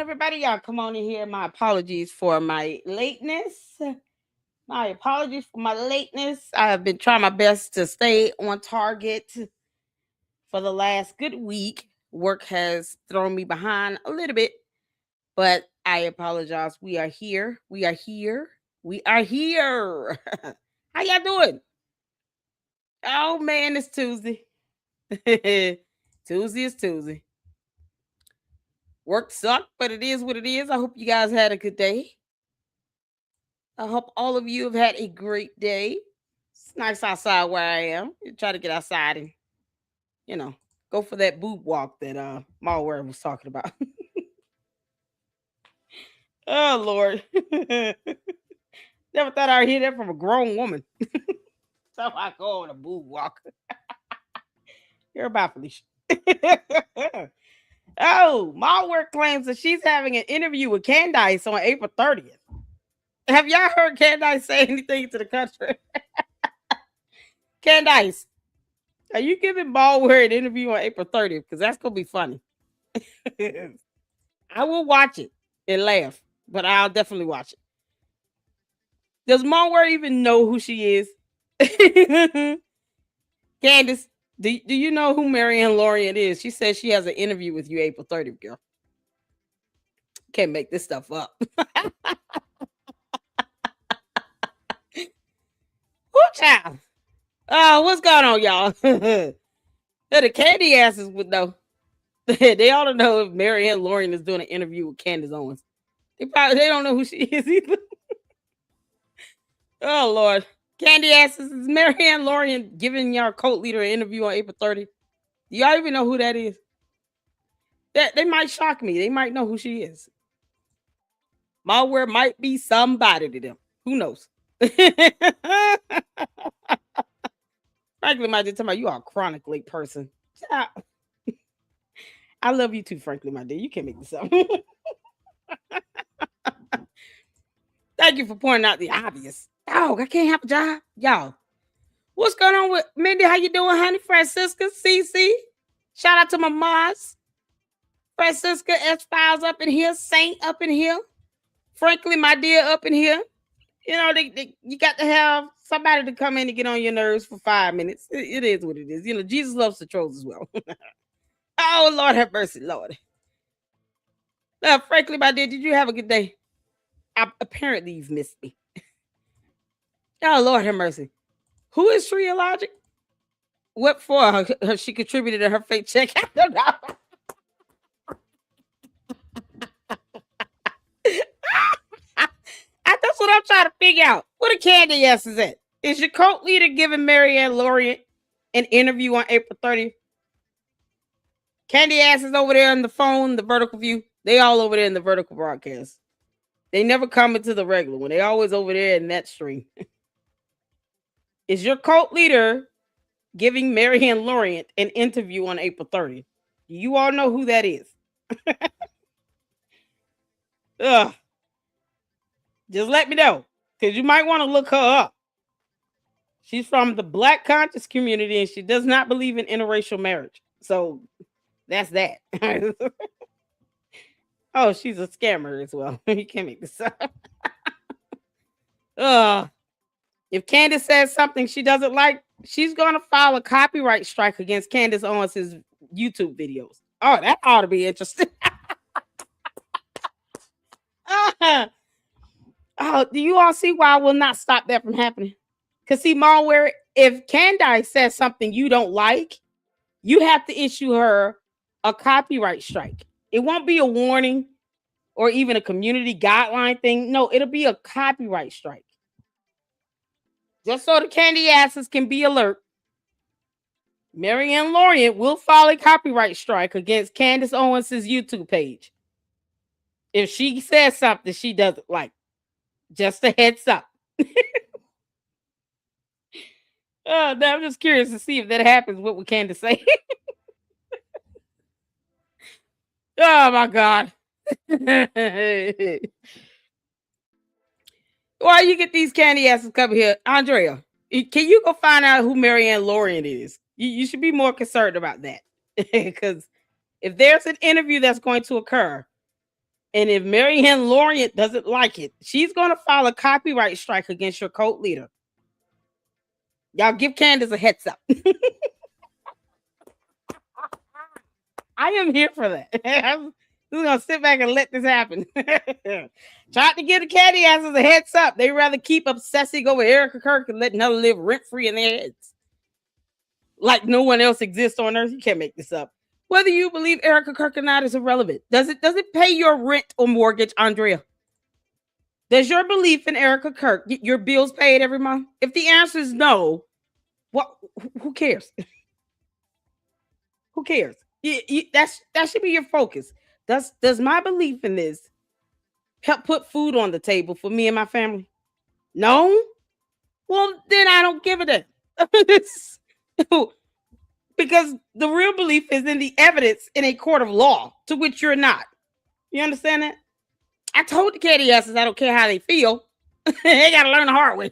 everybody? Y'all come on in here. My apologies for my lateness. My apologies for my lateness. I have been trying my best to stay on target for the last good week. Work has thrown me behind a little bit, but I apologize. We are here. We are here. We are here. How y'all doing? Oh man, it's Tuesday. Tuesday is Tuesday. Work sucked, but it is what it is. I hope you guys had a good day. I hope all of you have had a great day. It's nice outside where I am. You try to get outside and, you know, go for that boob walk that Malware was talking about. Oh Lord. Never thought I'd hear that from a grown woman. So I go on a boob walk. You're about Felicia. Oh, Malware claims that she's having an interview with Candace on April 30th. Have y'all heard Candace say anything to the country? Candace, are you giving Malware an interview on April 30th? Because that's going to be funny. I will watch it and laugh, but I'll definitely watch it. Does Malware even know who she is? Candace, do you know who Marianne Lorient is? She says she has an interview with you April 30th, girl. Can't make this stuff up. Woo, child. Oh, what's going on, y'all? The candy asses would know. They ought to know if Marianne Lorient is doing an interview with Candace Owens. They don't know who she is either. Oh Lord. Candy asses, is Marianne Lorient giving y'all cult leader an interview on April 30th? Do y'all even know who that is? That they might shock me. They might know who she is. Malware might be somebody to them. Who knows? Frankly, my dear, tell me you are a chronic late person. I love you too, frankly, my dear. You can't make this up. Thank you for pointing out the obvious. Dog, I can't have a job. Y'all, what's going on with Mindy? How you doing, honey? Francisca, CC. Shout out to my mods. Francisca, S-Files up in here. Saint up in here. Frankly, my dear up in here. You know, you got to have somebody to come in and get on your nerves for 5 minutes. It is what it is. You know, Jesus loves the trolls as well. Oh, Lord have mercy, Lord. Frankly, my dear, did you have a good day? Apparently, you've missed me. Oh, Lord have mercy. Who is Shreya Logic? What for? She contributed to her fake check. I don't know. That's what I'm trying to figure out. What a candy ass is that? Is your cult leader giving Marianne Lorient an interview on April 30th? Candy ass is over there on the phone, the vertical view. They all over there in the vertical broadcast. They never come into the regular one. They always over there in that stream. Is your cult leader giving Marianne Lorient an interview on April 30th? You all know who that is. Ugh. Just let me know, because you might want to look her up. She's from the Black conscious community, and she does not believe in interracial marriage. So that's that. Oh, she's a scammer as well. You can't make this up. If Candace says something she doesn't like, she's going to file a copyright strike against Candace Owens' YouTube videos. Oh, that ought to be interesting. Oh, do you all see why I will not stop that from happening? Because see, Malware, if Candace says something you don't like, you have to issue her a copyright strike. It won't be a warning or even a community guideline thing. No, it'll be a copyright strike. Just so the candy asses can be alert. Marianne Lorient will file a copyright strike against Candace Owens' YouTube page if she says something she doesn't like. Just a heads up. Oh, no, I'm just curious to see if that happens. What would Candace say? Oh my God. Why you get these candy asses come here? Andrea, can you go find out who Marianne Lorient is? You should be more concerned about that. Because if there's an interview that's going to occur, And if Marianne Lorient doesn't like it, she's going to file a copyright strike against your cult leader. Y'all give Candace a heads up. I am here for that. I'm just going to sit back and let this happen. Tried to give the candy asses a heads up. They rather keep obsessing over Erika Kirk and letting her live rent-free in their heads. Like no one else exists on earth. You can't make this up. Whether you believe Erika Kirk or not is irrelevant. Does it pay your rent or mortgage, Andrea? Does your belief in Erika Kirk get your bills paid every month? If the answer is no, what? Who cares? Who cares? That should be your focus. Does my belief in this help put food on the table for me and my family? No? Well, then I don't give a damn. Because the real belief is in the evidence in a court of law, to which you're not. You understand that? I told the candy asses I don't care how they feel. They got to learn the hard way.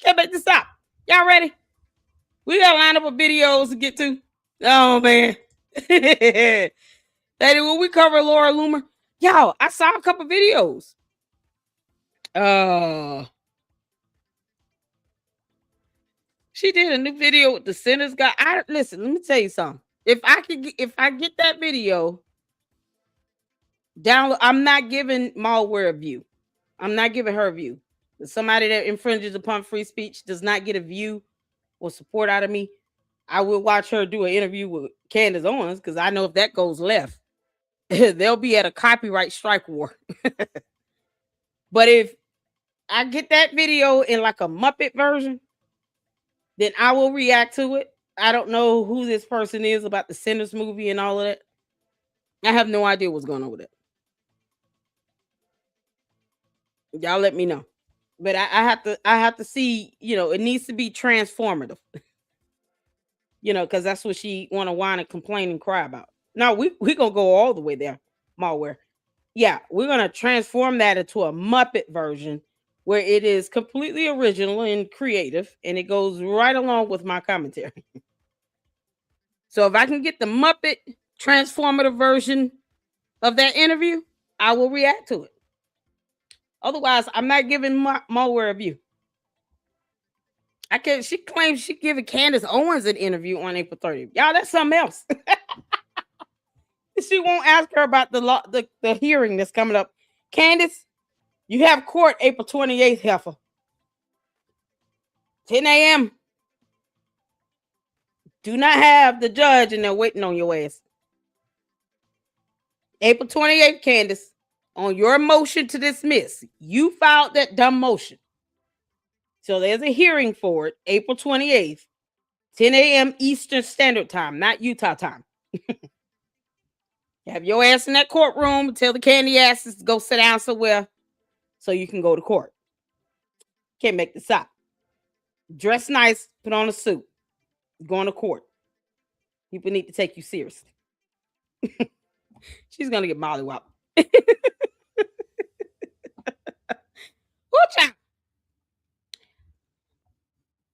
Can't make this up. Y'all ready? We got a lineup of videos to get to. Oh, man. That is when we cover Laura Loomer. Y'all, I saw a couple videos. She did a new video with the Sinners guy. Listen, let me tell you something. If I get that video, download. I'm not giving Malware a view. I'm not giving her a view. Somebody that infringes upon free speech does not get a view or support out of me. I will watch her do an interview with Candace Owens because I know if that goes left, they'll be at a copyright strike war. But if I get that video in like a Muppet version, then I will react to it. I don't know who this person is about the Sinners movie and all of that. I have no idea what's going on with it. Y'all let me know. But I have to see, it needs to be transformative. Because that's what she want to whine and complain and cry about. No, we gonna go all the way there, Malware. Yeah, we're gonna transform that into a Muppet version where it is completely original and creative, and it goes right along with my commentary. So if I can get the Muppet transformative version of that interview, I will react to it. Otherwise, I'm not giving Malware a view. She claims she giving Candace Owens an interview on April 30th. Y'all, that's something else. She won't ask her about the hearing that's coming up. Candace, you have court April 28th, heifer. 10 a.m. Do not have the judge and they're waiting on your ass. April 28th, Candace, on your motion to dismiss, you filed that dumb motion. So there's a hearing for it, April 28th, 10 a.m. Eastern Standard Time, not Utah time. Have your ass in that courtroom, tell the candy asses to go sit down somewhere so you can go to court. Can't make this up. Dress nice, put on a suit, going to court. People need to take you seriously. She's going to get mollywopped. Watch out.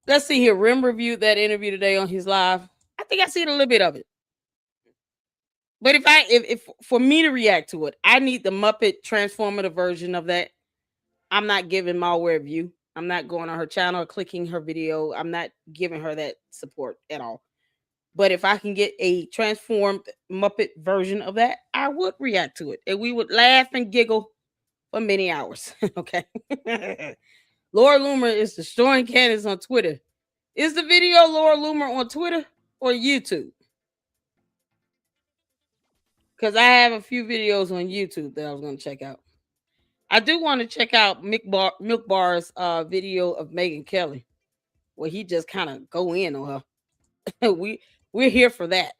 Let's see here. Rim reviewed that interview today on his live. I think I seen a little bit of it. But if for me to react to it, I need the Muppet transformative version of that. I'm not giving Malware a view. I'm not going on her channel or clicking her video. I'm not giving her that support at all. But if I can get a transformed Muppet version of that, I would react to it. And we would laugh and giggle for many hours. Okay. Laura Loomer is destroying Candace on Twitter. Is the video Laura Loomer on Twitter or YouTube? Because I have a few videos on YouTube that I was going to check out. I do want to check out Milk Bar's video of Megyn Kelly, where he just kind of go in on her. We're here for that.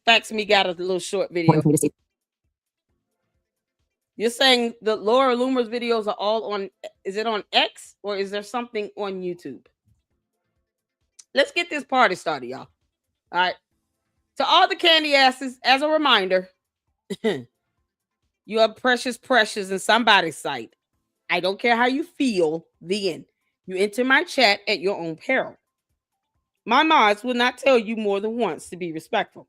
Fax Me got a little short video. You're saying the Laura Loomer's videos are all on, is it on X or is there something on YouTube? Let's get this party started, y'all. All right. To all the candy asses, as a reminder, you are precious in somebody's sight. I don't care how you feel, the end. You enter my chat at your own peril. My mods will not tell you more than once to be respectful.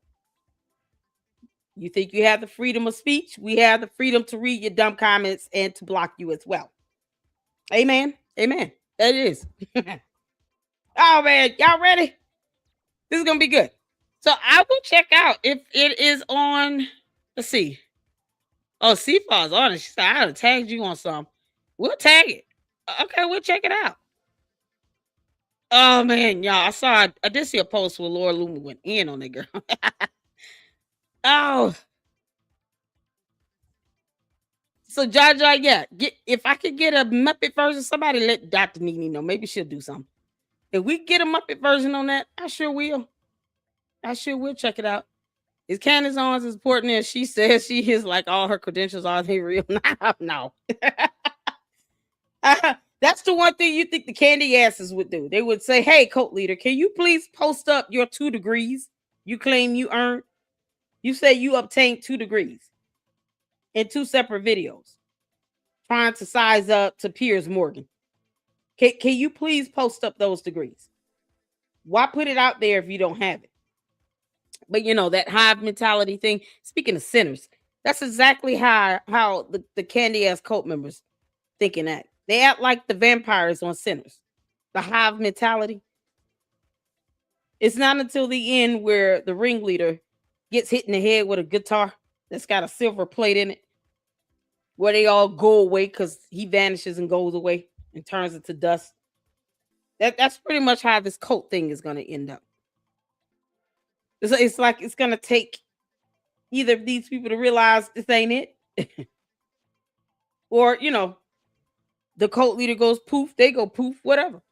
You think you have the freedom of speech? We have the freedom to read your dumb comments and to block you as well. Amen. Amen. That is. Oh man, y'all ready? This is gonna be good. So I will check out if it is on. Let's see. Oh, Seafall's on it. She said, I done tagged you on some. We'll tag it. Okay, we'll check it out. Oh man, y'all. I did see a post where Laura Loomer went in on that girl. Oh. So Jaja, yeah. If I could get a Muppet version, somebody let Dr. Nene know. Maybe she'll do something. If we get a Muppet version on that, I sure will. I sure will check it out. Is Candace Owens as important as she says she is? Like all her credentials, are they real? No. That's the one thing you think the candy asses would do. They would say, hey, cult leader, can you please post up your 2 degrees you claim you earned? You say you obtained 2 degrees in 2 separate videos trying to size up to Piers Morgan. Can you please post up those degrees? Why put it out there if you don't have it? But you know, that hive mentality thing, speaking of sinners, that's exactly how the candy ass cult members thinking that. They act like the vampires on sinners. The hive mentality. It's not until the end where the ringleader gets hit in the head with a guitar that's got a silver plate in it, where they all go away because he vanishes and goes away and turns into dust. That's pretty much how this cult thing is going to end up. It's like it's going to take either of these people to realize this ain't it, or, you know, the cult leader goes poof, they go poof, whatever.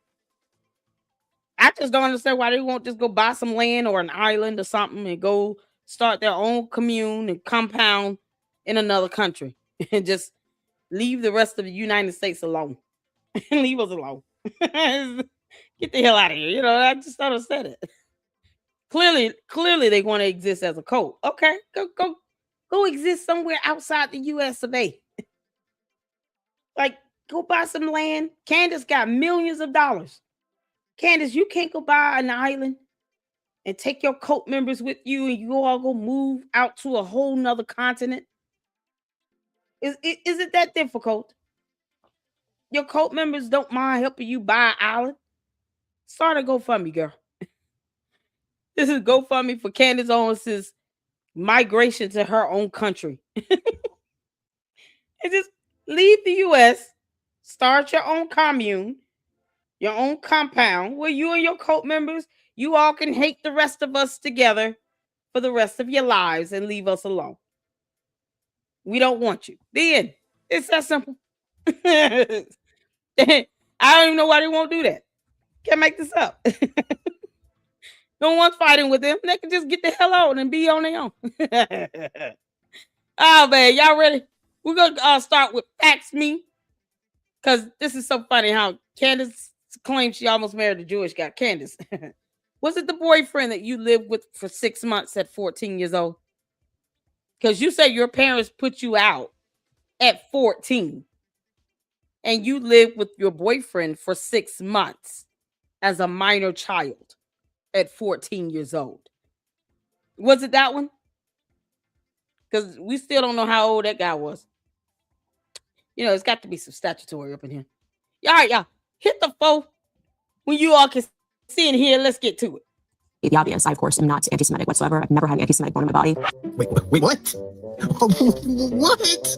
I just don't understand why they won't just go buy some land or an island or something and go start their own commune and compound in another country and just leave the rest of the United States alone. Leave us alone. Get the hell out of here. You know, I just don't understand it. Clearly they want to exist as a cult. Okay, go exist somewhere outside the US of A. Like, go buy some land. Candace got millions of dollars. Candace, you can't go buy an island and take your cult members with you and you all go move out to a whole nother continent. Is it that difficult? Your cult members don't mind helping you buy an island. Start a GoFundMe, girl. This is GoFundMe for Candace Owens' migration to her own country. And just leave the US, start your own commune, your own compound, where you and your cult members, you all can hate the rest of us together for the rest of your lives and leave us alone. We don't want you. The end. It's that simple. I don't even know why they won't do that. Can't make this up. No one's fighting with them. They can just get the hell out and be on their own. Oh man, y'all ready? We're gonna start with Facts Me, because this is so funny how Candace claims she almost married a Jewish guy. Candace, was it the boyfriend that you lived with for 6 months at 14 years old? Because you say your parents put you out at 14 and you lived with your boyfriend for 6 months as a minor child at 14 years old. Was it that one? Because we still don't know how old that guy was. You know, it's got to be some statutory up in here. All right, y'all. Hit the 4 when you all can see in here. Let's get to it. The obvious, I, of course, am not anti-Semitic whatsoever. I've never had an anti-Semitic bone in my body. Wait, what? What?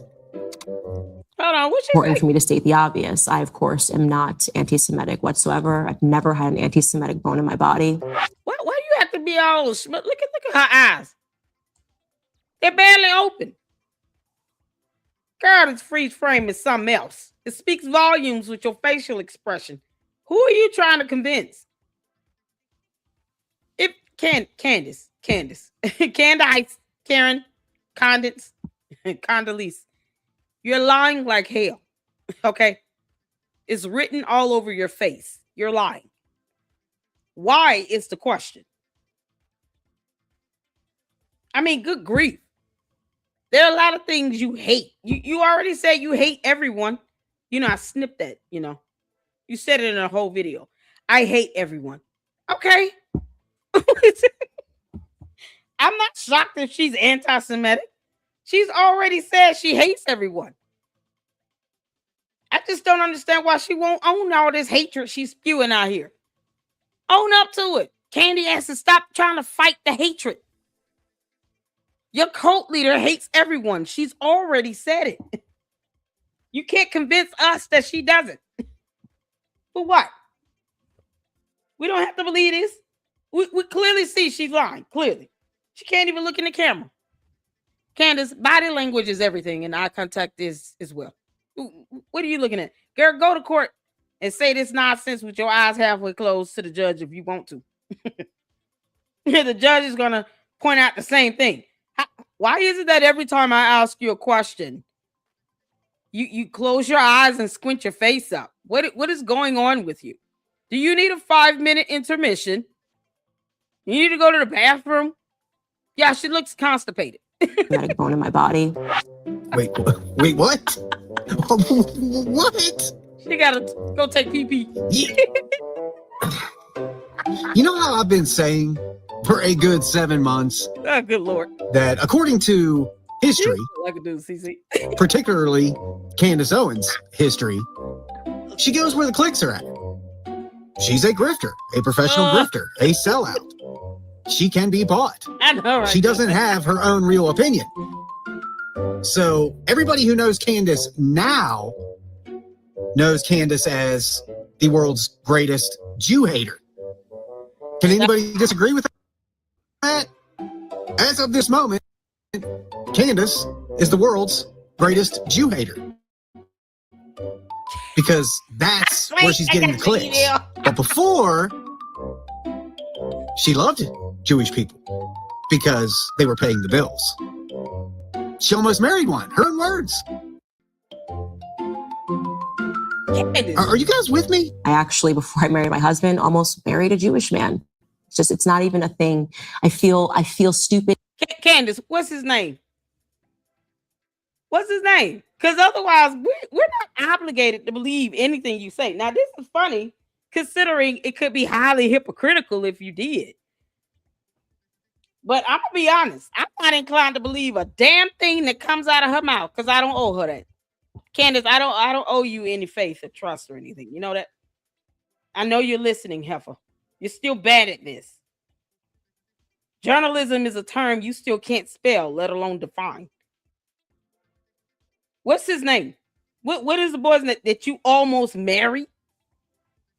Hold on, what's important for me to state the obvious. I, of course, am not anti-Semitic whatsoever. I've never had an anti-Semitic bone in my body. Why do you have to be all look at her eyes? They're barely open. Girl, this freeze frame is something else. It speaks volumes with your facial expression. Who are you trying to convince? If Candace, Candice, Karen, Condoleezza, you're lying like hell. Okay? It's written all over your face. You're lying. Why is the question? I mean, good grief. There are a lot of things you hate. You already said you hate everyone. You know, I snipped that, you know. You said it in a whole video. I hate everyone. Okay. I'm not shocked if she's anti-Semitic. She's already said she hates everyone. I just don't understand why she won't own all this hatred she's spewing out here. Own up to it. Candy has to stop trying to fight the hatred. Your cult leader hates everyone. She's already said it. You can't convince us that she doesn't. For what? We don't have to believe this. We clearly see she's lying. Clearly. She can't even look in the camera. Candace, body language is everything, and eye contact is as well. What are you looking at? Girl, go to court and say this nonsense with your eyes halfway closed to the judge if you want to. The judge is going to point out the same thing. Why is it that every time I ask you a question, you close your eyes and squint your face up? What is going on with you? Do you need a 5-minute intermission? You need to go to the bathroom? Yeah, she looks constipated. Semitic bone in my body. Wait, what? What? She gotta go take pee-pee. You know how I've been saying for a good 7 months Oh, good Lord. that according to history, I could do CC. particularly Candace Owens' history, she goes where the clicks are at. She's a grifter, a professional grifter, a sellout. She can be bought. I know, right? She doesn't have her own real opinion. So everybody who knows Candace now knows Candace as the world's greatest Jew hater. Can anybody disagree with that? As of this moment, Candace is the world's greatest Jew hater. Because that's where she's getting the clicks. But before, she loved Jewish people because they were paying the bills. She almost married one, her own words. Are you guys with me? I actually, before I married my husband, almost married a Jewish man. It's not even a thing. I feel stupid. Candace, what's his name? What's his name? Because otherwise, we're not obligated to believe anything you say. Now, this is funny, considering it could be highly hypocritical if you did. But I'm gonna be honest, I'm not inclined to believe a damn thing that comes out of her mouth because I don't owe her that. Candace, I don't owe you any faith or trust or anything. You know that? I know you're listening, Heifer. You're still bad at this. Journalism is a term you still can't spell, let alone define. What's his name? What is the boy's name that you almost married?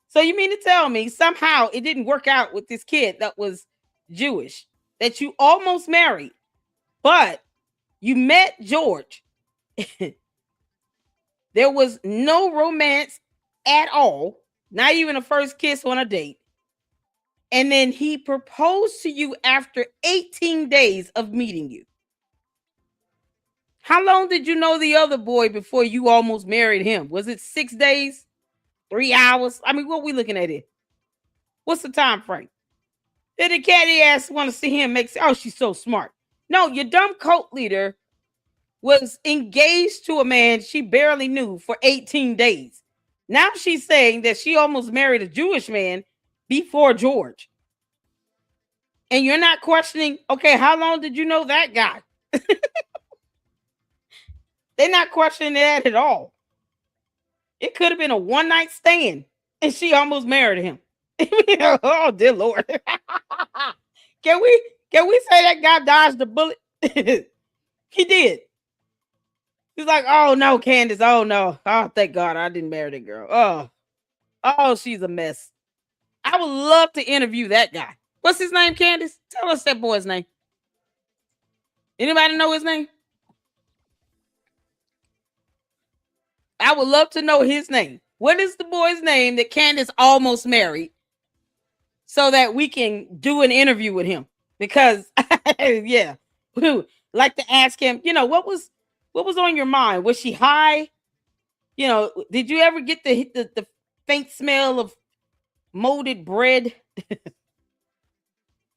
So you mean to tell me somehow it didn't work out with this kid that was Jewish, that you almost married, but you met George. There was no romance at all, not even a first kiss on a date. And then he proposed to you after 18 days of meeting you. How long did you know the other boy before you almost married him? Was it 6 days? 3 hours? I mean, what we looking at here? What's the time frame? Did the catty ass want to see him make? Oh, she's so smart. No, your dumb cult leader was engaged to a man she barely knew for 18 days. Now she's saying that she almost married a Jewish man before George. And you're not questioning, okay, how long did you know that guy? They're not questioning that at all. It could have been a one-night stand, and she almost married him. Oh, dear Lord. Can we say that guy dodged the bullet? He did. He's like, oh, no, Candace. Oh, no. Oh, thank God I didn't marry that girl. Oh, she's a mess. I would love to interview that guy. What's his name, Candace? Tell us that boy's name. Anybody know his name? I would love to know his name. What is the boy's name that Candace almost married so that we can do an interview with him? Because, yeah, we like to ask him, what was on your mind? Was she high? Did you ever get the faint smell of molded bread?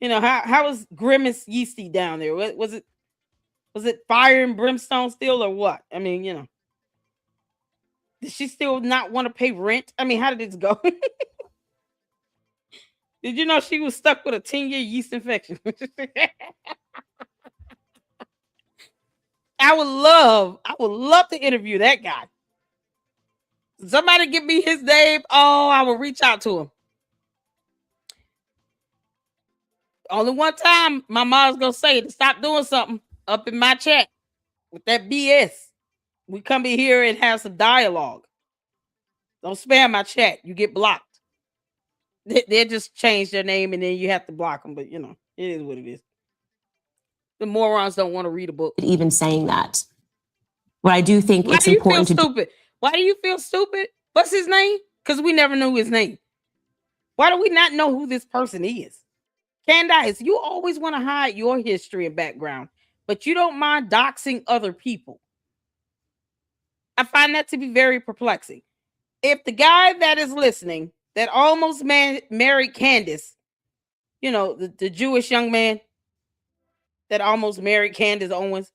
How was Grimace yeasty down there? Was it fire and brimstone still or what? I mean, did she still not want to pay rent? I mean, how did this go? Did you know she was stuck with a 10-year yeast infection? I would love to interview that guy. Somebody give me his name. Oh, I will reach out to him. Only one time my mom's gonna say to stop doing something up in my chat with that BS. We come in here and have some dialogue. Don't spam my chat. You get blocked. They just change their name and then you have to block them. But, you know, it is what it is. The morons don't want to read a book. Even saying that. What I do think it's important to stupid? Why do you feel stupid? What's his name? Because we never knew his name. Why do we not know who this person is? Candace, you always want to hide your history and background, but you don't mind doxing other people. I find that to be very perplexing. If the guy that is listening that almost married Candace, you know, the Jewish young man that almost married Candace Owens,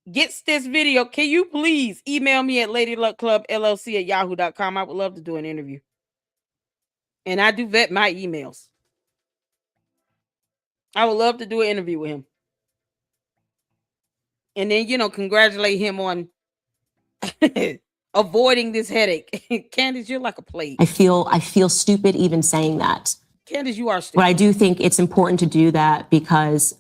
gets this video, can you please email me at ladyluckclubllc@yahoo.com? I would love to do an interview. And I do vet my emails. I would love to do an interview with him. And then, you know, congratulate him on avoiding this headache. Candace, you're like a plague. I feel stupid even saying that. Candace, you are stupid. But I do think it's important to do that because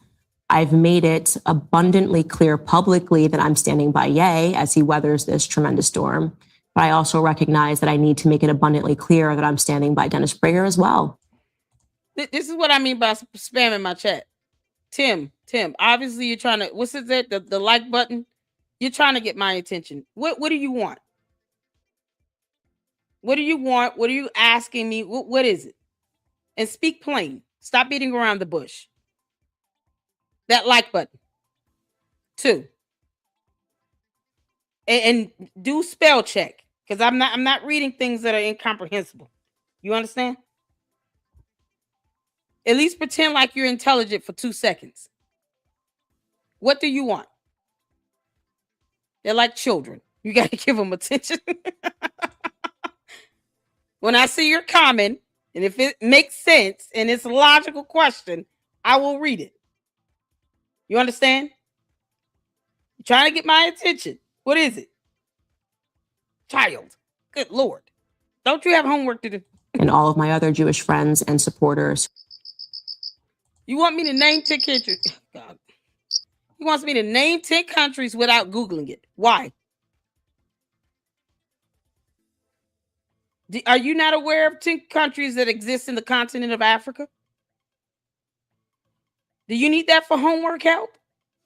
I've made it abundantly clear publicly that I'm standing by Ye as he weathers this tremendous storm. But I also recognize that I need to make it abundantly clear that I'm standing by Dennis Prager as well. This is what I mean by spamming my chat. Tim, obviously you're trying to, what's it, the like button? You're trying to get my attention. What do you want? What do you want? What are you asking me? What is it? And speak plain. Stop beating around the bush. That like button. 2. And do spell check. Because I'm not reading things that are incomprehensible. You understand? At least pretend like you're intelligent for 2 seconds. What do you want? They're like children. You got to give them attention. When I see your comment, and if it makes sense and it's a logical question, I will read it. You understand? You're trying to get my attention. What is it? Child. Good Lord. Don't you have homework to do? And all of my other Jewish friends and supporters. You want me to name 10 countries? God. He wants me to name 10 countries without Googling it. Why? Are you not aware of 10 countries that exist in the continent of Africa? Do you need that for homework help?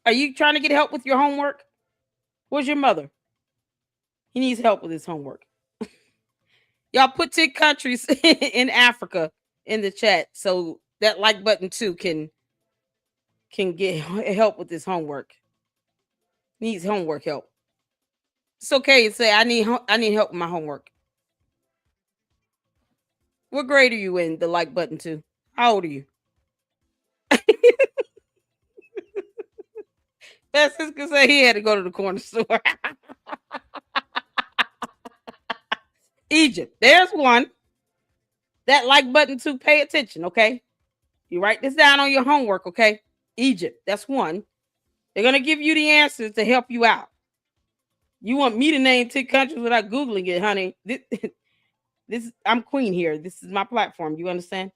Are you trying to get help with your homework? Where's your mother? He needs help with his homework. Y'all put 10 countries in Africa in the chat so that like button 2 can get help with his homework. Needs homework help. It's okay to say I need help with my homework. What grade are you in? The like button 2. How old are you? Francisco said he had to go to the corner store. Egypt. There's one. That like button 2. Pay attention, okay? You write this down on your homework, okay? Egypt. That's one. They're going to give you the answers to help you out. You want me to name 10 countries without Googling it, honey. I'm queen here. This is my platform. You understand?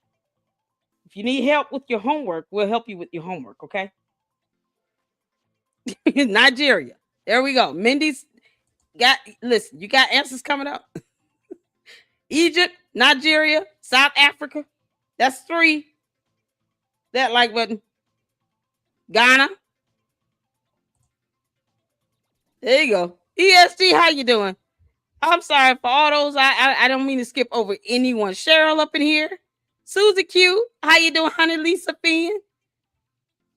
If you need help with your homework, we'll help you with your homework, okay? Nigeria. There we go. Mindy's listen, you got answers coming up. Egypt, Nigeria, South Africa. That's 3. That like button. Ghana. There you go. ESG, how you doing? I'm sorry for all those. I don't mean to skip over anyone. Cheryl up in here. Susie Q, how you doing, honey? Lisa Finn.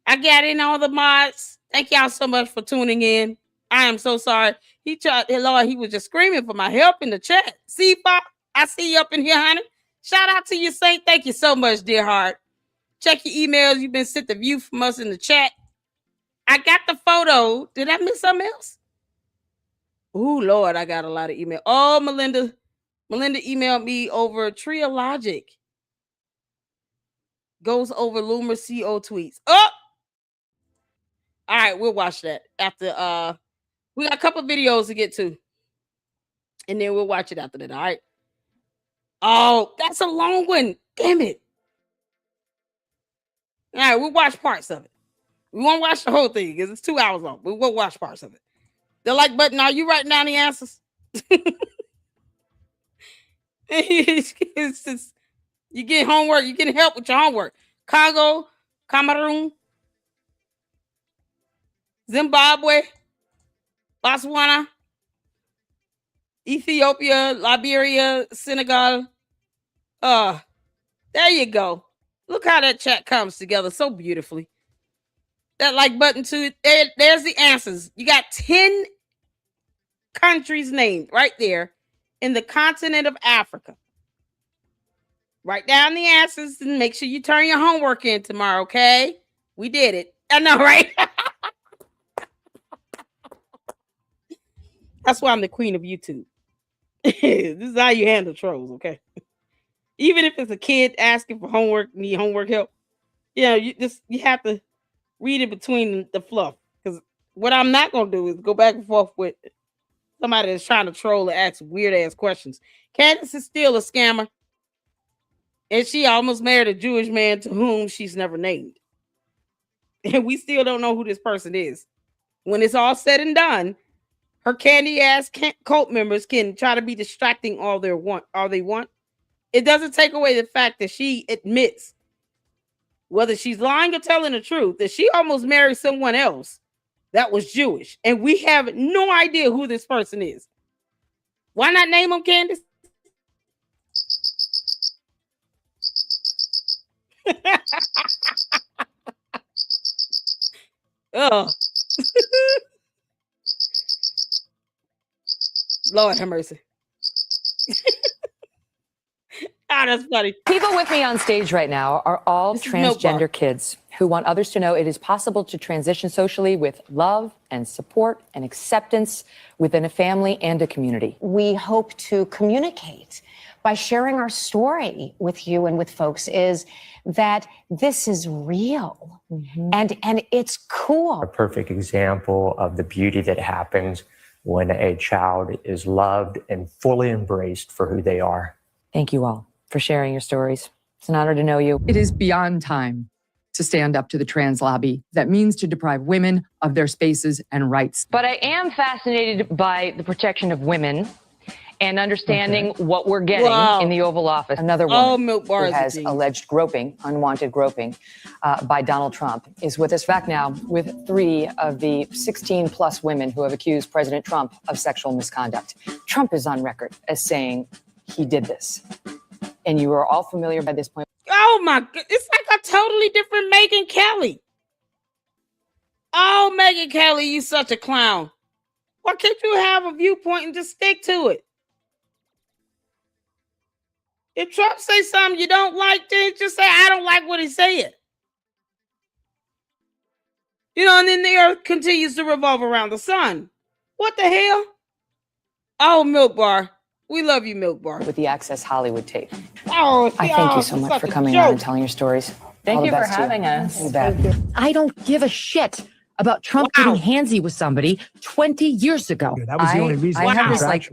I got in all the mods. Thank y'all so much for tuning in. I am so sorry. Lord, he was just screaming for my help in the chat. See, Pop, I see you up in here, honey. Shout out to you, Saint. Thank you so much, dear heart. Check your emails. You've been sent the view from us in the chat. I got the photo. Did I miss something else? Oh, Lord, I got a lot of email. Oh, Melinda emailed me over Triologic. Goes over Loomer CO tweets. Oh! All right, we'll watch that after. We got a couple videos to get to, and then we'll watch it after that. All right. Oh, that's a long one. Damn it. All right, we'll watch parts of it. We won't watch the whole thing because it's 2 hours long. We will watch parts of it. The like button. Are you writing down the answers? It's just, you get homework. You get help with your homework. Congo, Cameroon, Zimbabwe, Botswana, Ethiopia, Liberia, Senegal. There you go. Look how that chat comes together so beautifully. That like button too. There's the answers. You got 10 countries named right there in the continent of Africa. Write down the answers and make sure you turn your homework in tomorrow, okay? We did it. I know, right? That's why I'm the queen of YouTube. This is how you handle trolls, okay? Even if it's a kid asking for homework, need homework help, you have to read it between the fluff. Because what I'm not gonna do is go back and forth with somebody that's trying to troll and ask weird ass questions. Candace is still a scammer. And she almost married a Jewish man to whom she's never named. And we still don't know who this person is. When it's all said and done, her candy ass cult members can try to be distracting all they want. It doesn't take away the fact that she admits, whether she's lying or telling the truth, that she almost married someone else that was Jewish. And we have no idea who this person is. Why not name him, Candace? Oh. Lord have mercy. That's funny. People with me on stage right now are all transgender kids who want others to know it is possible to transition socially with love and support and acceptance within a family and a community. We hope to communicate by sharing our story with you and with folks is that this is real and it's cool. A perfect example of the beauty that happens when a child is loved and fully embraced for who they are. Thank you all for sharing your stories. It's an honor to know you. It is beyond time to stand up to the trans lobby that means to deprive women of their spaces and rights. But I am fascinated by the protection of women and understanding what we're getting in the Oval Office. Another woman who has alleged groping, unwanted groping, by Donald Trump is with us back now with 3 of the 16 plus women who have accused President Trump of sexual misconduct. Trump is on record as saying he did this. And you are all familiar by this point. Oh my God. It's like a totally different Megyn Kelly. Oh, Megyn Kelly, you such a clown. Why can't you have a viewpoint and just stick to it? If Trump say something you don't like, then just say, I don't like what he said. And then the earth continues to revolve around the sun. What the hell? Oh, Milk Bar. We love you, Milk Bar. With the Access Hollywood tape. Oh, I thank you so much for coming on and telling your stories. Thank you for having us. You bet. I don't give a shit about Trump getting handsy with somebody 20 years ago. Yeah, that was the only reason. I have this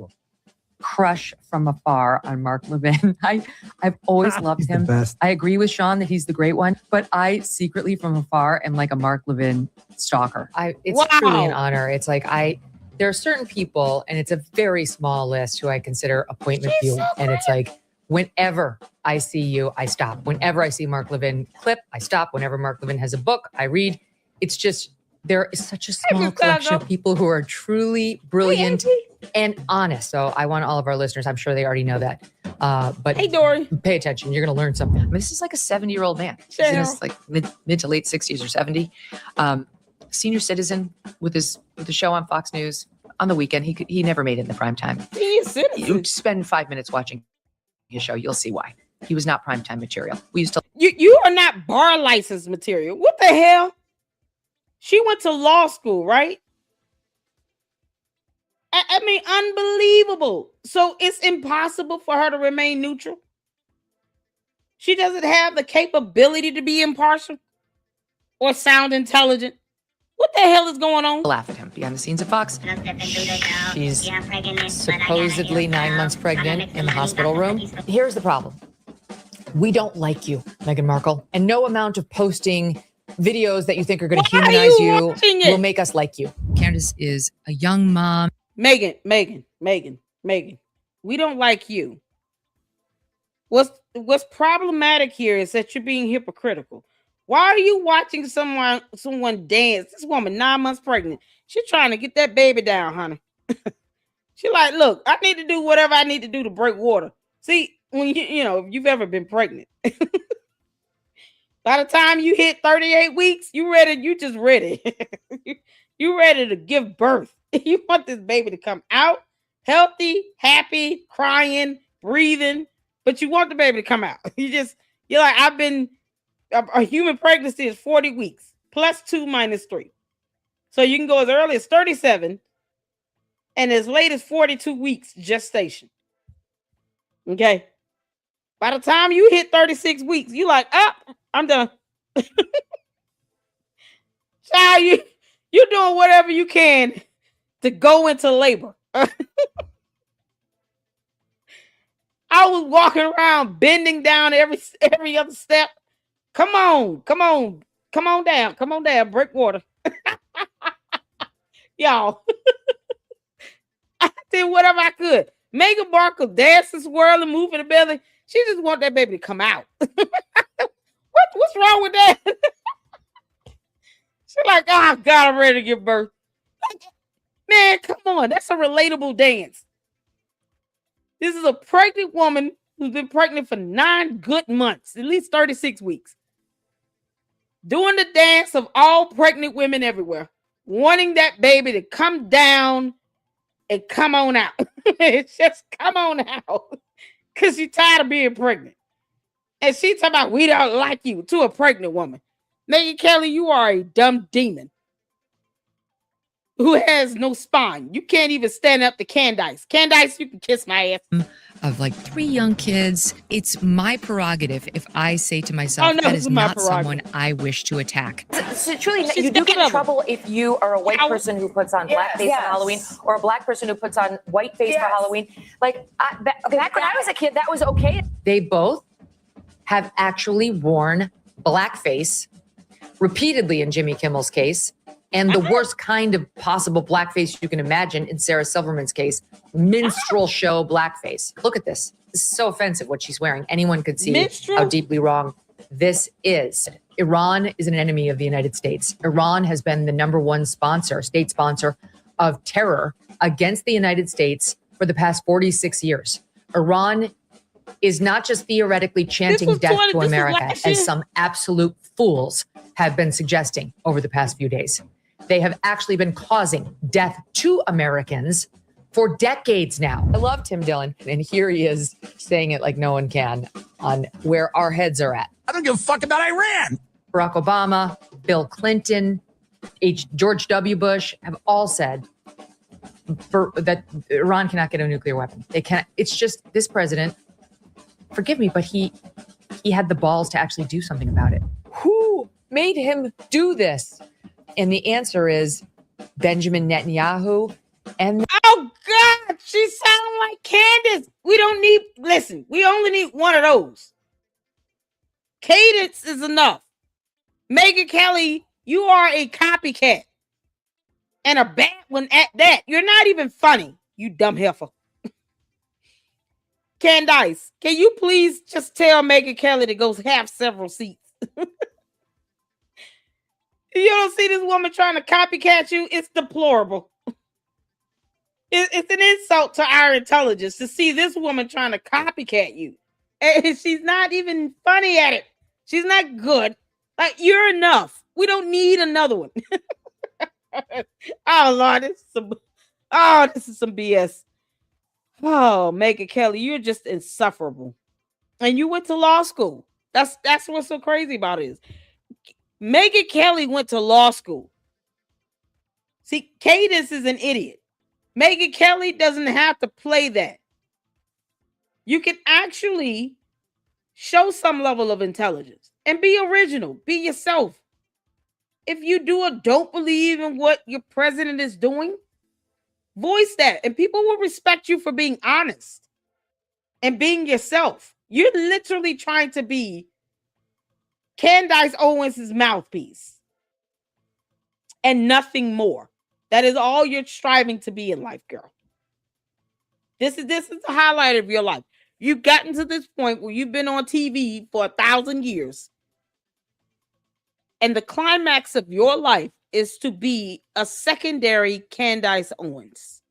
crush from afar on Mark Levin. I've always loved him. I agree with Sean that he's the great one, but I secretly from afar am like a Mark Levin stalker. It's truly an honor. It's like there are certain people, and it's a very small list, who I consider appointment viewing. And it's like, whenever I see you, I stop. Whenever I see Mark Levin clip, I stop. Whenever Mark Levin has a book, I read. It's just, there is such a small collection of people who are truly brilliant and honest. So I want all of our listeners, I'm sure they already know that. But hey, Dory, pay attention. You're going to learn something. I mean, this is like a 70-year-old man. He's in his like mid to late 60s or 70. Senior citizen with his show on Fox News on the weekend. He never made it in the prime time. You spend 5 minutes watching his show, you'll see why. He was not primetime material. We used to. You are not bar license material. What the hell? She went to law school, right? I mean, unbelievable. So it's impossible for her to remain neutral. She doesn't have the capability to be impartial or sound intelligent. What the hell is going on? Laugh at him. Behind the scenes at Fox, she's supposedly 9 months pregnant in the hospital room. Here's the problem. We don't like you, Meghan Markle. And no amount of posting videos that you think are going to humanize you will make us like you. Candace is a young mom. Meghan. We don't like you. What's problematic here is that you're being hypocritical. Why are you watching someone dance? This woman 9 months pregnant. She's trying to get that baby down, honey. She like, look, I need to do whatever I need to do to break water. See, when if you've ever been pregnant, by the time you hit 38 weeks, you ready. You just ready. You ready to give birth. You want this baby to come out healthy, happy, crying, breathing, but you want the baby to come out. You're like, a human pregnancy is 40 weeks plus 2 minus 3. So you can go as early as 37 and as late as 42 weeks gestation. Okay. By the time you hit 36 weeks, you like, I'm done. Child, you're doing whatever you can to go into labor. I was walking around bending down every other step. Come on down, break water. Y'all. I did whatever I could. Meghan Markle dancing, swirling, moving the belly. She just want that baby to come out. What's wrong with that? She's like, oh God, I'm ready to give birth. Man, come on. That's a relatable dance. This is a pregnant woman who's been pregnant for 9 good months, at least 36 weeks. Doing the dance of all pregnant women everywhere. Wanting that baby to come down and come on out. It's just come on out. Because she's tired of being pregnant. And she talking about, we don't like you, to a pregnant woman. Megyn Kelly, you are a dumb demon who has no spine. You can't even stand up to Candace. Candace, you can kiss my ass. Of like 3 young kids, it's my prerogative if I say to myself, that is not someone I wish to attack. So truly, you do get in trouble if you are a white person who puts on blackface for Halloween, or a black person who puts on whiteface for Halloween. Like, back when I was a kid, that was okay. They both have actually worn blackface repeatedly in Jimmy Kimmel's case. And the worst kind of possible blackface you can imagine in Sarah Silverman's case, minstrel show blackface. Look at this. This is so offensive what she's wearing. Anyone could see how deeply wrong this is. Iran is an enemy of the United States. Iran has been the number one state sponsor of terror against the United States for the past 46 years. Iran is not just theoretically chanting death to America, as some absolute fools have been suggesting over the past few days. They have actually been causing death to Americans for decades now. I love Tim Dillon, and here he is saying it like no one can on where our heads are at. I don't give a fuck about Iran. Barack Obama, Bill Clinton, George W. Bush have all said that Iran cannot get a nuclear weapon. They can't. It's just this president, forgive me, but he had the balls to actually do something about it. Who made him do this? And the answer is Benjamin Netanyahu. And oh God, she sounds like Candace. We only need one of those. Cadence is enough. Megyn Kelly, you are a copycat. And a bad one at that. You're not even funny, you dumb heifer. Candace, can you please just tell Megyn Kelly to go have several seats? You don't see this woman trying to copycat you? It's deplorable. It's an insult to our intelligence to see this woman trying to copycat you. And she's not even funny at it. She's not good. Like, you're enough. We don't need another one. Oh, Lord. This is some BS. Oh, Megyn Kelly, you're just insufferable. And you went to law school. That's what's so crazy about it is. Megyn Kelly went to law school. See, Candace is an idiot. Megyn Kelly doesn't have to play that. You can actually show some level of intelligence and be original. Be yourself. if you do or don't believe in what your president is doing, voice that. And people will respect you for being honest and being yourself. You're literally trying to be Candace Owens' mouthpiece and nothing more. That is all you're striving to be in life, girl. This is the highlight of your life. You've gotten to this point where you've been on TV for 1,000 years. And the climax of your life is to be a secondary Candace Owens.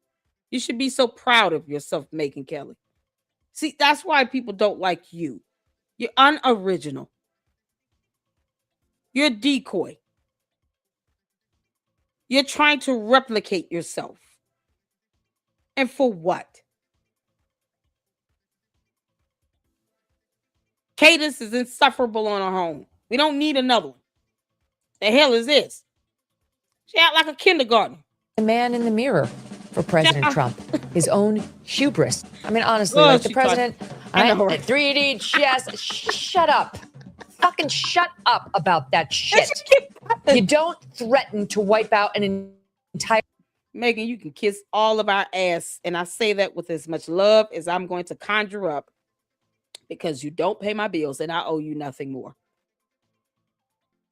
You should be so proud of yourself, Megyn Kelly. See, that's why people don't like you. You're unoriginal. You're a decoy. You're trying to replicate yourself. And for what? Candace is insufferable on her own. We don't need another one. The hell is this? She act like a kindergarten. The man in the mirror for President Trump. His own hubris. I mean, honestly, like the president, 3D chess. Shut up. Fucking shut up about that shit. You don't threaten to wipe out an entire... Megyn, you can kiss all of our ass. And I say that with as much love as I'm going to conjure up, because you don't pay my bills and I owe you nothing more.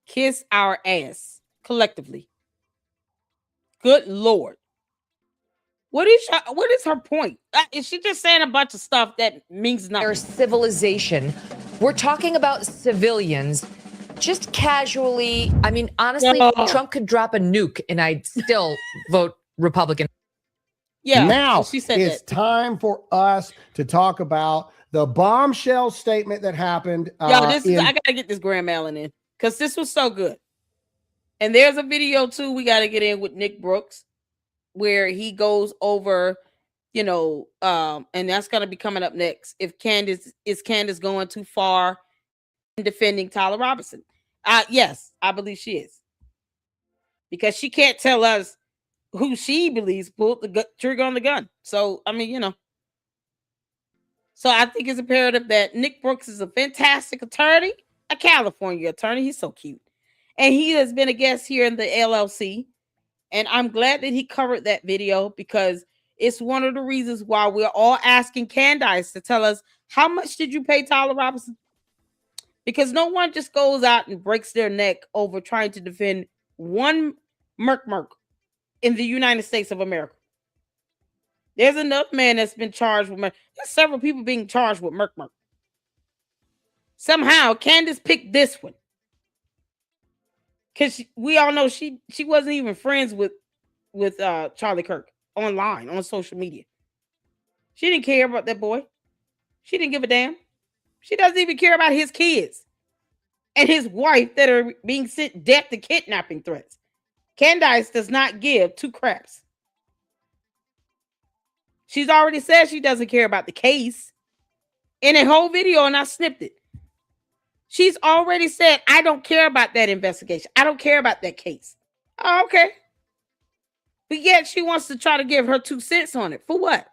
Kiss our ass collectively. Good Lord. What is her point? Is she just saying a bunch of stuff that means nothing? Their civilization. We're talking about civilians. Just casually. I mean, honestly, Trump could drop a nuke and I'd still vote Republican. Yeah. Now she said it's time for us to talk about the bombshell statement that happened. I gotta get this Graham Allen in because this was so good. And there's a video too we gotta get in with Nick Brooks where he goes over, and that's gonna be coming up next. If Candace going too far in defending Tyler Robinson? Yes, I believe she is, because she can't tell us who she believes pulled the trigger on the gun. So I mean, So I think it's imperative that Nick Brooks is a fantastic attorney, a California attorney. He's so cute. And he has been a guest here in the LLC. And I'm glad that he covered that video, because it's one of the reasons why we're all asking Candace to tell us, how much did you pay Tyler Robinson? Because no one just goes out and breaks their neck over trying to defend one Merc in the United States of America. There's another man that's been charged with murder. There's several people being charged with Merc. Somehow, Candace picked this one. Because we all know she wasn't even friends with Charlie Kirk online, on social media. She didn't care about that boy. She didn't give a damn. She doesn't even care about his kids and his wife that are being sent death to kidnapping threats. Candace does not give two craps. She's already said she doesn't care about the case in a whole video, and I snipped it. She's already said, I don't care about that investigation. I don't care about that case. Oh, okay. But yet she wants to try to give her 2 cents on it. For what?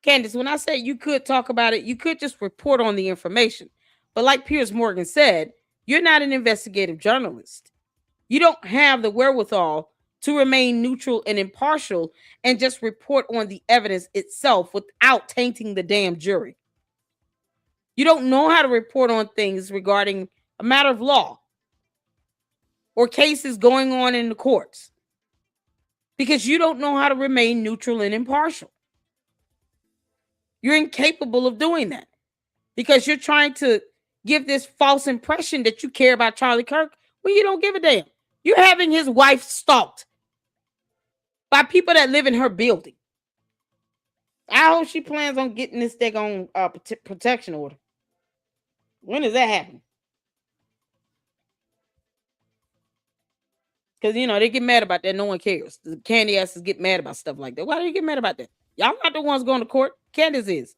Candace, when I say you could talk about it, you could just report on the information. But like Piers Morgan said, you're not an investigative journalist. You don't have the wherewithal to remain neutral and impartial and just report on the evidence itself without tainting the damn jury. You don't know how to report on things regarding a matter of law or cases going on in the courts, because you don't know how to remain neutral and impartial. You're incapable of doing that because you're trying to give this false impression that you care about Charlie Kirk when you don't give a damn. You're having his wife stalked by people that live in her building. I hope she plans on getting this thing on protection order. When does that happen? Because, they get mad about that. No one cares. The candy asses get mad about stuff like that. Why do you get mad about that? Y'all not the ones going to court. Candace is.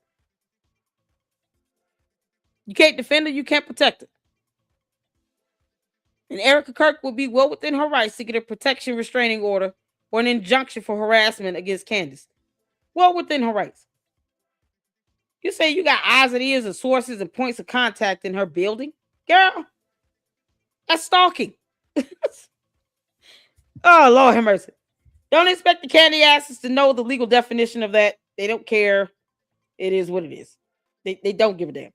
You can't defend her. You can't protect her. And Erika Kirk will be well within her rights to get a protection restraining order or an injunction for harassment against Candace. Well within her rights. You say you got eyes and ears and sources and points of contact in her building? Girl, that's stalking. Oh, Lord have mercy. Don't expect the candy asses to know the legal definition of that. They don't care. It is what it is. They don't give a damn.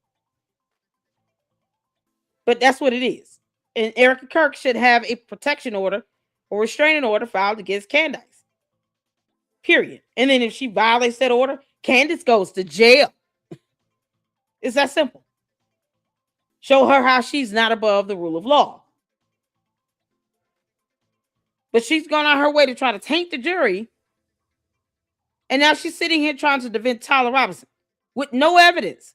But that's what it is. And Erika Kirk should have a protection order or restraining order filed against Candace. Period. And then if she violates that order, Candace goes to jail. It's that simple. Show her how she's not above the rule of law. But she's gone on her way to try to taint the jury. And now she's sitting here trying to defend Tyler Robinson with no evidence.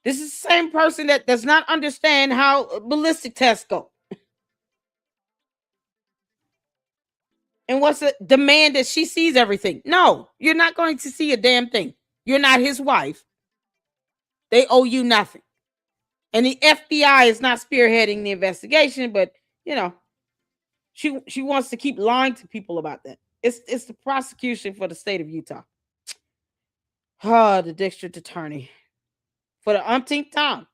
This is the same person that does not understand how ballistic tests go. And what's the demand that she sees everything? No, you're not going to see a damn thing. You're not his wife. They owe you nothing. And the FBI is not spearheading the investigation, but you know, she wants to keep lying to people about that. It's the prosecution for the state of Utah. The district attorney. For the umpteenth time.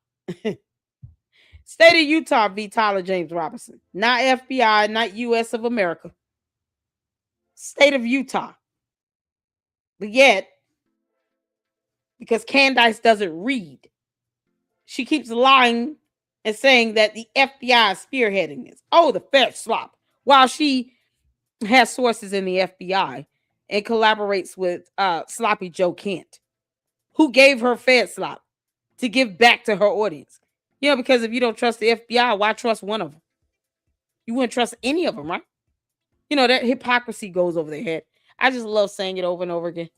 State of Utah v. Tyler James Robinson. Not FBI, not U.S. of America. State of Utah. But yet, because Candace doesn't read, she keeps lying and saying that the FBI is spearheading this. Oh, the Fed slop. While she has sources in the FBI and collaborates with Sloppy Joe Kent, who gave her Fed slop to give back to her audience. You know, because if you don't trust the FBI, why trust one of them? You wouldn't trust any of them, right? You know, that hypocrisy goes over their head. I just love saying it over and over again.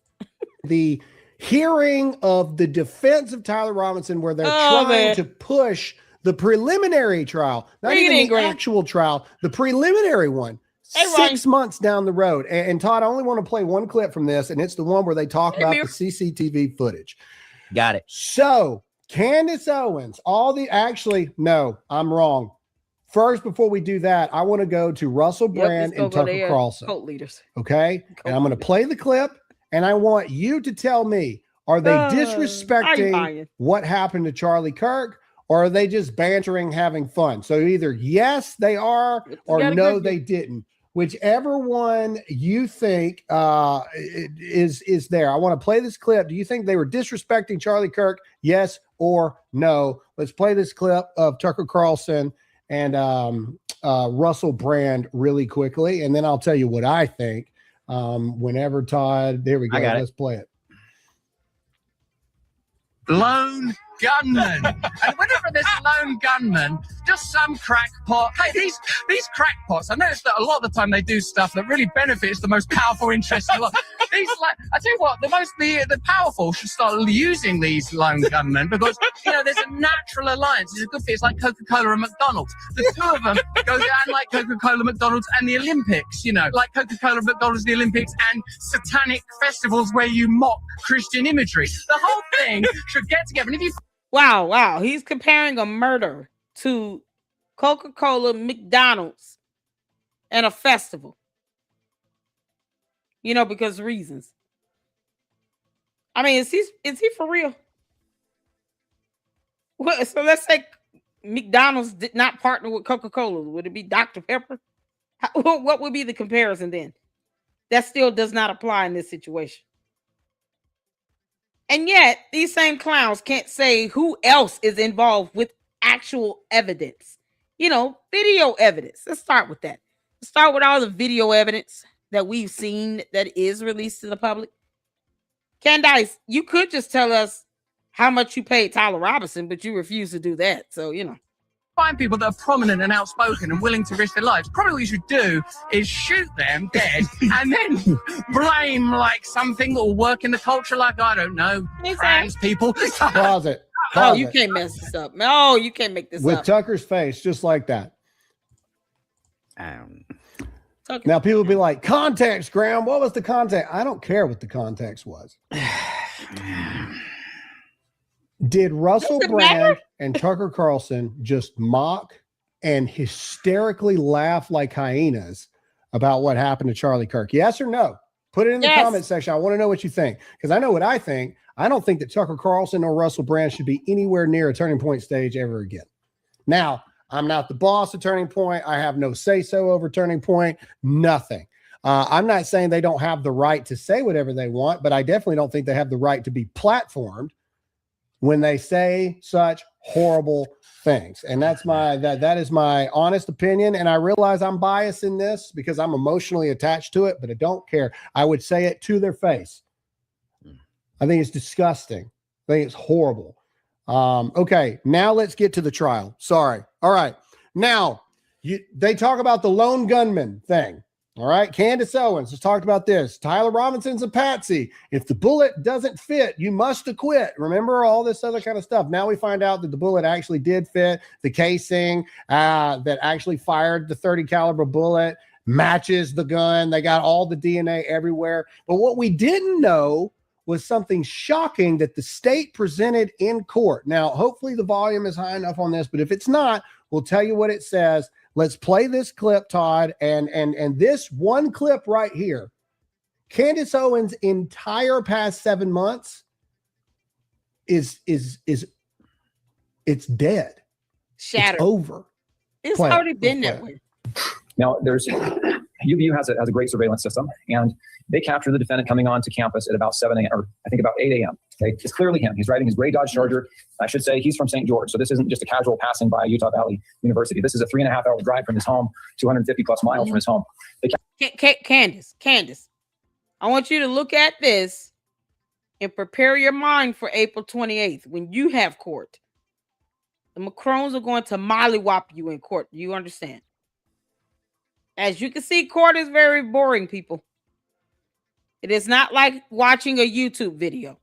The hearing of the defense of Tyler Robinson, where they're trying to push the preliminary trial, not even the actual trial, the preliminary one, 6 months down the road. And Todd, I only want to play one clip from this, and it's the one where they talk about the CCTV footage. Got it. So Candace Owens, no, I'm wrong. First, before we do that, I want to go to Russell Brand and Tucker Carlson. Cult leaders. Okay? And I'm going to play the clip, and I want you to tell me, are they disrespecting what happened to Charlie Kirk, or are they just bantering, having fun? So either yes, they are, or no, they didn't. Whichever one you think is there. I want to play this clip. Do you think they were disrespecting Charlie Kirk? Yes or no? Let's play this clip of Tucker Carlson and Russell Brand really quickly, and then I'll tell you what I think. Whenever Todd, there we go. Let's play it. Lone gunman. And whenever there's a lone gunman, just some crackpot. Hey, these crackpots, I noticed that a lot of the time they do stuff that really benefits the most powerful interests in the lot. These, like, I tell you what, the powerful should start using these lone gunmen because, you know, there's a natural alliance. It's a good fit. It's like Coca-Cola and McDonald's. The two of them go down like Coca-Cola, McDonald's, and the Olympics, you know, like Coca-Cola, McDonald's, the Olympics, and satanic festivals where you mock Christian imagery. The whole thing should get together. And if you Wow. He's comparing a murder to Coca-Cola, McDonald's, and a festival. You know, because reasons. I mean, is he for real? Well, so let's say McDonald's did not partner with Coca-Cola. Would it be Dr. Pepper? What would be the comparison then? That still does not apply in this situation. And yet, these same clowns can't say who else is involved with actual evidence. You know, video evidence. Let's start with that. Let's start with all the video evidence that we've seen that is released to the public. Candace, you could just tell us how much you paid Tyler Robinson, but you refuse to do that. So, you know. Find people that are prominent and outspoken and willing to risk their lives. Probably what you should do is shoot them dead and then blame like something that will work in the culture, like, I don't know, trans people. Pause it. Oh, you can't mess this up. No, you can't make this with up. Tucker's face, just like that. Now people will be like, context, Graham. What was the context? I don't care what the context was. Did Russell Brand and Tucker Carlson just mock and hysterically laugh like hyenas about what happened to Charlie Kirk? Yes or no? Put it in the comment section. I want to know what you think, because I know what I think. I don't think that Tucker Carlson or Russell Brand should be anywhere near a Turning Point stage ever again. Now, I'm not the boss of Turning Point. I have no say-so over Turning Point. Nothing. I'm not saying they don't have the right to say whatever they want, but I definitely don't think they have the right to be platformed when they say such horrible things. And that's that is my honest opinion. And I realize I'm biased in this because I'm emotionally attached to it, but I don't care. I would say it to their face. I think it's disgusting. I think it's horrible. Okay, now let's get to the trial. Sorry. All right. Now, they talk about the lone gunman thing. All right. Candace Owens has talked about this. Tyler Robinson's a patsy. If the bullet doesn't fit, you must acquit. Remember all this other kind of stuff. Now we find out that the bullet actually did fit. The casing that actually fired the 30 caliber bullet matches the gun. They got all the DNA everywhere. But what we didn't know was something shocking that the state presented in court. Now, hopefully the volume is high enough on this, but if it's not, we'll tell you what it says. Let's play this clip, Todd, and this one clip right here. Candace Owens' entire past 7 months is it's dead. Shattered. It's over. It's already been that way. Now, UVU has a great surveillance system, and they captured the defendant coming onto campus at about 7 a.m., or I think about 8 a.m. Okay, it's clearly him. He's riding his gray Dodge Charger. I should say he's from St. George, so this isn't just a casual passing by Utah Valley University. This is a 3.5-hour drive from his home, 250 plus miles from his home. Candace, I want you to look at this and prepare your mind for April 28th when you have court. The Macrones are going to mollywop you in court. Do you understand? As you can see, court is very boring, people. It is not like watching a YouTube video.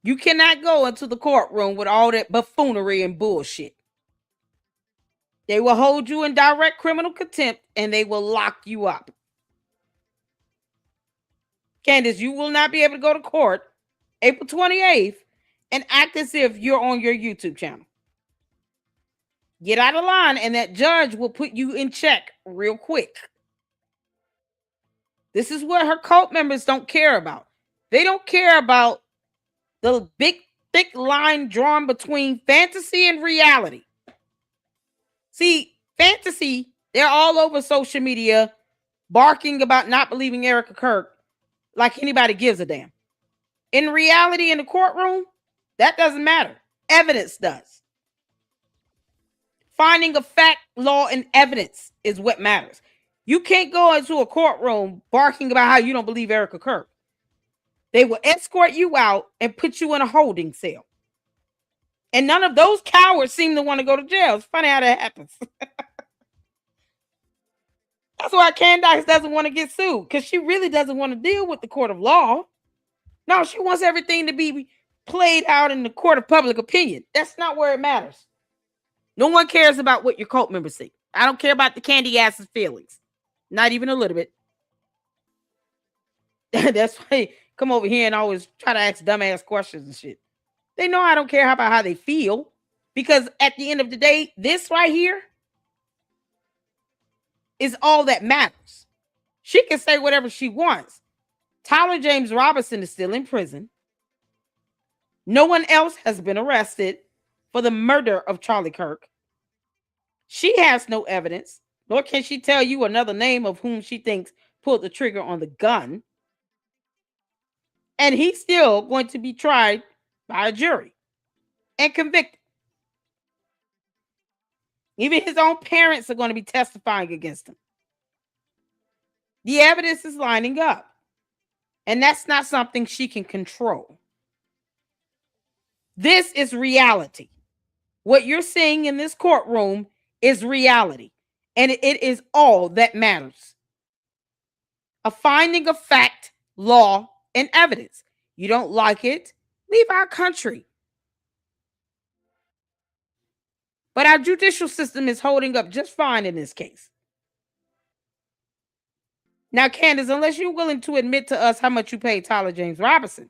You cannot go into the courtroom with all that buffoonery and bullshit. They will hold you in direct criminal contempt and they will lock you up. Candace, you will not be able to go to court April 28th and act as if you're on your YouTube channel. Get out of line and that judge will put you in check real quick. This is what her cult members don't care about. They don't care about the big, thick line drawn between fantasy and reality. See, fantasy, they're all over social media barking about not believing Erika Kirk like anybody gives a damn. In reality, in the courtroom, that doesn't matter. Evidence does. Finding of fact, law, and evidence is what matters. You can't go into a courtroom barking about how you don't believe Erika Kirk. They will escort you out and put you in a holding cell. And none of those cowards seem to want to go to jail. It's funny how that happens. That's why Candace doesn't want to get sued, because she really doesn't want to deal with the court of law. No, she wants everything to be played out in the court of public opinion. That's not where it matters. No one cares about what your cult members think. I don't care about the candy ass's feelings. Not even a little bit. That's why they come over here and always try to ask dumbass questions and shit. They know I don't care about how they feel, because at the end of the day, this right here is all that matters. She can say whatever she wants. Tyler James Robinson is still in prison. No one else has been arrested for the murder of Charlie Kirk. She has no evidence, nor can she tell you another name of whom she thinks pulled the trigger on the gun. And he's still going to be tried by a jury and convicted. Even his own parents are going to be testifying against him. The evidence is lining up. And that's not something she can control. This is reality. What you're seeing in this courtroom is reality. And it is all that matters. A finding of fact, law, and evidence. You don't like it? Leave our country. But our judicial system is holding up just fine in this case. Now, Candace, unless you're willing to admit to us how much you paid Tyler James Robinson,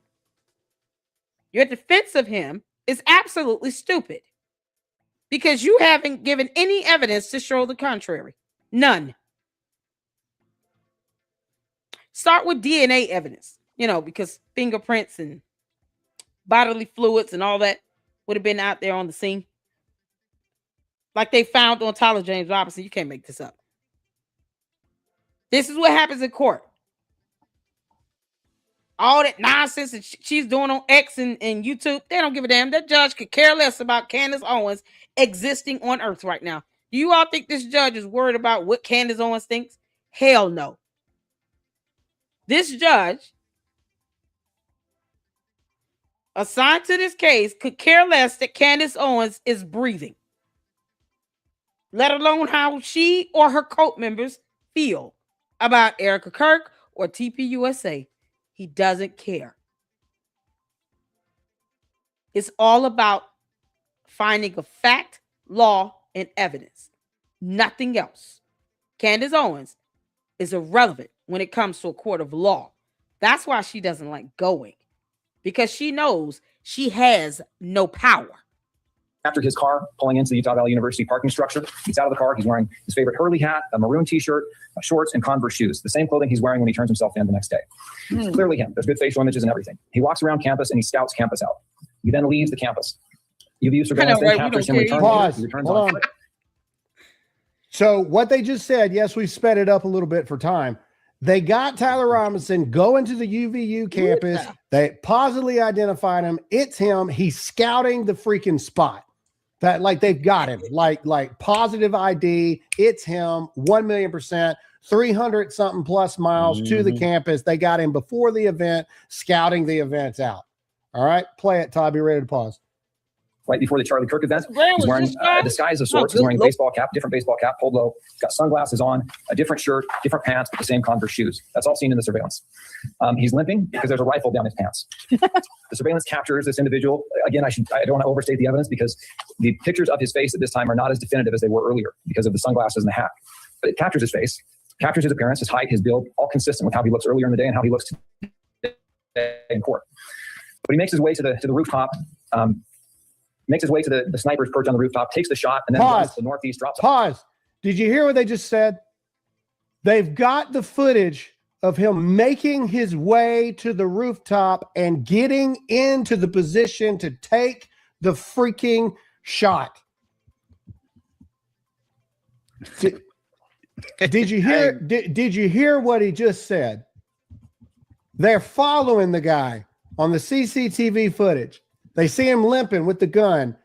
your defense of him is absolutely stupid, because you haven't given any evidence to show the contrary. None. Start with DNA evidence, because fingerprints and bodily fluids and all that would have been out there on the scene. Like they found on Tyler James Robinson. You can't make this up. This is what happens in court. All that nonsense that she's doing on X and YouTube, they don't give a damn. That judge could care less about Candace Owens existing on Earth right now. Do you all think this judge is worried about what Candace Owens thinks? Hell no. This judge assigned to this case could care less that Candace Owens is breathing, let alone how she or her cult members feel about Erika Kirk or TPUSA. He doesn't care. It's all about finding a fact, law, and evidence. Nothing else. Candace Owens is irrelevant when it comes to a court of law. That's why she doesn't like going, because she knows she has no power. After his car pulling into the Utah Valley University parking structure, he's out of the car. He's wearing his favorite Hurley hat, a maroon t-shirt, shorts, and Converse shoes. The same clothing he's wearing when he turns himself in the next day. Clearly him. There's good facial images and everything. He walks around campus and he scouts campus out. He then leaves the campus. UVU surveillance then captures him. Pause. Hold on. So what they just said, yes, we sped it up a little bit for time. They got Tyler Robinson going to the UVU campus. They positively identified him. It's him. He's scouting the freaking spot. That like they've got him, like positive ID. It's him, 1,000,000%, 300 something plus miles to the campus. They got him before the event, scouting the events out. All right, play it, Todd. Be ready to pause. Right before the Charlie Kirk event, he's wearing a disguise of sorts. He's wearing a baseball cap, different baseball cap, pulled low. He's got sunglasses on, a different shirt, different pants, but the same Converse shoes. That's all seen in the surveillance. He's limping because there's a rifle down his pants. The surveillance captures this individual. Again, I don't want to overstate the evidence because the pictures of his face at this time are not as definitive as they were earlier because of the sunglasses and the hat. But it captures his face, captures his appearance, his height, his build, all consistent with how he looks earlier in the day and how he looks today in court. But he makes his way to the rooftop. Makes his way to the sniper's perch on the rooftop, takes the shot, and then runs to the northeast, drops. Pause. Did you hear what they just said? They've got the footage of him making his way to the rooftop and getting into the position to take the freaking shot. Did you hear? Did you hear what he just said? They're following the guy on the CCTV footage. They see him limping with the gun.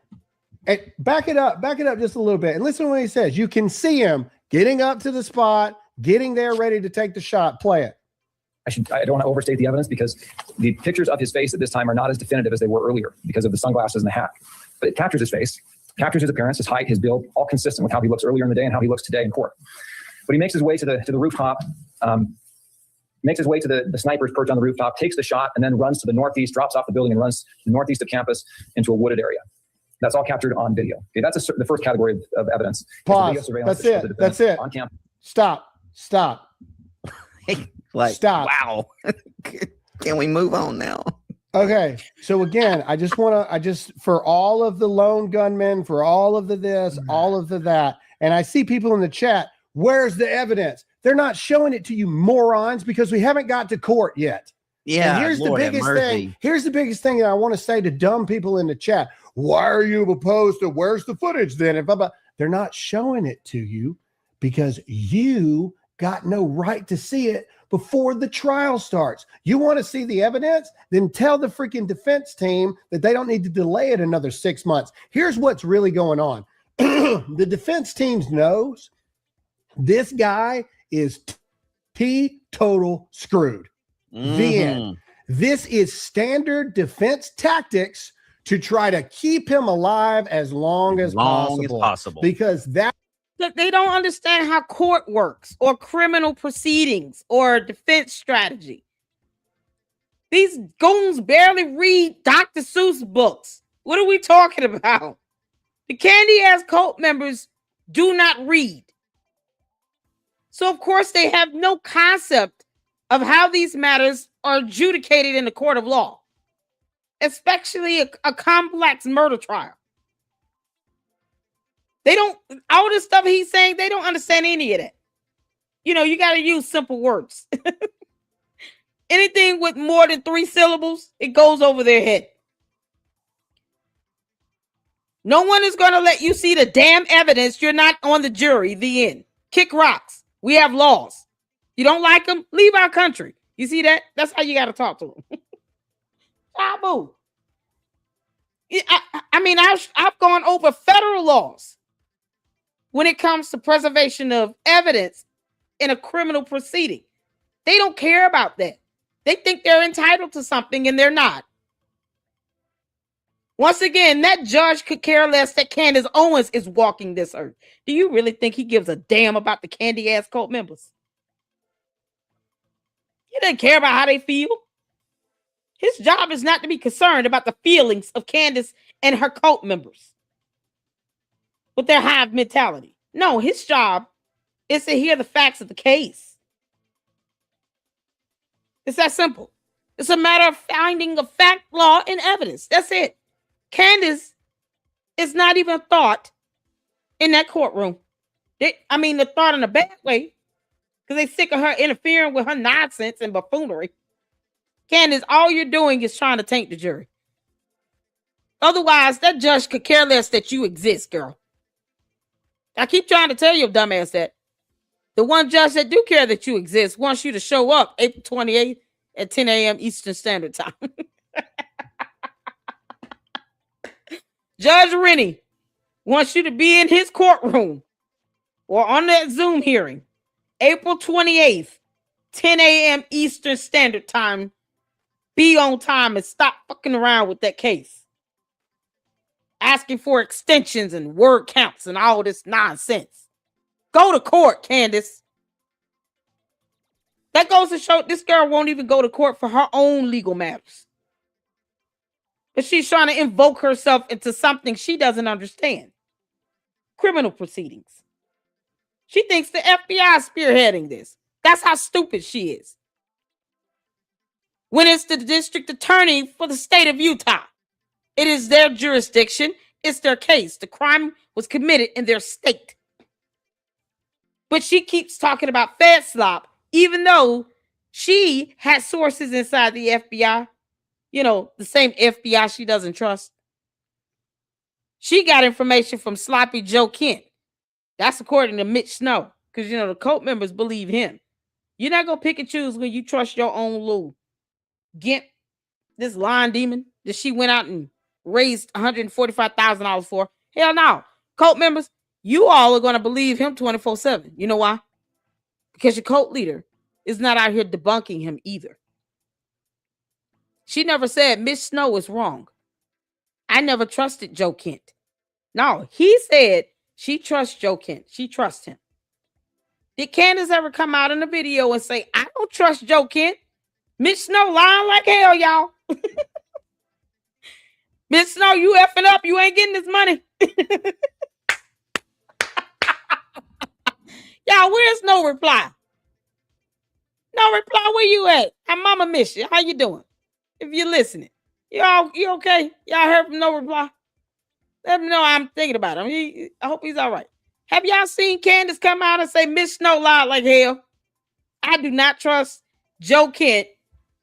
And back it up just a little bit. And listen to what he says. You can see him getting up to the spot, getting there ready to take the shot. Play it. I don't want to overstate the evidence because the pictures of his face at this time are not as definitive as they were earlier because of the sunglasses and the hat. But it captures his face, captures his appearance, his height, his build, all consistent with how he looks earlier in the day and how he looks today in court. But he makes his way to the rooftop, makes his way to the sniper's perch on the rooftop, takes the shot, and then runs to the northeast, drops off the building, and runs to the northeast of campus into a wooded area. That's all captured on video. Okay, that's the first category of evidence. Pause. That's it. That's it. On campus. Stop. Stop. Wow. Can we move on now? Okay. So again, I just for all of the lone gunmen, for all of the this, all of the that, and I see people in the chat, where's the evidence? They're not showing it to you morons because we haven't got to court yet. Yeah. And here's the biggest thing. Here's the biggest thing that I want to say to dumb people in the chat. Why are you opposed to where's the footage then? If they're not showing it to you because you got no right to see it before the trial starts. You want to see the evidence? Then tell the freaking defense team that they don't need to delay it another 6 months. Here's what's really going on. The defense team knows this guy is total screwed. The end. This is standard defense tactics to try to keep him alive as long as possible. Because they don't understand how court works or criminal proceedings or defense strategy. These goons barely read Dr. Seuss books. What are we talking about? The candy ass cult members do not read. So, of course, they have no concept of how these matters are adjudicated in the court of law, especially a complex murder trial. They don't, all the stuff he's saying, they don't understand any of that. You know, you got to use simple words. Anything with more than 3 syllables, it goes over their head. No one is going to let you see the damn evidence. You're not on the jury. The end. Kick rocks. We have laws. You don't like them? Leave our country. You see that? That's how you got to talk to them. Taboo. I mean, I've gone over federal laws when it comes to preservation of evidence in a criminal proceeding. They don't care about that. They think they're entitled to something and they're not. Once again, that judge could care less that Candace Owens is walking this earth. Do you really think he gives a damn about the candy-ass cult members? He doesn't care about how they feel. His job is not to be concerned about the feelings of Candace and her cult members with their hive mentality. No, his job is to hear the facts of the case. It's that simple. It's a matter of finding a fact, law, and evidence. That's it. Candace is not even a thought in that courtroom. The thought in a bad way, because they sick of her interfering with her nonsense and buffoonery. Candace, all you're doing is trying to taint the jury. Otherwise, that judge could care less that you exist, girl. I keep trying to tell your dumbass that. The one judge that do care that you exist wants you to show up April 28th at 10 a.m. Eastern Standard Time. Judge Rennie wants you to be in his courtroom or on that Zoom hearing April 28th, 10 a.m. Eastern Standard Time. Be on time and stop fucking around with that case. Asking for extensions and word counts and all this nonsense. Go to court, Candace. That goes to show this girl won't even go to court for her own legal matters. But she's trying to invoke herself into something she doesn't understand. Criminal proceedings. She thinks the FBI is spearheading this. That's how stupid she is. When it's the district attorney for the state of Utah, it is their jurisdiction. It's their case. The crime was committed in their state. But she keeps talking about Fed slop, even though she has sources inside the FBI. You know, the same FBI she doesn't trust. She got information from Sloppy Joe Kent. That's according to Mitch Snow. Because, you know, the cult members believe him. You're not going to pick and choose when you trust your own little Gimp, this lying demon that she went out and raised $145,000 for. Hell no. Cult members, you all are going to believe him 24/7. You know why? Because your cult leader is not out here debunking him either. She never said Miss Snow is wrong. I never trusted Joe Kent. No, he said she trusts Joe Kent. She trusts him. Did Candace ever come out in the video and say, I don't trust Joe Kent? Miss Snow lying like hell, y'all. Miss Snow, you effing up. You ain't getting this money. Y'all, where's no reply? No reply, where you at? How mama miss you? How you doing? If you're listening. You okay? Y'all heard from no reply? Let me know I'm thinking about him. I hope he's all right. Have y'all seen Candace come out and say Miss Snow lied like hell? I do not trust Joe Kent.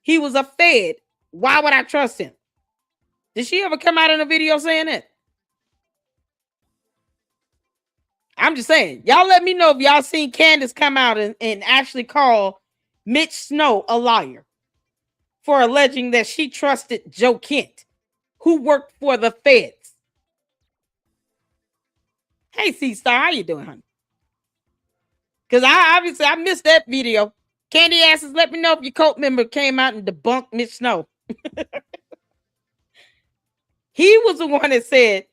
He was a Fed. Why would I trust him? Did she ever come out in a video saying that? I'm just saying. Y'all let me know if y'all seen Candace come out and actually call Mitch Snow a liar for alleging that she trusted Joe Kent, who worked for the Feds. Hey, C-Star, how you doing, honey? Because I missed that video. Candy asses, let me know if your cult member came out and debunked Mitch Snow. He was the one that said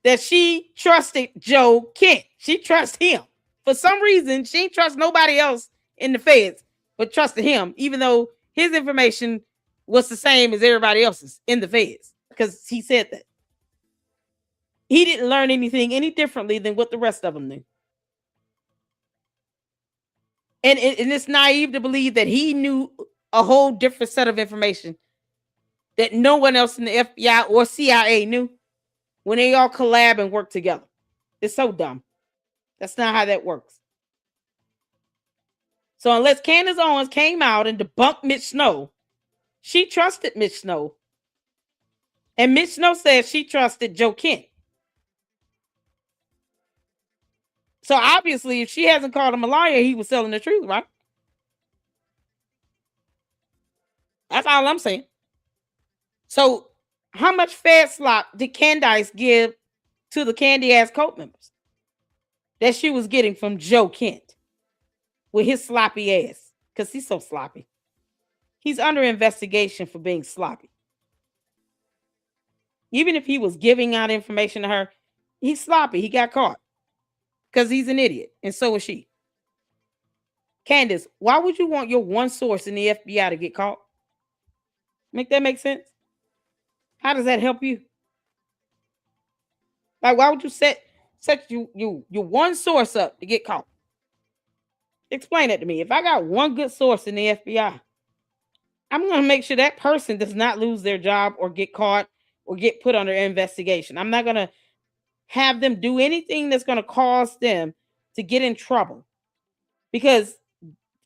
that she trusted Joe Kent. She trusts him. For some reason, she ain't trust nobody else in the Feds, but trusted him, even though his information was the same as everybody else's in the Feds, because he said that. He didn't learn anything any differently than what the rest of them knew. And it's naive to believe that he knew a whole different set of information that no one else in the FBI or CIA knew when they all collab and work together. It's so dumb. That's not how that works. So unless Candace Owens came out and debunked Mitch Snow, she trusted Mitch Snow. And Mitch Snow said she trusted Joe Kent. So obviously, if she hasn't called him a liar, he was telling the truth, right? That's all I'm saying. So how much fed slop did Candace give to the candy ass cult members that she was getting from Joe Kent with his sloppy ass? Because he's so sloppy. He's under investigation for being sloppy. Even if he was giving out information to her, he's sloppy. He got caught because he's an idiot. And so is she. Candace, why would you want your one source in the FBI to get caught? Make that make sense? How does that help you? Like, why would you set your one source up to get caught? Explain that to me. If I got one good source in the FBI, I'm going to make sure that person does not lose their job or get caught or get put under investigation. I'm not going to have them do anything that's going to cause them to get in trouble. Because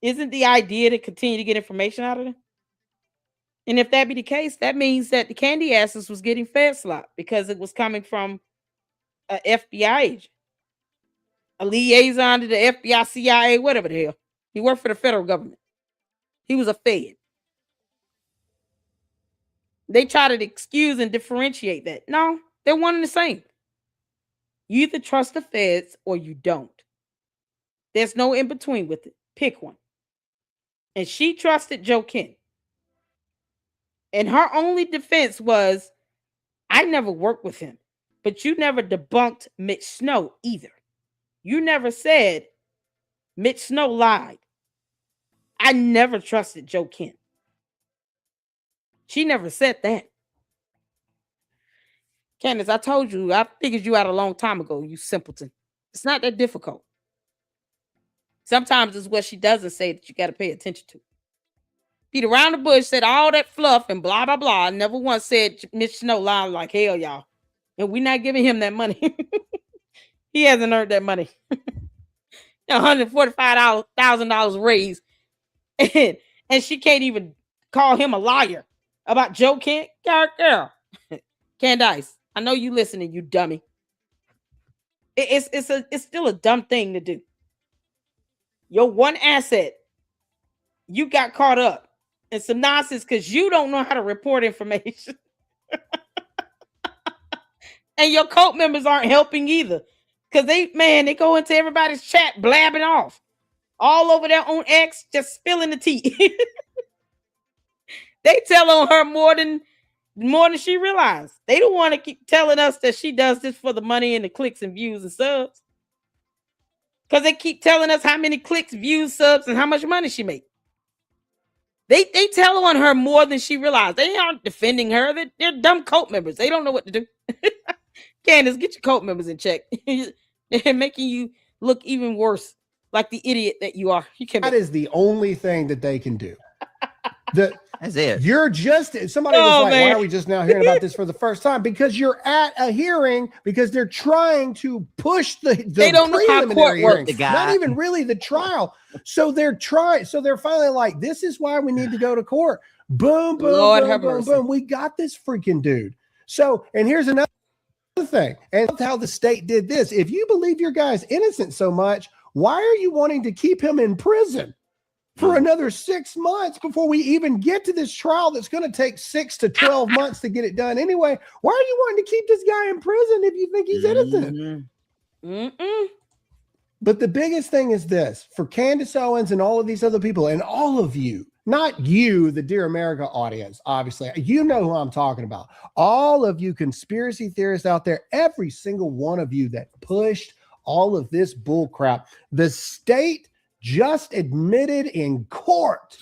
isn't the idea to continue to get information out of them? And if that be the case, that means that the candy asses was getting fed slop because it was coming from an FBI agent, a liaison to the FBI, CIA, whatever the hell. He worked for the federal government. He was a fed. They try to excuse and differentiate that. No, they're one and the same. You either trust the feds or you don't. There's no in between with it. Pick one. And she trusted Joe Kent. And her only defense was, I never worked with him. But you never debunked Mitch Snow either. You never said Mitch Snow lied. I never trusted Joe Kent. She never said that. Candace, I told you, I figured you out a long time ago, you simpleton. It's not that difficult. Sometimes it's what she doesn't say that you got to pay attention to. Beat around the bush, said all that fluff and blah, blah, blah. Never once said Mitch Snow lied like hell, y'all. And we're not giving him that money. He hasn't earned that money. $145,000 raise. And she can't even call him a liar about Joe Kent. Girl. Candace, I know you listening, you dummy. It's still a dumb thing to do. Your one asset, you got caught up in some nonsense because you don't know how to report information. And your cult members aren't helping either. Because they go into everybody's chat blabbing off. All over their own ex, just spilling the tea. They tell on her more than she realized. They don't want to keep telling us that she does this for the money and the clicks and views and subs. Because they keep telling us how many clicks, views, subs, and how much money she makes. They tell on her more than she realized. They aren't defending her. They're dumb cult members. They don't know what to do. Candace, get your cult members in check. They're making you look even worse, like the idiot that you are. That is the only thing that they can do. That's it. You're just somebody was like, why are we just now hearing about this for the first time? Because you're at a hearing because they're trying to push the they don't know how court works. Not even really the trial. So they're trying. So they're finally like, this is why we need to go to court. Boom, boom, Lord boom, boom, boom. We got this freaking dude. So, and here's another thing. And how the state did this. If you believe your guy's innocent so much, why are you wanting to keep him in prison for another 6 months before we even get to this trial that's going to take 6 to 12 months to get it done anyway? Why are you wanting to keep this guy in prison if you think he's innocent? But the biggest thing is this, for Candace Owens and all of these other people and all of you, not you, the Dear America audience, obviously, you know who I'm talking about. All of you conspiracy theorists out there, every single one of you that pushed all of this bull crap, the state just admitted in court,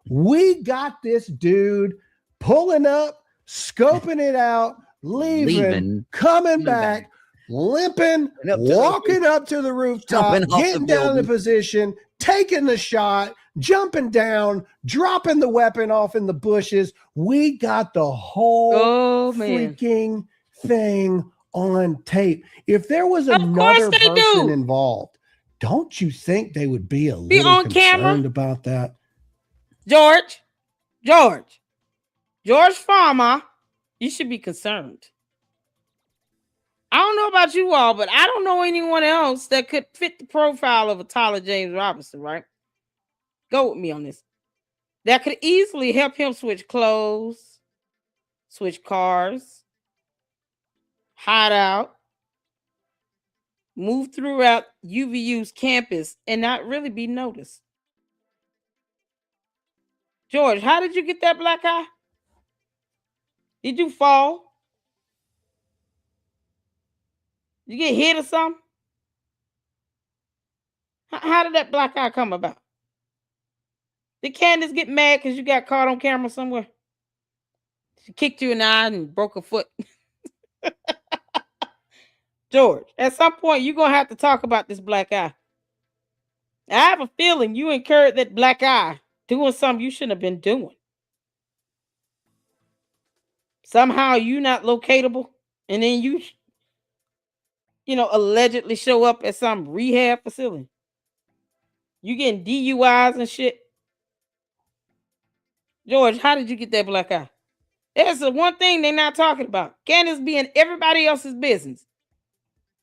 we got this dude pulling up, scoping it out, leaving coming back, limping, walking up to the rooftop, getting down the position, taking the shot, jumping down, dropping the weapon off in the bushes. We got the whole freaking thing on tape. If there was another person involved, don't you think they would be a little on concerned camera about that? George Farmer, you should be concerned. I don't know about you all, but I don't know anyone else that could fit the profile of a Tyler James Robinson, right? Go with me on this. That could easily help him switch clothes, switch cars, hide out, move throughout UVU's campus, and not really be noticed. George, how did you get that black eye? Did you fall? You get hit or something? How did that black eye come about? Did Candace get mad because you got caught on camera somewhere? She kicked you in the eye and broke a foot. George, at some point, you're going to have to talk about this black eye. I have a feeling you incurred that black eye doing something you shouldn't have been doing. Somehow you not locatable, and then you allegedly show up at some rehab facility. You getting DUIs and shit. George, how did you get that black eye? That's the one thing they're not talking about. Candace being everybody else's business.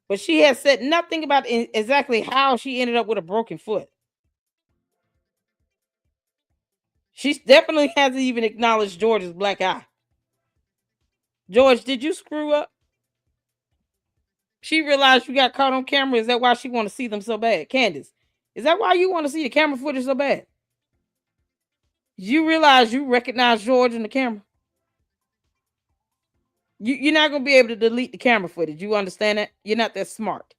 But she has said nothing about exactly how she ended up with a broken foot. She definitely hasn't even acknowledged George's black eye. George, did you screw up? She realized you got caught on camera. Is that why she want to see them so bad? Candace, is that why you want to see the camera footage so bad? You realize you recognize George in the camera? You're not going to be able to delete the camera footage. You understand that? You're not that smart.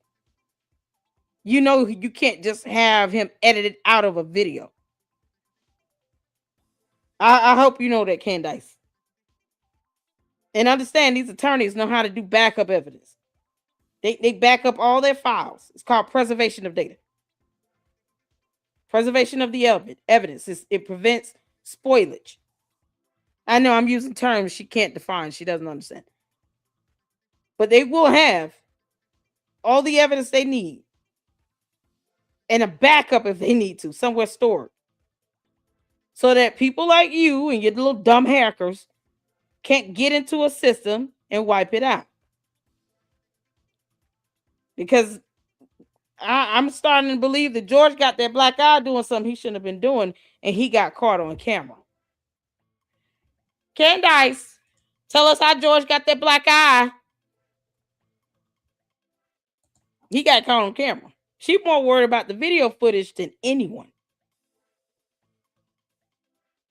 You know you can't just have him edited out of a video. I hope you know that, Candace. And understand these attorneys know how to do backup evidence. They back up all their files. It's called preservation of data. Preservation of the evidence. It prevents spoilage. I know I'm using terms she can't define. She doesn't understand. But they will have all the evidence they need and a backup if they need to, somewhere stored. So that people like you and your little dumb hackers can't get into a system and wipe it out. Because I'm starting to believe that George got that black eye doing something he shouldn't have been doing, and he got caught on camera. Candace, tell us how George got that black eye. He got caught on camera. She's more worried about the video footage than anyone.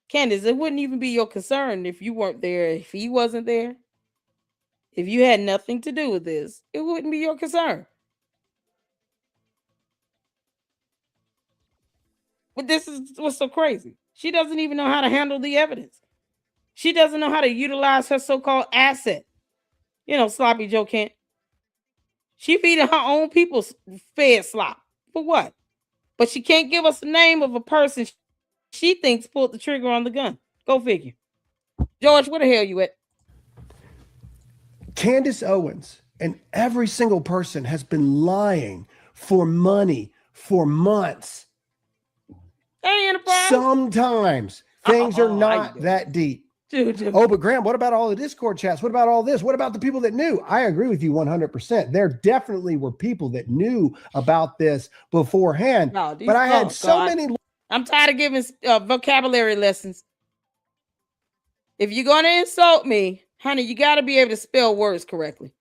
Candace, it wouldn't even be your concern if you weren't there, if he wasn't there. If you had nothing to do with this, it wouldn't be your concern. But this is what's so crazy. She doesn't even know how to handle the evidence. She doesn't know how to utilize her so-called asset. Sloppy Joe can't. She feeding her own people fed slop. For what? But she can't give us the name of a person she thinks pulled the trigger on the gun. Go figure. George, where the hell you at? Candace Owens and every single person has been lying for money for months. Sometimes things are not that deep. Dude. Oh, but Graham, what about all the Discord chats? What about all this? What about the people that knew? I agree with you 100%. There definitely were people that knew about this beforehand. But I had so many. I'm tired of giving vocabulary lessons. If you're going to insult me, honey, you got to be able to spell words correctly.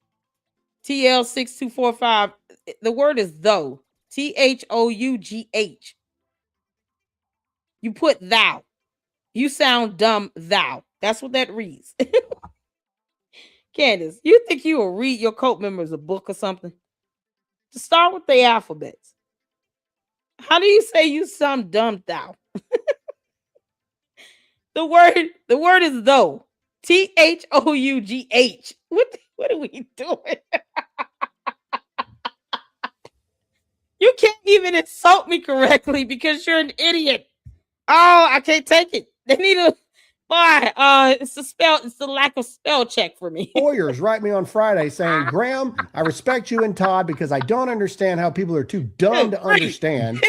TL6245. The word is though. THOUGH. You put thou. You sound dumb, thou. That's what that reads. Candace, you think you will read your cult members a book or something? To start with the alphabets. How do you say you sound dumb, thou? The word is though. THOUGH. What are we doing? You can't even insult me correctly because you're an idiot. Oh, I can't take it. They need a it's the lack of spell check for me. Lawyers write me on Friday saying, Graham, I respect you and Todd because I don't understand how people are too dumb to understand.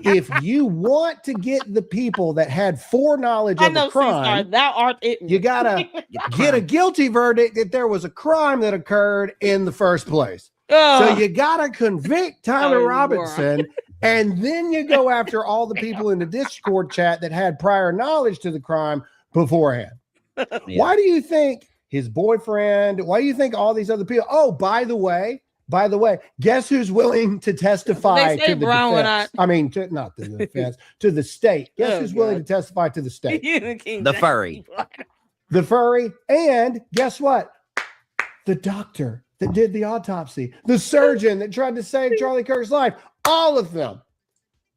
if you want to get the people that had foreknowledge of the crime, thou art ignorant. You gotta get a guilty verdict that there was a crime that occurred in the first place. So you gotta convict Tyler Robinson, and then you go after all the people in the Discord chat that had prior knowledge to the crime beforehand. Why do you think his boyfriend? Why do you think all these other people? Oh, by the way, guess who's willing to testify to the defense? I mean, not to the defense, to the state. Guess who's willing to testify to the state? The furry. The furry. And guess what? The doctor that did the autopsy, the surgeon that tried to save Charlie Kirk's life, all of them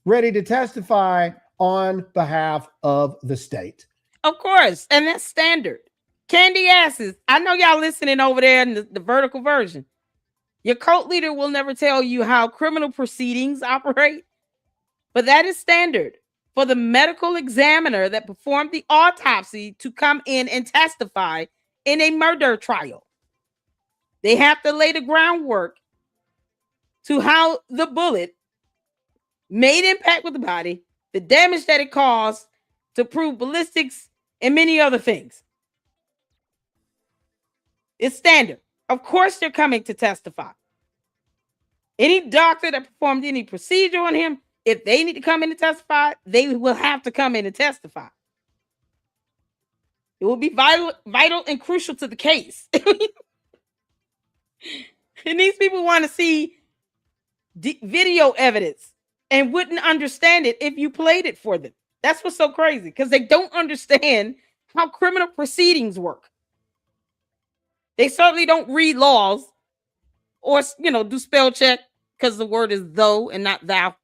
ready to testify on behalf of the state. Of course. And that's standard. Candy asses. I know y'all listening over there in the vertical version. Your cult leader will never tell you how criminal proceedings operate, but that is standard for the medical examiner that performed the autopsy to come in and testify in a murder trial. They have to lay the groundwork to how the bullet made impact with the body, the damage that it caused, to prove ballistics and many other things. It's standard. Of course, they're coming to testify. Any doctor that performed any procedure on him, if they need to come in and testify, they will have to come in and testify. It will be vital and crucial to the case. And these people want to see video evidence and wouldn't understand it if you played it for them. That's what's so crazy, because they don't understand how criminal proceedings work. They certainly don't read laws or, do spell check, because the word is though and not thou.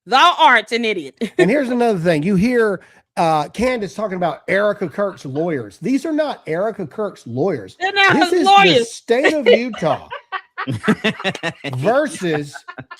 Thou art an idiot. And here's another thing. You hear Candace talking about Erika Kirk's lawyers. These are not Erika Kirk's lawyers. They're not this is lawyers. The state of Utah versus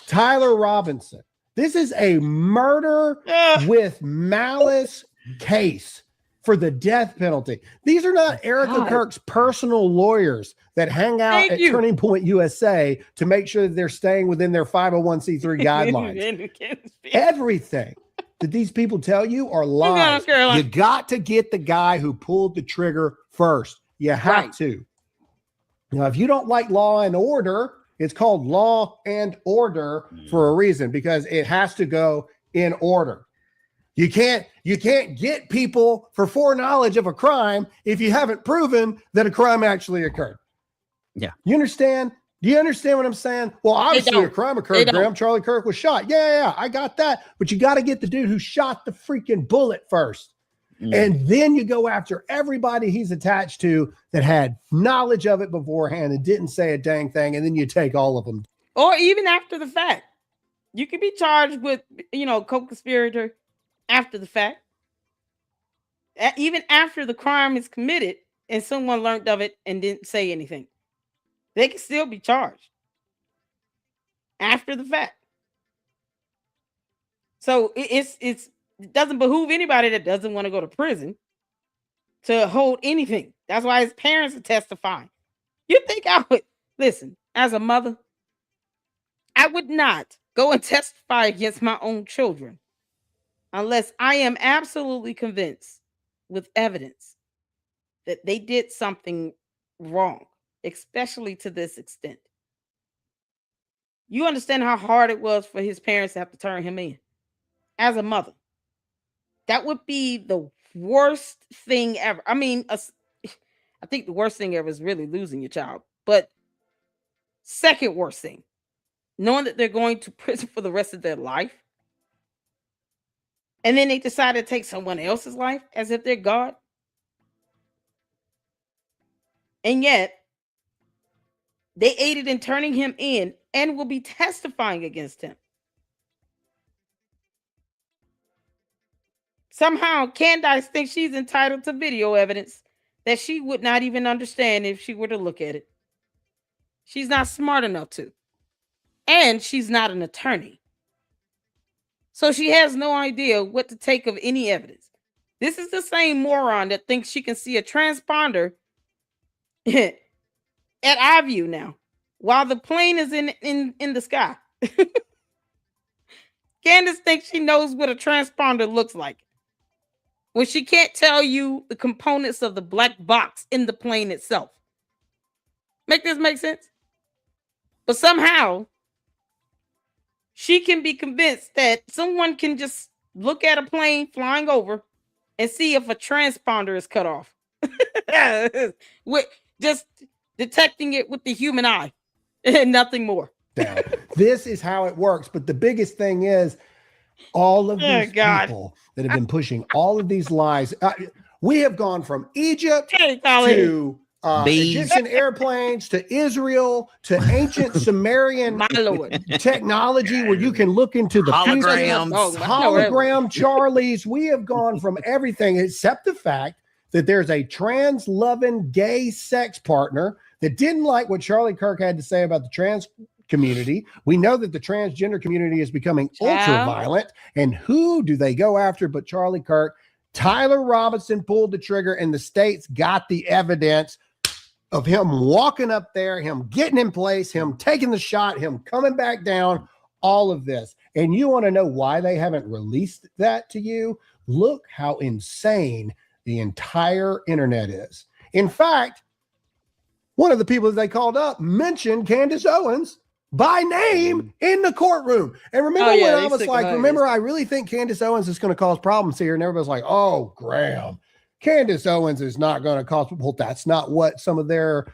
Tyler Robinson. This is a murder with malice case for the death penalty. These are not Erika Kirk's personal lawyers that hang out at Turning Point USA to make sure that they're staying within their 501c3 guidelines. Everything that these people tell you are lies. You got to get the guy who pulled the trigger first. You have to. Now, if you don't like law and order, it's called law and order for a reason, because it has to go in order. You can't get people for foreknowledge of a crime if you haven't proven that a crime actually occurred. Yeah. You understand? Do you understand what I'm saying? Well, obviously a crime occurred, Graham. Charlie Kirk was shot. Yeah, I got that. But you got to get the dude who shot the freaking bullet first. And then you go after everybody he's attached to that had knowledge of it beforehand and didn't say a dang thing. And then you take all of them. Or even after the fact. You can be charged with, co-conspirator after the fact. Even after the crime is committed and someone learned of it and didn't say anything. They can still be charged after the fact. So it doesn't behoove anybody that doesn't want to go to prison to hold anything. That's why his parents are testifying. You think I would listen, as a mother, I would not go and testify against my own children unless I am absolutely convinced with evidence that they did something wrong, especially to this extent. You understand how hard it was for his parents to have to turn him in. As a mother, that would be the worst thing ever. I mean, I think the worst thing ever is really losing your child. But second worst thing, knowing that they're going to prison for the rest of their life. And then they decide to take someone else's life as if they're God. And yet, they aided in turning him in and will be testifying against him. Somehow, Candace thinks she's entitled to video evidence that she would not even understand if she were to look at it. She's not smart enough to. And she's not an attorney. So she has no idea what to take of any evidence. This is the same moron that thinks she can see a transponder at our view now, while the plane is in the sky. Candace thinks she knows what a transponder looks like when she can't tell you the components of the black box in the plane itself. Make this make sense? But somehow she can be convinced that someone can just look at a plane flying over and see if a transponder is cut off. With just detecting it with the human eye and nothing more. This is how it works. But the biggest thing is all of these people that have been pushing all of these lies. We have gone from Egypt to Egyptian airplanes to Israel to ancient Sumerian technology where you can look into the holograms, hologram Charlies. We have gone from everything except the fact that there's a trans-loving gay sex partner that didn't like what Charlie Kirk had to say about the trans community. We know that the transgender community is becoming ultra-violent. And who do they go after but Charlie Kirk? Tyler Robinson pulled the trigger, and the states got the evidence of him walking up there, him getting in place, him taking the shot, him coming back down, all of this. And you want to know why they haven't released that to you? Look how insane the entire internet is. In fact, one of the people that they called up mentioned Candace Owens by name in the courtroom. And remember when I was like, I really think Candace Owens is going to cause problems here. And everybody's like, oh, Graham, Candace Owens is not going to cause, well, that's not what some of their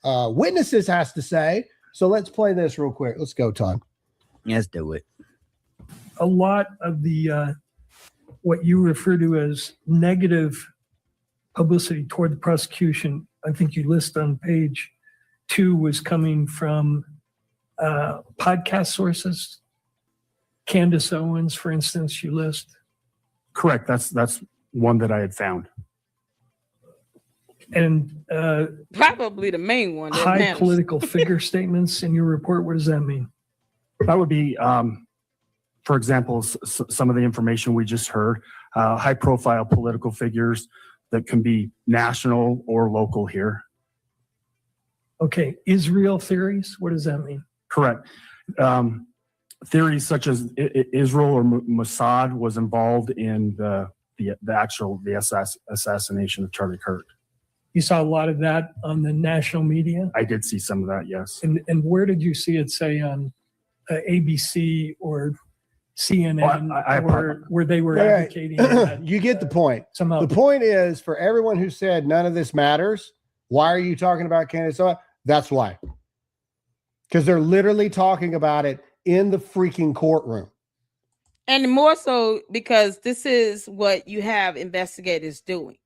witnesses has to say. So let's play this real quick. Let's go, Todd. Let's do it. A lot of the what you refer to as negative publicity toward the prosecution, I think you list on page 2, was coming from podcast sources. Candace Owens, for instance, you list. Correct. That's one that I had found. And probably the main one. High political figure statements in your report. What does that mean? That would be, for example, some of the information we just heard, high profile political figures that can be national or local here. Okay. Israel theories. What does that mean? Correct. Theories such as Israel or Mossad was involved in the assassination of Charlie Kirk. You saw a lot of that on the national media? I did see some of that, yes. And where did you see it, say, on ABC or CNN, where they were advocating that? You get the point. The point is, for everyone who said none of this matters, why are you talking about Candace? That's why. Because they're literally talking about it in the freaking courtroom. And more so because this is what you have investigators doing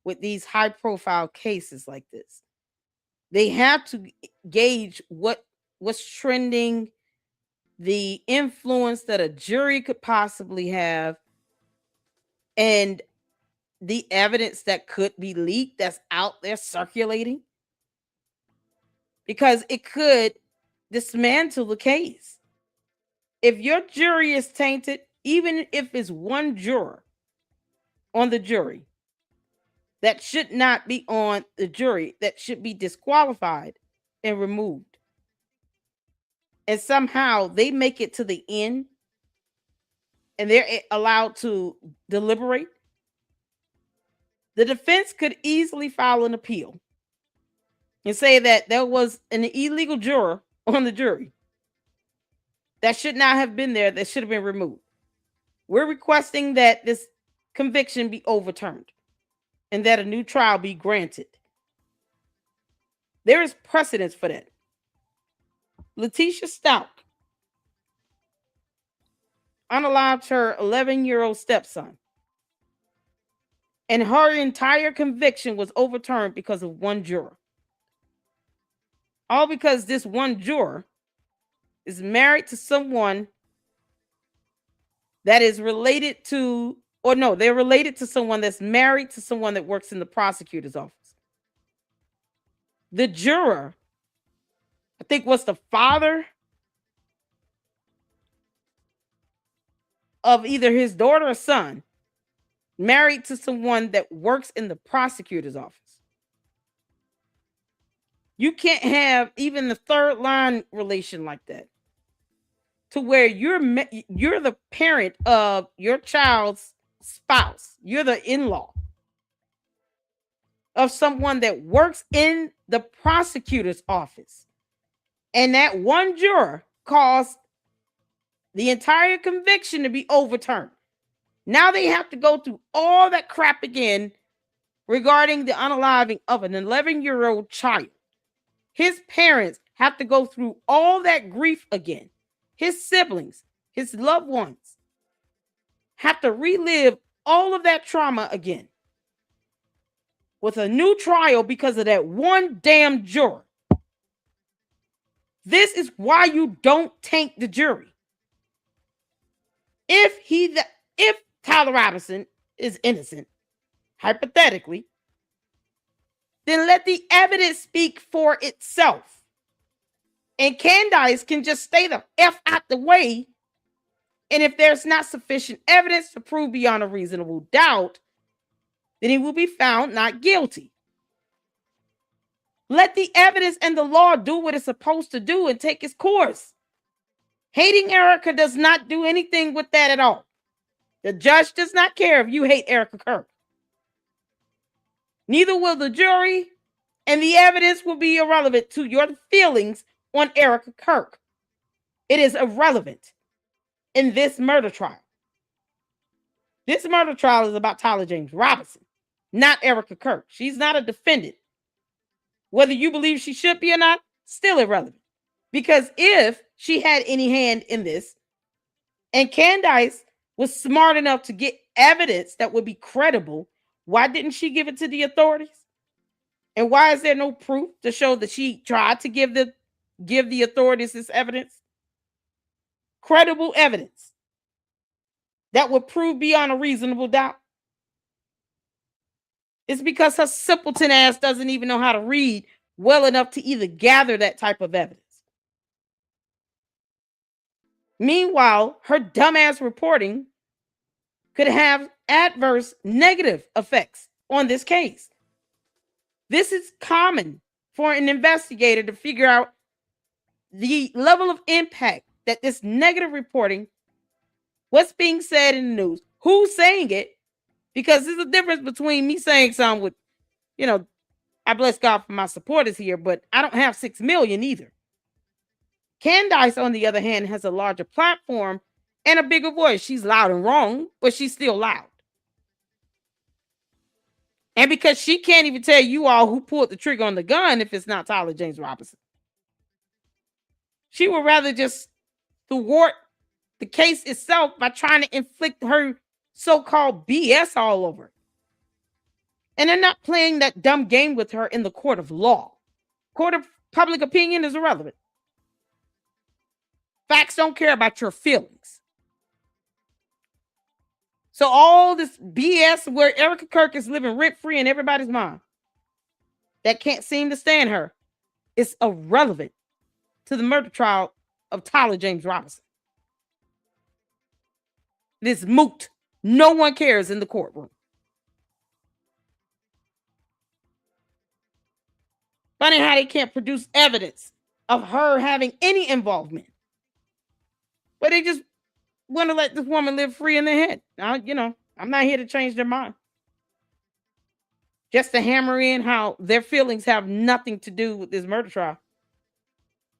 with these high profile cases like this. They have to gauge what's trending, the influence that a jury could possibly have, and the evidence that could be leaked that's out there circulating, because it could dismantle the case. If your jury is tainted, even if it's one juror on the jury that should not be on the jury, that should be disqualified and removed, and somehow they make it to the end and they're allowed to deliberate, the defense could easily file an appeal and say that there was an illegal juror on the jury that should not have been there, that should have been removed. We're requesting that this conviction be overturned and that a new trial be granted. There is precedence for that. Letitia Stout unalived her 11-year-old stepson, and her entire conviction was overturned because of one juror. All because this one juror is married to someone that is related to, or no, they're related to someone that's married to someone that works in the prosecutor's office. The juror, I think, was the father of either his daughter or son, married to someone that works in the prosecutor's office. You can't have even the third line relation like that to where you're the parent of your child's spouse. You're the in-law of someone that works in the prosecutor's office. And that one juror caused the entire conviction to be overturned. Now they have to go through all that crap again regarding the unaliving of an 11-year-old child. His parents have to go through all that grief again. His siblings, his loved ones have to relive all of that trauma again with a new trial because of that one damn juror. This is why you don't taint the jury. If Tyler Robinson is innocent, hypothetically, then let the evidence speak for itself. And Candace can just stay the F out the way. And if there's not sufficient evidence to prove beyond a reasonable doubt, then he will be found not guilty. Let the evidence and the law do what it's supposed to do and take its course. Hating Erika does not do anything with that at all. The judge does not care if you hate Erika Kirk. Neither will the jury, and the evidence will be irrelevant to your feelings on Erika Kirk. It is irrelevant in this murder trial. This murder trial is about Tyler James Robinson, not Erika Kirk. She's not a defendant. Whether you believe she should be or not, still irrelevant. Because if she had any hand in this, and Candace was smart enough to get evidence that would be credible, why didn't she give it to the authorities? And why is there no proof to show that she tried to give the authorities this evidence? Credible evidence that would prove beyond a reasonable doubt. It's because her simpleton ass doesn't even know how to read well enough to either gather that type of evidence. Meanwhile, her dumbass reporting could have adverse negative effects on this case. This is common for an investigator to figure out the level of impact that this negative reporting, what's being said in the news, who's saying it, because there's a difference between me saying something with, I bless God for my supporters here, but I don't have 6 million either. Candace, on the other hand, has a larger platform and a bigger voice. She's loud and wrong, but she's still loud. And because she can't even tell you all who pulled the trigger on the gun if it's not Tyler James Robinson, she would rather just thwart the case itself by trying to inflict her so-called BS all over. And they're not playing that dumb game with her in the court of law. Court of public opinion is irrelevant. Facts don't care about your feelings. So all this BS where Erika Kirk is living rent-free in everybody's mind that can't seem to stand her is irrelevant to the murder trial of Tyler James Robinson. It is moot. No one cares in the courtroom. Funny how they can't produce evidence of her having any involvement. But they just want to let this woman live free in their head. Now, I'm not here to change their mind. Just to hammer in how their feelings have nothing to do with this murder trial.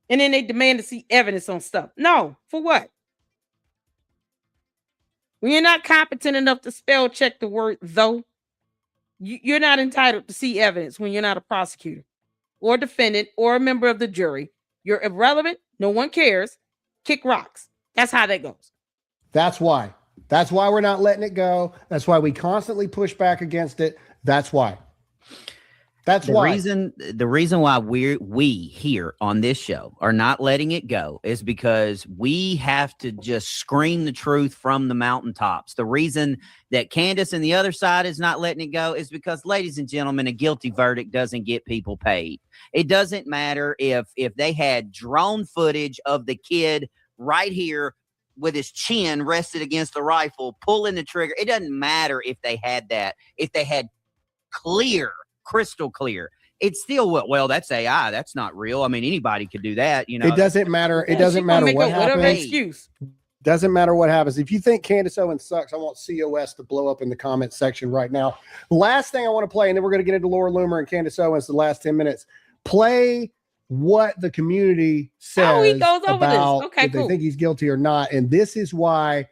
And then they demand to see evidence on stuff. No, for what? When you're not competent enough to spell check the word though, you're not entitled to see evidence when you're not a prosecutor or defendant or a member of the jury. You're irrelevant. No one cares. Kick rocks. That's how that goes. That's why. That's why we're not letting it go. That's why we constantly push back against it. That's why. That's why. The reason why we here on this show are not letting it go is because we have to just scream the truth from the mountaintops. The reason that Candace and the other side is not letting it go is because, ladies and gentlemen, a guilty verdict doesn't get people paid. It doesn't matter if they had drone footage of the kid right here with his chin rested against the rifle, pulling the trigger. It doesn't matter if they had that, if they had crystal clear it's still well, that's AI. That's not real. I mean, anybody could do that. You know, it doesn't matter. It doesn't matter what happens. Excuse. Doesn't matter what happens. If you think Candace Owens sucks, I want COS to blow up in the comment section right now. Last thing I want to play, and then we're going to get into Laura Loomer and Candace Owens the last 10 minutes. Play what the community says about if they think he's guilty or not. And this is why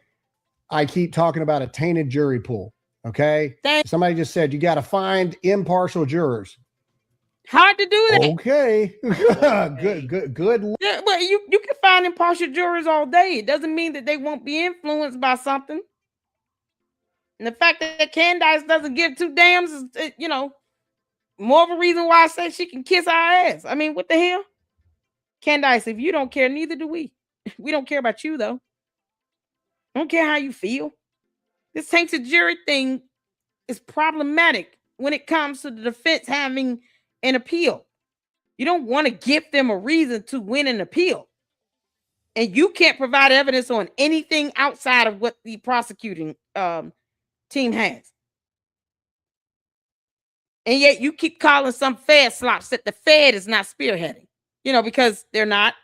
I keep talking about a tainted jury pool. Okay. Somebody just said you got to find impartial jurors. Hard to do that. Okay. good. Yeah, but you can find impartial jurors all day. It doesn't mean that they won't be influenced by something. And the fact that Candace doesn't give two damns is, more of a reason why I say she can kiss our ass. I mean, what the hell? Candace, if you don't care, neither do we. We don't care about you, though. I don't care how you feel. This tainted jury thing is problematic when it comes to the defense having an appeal. You don't want to give them a reason to win an appeal. And you can't provide evidence on anything outside of what the prosecuting team has. And yet you keep calling some Fed slops that the Fed is not spearheading, because they're not.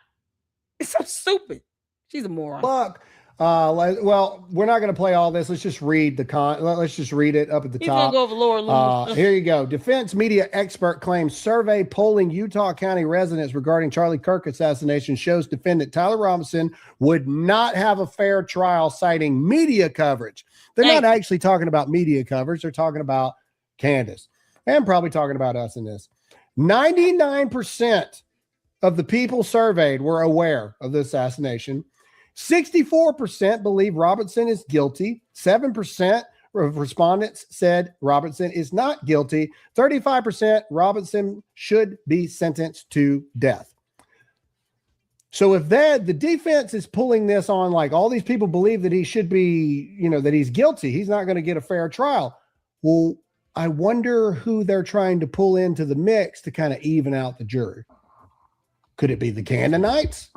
It's so stupid. She's a moron. Look, well, we're not going to play all this. Let's just read let's just read it up at the top. He's going to go over Laura Loomer. Here you go. Defense media expert claims survey polling Utah County residents regarding Charlie Kirk assassination shows defendant Tyler Robinson would not have a fair trial, citing media coverage. They're not actually talking about media coverage. They're talking about Candace and probably talking about us in this. 99% of the people surveyed were aware of the assassination. 64% believe Robinson is guilty. 7% of respondents said Robinson is not guilty. 35% Robinson should be sentenced to death. So if the defense is pulling this on, like all these people believe that he should be, that he's guilty, he's not going to get a fair trial. Well, I wonder who they're trying to pull into the mix to kind of even out the jury. Could it be the Canaanites?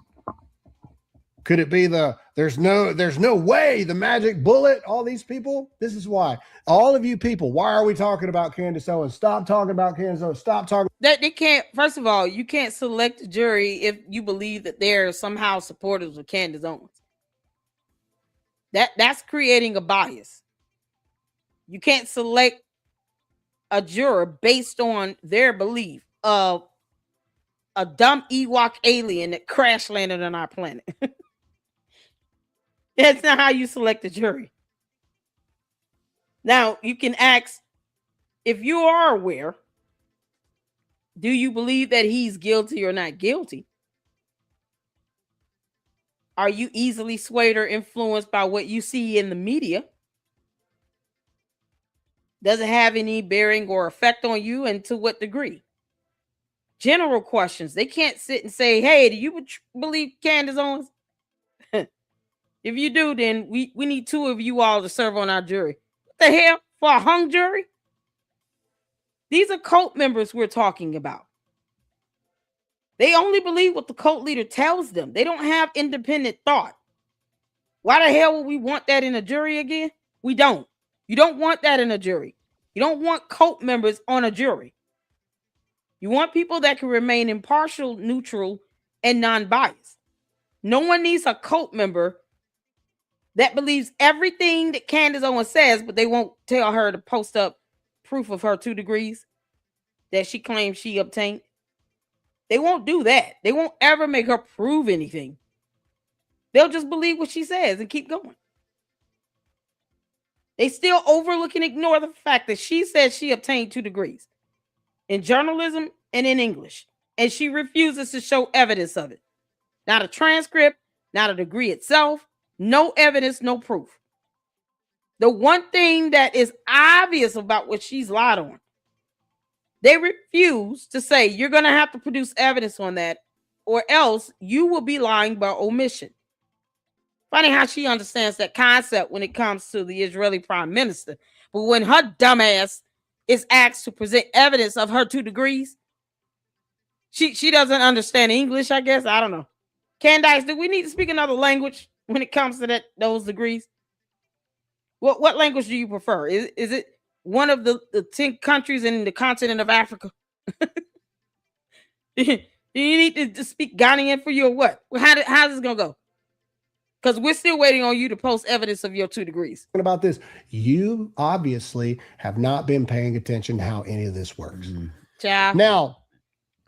Could it be there's no way, the magic bullet, all these people? This is why. All of you people, why are we talking about Candace Owens? Stop talking about Candace Owens. Stop talking. That they can't, first of all, you can't select a jury if you believe that they're somehow supporters of Candace Owens. That's creating a bias. You can't select a juror based on their belief of a dumb Ewok alien that crash landed on our planet. That's not how you select a jury. Now, you can ask, if you are aware, do you believe that he's guilty or not guilty? Are you easily swayed or influenced by what you see in the media? Does it have any bearing or effect on you, and to what degree? General questions. They can't sit and say, hey, do you believe Candace Owens? If you do, then we need two of you all to serve on our jury. What the hell? For a hung jury? These are cult members we're talking about. They only believe what the cult leader tells them. They don't have independent thought. Why the hell would we want that in a jury again? We don't. You don't want that in a jury. You don't want cult members on a jury. You want people that can remain impartial, neutral, and non-biased. No one needs a cult member that believes everything that Candace Owens says, but they won't tell her to post up proof of her 2 degrees that she claims she obtained. They won't do that. They won't ever make her prove anything. They'll just believe what she says and keep going. They still overlook and ignore the fact that she said she obtained 2 degrees in journalism and in English, and she refuses to show evidence of it. Not a transcript, not a degree itself, no evidence, no proof. The one thing that is obvious about what she's lied on, they refuse to say you're going to have to produce evidence on that, or else you will be lying by omission. Funny how she understands that concept when it comes to the Israeli prime minister. But when her dumbass is asked to present evidence of her 2 degrees, she doesn't understand English, I guess. I don't know. Candace, do we need to speak another language when it comes to those degrees? What language do you prefer? Is it one of the 10 countries in the continent of Africa? Do you need to speak Ghanaian for you or what? How's this gonna go? Because we're still waiting on you to post evidence of your 2 degrees. About this, you obviously have not been paying attention to how any of this works. Now,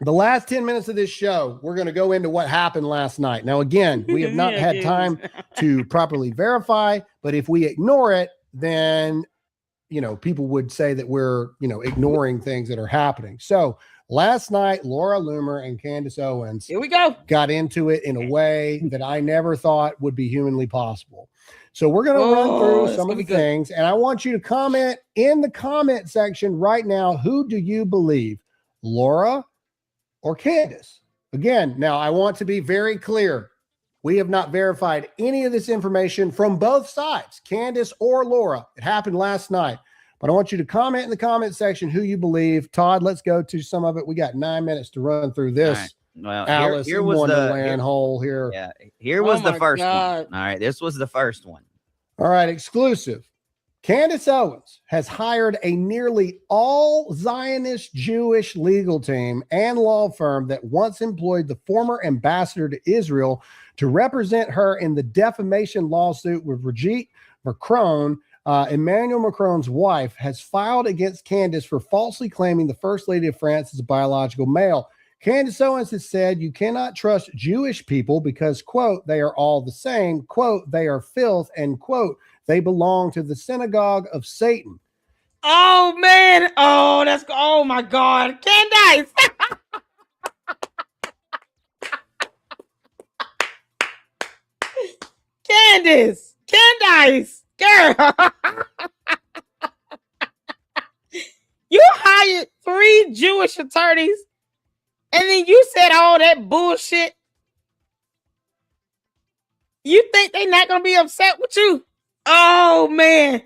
the last 10 minutes of this show, we're going to go into what happened last night. Now, again, we have not had time to properly verify, but if we ignore it, then, people would say that we're, ignoring things that are happening. So last night, Laura Loomer and Candace Owens Here we go. got into it in a way that I never thought would be humanly possible. So we're going to run through some of the things, and I want you to comment in the comment section right now. Who do you believe, Laura or Candace? Again, now I want to be very clear. We have not verified any of this information from both sides, Candace or Laura. It happened last night. But I want you to comment in the comment section who you believe. Todd, let's go to some of it. We got 9 minutes to run through this. Right. Well, Alice here in was Wonderland hole here. Yeah, here was the first one. All right, this was the first one. All right, exclusive. Candace Owens has hired a nearly all Zionist Jewish legal team and law firm that once employed the former ambassador to Israel to represent her in the defamation lawsuit with Brigitte Macron. Emmanuel Macron's wife has filed against Candace for falsely claiming the First Lady of France is a biological male. Candace Owens has said you cannot trust Jewish people because, quote, they are all the same, quote, they are filth, and, quote, they belong to the synagogue of Satan. Oh, man. Oh, my God. Candace. Candace. Girl. You hired 3 Jewish attorneys and then you said all that bullshit. You think they're not going to be upset with you? Oh, man.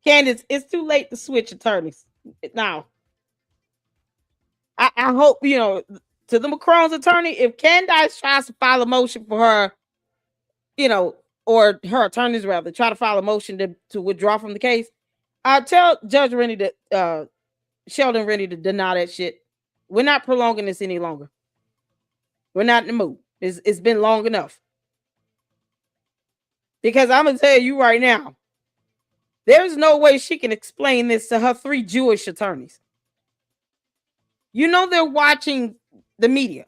Candace, it's too late to switch attorneys now. I hope, to the Macron's attorney, if Candace tries to file a motion for her, or her attorneys rather, try to file a motion to withdraw from the case, I'll tell Judge Rennie Sheldon Rennie to deny that shit. We're not prolonging this any longer. We're not in the mood. It's been long enough. Because I'm going to tell you right now, there's no way she can explain this to her 3 Jewish attorneys. They're watching the media.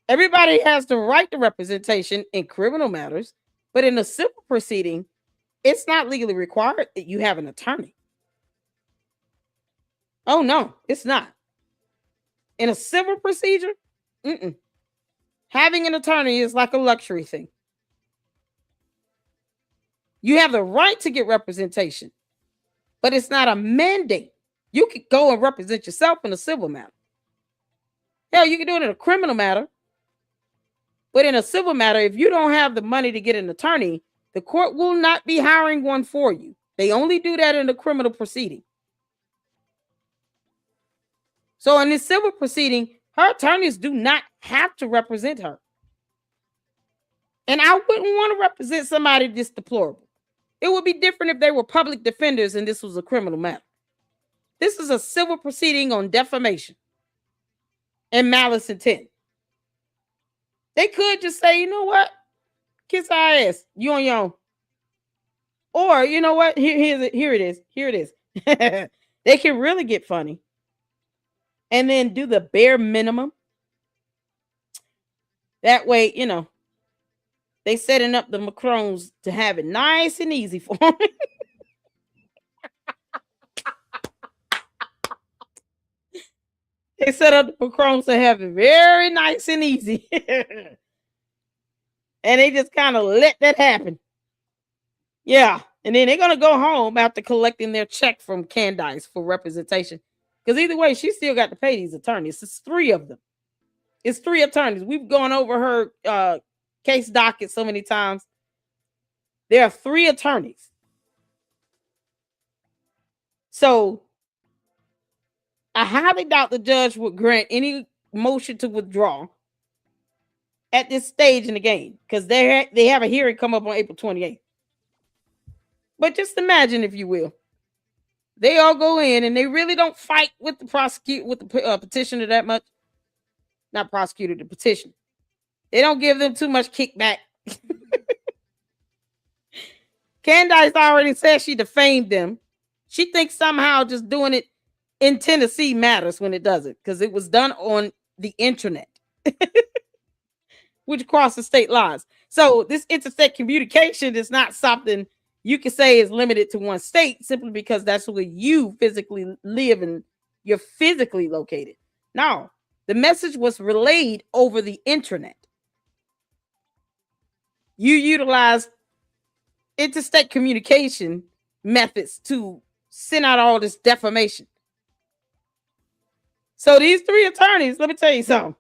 Everybody has the right to representation in criminal matters, but in a civil proceeding, it's not legally required that you have an attorney. Oh, no, it's not. In a civil procedure, having an attorney is like a luxury thing. You have the right to get representation, but it's not a mandate. You could go and represent yourself in a civil matter. Hell, you can do it in a criminal matter. But in a civil matter, if you don't have the money to get an attorney, the court will not be hiring one for you. They only do that in a criminal proceeding. So in this civil proceeding, her attorneys do not have to represent her. And I wouldn't want to represent somebody this deplorable. It would be different if they were public defenders and this was a criminal matter. This is a civil proceeding on defamation and malice intent. They could just say, you know what? Kiss our ass. You on your own. Or, you know what? Here it is. Here it is. They can really get funny. And then do the bare minimum. That way, they setting up the Macrons to have it nice and easy for them. They set up the Macrons to have it very nice and easy. And they just kind of let that happen. Yeah. And then they're going to go home after collecting their check from Candace for representation. Because either way, she still got to pay these attorneys. It's 3 of them. It's 3 attorneys. We've gone over her case docket so many times. There are 3 attorneys. So I highly doubt the judge would grant any motion to withdraw at this stage in the game because they have a hearing come up on April 28th. But just imagine, if you will, They all go in and they really don't fight with the petitioner that much. Not prosecutor, the petitioner. They don't give them too much kickback. Candace already said she defamed them. She thinks somehow just doing it in Tennessee matters when it doesn't, because it was done on the internet, which crosses state lines. So this interstate communication is not something you can say is limited to one state simply because that's where you physically live and you're physically located. No, the message was relayed over the internet. You utilized interstate communication methods to send out all this defamation. So these 3 attorneys, let me tell you something.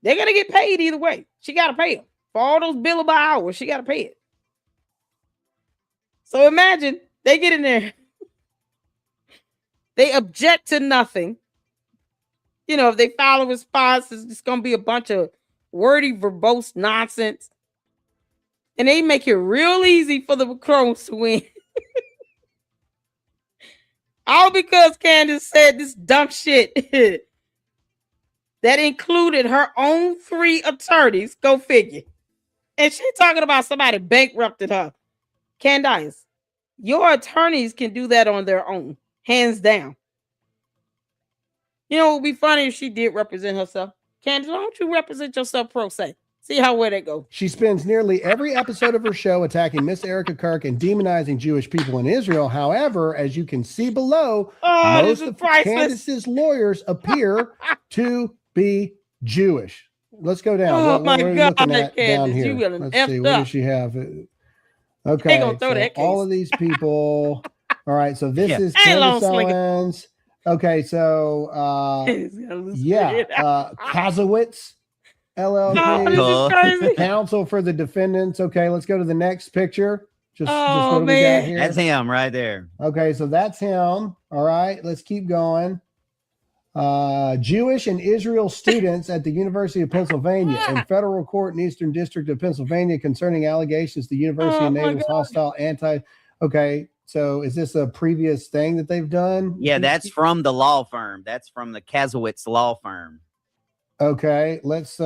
They're going to get paid either way. She got to pay them. For all those billable hours, she got to pay it. So imagine they get in there. They object to nothing. You know, if they file a response, it's just going to be a bunch of wordy, verbose nonsense. And they make it real easy for the Macrons to win. All because Candace said this dumb shit that included her own 3 attorneys. Go figure. And she's talking about somebody bankrupted her. Candace, your attorneys can do that on their own, hands down. You know, it would be funny if she did represent herself. Candace, why don't you represent yourself pro se? See how well that goes. She spends nearly every episode of her show attacking Miss Erika Kirk and demonizing Jewish people in Israel. However, as you can see below, most of Candace's lawyers appear to be Jewish. Let's go down. Oh what are we looking at Candace, down here? Let's see. What does she have? Okay, so all of these people. All right, so this is Candace Owens. Okay, so Kazowitz LLP, counsel for the defendants. Okay, let's go to the next picture. Just what do we got here? That's him right there. Okay, so that's him. All right, let's keep going. Jewish and Israel students at the University of Pennsylvania in federal court in Eastern District of Pennsylvania concerning allegations the university enables hostile Okay, so is this a previous thing that they've done? Yeah, that's from the law firm. That's from the Kazowitz law firm. Okay, let's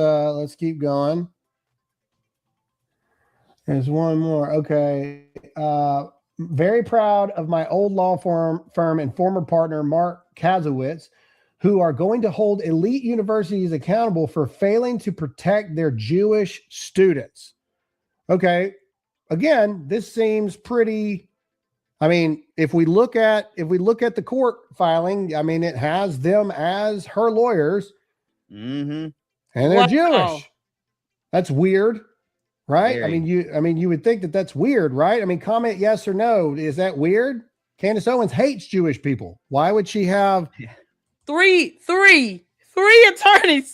keep going. There's one more. Okay. Very proud of my old law firm and former partner, Mark Kazowitz, who are going to hold elite universities accountable for failing to protect their Jewish students. Okay. Again, this seems pretty, I mean, if we look at the court filing, I mean, it has them as her lawyers. Mm-hmm. And they're Jewish. That's weird, right? Very. I mean, you would think that that's weird, right? I mean, comment yes or no. Is that weird? Candace Owens hates Jewish people. Why would she have three attorneys?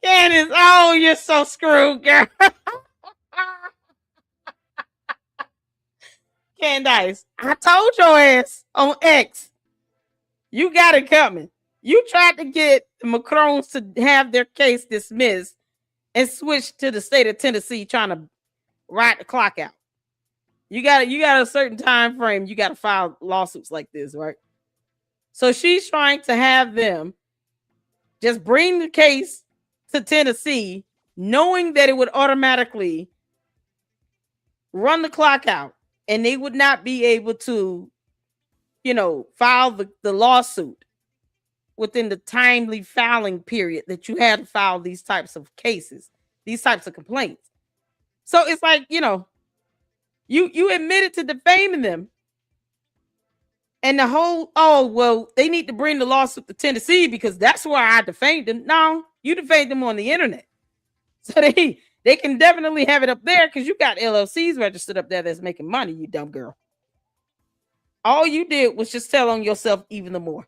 Candace, oh, you're so screwed, girl. Candace, I told your ass on X, you got it coming. You tried to get the Macrons to have their case dismissed and switch to the state of Tennessee, trying to ride the clock out. You got a certain time frame. You got to file lawsuits like this, right? So she's trying to have them just bring the case to Tennessee, knowing that it would automatically run the clock out. And they would not be able to, file the lawsuit within the timely filing period that you had to file these types of cases, these types of complaints. So it's like, you admitted to defaming them. And the whole, they need to bring the lawsuit to Tennessee because that's where I defamed them. No, you defamed them on the internet. So they can definitely have it up there because you got LLCs registered up there that's making money, you dumb girl. All you did was just tell on yourself even the more.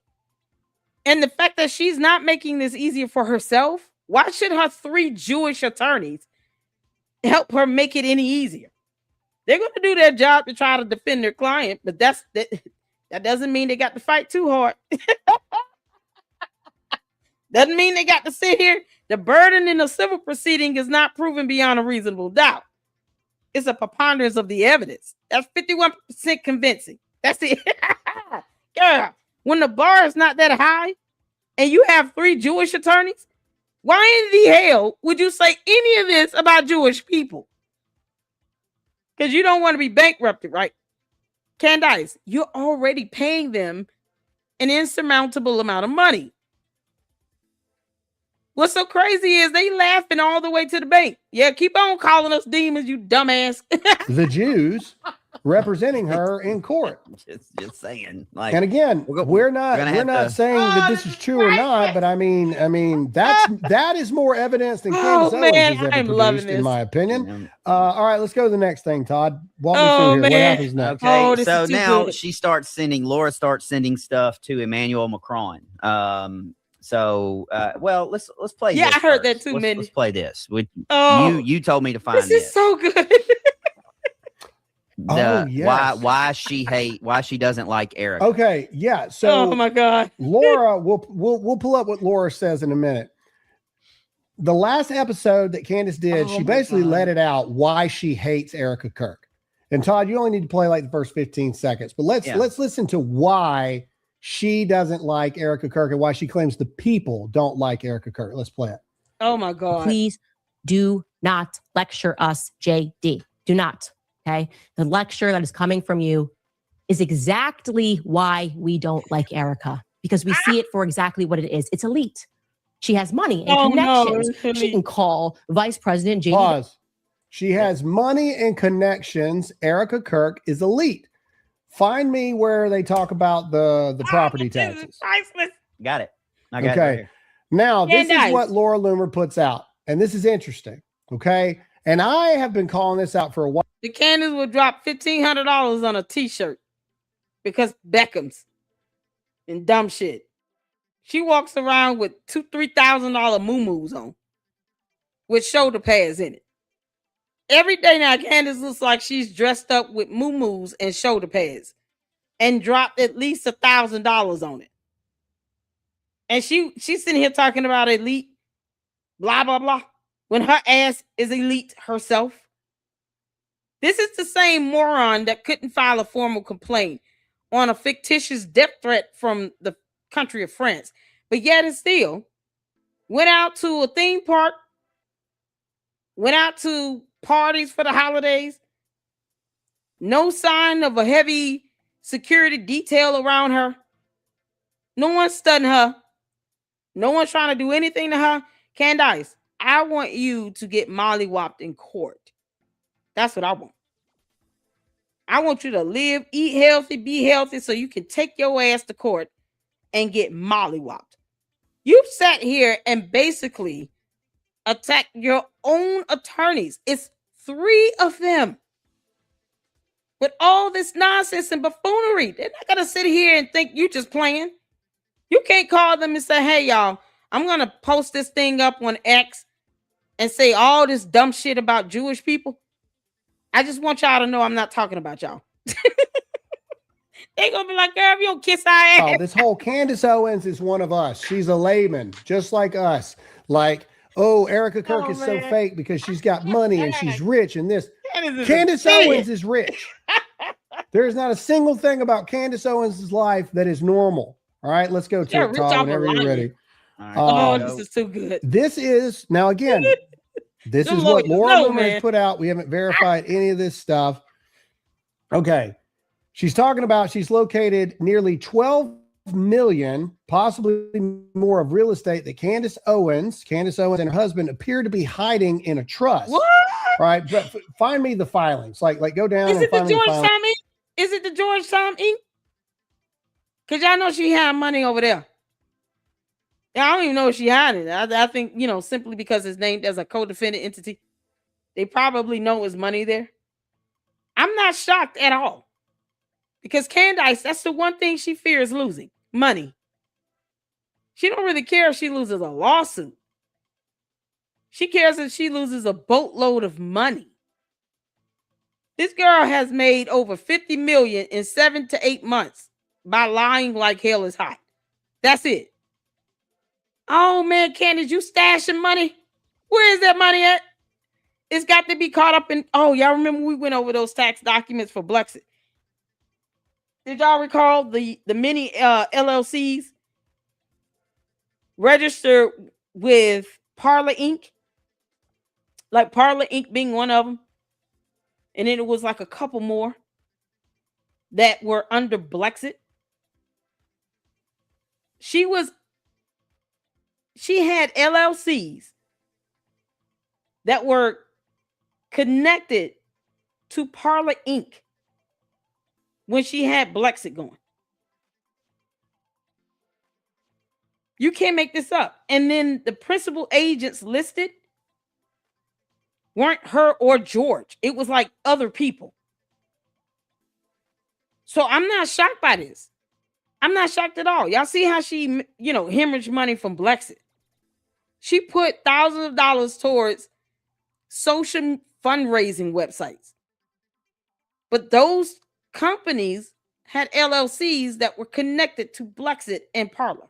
And the fact that she's not making this easier for herself, why should her 3 Jewish attorneys help her make it any easier? They're going to do their job to try to defend their client, but that doesn't mean they got to fight too hard. Doesn't mean they got to sit here. The burden in a civil proceeding is not proven beyond a reasonable doubt. It's a preponderance of the evidence. That's 51% convincing. That's it. Girl, when the bar is not that high and you have 3 Jewish attorneys, why in the hell would you say any of this about Jewish people? Because you don't want to be bankrupted, right? Candace, you're already paying them an insurmountable amount of money. What's so crazy is they laughing all the way to the bank. Yeah, keep on calling us demons, you dumbass. The Jews representing her in court. Just saying. Like, and again, we're not saying that this is true or not, but I mean that is more evidence than Candace Owens has ever produced, in my opinion. All right, let's go to the next thing, Todd. Walk me through here. What happens next? Okay, so now Laura starts sending stuff to Emmanuel Macron. Well, let's play. Yeah, this I heard first. that too, Mindy. Let's play this. You told me to find this. This is so good. Why she doesn't like Erika. Okay, yeah. So oh my God. Laura, we'll pull up what Laura says in a minute. The last episode that Candace did, she basically let it out why she hates Erika Kirk. And Todd, you only need to play like the first 15 seconds, but let's listen to why she doesn't like Erika Kirk and why she claims the people don't like Erika Kirk. Let's play it. Oh my God. Please do not lecture us, JD. Do not. Okay. The lecture that is coming from you is exactly why we don't like Erika, because we see it for exactly what it is. It's elite. She has money and connections. No, she can call Vice President JD. Pause. She has money and connections. Erika Kirk is elite. Find me where they talk about the property taxes. Got it. I got it right here. Now, this is what Laura Loomer puts out, and this is interesting. Okay. And I have been calling this out for a while. The Candace will drop $1,500 on a t-shirt because Beckham's and dumb shit. She walks around with $2,000-$3,000 moo-moos on with shoulder pads in it. Every day now, Candace looks like she's dressed up with moo-moos and shoulder pads and dropped at least $1,000 on it. And she's sitting here talking about elite, blah, blah, blah, when her ass is elite herself. This is the same moron that couldn't file a formal complaint on a fictitious death threat from the country of France, but yet and still went out to a theme park, went out to parties for the holidays. No sign of a heavy security detail around her. No one's studying her. No one's trying to do anything to her. Candace, I want you to get mollywopped in court. That's what I want. I want you to live, eat healthy, be healthy so you can take your ass to court and get mollywopped. You sat here and basically attacked your own attorneys. It's 3 of them. With all this nonsense and buffoonery, they're not going to sit here and think you just playing. You can't call them and say, hey, y'all, I'm going to post this thing up on X and say all this dumb shit about Jewish people. I just want y'all to know I'm not talking about y'all. They gonna be like, girl, if you don't kiss our ass. Oh, this whole Candace Owens is one of us. She's a layman, just like us. Like, oh, Erika Kirk is so fake because she's got money and she's rich and this. Candace Owens is rich. There's not a single thing about Candace Owens' life that is normal. All right, let's go to it, Todd, whenever you're ready. Right, this is too good. This is, now again, this is what Laura Loomer has put out. We haven't verified any of this stuff. Okay. She's talking about she's located nearly 12 million, possibly more, of real estate that Candace Owens and her husband appear to be hiding in a trust. What? All right, but find me the filings. Like go down. Is and it the find me the Georgetown filings. Inc? Is it the Georgetown Inc? Because y'all know she had money over there. I don't even know if she had it. I think, simply because it's named as a co-defendant entity, they probably know it's money there. I'm not shocked at all. Because Candace, that's the one thing she fears losing. Money. She don't really care if she loses a lawsuit. She cares if she loses a boatload of money. This girl has made over $50 million in 7 to 8 months by lying like hell is hot. That's it. Oh man, Candace, you stashing money? Where is that money at? It's got to be caught up in. Oh, y'all remember we went over those tax documents for Blexit? Did y'all recall the many LLCs registered with Parlor Inc.? Like Parlor Inc. being one of them. And then it was like a couple more that were under Blexit. She had LLCs that were connected to Parlor Inc. when she had Blexit going. You can't make this up. And then the principal agents listed weren't her or George. It was like other people. So I'm not shocked by this. I'm not shocked at all. Y'all see how she, hemorrhaged money from Blexit. She put thousands of dollars towards social fundraising websites. But those companies had LLCs that were connected to Blexit and Parlor.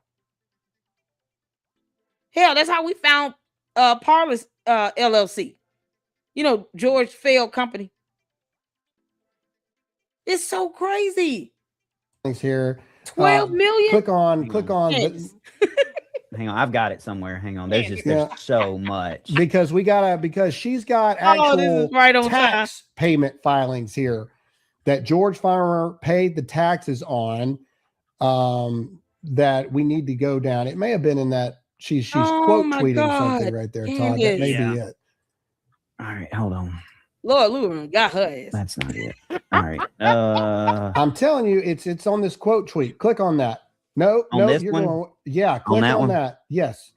Hell, that's how we found Parlor's LLC. George failed company. It's so crazy. Things here. 12 million. Click on. Yes. Hang on, I've got it somewhere. Hang on. There's so much. Because she's got actual this is right on tax payment filings here that George Farmer paid the taxes on that we need to go down. It may have been in that she's quote tweeting something right there, Todd. That may be it. All right, hold on. Lord Lewin got her ass. That's not it. All right. I'm telling you, it's on this quote tweet. Click on that. No, this you're one? going. Yeah, click on that. Yes.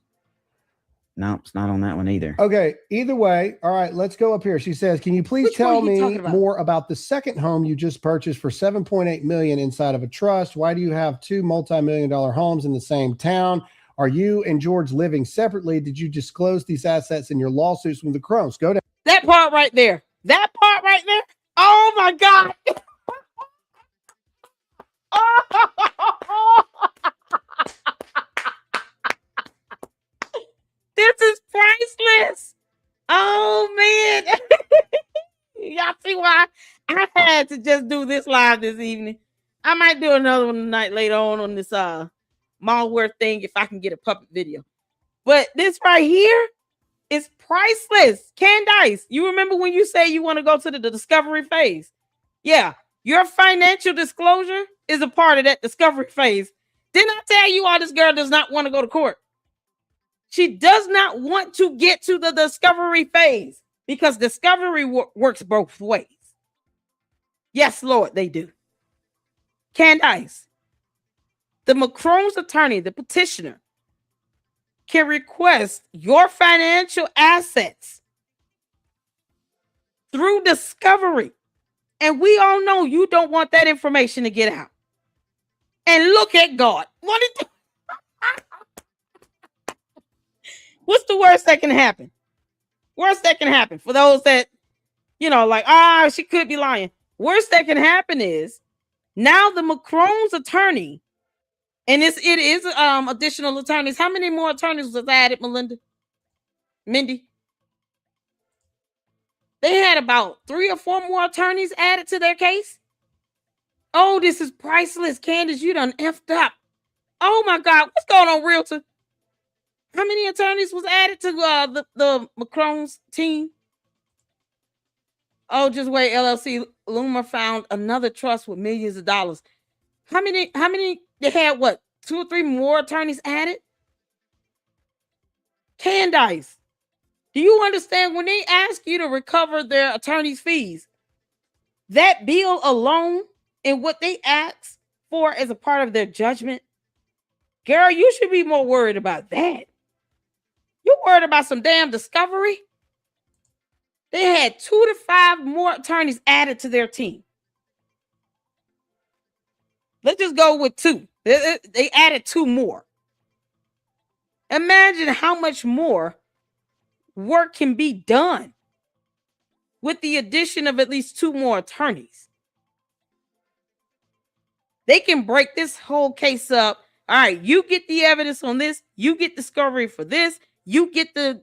No, it's not on that one either. Okay. Either way, all right. Let's go up here. She says, "Can you please tell me more about the second home you just purchased for $7.8 million inside of a trust? Why do you have two multi-million-dollar homes in the same town? Are you and George living separately? Did you disclose these assets in your lawsuits with the Crows?" Go down. That part right there. That part right there. Oh my God. This is priceless. Oh man. Y'all see why I had to just do this live this evening. I might do another one tonight later on this Malworth thing if I can get a puppet video. But this right here is priceless. Candace, you remember when you say you want to go to the discovery phase? Yeah, your financial disclosure is a part of that discovery phase. Didn't I tell you all this girl does not want to go to court? She does not want to get to the discovery phase because discovery works both ways. Yes, Lord, they do. Candace, the Macron's attorney, the petitioner, can request your financial assets through discovery. And we all know you don't want that information to get out. And look at God. What's the worst that can happen? Worst that can happen for those that, she could be lying. Worst that can happen is now the Macron's attorney, and it is additional attorneys. How many more attorneys was added, Mindy? They had about 3 or 4 more attorneys added to their case. Oh, this is priceless. Candace, you done effed up. Oh my God, what's going on, Realtor? How many attorneys was added to the Macron's team? Oh, just wait. LLC Luma found another trust with millions of dollars. How many? They had what? 2 or 3 more attorneys added? Candace, do you understand when they ask you to recover their attorney's fees, that bill alone and what they ask for as a part of their judgment? Girl, you should be more worried about that. You worried about some damn discovery? They had 2 to 5 more attorneys added to their team. Let's just go with 2. They added 2 more. Imagine how much more work can be done with the addition of at least 2 more attorneys. They can break this whole case up All right, you get the evidence on this. You get discovery for this. You get the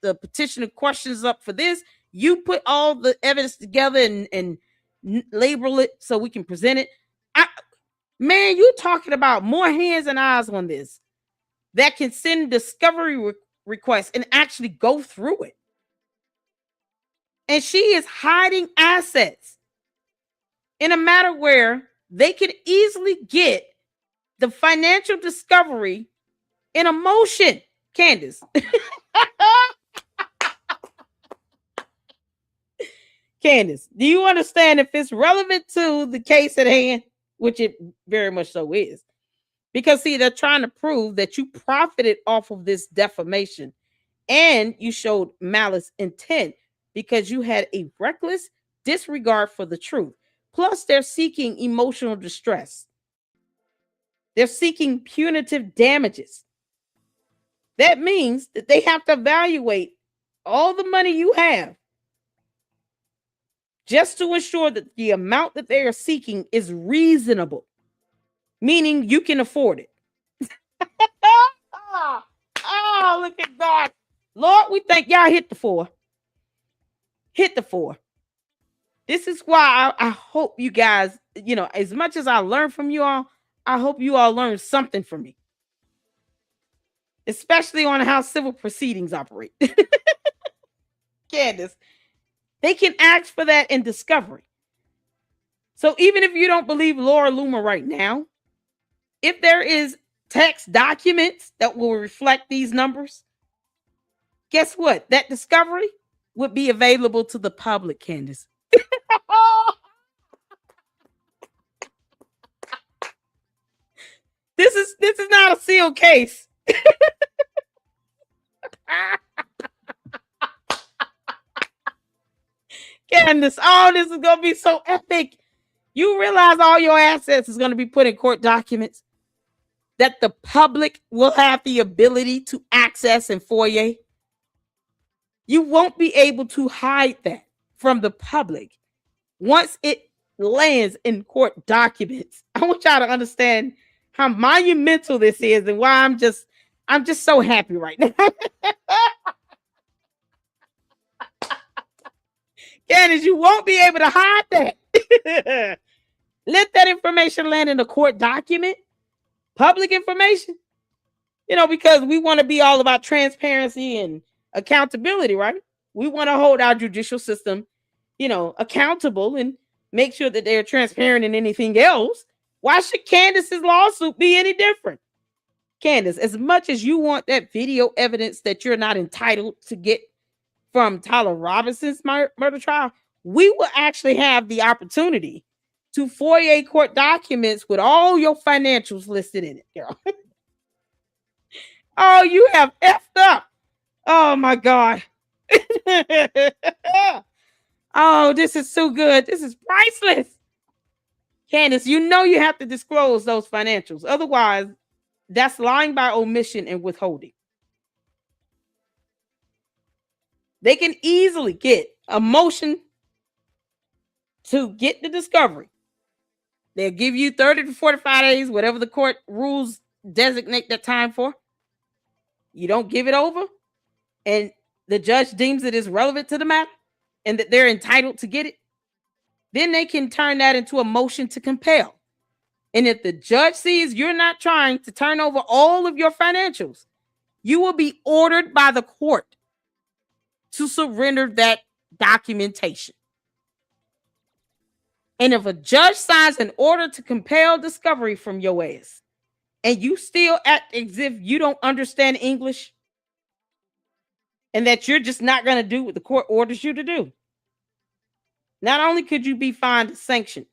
petitioner questions up for this. You put all the evidence together and label it so we can present it. Man, you talking about more hands and eyes on this that can send discovery requests and actually go through it. And she is hiding assets in a matter where they could easily get the financial discovery in a motion, Candace. Candace, do you understand if it's relevant to the case at hand, which it very much so is? Because, see, they're trying to prove that you profited off of this defamation and you showed malice intent because you had a reckless disregard for the truth. Plus, they're seeking emotional distress. They're seeking punitive damages. That means that they have to evaluate all the money you have just to ensure that the amount that they are seeking is reasonable, meaning you can afford it. Oh, look at God. Lord, we thank y'all. Hit the 4. Hit the 4. This is why I hope you guys, as much as I learn from you all, I hope you all learn something from me, especially on how civil proceedings operate. Candace, they can ask for that in discovery. So even if you don't believe Laura Loomer right now, if there is text documents that will reflect these numbers, guess what? That discovery would be available to the public, Candace. This is not a sealed case. Candace, oh, this is going to be so epic. You realize all your assets is going to be put in court documents that the public will have the ability to access in FOIA. You won't be able to hide that from the public once it lands in court documents. I want y'all to understand how monumental this is and why I'm just so happy right now. Candace, you won't be able to hide that. Let that information land in a court document, public information, because we want to be all about transparency and accountability, right? We want to hold our judicial system, accountable and make sure that they're transparent in anything else. Why should Candace's lawsuit be any different? Candace, as much as you want that video evidence that you're not entitled to get from Tyler Robinson's murder trial, we will actually have the opportunity to FOIA court documents with all your financials listed in it, girl. Oh, you have effed up. Oh, my God. Oh, this is so good. This is priceless. Candace, you have to disclose those financials. Otherwise, that's lying by omission and withholding. They can easily get a motion to get the discovery. They'll give you 30 to 45 days, whatever the court rules designate that time for. You don't give it over, and the judge deems it is relevant to the matter and that they're entitled to get it. Then they can turn that into a motion to compel. And if the judge sees you're not trying to turn over all of your financials, you will be ordered by the court to surrender that documentation. And if a judge signs an order to compel discovery from your ass, and you still act as if you don't understand English, and that you're just not going to do what the court orders you to do, not only could you be fined and sanctioned,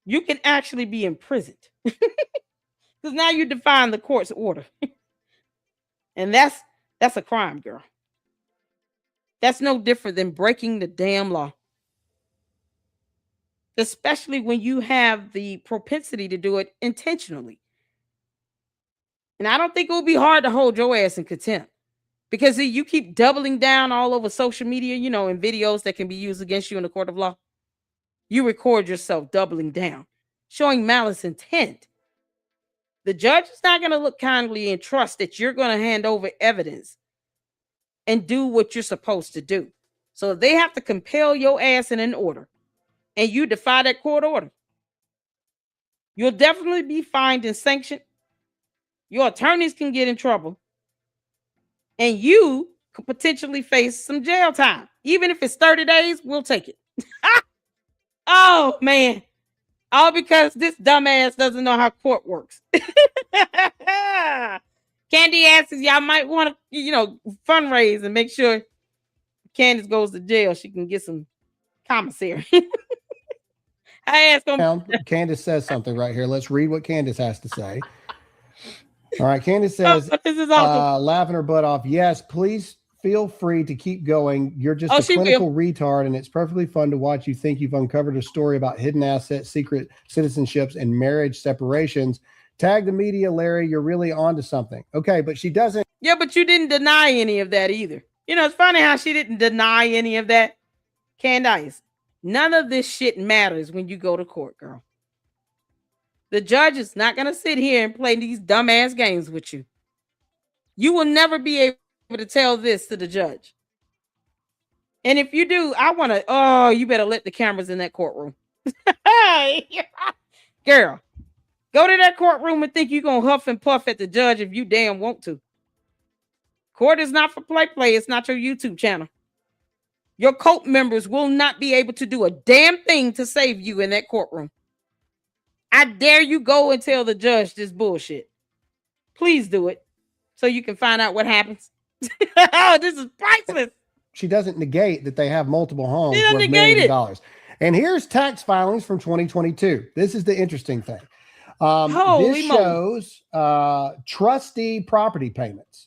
you can actually be imprisoned. Because now you define the court's order. And that's a crime, girl. That's no different than breaking the damn law. Especially when you have the propensity to do it intentionally. And I don't think it will be hard to hold your ass in contempt. Because you keep doubling down all over social media, in videos that can be used against you in the court of law. You record yourself doubling down, showing malice intent. The judge is not going to look kindly and trust that you're going to hand over evidence and do what you're supposed to do. So if they have to compel your ass in an order and you defy that court order, you'll definitely be fined and sanctioned. Your attorneys can get in trouble. And you could potentially face some jail time. Even if it's 30 days, we'll take it. Oh, man. All because this dumbass doesn't know how court works. Candy asks, y'all might want to, fundraise and make sure Candace goes to jail. She can get some commissary. Candace says something right here. Let's read what Candace has to say. All right. Candace says, this is awesome. Laughing her butt off. Yes, please feel free to keep going. You're just a clinical retard, and it's perfectly fun to watch you think you've uncovered a story about hidden assets, secret citizenships, and marriage separations. Tag the media, Larry. You're really onto something. Okay, but she doesn't. Yeah, but you didn't deny any of that either. It's funny how she didn't deny any of that. Candace, none of this shit matters when you go to court, girl. The judge is not going to sit here and play these dumbass games with you. You will never be able to tell this to the judge. And if you do, you better let the cameras in that courtroom. Girl, go to that courtroom and think you're going to huff and puff at the judge if you damn want to. Court is not for play. It's not your YouTube channel. Your cult members will not be able to do a damn thing to save you in that courtroom. I dare you go and tell the judge this bullshit. Please do it so you can find out what happens. Oh, this is priceless. She doesn't negate that they have multiple homes worth millions of dollars. And here's tax filings from 2022. This is the interesting thing. This shows trustee property payments.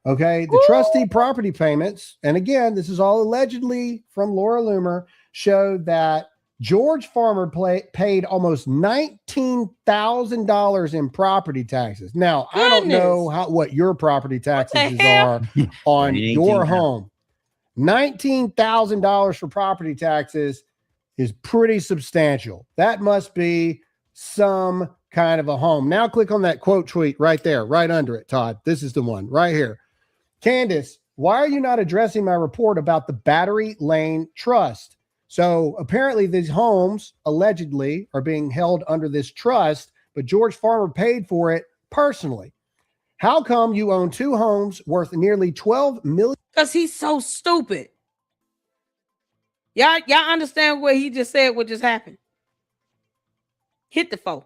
Okay, the trustee property payments, and again, this is all allegedly from Laura Loomer, showed that George Farmer paid almost $19,000 in property taxes. Now, I don't know what your property taxes are on your home. $19,000 for property taxes is pretty substantial. That must be some kind of a home. Now click on that quote tweet right there, right under it, Todd. This is the one right here. Candace, why are you not addressing my report about the Battery Lane Trust? So apparently these homes allegedly are being held under this trust, but George Farmer paid for it personally. How come you own two homes worth nearly $12 million? Because he's so stupid. Y'all understand what he just said, what just happened? Hit the foe.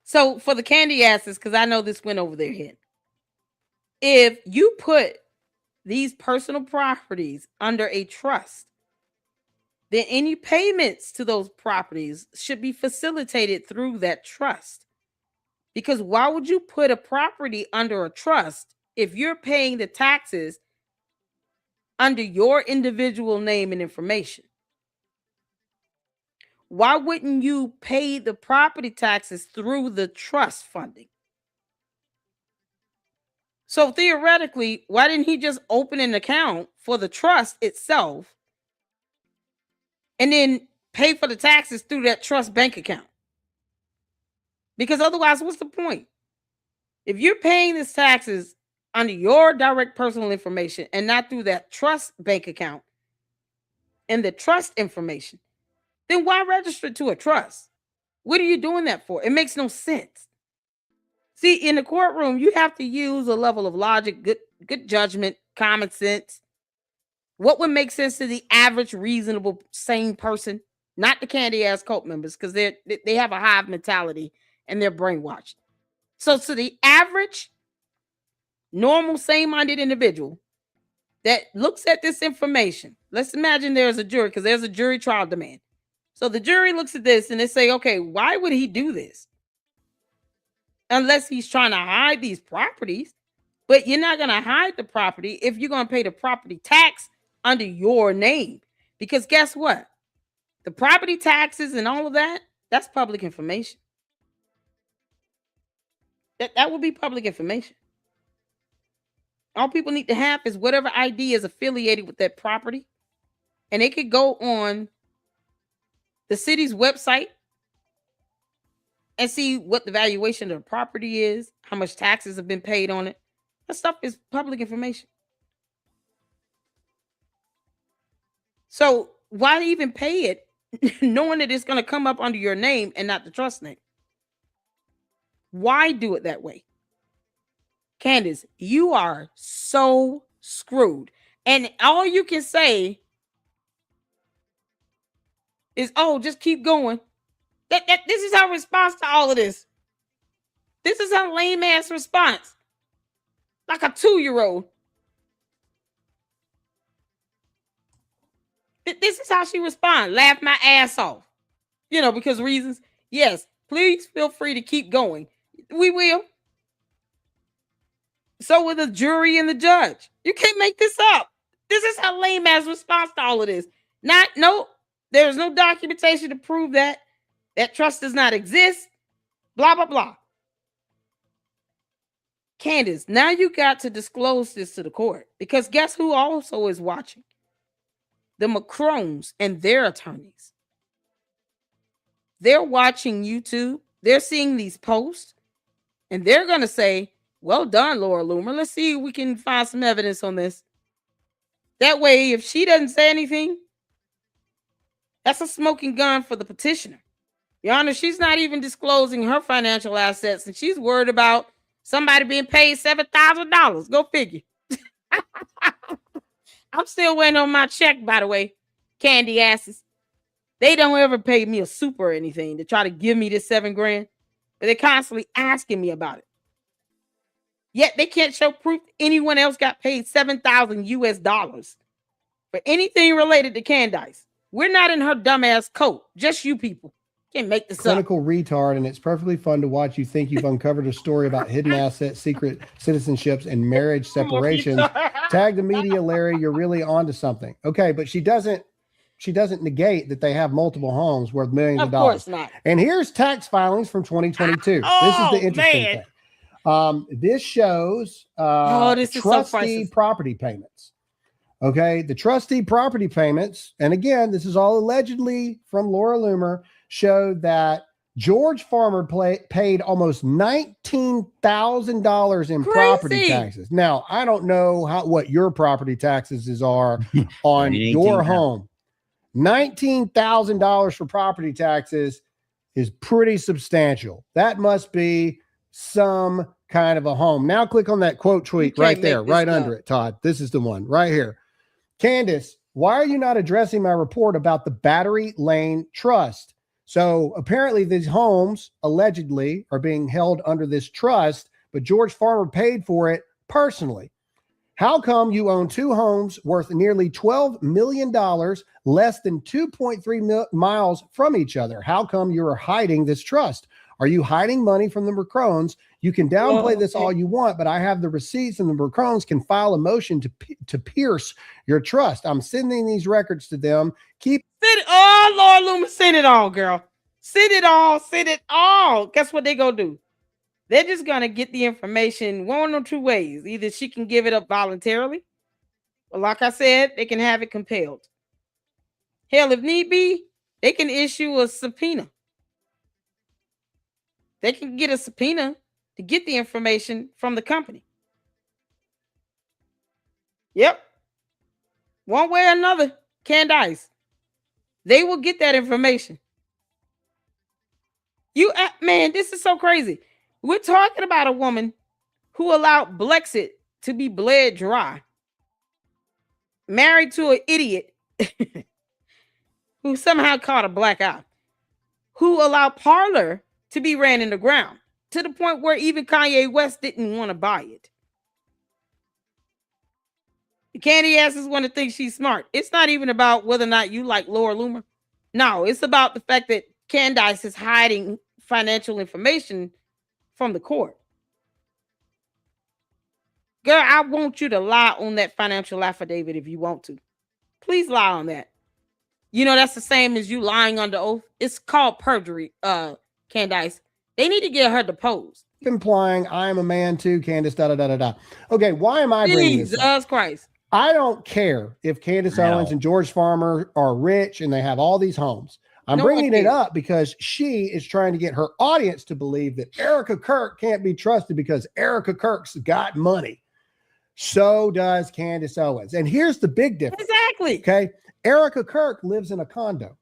So for the candy asses, because I know this went over their head. If you put these personal properties under a trust, then any payments to those properties should be facilitated through that trust. Because why would you put a property under a trust if you're paying the taxes under your individual name and information? Why wouldn't you pay the property taxes through the trust funding? So theoretically, why didn't he just open an account for the trust itself and then pay for the taxes through that trust bank account? Because otherwise, what's the point? If you're paying these taxes under your direct personal information and not through that trust bank account and the trust information, then why register to a trust? What are you doing that for? It makes no sense. See, in the courtroom, you have to use a level of logic, good judgment, common sense. What would make sense to the average, reasonable, sane person? Not the candy-ass cult members, because they have a hive mentality and they're brainwashed. So to the average, normal, sane-minded individual that looks at this information, let's imagine there's a jury, because there's a jury trial demand. So the jury looks at this and they say, okay, why would he do this? Unless he's trying to hide these properties. But you're not going to hide the property if you're going to pay the property tax under your name. Because guess what? The property taxes and all of that, that's public information. That will be public information. All people need to have is whatever ID is affiliated with that property. And it could go on the city's website and see what the valuation of the property is, how much taxes have been paid on it. That stuff is public information. So why even pay it knowing that it's going to come up under your name and not the trust name? Why do it that way? Candace, you are so screwed. And all you can say is, oh, just keep going. This is her response to all of this. This is her lame ass response. Like a 2-year-old. This is how she responds. Laugh my ass off. You know, because reasons. Yes, please feel free to keep going. We will. So will the jury and the judge. You can't make this up. This is her lame ass response to all of this. There's no documentation to prove that. That trust does not exist. Blah, blah, blah. Candace, now you got to disclose this to the court. Because guess who also is watching? The Macrones and their attorneys. They're watching YouTube. They're seeing these posts. And they're going to say, well done, Laura Loomer. Let's see if we can find some evidence on this. That way, if she doesn't say anything, that's a smoking gun for the petitioner. Your Honor, she's not even disclosing her financial assets, and she's worried about somebody being paid $7,000. Go figure. I'm still waiting on my check, by the way, candy asses. They don't ever pay me a super or anything to try to give me this $7,000, but they're constantly asking me about it. Yet they can't show proof anyone else got paid $7,000 for anything related to Candace. We're not in her dumbass coat. Just you people. Can't make this clinical up. Retard, and it's perfectly fun to watch you think you've uncovered a story about hidden assets, secret citizenships, and marriage separations. Tag the media, Larry. You're really onto something. Okay, but she doesn't negate that they have multiple homes worth millions of dollars. Of course not. And here's tax filings from 2022. This is the interesting thing. This shows this trustee property payments. Okay, the trustee property payments, and again, this is all allegedly from Laura Loomer, showed that George Farmer paid almost $19,000 in property taxes. Now, I don't know what your property taxes are on your home. $19,000 for property taxes is pretty substantial. That must be some kind of a home. Now click on that quote tweet right there, right under it, Todd. This is the one right here. Candace, why are you not addressing my report about the Battery Lane Trust? So apparently these homes allegedly are being held under this trust, but George Farmer paid for it personally. How come you own 2 homes worth nearly $12 million, less than 2.3 miles from each other? How come you are hiding this trust? Are you hiding money from the Macrones? You can downplay this all you want, but I have the receipts, and the Macrones can file a motion to pierce your trust. I'm sending these records to them. Send it. Lord Loomer, send it all, girl. Send it all. Send it all. Guess what they gonna do? They're just gonna get the information one or two ways. Either she can give it up voluntarily, or like I said, they can have it compelled. Hell, if need be, they can issue a subpoena. They can get a subpoena to get the information from the company. Yep. One way or another, Candace, they will get that information. Man, this is so crazy. We're talking about a woman who allowed Blexit to be bled dry, married to an idiot who somehow caught a black eye, who allowed Parler to be ran in the ground to the point where even Kanye West didn't want to buy it. The candy asses want to think she's smart. It's not even about whether or not you like Laura Loomer. No, it's about the fact that Candace is hiding financial information from the court. Girl, I want you to lie on that financial affidavit if you want to. Please lie on that. You know, that's the same as you lying under oath. It's called perjury, Candace. They need to get her deposed. Implying I am a man too, Candace, Okay, why am I bringing this up? Jesus Christ. I don't care if Candace Owens and George Farmer are rich and they have all these homes. I'm bringing it up because she is trying to get her audience to believe that Erika Kirk can't be trusted because Erika Kirk's got money. So does Candace Owens. And here's the big difference. Exactly. Okay. Erika Kirk lives in a condo.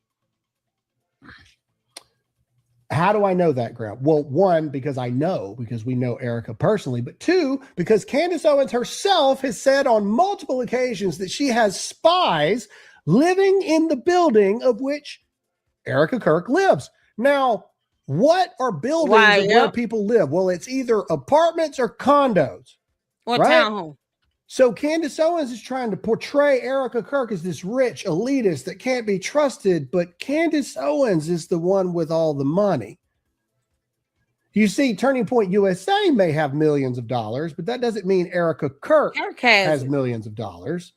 How do I know that, Graham? Well, one, because we know Erika personally, but two, because Candace Owens herself has said on multiple occasions that she has spies living in the building of which Erika Kirk lives. Now, what are buildings of where people live? Well, it's either apartments or condos. Or townhome. So Candace Owens is trying to portray Erika Kirk as this rich elitist that can't be trusted, but Candace Owens is the one with all the money. You see, Turning Point USA may have millions of dollars, but that doesn't mean Erika Kirk has millions of dollars.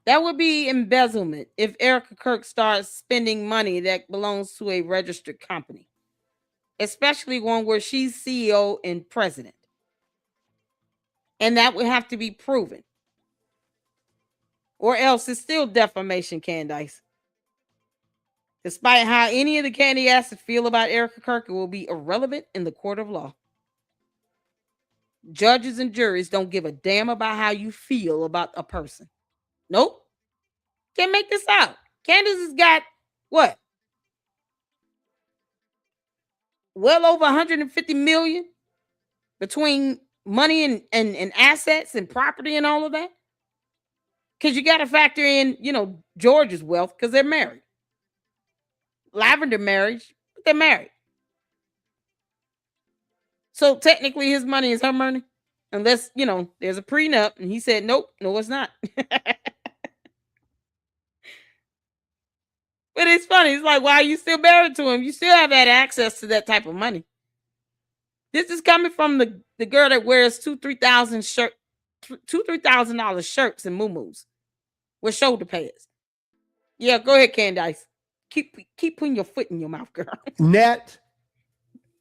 That would be embezzlement if Erika Kirk starts spending money that belongs to a registered company, especially one where she's CEO and president. And that would have to be proven. Or else it's still defamation, Candace. Despite how any of the Candaces feel about Erika Kirk, it will be irrelevant in the court of law. Judges and juries don't give a damn about how you feel about a person. Nope. Can't make this out. Candace has got what? Well over 150 million between money and assets and property and all of that. Because you got to factor in, George's wealth because they're married. Lavender marriage, but they're married. So technically his money is her money. Unless, there's a prenup and he said, nope, no, it's not. But it's funny. It's like, why are you still married to him? You still have that access to that type of money. This is coming from the girl that wears $2,000-$3,000 shirts and muumuus with shoulder pads. Yeah, go ahead, Candace. Keep putting your foot in your mouth, girl. Net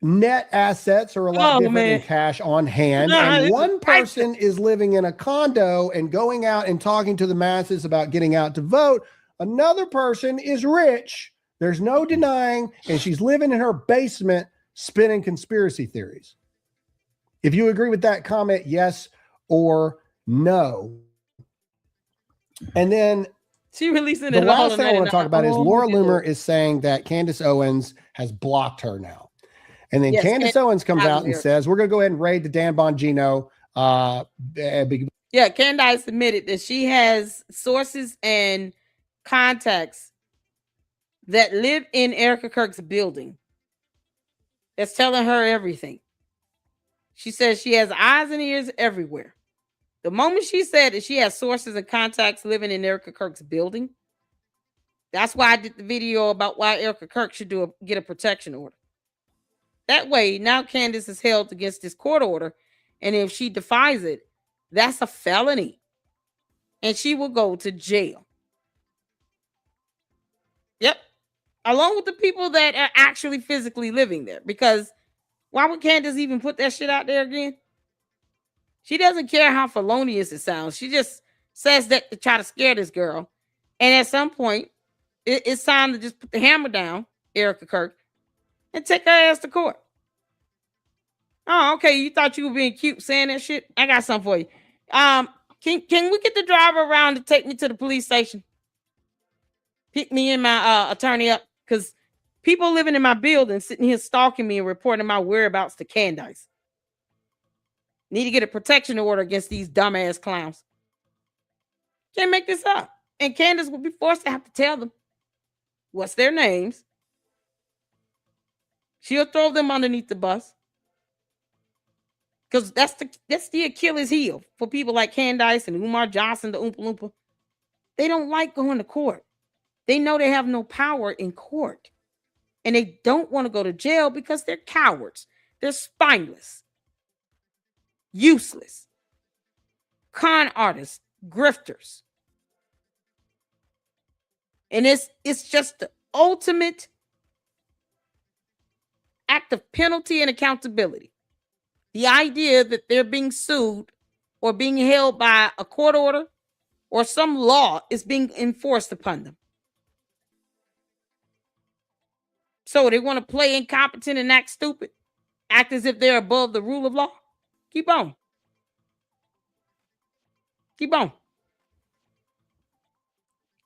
assets are a lot different than cash on hand. And one person is living in a condo and going out and talking to the masses about getting out to vote. Another person is rich. There's no denying, and she's living in her basement spinning conspiracy theories. If you agree with that comment, yes or no. And then she releasing the last thing I want to talk about is Laura Loomer is saying that Candace Owens has blocked her now. And then Candace Owens comes out and says, we're going to go ahead and raid the Dan Bongino. Candace admitted that she has sources and contacts that live in Erika Kirk's building that's telling her everything. She says she has eyes and ears everywhere. The moment she said that she has sources and contacts living in Erika Kirk's building, that's why I did the video about why Erika Kirk should get a protection order. That way, now Candace is held against this court order, and if she defies it, that's a felony, and she will go to jail. Yep. Along with the people that are actually physically living there. Because why would Candace even put that shit out there again? She doesn't care how felonious it sounds. She just says that to try to scare this girl. And at some point, it's time to just put the hammer down, Erika Kirk, and take her ass to court. Oh, okay. You thought you were being cute saying that shit? I got something for you. Can we get the driver around to take me to the police station? Pick me and my attorney up, because people living in my building sitting here stalking me and reporting my whereabouts to Candace. Need to get a protection order against these dumbass clowns. Can't make this up. And Candace will be forced to have to tell them what's their names. She'll throw them underneath the bus. Because that's the Achilles heel for people like Candace and Umar Johnson, the Oompa Loompa. They don't like going to court. They know they have no power in court. And they don't want to go to jail because they're cowards. They're spineless. Useless. Con artists. Grifters. And it's just the ultimate act of penalty and accountability. The idea that they're being sued or being held by a court order or some law is being enforced upon them. So they want to play incompetent and act stupid, act as if they're above the rule of law. Keep on. Keep on.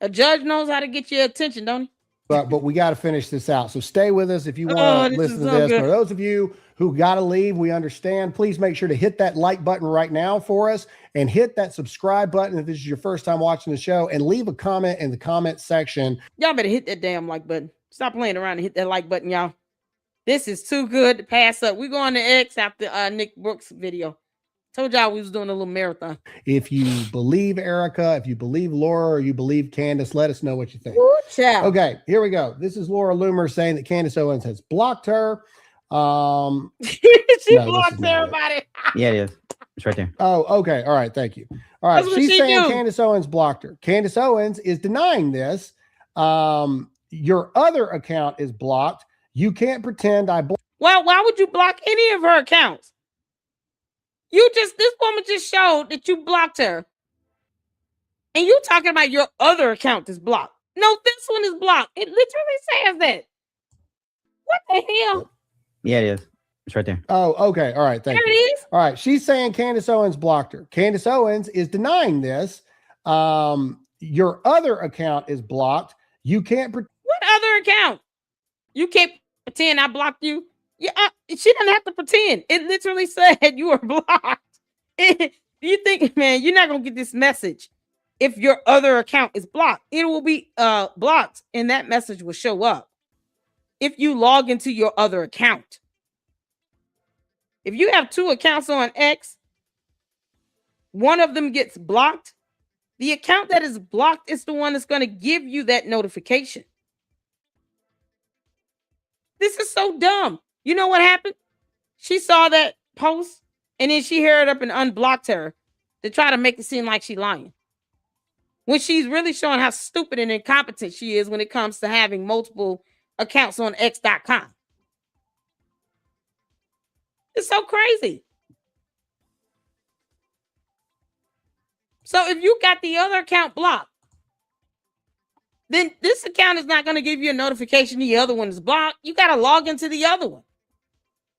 A judge knows how to get your attention, don't he? But we got to finish this out. So stay with us if you want to listen to this. For those of you who got to leave, we understand. Please make sure to hit that like button right now for us and hit that subscribe button if this is your first time watching the show, and leave a comment in the comment section. Y'all better hit that damn like button. Stop playing around and hit that like button, y'all. This is too good to pass up. We're going to X after Nick Brooks' video. Told y'all we was doing a little marathon. If you believe Erika, if you believe Laura, or you believe Candace, let us know what you think. Ooh, child. Okay, here we go. This is Laura Loomer saying that Candace Owens has blocked her. She blocks everybody. Yeah, it is. It's right there. Oh, okay. All right. Thank you. All right. She's saying Candace Owens blocked her. Candace Owens is denying this. Your other account is blocked. You can't pretend I blocked. Well, why would you block any of her accounts? This woman just showed that you blocked her. And you talking about your other account is blocked. No, this one is blocked. It literally says that. What the hell? Yeah, it is. It's right there. Oh, okay. All right. Thank you. There it is. All right. She's saying Candace Owens blocked her. Candace Owens is denying this. Your other account is blocked. You can't. What other account? You can't pretend I blocked you. Yeah, she doesn't have to pretend. It literally said you were blocked. You think, man, you're not gonna get this message if your other account is blocked. It will be blocked, and that message will show up if you log into your other account. If you have two accounts on X, one of them gets blocked. The account that is blocked is the one that's going to give you that notification. This is so dumb. You know what happened? She saw that post and then she hurried up and unblocked her to try to make it seem like she's lying. When she's really showing how stupid and incompetent she is when it comes to having multiple accounts on X.com. It's so crazy. So if you got the other account blocked, then this account is not going to give you a notification the other one is blocked. You got to log into the other one.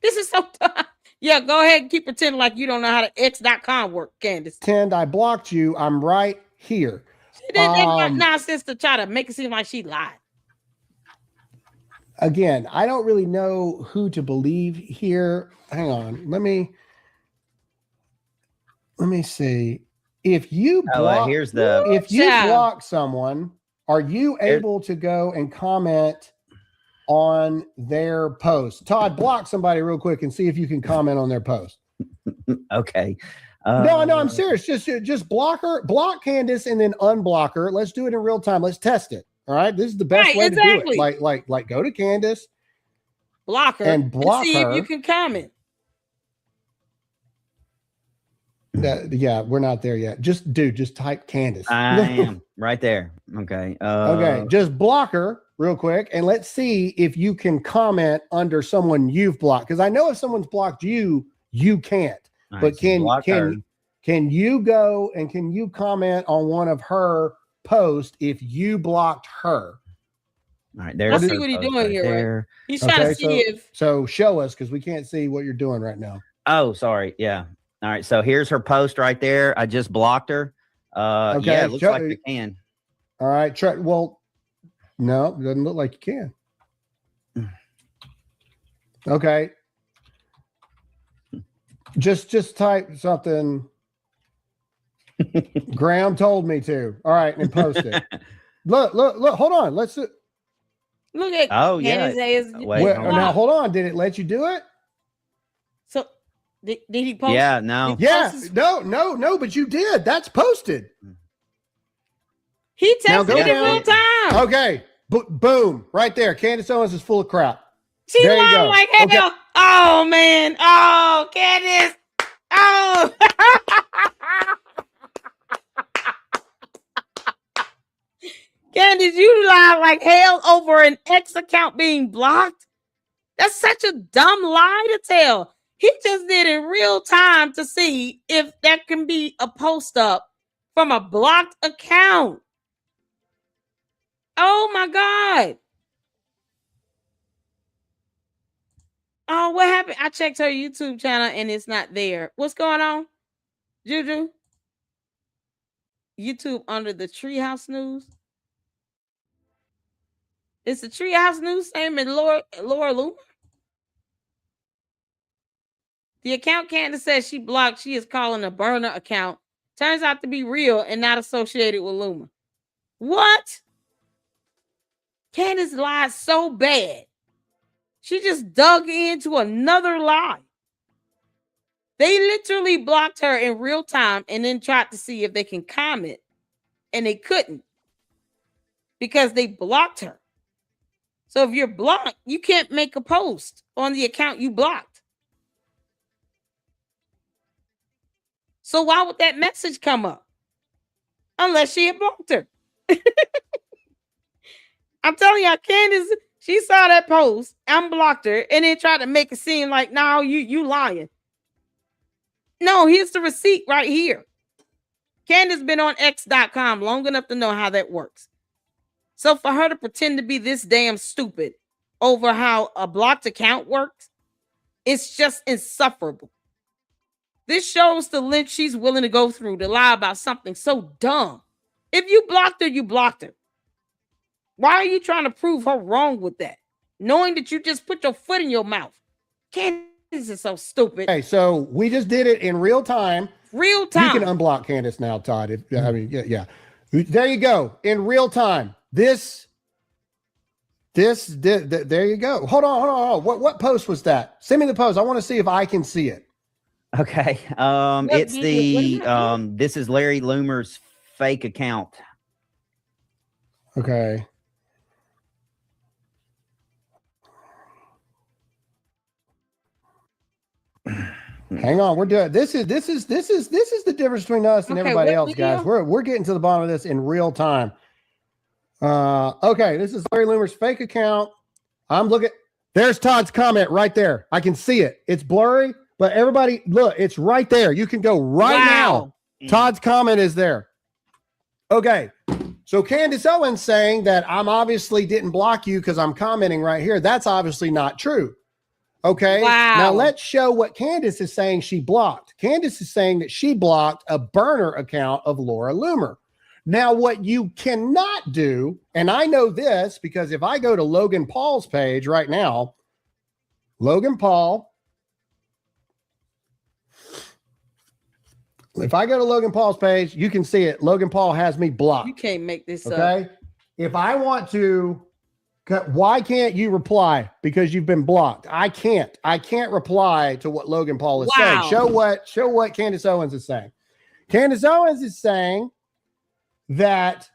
This is so tough. Yeah, go ahead and keep pretending like you don't know how to X.com work, Candace. Pretend I blocked you. I'm right here. She did that nonsense to try to make it seem like she lied. Again, I don't really know who to believe here. Hang on. Let me see. If you block, block someone, are you able to go and comment on their post? Todd, block somebody real quick and see if you can comment on their post. Okay. No, I'm serious. Just block her, block Candace, and then unblock her. Let's do it in real time. Let's test it. All right. This is the best way to do it. Like go to Candace, block her, and block see her. If you can comment. Yeah, we're not there yet. Just type Candace. I am right there. Okay. Okay. Just block her real quick, and let's see if you can comment under someone you've blocked. Because I know if someone's blocked you, you can't. Right, but so can you go and can you comment on one of her posts if you blocked her? All right, there's. I see what he's doing here. Right? He's trying to see if. So show us because we can't see what you're doing right now. Oh, sorry. Yeah. All right. So here's her post right there. I just blocked her. Okay. Yeah, it looks like you can. All right. Try. Well, no, it doesn't look like you can. Okay. Just type something. Graham told me to. All right, and post it. Look. Hold on. Let's look at. Oh yeah. Now hold on. Did it let you do it? So did he post? Yeah. No. Yeah. No. But you did. That's posted. He tested it in real time. Okay. Boom. Right there. Candace Owens is full of crap. She's lying like hell. Okay. Oh man. Oh, Candace. Oh. Candace, you lied like hell over an X account being blocked. That's such a dumb lie to tell. He just did it in real time to see if that can be a post up from a blocked account. Oh my God. Oh, what happened? I checked her YouTube channel and it's not there. What's going on, Juju? YouTube under the Treehouse News. Is the Treehouse News same as Laura Loomer? The account Candace says she blocked, she is calling a burner account. Turns out to be real and not associated with Loomer. What? Candace lied so bad. She just dug into another lie. They literally blocked her in real time and then tried to see if they can comment. And they couldn't. Because they blocked her. So if you're blocked, you can't make a post on the account you blocked. So why would that message come up? Unless she had blocked her. I'm telling y'all, Candace, she saw that post, unblocked her, and then tried to make it seem like, no, you lying. No, here's the receipt right here. Candace been on X.com long enough to know how that works. So for her to pretend to be this damn stupid over how a blocked account works, it's just insufferable. This shows the length she's willing to go through to lie about something so dumb. If you blocked her, you blocked her. Why are you trying to prove her wrong with that? Knowing that you just put your foot in your mouth. Candace is so stupid. Okay, so we just did it in real time. Real time. You can unblock Candace now, Todd. There you go. In real time. There you go. Hold on. What post was that? Send me the post. I want to see if I can see it. Okay. It's this is Larry Loomer's fake account. Okay. Hang on, we're doing this is the difference between us and everybody else, guys. We're getting to the bottom of this in real time. Okay, this is Larry Loomer's fake account. I'm looking. There's Todd's comment right there. I can see it. It's blurry, but everybody, look, it's right there. You can go right now. Todd's comment is there. Okay, so Candace Owens saying that I'm obviously didn't block you because I'm commenting right here. That's obviously not true. Okay. Wow. Now let's show what Candace is saying she blocked. Candace is saying that she blocked a burner account of Laura Loomer. Now, what you cannot do, and I know this because if I go to Logan Paul's page right now, Logan Paul, if I go to Logan Paul's page, you can see it. Logan Paul has me blocked. You can't make this up. Okay. If I want to, why can't you reply? Because you've been blocked. I can't reply to what Logan Paul is saying. Show what Candace Owens is saying. Candace Owens is saying that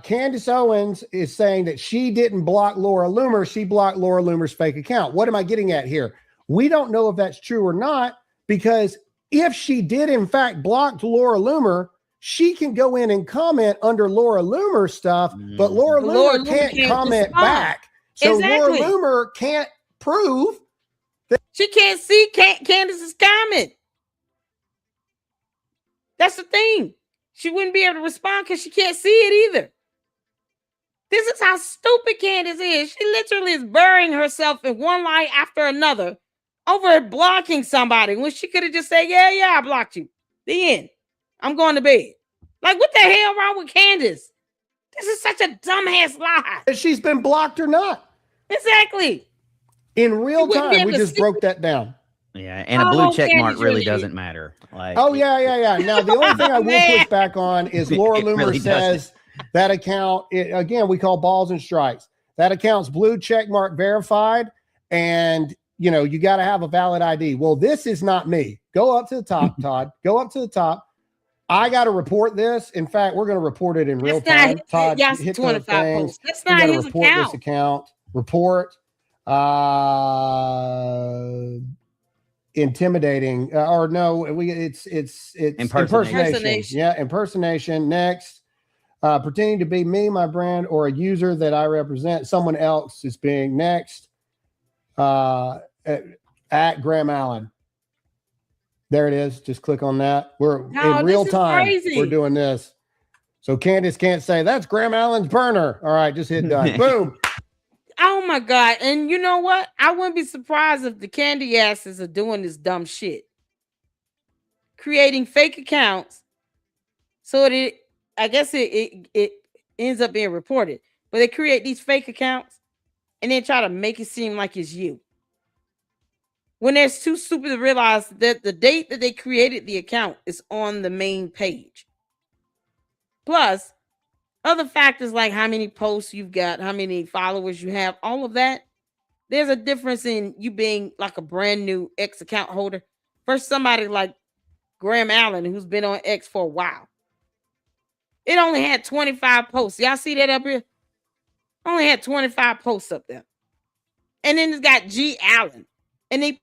Candace Owens is saying that she didn't block Laura Loomer. She blocked Laura Loomer's fake account. What am I getting at here? We don't know if that's true or not, because if she did in fact block Laura Loomer, she can go in and comment under Laura Loomer stuff, but Laura Loomer can't comment back. So Laura Loomer can't prove that she can't see Candace's comment. That's the thing. She wouldn't be able to respond because she can't see it either. This is how stupid Candace is. She literally is burying herself in one lie after another over blocking somebody when she could have just said, yeah, I blocked you. The end. I'm going to bed. Like, what the hell wrong with Candace? This is such a dumbass lie. If she's been blocked or not. Exactly. In real time, we just broke that down. Yeah, and a blue check mark really doesn't matter. Like, yeah. Now, the only thing I will push back on is Laura Loomer really says that account, again, we call balls and strikes. That account's blue check mark verified, and, you got to have a valid ID. Well, this is not me. Go up to the top, Todd. Go up to the top. I got to report this. In fact, we're going to report it in real time. Todd, hit 25 posts. That's not his account. This account. Report. Intimidating. It's impersonation. Yeah, impersonation. Next. Pretending to be me, my brand, or a user that I represent. Someone else is being next. At Graham Allen. There it is. Just click on that. We're in real time. Crazy. We're doing this. So Candace can't say that's Graham Allen's burner. All right, just hit done. Boom. Oh my God. And you know what? I wouldn't be surprised if the candy asses are doing this dumb shit. Creating fake accounts so that I guess it ends up being reported. But they create these fake accounts and then try to make it seem like it's you. When they're too stupid to realize that the date that they created the account is on the main page. Plus, other factors like how many posts you've got, how many followers you have, all of that. There's a difference in you being like a brand new X account holder versus somebody like Graham Allen who's been on X for a while. It only had 25 posts. Y'all see that up here? Only had 25 posts up there. And then it's got G. Allen. And they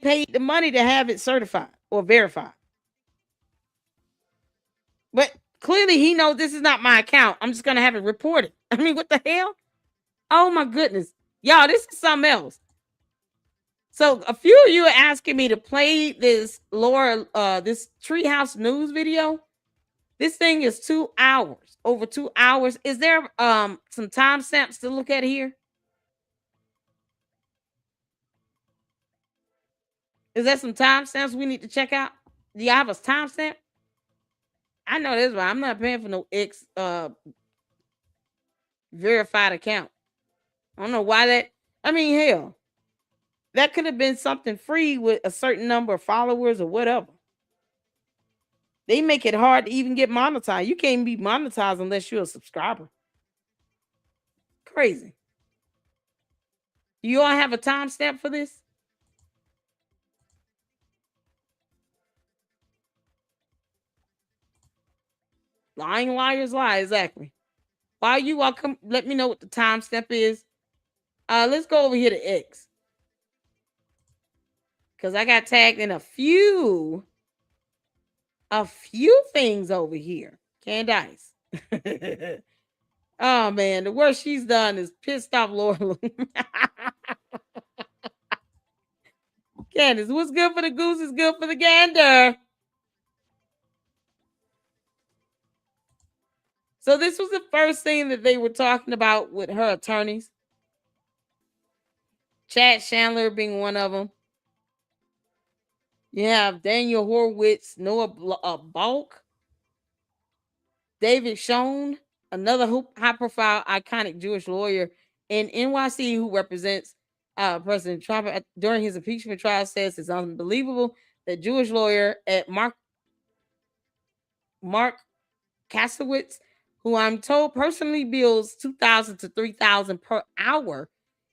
paid the money to have it certified or verified. But clearly he knows this is not my account. I'm just going to have it reported. I mean, what the hell? Oh my goodness. Y'all, this is something else. So a few of you are asking me to play this this Treehouse News video. This thing is 2 hours, over 2 hours. Is there some timestamps to look at here? Is there some timestamps we need to check out? Do you have a timestamp? I know this one. I'm not paying for no X verified account. I don't know why that. I mean, hell, that could have been something free with a certain number of followers or whatever. They make it hard to even get monetized. You can't be monetized unless you're a subscriber. Crazy. Do you all have a timestamp for this? Lying liars lie, exactly. While you all come, let me know what the timestamp is. Let's go over here to X. Because I got tagged in a few things over here. Candace. Oh man, the worst she's done is pissed off Laura. Candace, what's good for the goose is good for the gander. So this was the first thing that they were talking about with her attorneys. Chad Chandler being one of them. You have Daniel Horowitz, Noah Balk, David Schoen, another high-profile, iconic Jewish lawyer in NYC who represents President Trump during his impeachment trial, says it's unbelievable that Jewish lawyer at Mark Kasowitz, who I'm told personally bills $2,000 to $3,000 per hour,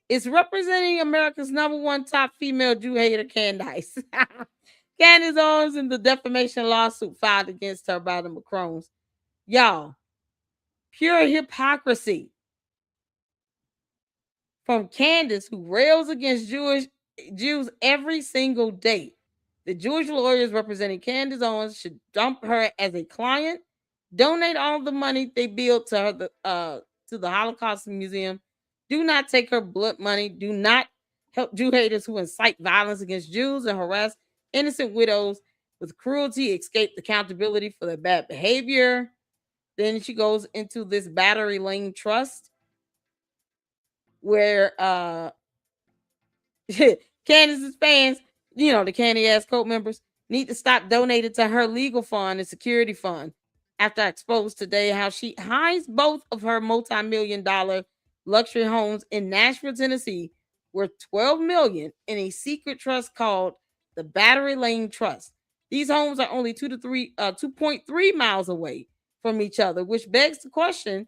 is representing America's #1 top female Jew hater, Candace. Candace Owens in the defamation lawsuit filed against her by the Macrons. Y'all, pure hypocrisy from Candace, who rails against Jews every single day. The Jewish lawyers representing Candace Owens should dump her as a client, donate all the money they billed to her to the Holocaust Museum. Do not take her blood money. Do not help Jew haters who incite violence against Jews and harass innocent widows with cruelty, escape accountability for their bad behavior. Then she goes into this Battery Lane Trust, where Candace's fans, you know, the Candy Ass Cult members, need to stop donating to her legal fund and security fund after I exposed today how she hides both of her multi-million-dollar luxury homes in Nashville, Tennessee, worth $12 million in a secret trust called the Battery Lane Trust. These homes are only 2.3 miles away from each other, which begs the question: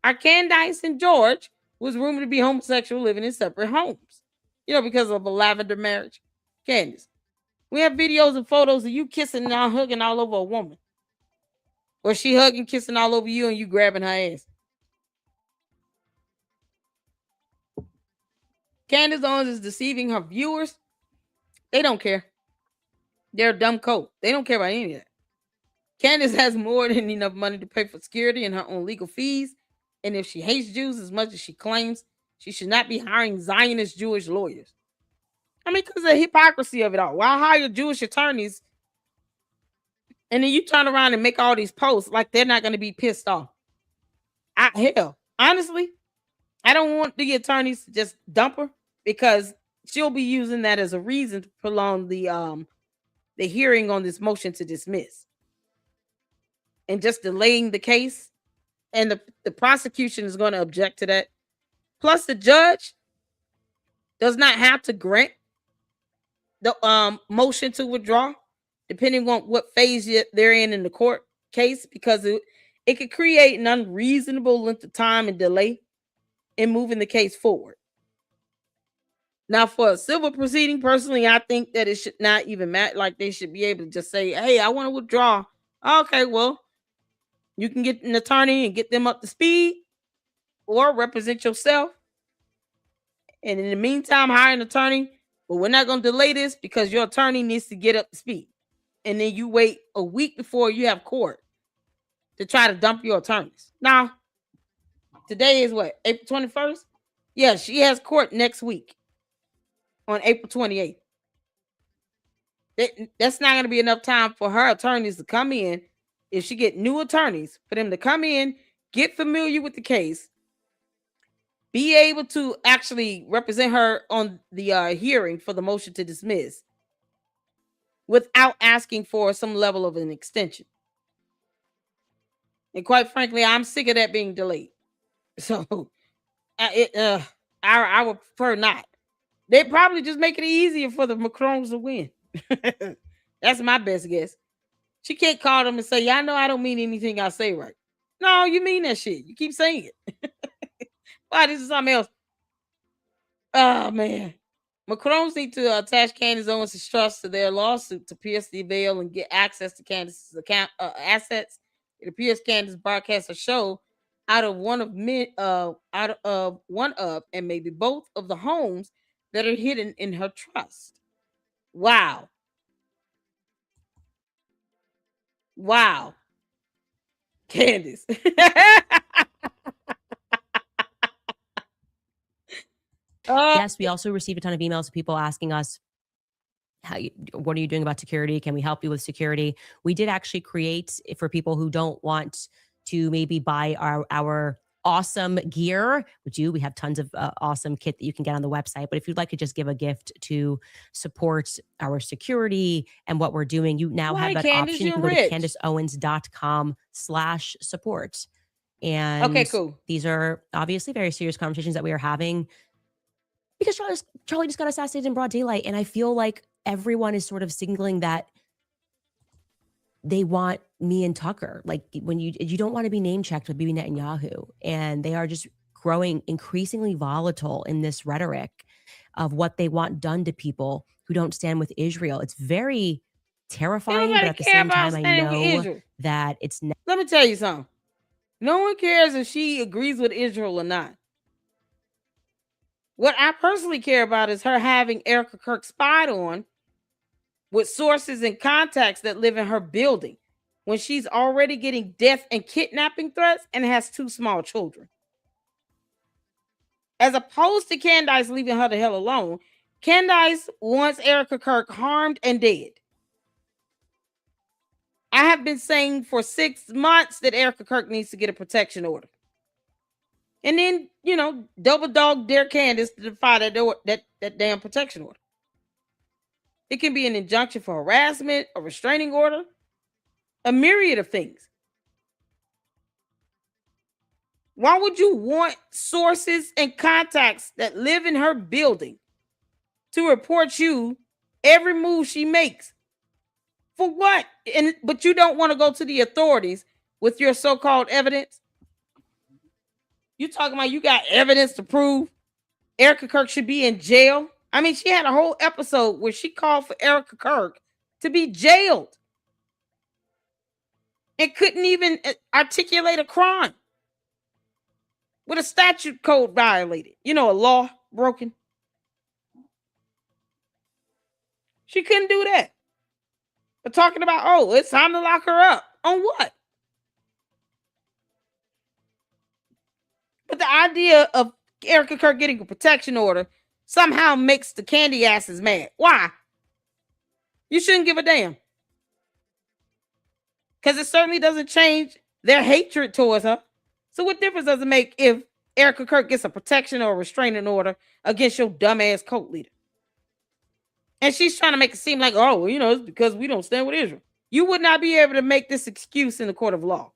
are Candace and George, who was rumored to be homosexual, living in separate homes? You know, because of a lavender marriage. Candace, we have videos and photos of you kissing and hugging all over a woman. Or she hugging, kissing all over you and you grabbing her ass. Candace Owens is deceiving her viewers. They don't care. They're a dumb cult. They don't care about any of that. Candace has more than enough money to pay for security and her own legal fees. And if she hates Jews as much as she claims, she should not be hiring Zionist Jewish lawyers. I mean, because of the hypocrisy of it all. Why hire Jewish attorneys and then you turn around and make all these posts like they're not going to be pissed off? Hell, honestly, I don't want the attorneys to just dump her because she'll be using that as a reason to prolong the hearing on this motion to dismiss and just delaying the case. And the prosecution is going to object to that. Plus, the judge does not have to grant the motion to withdraw, depending on what phase they're in the court case, because it could create an unreasonable length of time and delay in moving the case forward. Now, for a civil proceeding, personally, I think that it should not even matter. Like, they should be able to just say, hey, I want to withdraw. Okay, well, you can get an attorney and get them up to speed or represent yourself. And in the meantime, hire an attorney. But we're not going to delay this because your attorney needs to get up to speed. And then you wait a week before you have court to try to dump your attorneys. Now, today is what? April 21st? Yeah, she has court next week on April 28th. That's not going to be enough time for her attorneys to come in. If she get new attorneys, for them to come in, get familiar with the case, be able to actually represent her on the hearing for the motion to dismiss without asking for some level of an extension. And quite frankly, I'm sick of that being delayed. So I would prefer not. They probably just make it easier for the Macrons to win. That's my best guess. She can't call them and say, yeah, I know I don't mean anything I say right. No, you mean that shit. You keep saying it. Why, this is something else. Oh, man. Macrons need to attach Candace Owens' trust to their lawsuit to pierce the veil and get access to Candace's account assets. It appears Candace broadcasts a show out of one of and maybe both of the homes that are hidden in her trust. Wow. Wow. Candace. Yes, we also received a ton of emails of people asking us, what are you doing about security? Can we help you with security? We did actually create, for people who don't want to maybe buy our awesome gear, we have tons of awesome kit that you can get on the website. But if you'd like to just give a gift to support our security and what we're doing, you now have that Candace, option. You can go to CandaceOwens.com/support. And okay, cool. These are obviously very serious conversations that we are having because Charlie just got assassinated in broad daylight. And I feel like everyone is sort of signaling that they want me and Tucker. Like, when you don't want to be name checked with Bibi Netanyahu, and they are just growing increasingly volatile in this rhetoric of what they want done to people who don't stand with Israel. It's very terrifying, but at the same time, I know that it's. Let me tell you something. No one cares if she agrees with Israel or not. What I personally care about is her having Erika Kirk spied on with sources and contacts that live in her building when she's already getting death and kidnapping threats and has 2 small children. As opposed to Candace leaving her the hell alone, Candace wants Erika Kirk harmed and dead. I have been saying for 6 months that Erika Kirk needs to get a protection order. And then, double dog dare Candace to defy that damn protection order. It can be an injunction for harassment, a restraining order, a myriad of things. Why would you want sources and contacts that live in her building to report you every move she makes? For what? But you don't want to go to the authorities with your so-called evidence? You talking about you got evidence to prove Erika Kirk should be in jail? I mean, she had a whole episode where she called for Erika Kirk to be jailed and couldn't even articulate a crime with a statute code violated. A law broken. She couldn't do that. But talking about, it's time to lock her up. On what? But the idea of Erika Kirk getting a protection order somehow makes the candy asses mad. Why? You shouldn't give a damn. Because it certainly doesn't change their hatred towards her. So what difference does it make if Erika Kirk gets a protection or a restraining order against your dumbass cult leader. And she's trying to make it seem like, oh, you know, it's because we don't stand with Israel. You would not be able to make this excuse in the court of law.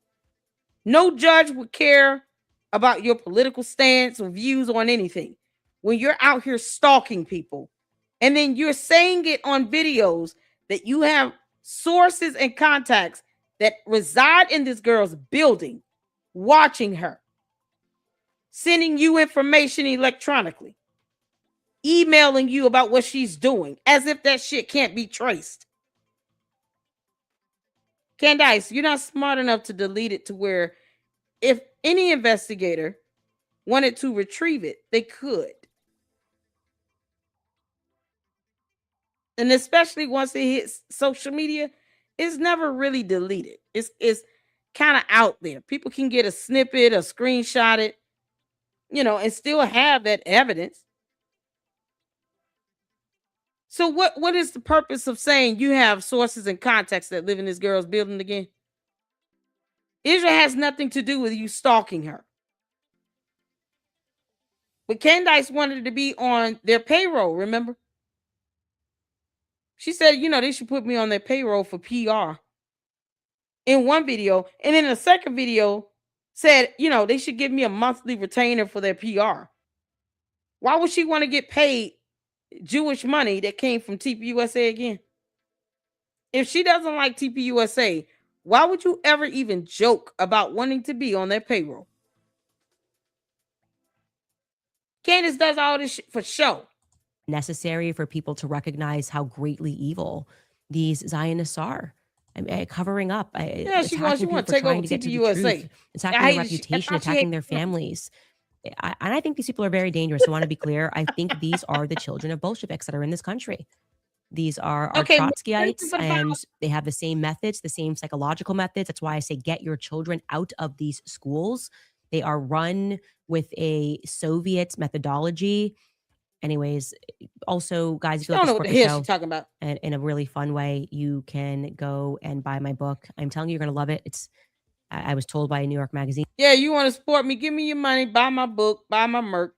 No judge would care about your political stance or views on anything. When you're out here stalking people, and then you're saying it on videos that you have sources and contacts that reside in this girl's building, watching her, sending you information electronically, emailing you about what she's doing, as if that shit can't be traced. Candace, you're not smart enough to delete it to where if any investigator wanted to retrieve it, they could. And especially once it hits social media, it's never really deleted. It's kind of out there. People can get a snippet, a screenshot it, you know, and still have that evidence. So what is the purpose of saying you have sources and contacts that live in this girl's building again? Israel has nothing to do with you stalking her. But Candace wanted to be on their payroll, remember? She said, you know, they should put me on their payroll for PR in one video. And in the second video said, you know, they should give me a monthly retainer for their PR. Why would she want to get paid Jewish money that came from TPUSA again? If she doesn't like TPUSA, why would you ever even joke about wanting to be on their payroll? Candace does all this shit for show. Necessary for people to recognize how greatly evil these Zionists are. I mean, covering up, she wants to take over TPUSA, attacking their reputation, attacking their families. And I think these people are very dangerous. I want to be clear. I think these are the children of Bolsheviks that are in this country. These are Trotskyites, and they have the same methods, the same psychological methods. That's why I say get your children out of these schools. They are run with a Soviet methodology. Anyways, also, guys, if you like to support the show talking about in a really fun way, you can go and buy my book. I'm telling you, you're going to love it. I was told by a New York magazine. Yeah, you want to support me? Give me your money. Buy my book. Buy my merch.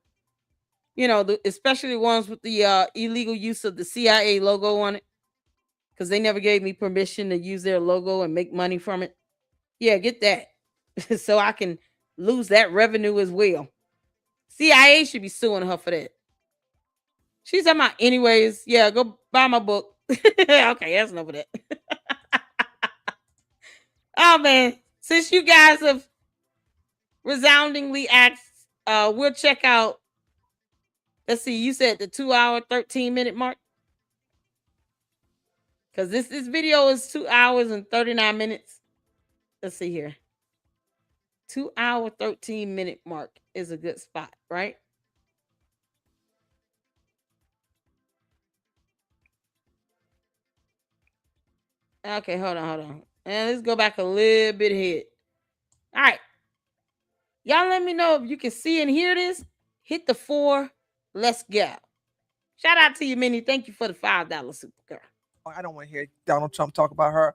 You know, especially the ones with the illegal use of the CIA logo on it, because they never gave me permission to use their logo and make money from it. Yeah, get that so I can lose that revenue as well. CIA should be suing her for that. She's talking about, anyways, yeah, go buy my book. Okay, that's enough of that. Oh, man. Since you guys have resoundingly asked, we'll check out, let's see, you said the 2-hour, 13-minute mark? Because this video is 2 hours and 39 minutes. Let's see here. 2-hour, 13-minute mark is a good spot, right? Okay, hold on. And let's go back a little bit ahead. All right. Y'all let me know if you can see and hear this. Hit the 4. Let's go. Shout out to you, Minnie. Thank you for the $5 super girl. I don't want to hear Donald Trump talk about her.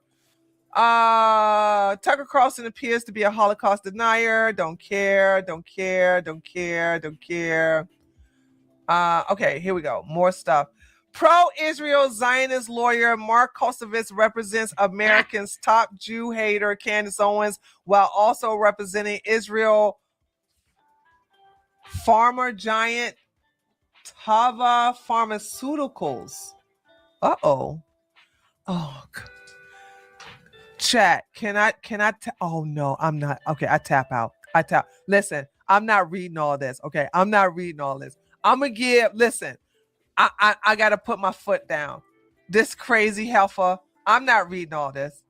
Tucker Carlson appears to be a Holocaust denier. Don't care. Okay, here we go. More stuff. Pro-Israel Zionist lawyer Mark Kosovitz represents America's top Jew hater, Candace Owens, while also representing Israel pharma giant Tava Pharmaceuticals. Oh, chat. Oh no, I'm not. Okay, I tap out. Listen, I'm not reading all this. Okay, I'm not reading all this. I'm gonna listen. I gotta put my foot down. This crazy heifer. I'm not reading all this.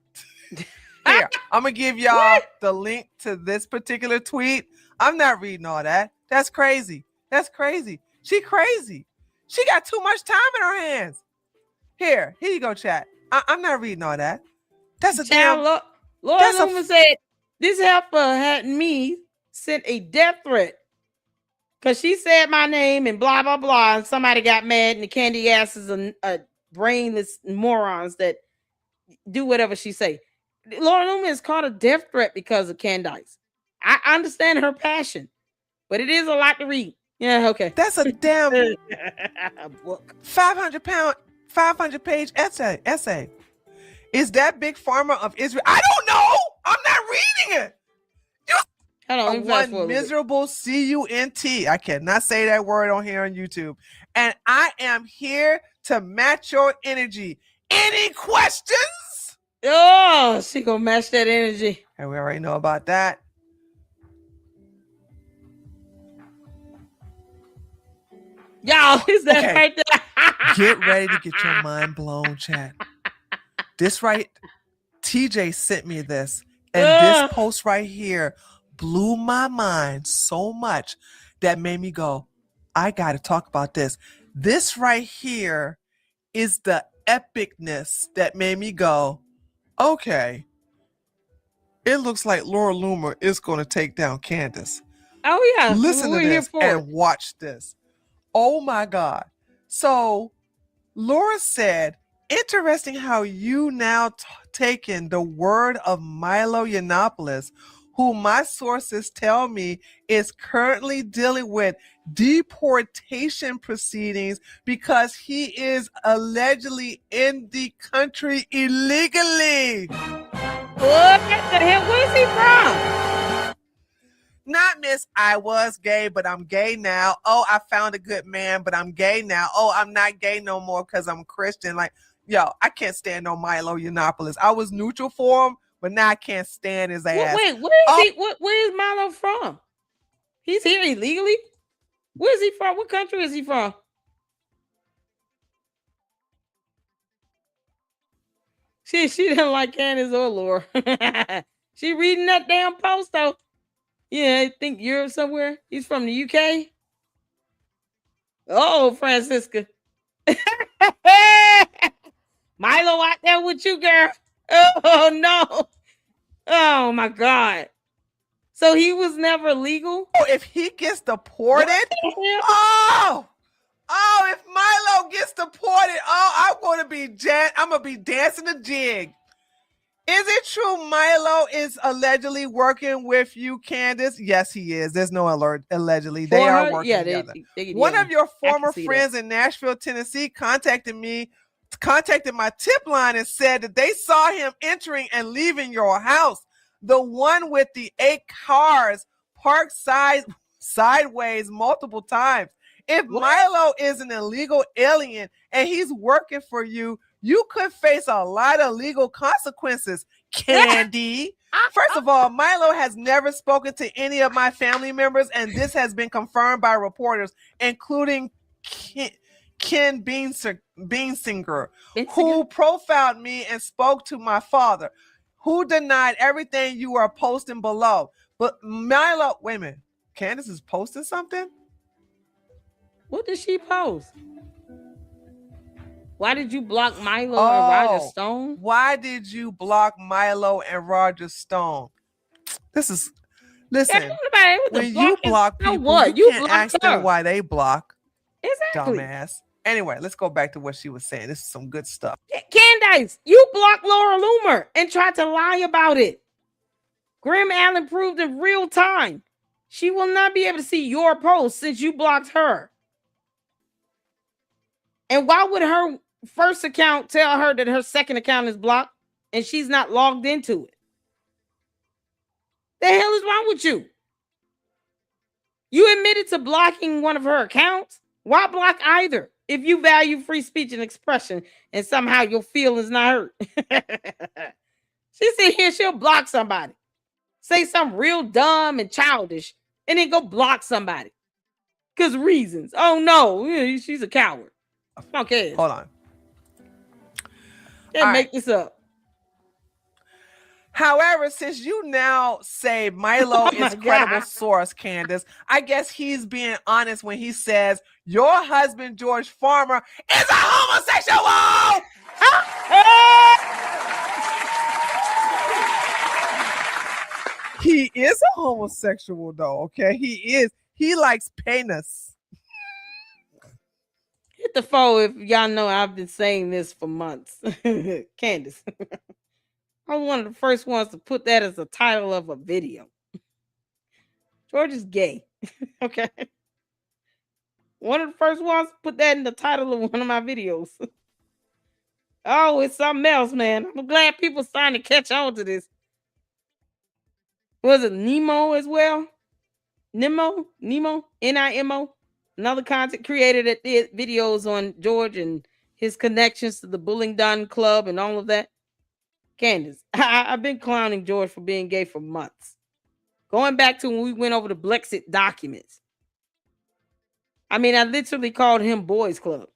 Here, I'm gonna give y'all the link to this particular tweet. I'm not reading all that. That's crazy. She crazy. She got too much time in her hands. Here you go, chat. I'm not reading all that. That's a damn. Lord Newman said this heifer had me sent a death threat. Because she said my name and blah, blah, blah. And somebody got mad and the candy asses are brainless morons that do whatever she say. Laura Newman is called a death threat because of Candace. I understand her passion. but it is a lot to read. Yeah, okay. That's a damn book. 500-page essay. Is that Big Pharma of Israel? I don't know. I'm not reading it. One miserable CUNT. I cannot say that word on here on YouTube. And I am here to match your energy. Any questions? Oh, she gonna match that energy. And we already know about that. Y'all, is that right there? Get ready to get your mind blown, chat. This right, TJ sent me this. And this post right here blew my mind so much that made me go, I got to talk about this. This right here is the epicness that made me go, okay, it looks like Laura Loomer is going to take down Candace. Oh, yeah. Listen to this and watch this. Oh, my God. So Laura said, interesting how you now taken the word of Milo Yiannopoulos, who my sources tell me is currently dealing with deportation proceedings because he is allegedly in the country illegally. What the hell? Where's he from? Not Miss I was gay, but I'm gay now. Oh, I found a good man, but I'm gay now. Oh, I'm not gay no more because I'm Christian. Like, yo, I can't stand no Milo Yiannopoulos. I was neutral for him, but now I can't stand his ass. Wait, where is he? Where is Milo from? He's here illegally? Where is he from? What country is he from? She didn't like Candace or Laura. She reading that damn post though. Yeah, I think Europe somewhere. He's from the UK. Oh, Francisca. Milo out there with you, girl. Oh no. Oh my God. So he was never legal? Oh, if he gets deported, if Milo gets deported, I'm gonna be dancing a jig. Is it true Milo is allegedly working with you, Candace? Yes, he is. There's no alert. Allegedly, they are working together. One of your former friends in Nashville, Tennessee, contacted my tip line and said that they saw him entering and leaving your house. The one with the 8 cars parked sideways multiple times. If Milo is an illegal alien and he's working for you, you could face a lot of legal consequences, Candy. First of all, Milo has never spoken to any of my family members, and this has been confirmed by reporters, including Ken Beansinger, who profiled me and spoke to my father, who denied everything you are posting below. But Milo, wait a minute, Candace is posting something? What did she post? Why did you block Milo and Roger Stone? Why did you block Milo and Roger Stone? Listen, when you block people, you can't ask them why they block. Exactly. Dumbass. Anyway, let's go back to what she was saying. This is some good stuff. Candace, you blocked Laura Loomer and tried to lie about it. Graham Allen proved in real time. She will not be able to see your post since you blocked her. And why would her first account tell her that her second account is blocked and she's not logged into it? The hell is wrong with you? You admitted to blocking one of her accounts. Why block either if you value free speech and expression and somehow your feelings not hurt? She sit here, she'll block somebody. Say something real dumb and childish and then go block somebody. Because reasons. Oh no, she's a coward. Okay. Hold on. Can't make this up. However, since you now say Milo is credible source, Candace, I guess he's being honest when he says your husband, George Farmer, is a homosexual! He is a homosexual, though, okay? He is. He likes penis. Hit the phone if y'all know I've been saying this for months. Candace. I'm one of the first ones to put that as the title of a video. George is gay. Okay. One of the first ones put that in the title of one of my videos. Oh, it's something else, man. I'm glad people starting to catch on to this. Was it Nemo as well? Nemo, Nimo, another content creator that did videos on George and his connections to the Bullingdon Club and all of that. Candace, I've been clowning George for being gay for months. Going back to when we went over the Brexit documents. I mean, I literally called him Boys Club.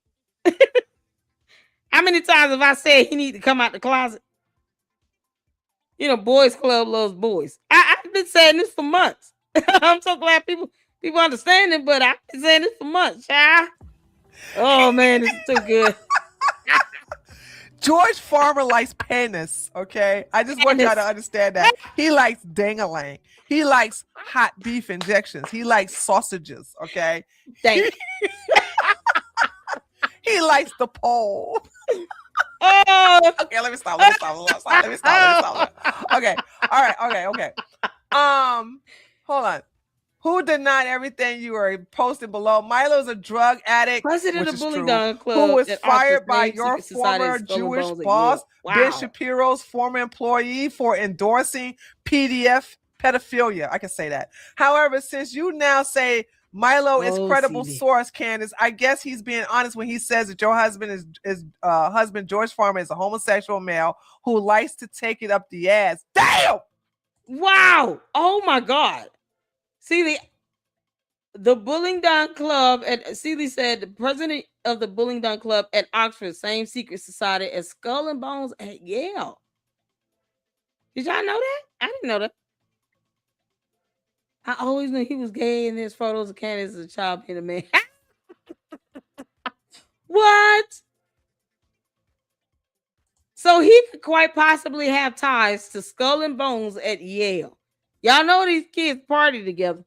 How many times have I said he need to come out the closet? You know, Boys Club loves boys. I've been saying this for months. I'm so glad people understand it, but I've been saying this for months, child. Oh man, this is too good. George Farmer likes penis, okay? I just want y'all to understand that. He likes dang-a-lang. He likes hot beef injections. He likes sausages, okay? Thank He likes the pole. Oh, okay, let me stop. Okay, all right, okay. Hold on. Who denied everything you were posting below? Milo's a drug addict, President of the Bullingdon Club, who was fired by your former Jewish boss, Ben Shapiro's former employee, for endorsing PDF pedophilia. I can say that. However, since you now say Milo is credible source, Candace, I guess he's being honest when he says that your husband husband George Farmer is a homosexual male who likes to take it up the ass. Damn! Wow! Oh my God! See, the Bullingdon Club at Seeley said the president of the Bullingdon Club at Oxford, same secret society as Skull and Bones at Yale. Did y'all know that? I didn't know that. I always knew he was gay, and there's photos of Candace as a child being a man. What? So he could quite possibly have ties to Skull and Bones at Yale. Y'all know these kids party together.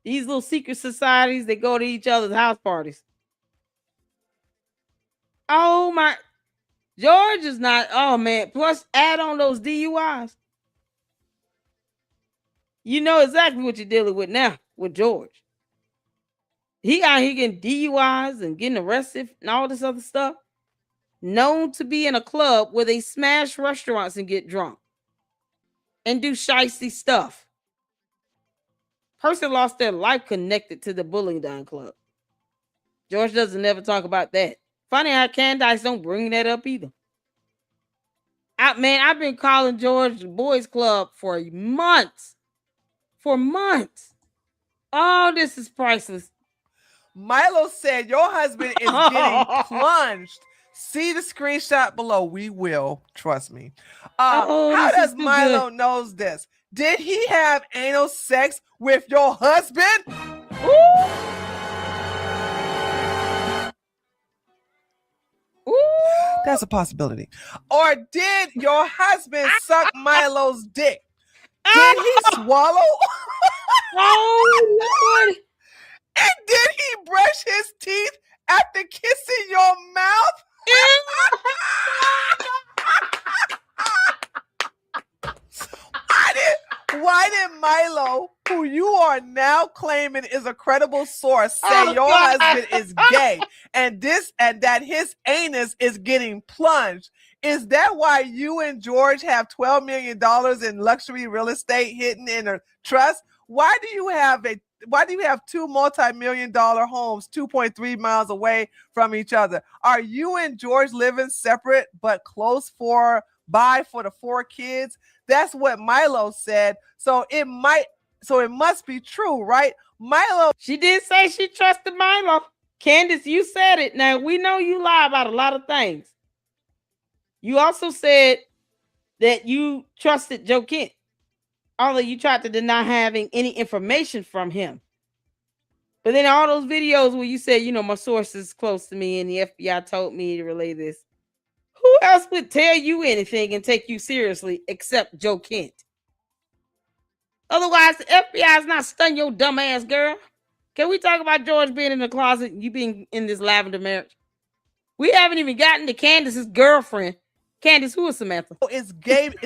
These little secret societies, they go to each other's house parties. Oh my. George is not, oh man. Plus add on those DUIs. You know exactly what you're dealing with now with George. He out here getting DUIs and getting arrested and all this other stuff. Known to be in a club where they smash restaurants and get drunk and do shicey stuff. Person lost their life connected to the Bullingdon Club. George doesn't ever talk about that. Funny how Candace don't bring that up either. I've been calling George the Boys Club for months. For months. Oh, this is priceless. Milo said your husband is getting plunged. See the screenshot below. We will. Trust me. How does Milo knows this? Did he have anal sex with your husband? Ooh. That's a possibility. Or did your husband suck Milo's dick? Did he swallow? Oh, Lord. And did he brush his teeth after kissing your mouth? Why did Milo, who you are now claiming is a credible source, say your husband is gay and that his anus is getting plunged? Is that why you and George have $12 million in luxury real estate hidden in a trust? Why do you have two multi-million-dollar homes 2.3 miles away from each other? Are you and George living separate but close for the 4 kids? That's what Milo said. So it must be true, right? Milo. She did say she trusted Milo. Candace, you said it. Now we know you lie about a lot of things. You also said that you trusted Joe Kent, although you tried to deny having any information from him. But then all those videos where you said, my source is close to me and the FBI told me to relay this. Who else would tell you anything and take you seriously except Joe Kent? Otherwise, the FBI is not stunning your dumb ass, girl. Can we talk about George being in the closet and you being in this lavender marriage? We haven't even gotten to Candace's girlfriend. Candace, who is Samantha? Is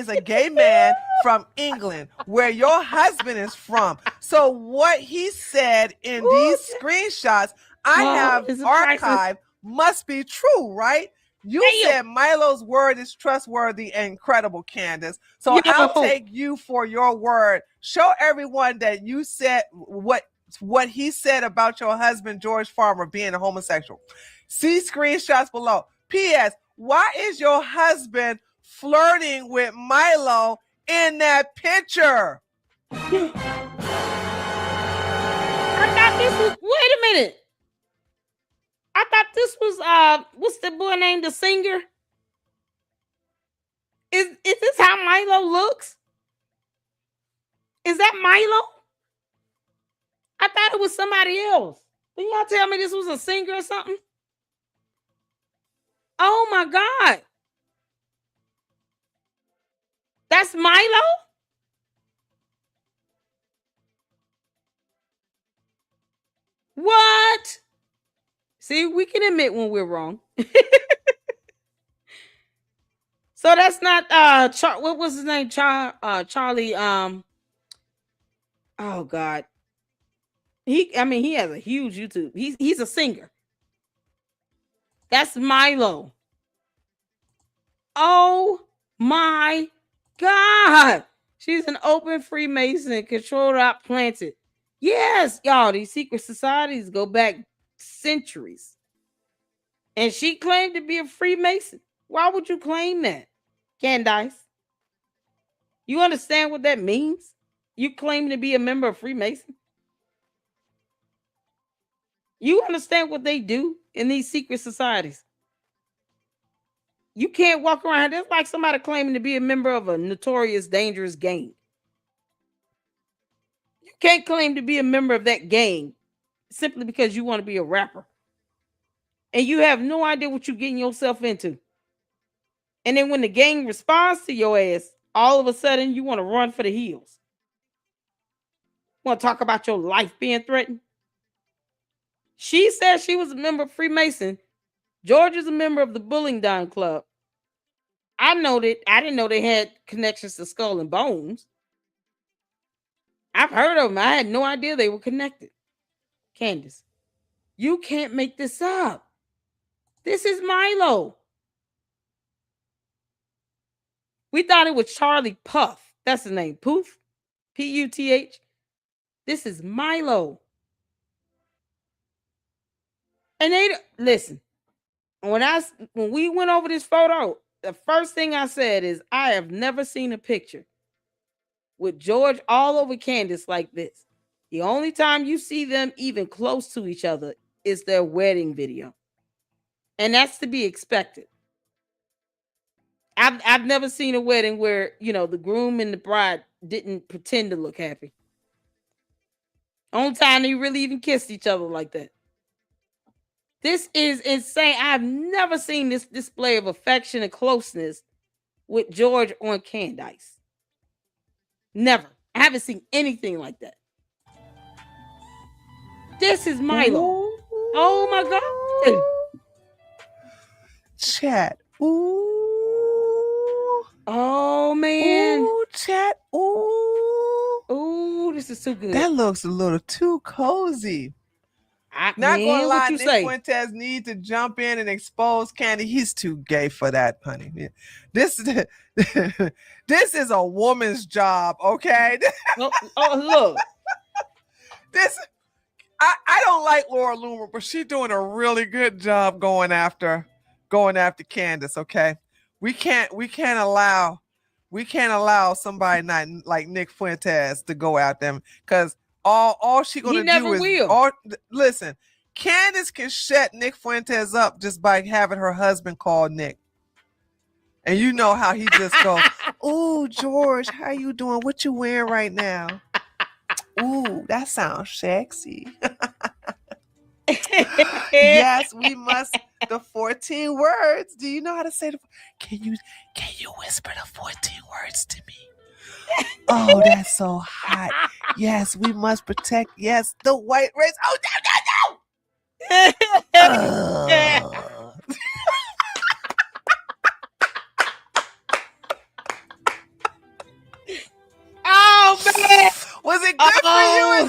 a gay man from England, where your husband is from. So what he said in these screenshots, I have archived, must be true, right? You said Milo's word is trustworthy and credible, Candace. So I'll take you for your word. Show everyone that you said what he said about your husband, George Farmer, being a homosexual. See screenshots below. P.S. Why is your husband flirting with Milo in that picture? I thought this was, wait a minute. I thought this was what's the boy named, the singer? Is this how Milo looks? Is that Milo? I thought it was somebody else. Didn't y'all tell me this was a singer or something? Oh my God. That's Milo? What? See, we can admit when we're wrong. So that's not what was his name? Charlie oh God. He has a huge YouTube. He's a singer. That's Milo. Oh my God. She's an open Freemason, controlled out planted. Yes, y'all, these secret societies go back centuries. And she claimed to be a Freemason. Why would you claim that, Candace? You understand what that means? You claim to be a member of Freemason? You understand what they do in these secret societies? You can't walk around. That's like somebody claiming to be a member of a notorious, dangerous gang. You can't claim to be a member of that gang simply because you want to be a rapper. And you have no idea what you're getting yourself into. And then when the gang responds to your ass, all of a sudden you want to run for the hills. Want to talk about your life being threatened? She said she was a member of Freemason. George is a member of the Bullingdon Club. I didn't know they had connections to Skull and Bones. I've heard of them. I had no idea they were connected. Candace, you can't make this up. This is Milo. We thought it was Charlie Puth. That's his name. Poof. P-U-T-H. This is Milo. And they listen. When we went over this photo, the first thing I said is I have never seen a picture with George all over Candace like this. The only time you see them even close to each other is their wedding video. And that's to be expected. I've never seen a wedding where, the groom and the bride didn't pretend to look happy. Only time they really even kissed each other like that. This is insane. I've never seen this display of affection and closeness with George on Candace. Never. I haven't seen anything like that. This is Milo. Ooh. Oh my God. Chat. Ooh. Oh man. Ooh, chat. Ooh. Ooh, this is too good. That looks a little too cozy. Not gonna lie, Nick Fuentes need to jump in and expose Candy. He's too gay for that, honey. This is a woman's job, okay? Look. I don't like Laura Loomer, but she's doing a really good job going after Candace, okay? We can't allow somebody not like Nick Fuentes to go at them, because all she gonna do is listen. Candace can shut Nick Fuentes up just by having her husband call Nick, and you know how he just goes, "Ooh, George, how you doing? What you wearing right now? Ooh, that sounds sexy." Yes, we must. The 14 words. Do you know how to say the? Can you whisper the 14 words to me? Oh, that's so hot. Yes, we must protect. Yes, the white race. Oh, no. Oh man, was it good for you?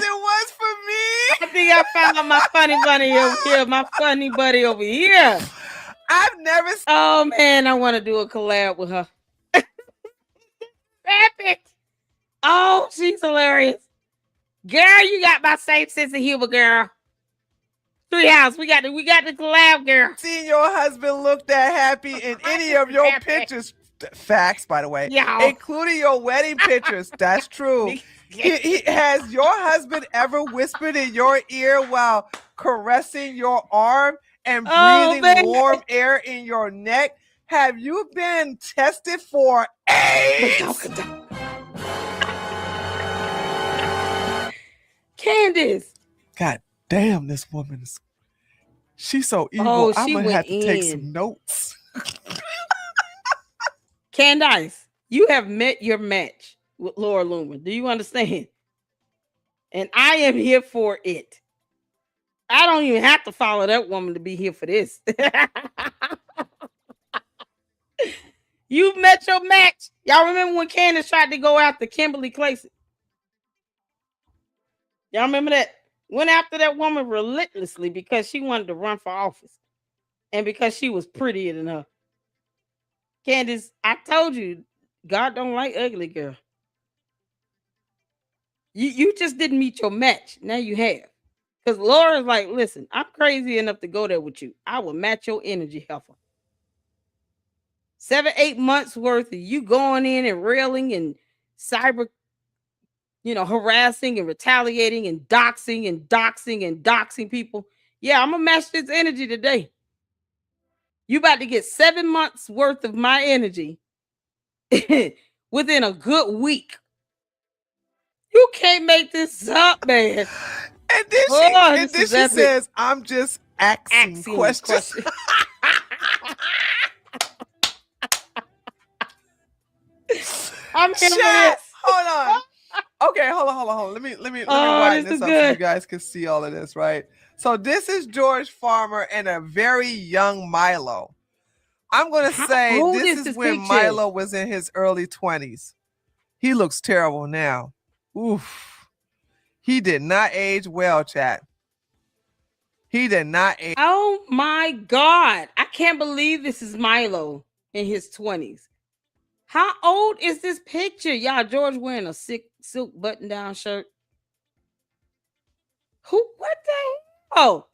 found my funny bunny over here. My funny buddy over here. I've never. Oh man, I want to do a collab with her. Epic. Oh, she's hilarious. Girl, you got my same sense of humor, girl. Treehouse, we got the collab, girl. Seeing your husband look that happy in any of your pictures. Facts, by the way, including your wedding pictures. That's true. Has your husband ever whispered in your ear while caressing your arm and breathing warm air in your neck? Have you been tested for AIDS? Candace. God damn, this woman is. She's so evil. I'm gonna have to take some notes. Candace, you have met your match with Laura Loomer. Do you understand? And I am here for it. I don't even have to follow that woman to be here for this. You've met your match. Y'all remember when Candace tried to go after Kimberly Clayson? Y'all remember that? Went after that woman relentlessly because she wanted to run for office. And because she was prettier than her. Candace, I told you, God don't like ugly girl. You just didn't meet your match. Now you have. Because Laura's like, listen, I'm crazy enough to go there with you. I will match your energy, heifer. 7-8 months worth of you going in and railing and cyber, harassing and retaliating and doxing people. Yeah, I'm going to match this energy today. You about to get 7 months worth of my energy within a good week. You can't make this up, man. And then she says, I'm just asking questions. I'm here for this. Hold on. Okay, hold on. Let me wind this up so you guys can see all of this, right? So this is George Farmer and a very young Milo. I'm going to say this is when Milo was in his early 20s. He looks terrible now. Oof. He did not age well, chat. He did not age. Oh my God. I can't believe this is Milo in his 20s. How old is this picture? Y'all, George wearing a silk button-down shirt. What the hell?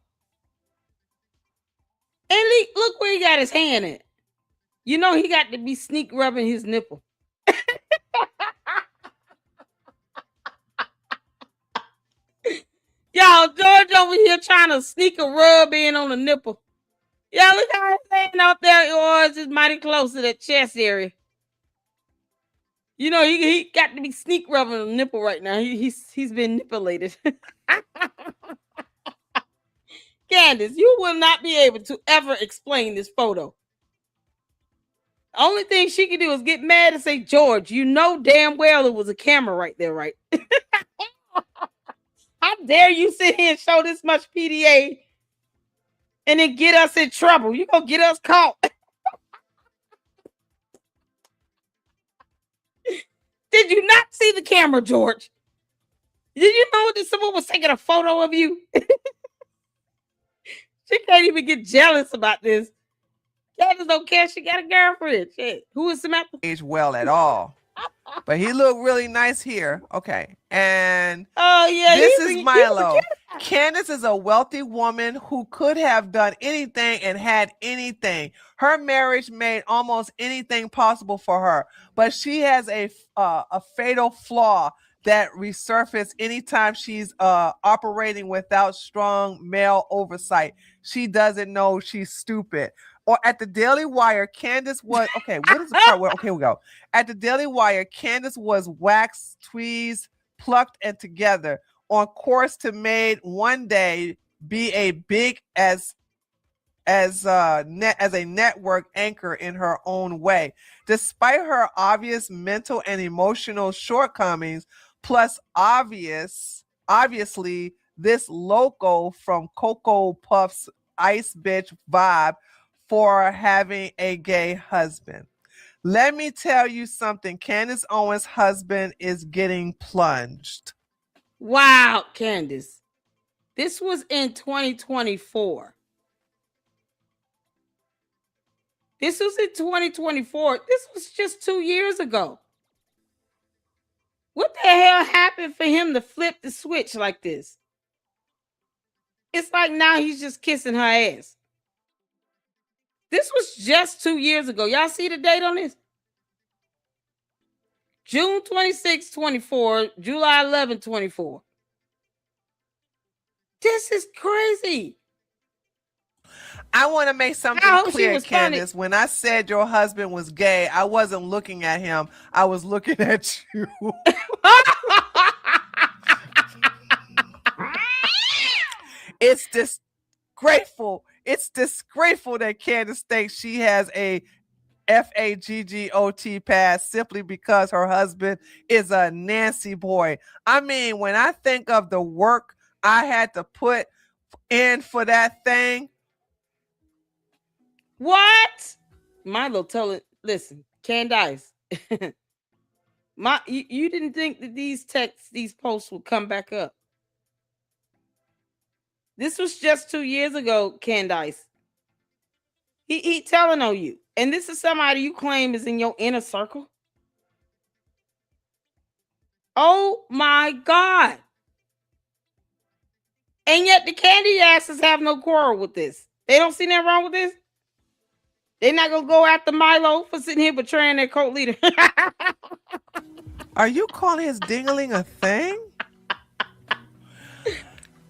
And look where he got his hand at. You know he got to be sneak rubbing his nipple. Y'all, George over here trying to sneak a rub in on the nipple. Y'all, look how he's laying out there. Oh, it's just mighty close to that chest area. You know, he got to be sneak rubbing the nipple right now. He's been nippulated. Candace, you will not be able to ever explain this photo. The only thing she can do is get mad and say, George, you know damn well it was a camera right there, right? How dare you sit here and show this much PDA and then get us in trouble? You gonna get us caught. Did you not see the camera, George? Did you know that someone was taking a photo of you? She can't even get jealous about this. Candace don't care. She got a girlfriend. Shit. Who is Samantha? Age well at all. But he looked really nice here. Okay. And this is Milo. Candace is a wealthy woman who could have done anything and had anything. Her marriage made almost anything possible for her. But she has a fatal flaw that resurfaces anytime she's operating without strong male oversight. She doesn't know she's stupid. Or at the Daily Wire, Candace was, okay, what is the part where, okay, we go. At the Daily Wire, Candace was waxed, tweezed, plucked, and together on course to made one day be a big as a network anchor in her own way. Despite her obvious mental and emotional shortcomings, plus obviously this loco from Cocoa Puff's Ice Bitch vibe for having a gay husband. Let me tell you something. Candace Owens' husband is getting plunged. Wow, Candace. This was in 2024. This was in 2024. This was just 2 years ago. What the hell happened for him to flip the switch like this? It's like now he's just kissing her ass. This was just 2 years ago. Y'all see the date on this? June 26, 24, July 11, 24. This is crazy. I want to make something clear, Candace. When I said your husband was gay, I wasn't looking at him. I was looking at you. It's disgraceful. It's disgraceful that Candace thinks she has a FAGGOT pass simply because her husband is a Nancy boy. I mean, when I think of the work I had to put in for that thing. What? Milo, tell it. Listen, Candace. You didn't think that these posts would come back up. This was just 2 years ago, Candace. He telling on you. And this is somebody you claim is in your inner circle? Oh my God. And yet the candy asses have no quarrel with this. They don't see nothing wrong with this. They're not going to go after Milo for sitting here betraying their cult leader. Are you calling his dingling a thing?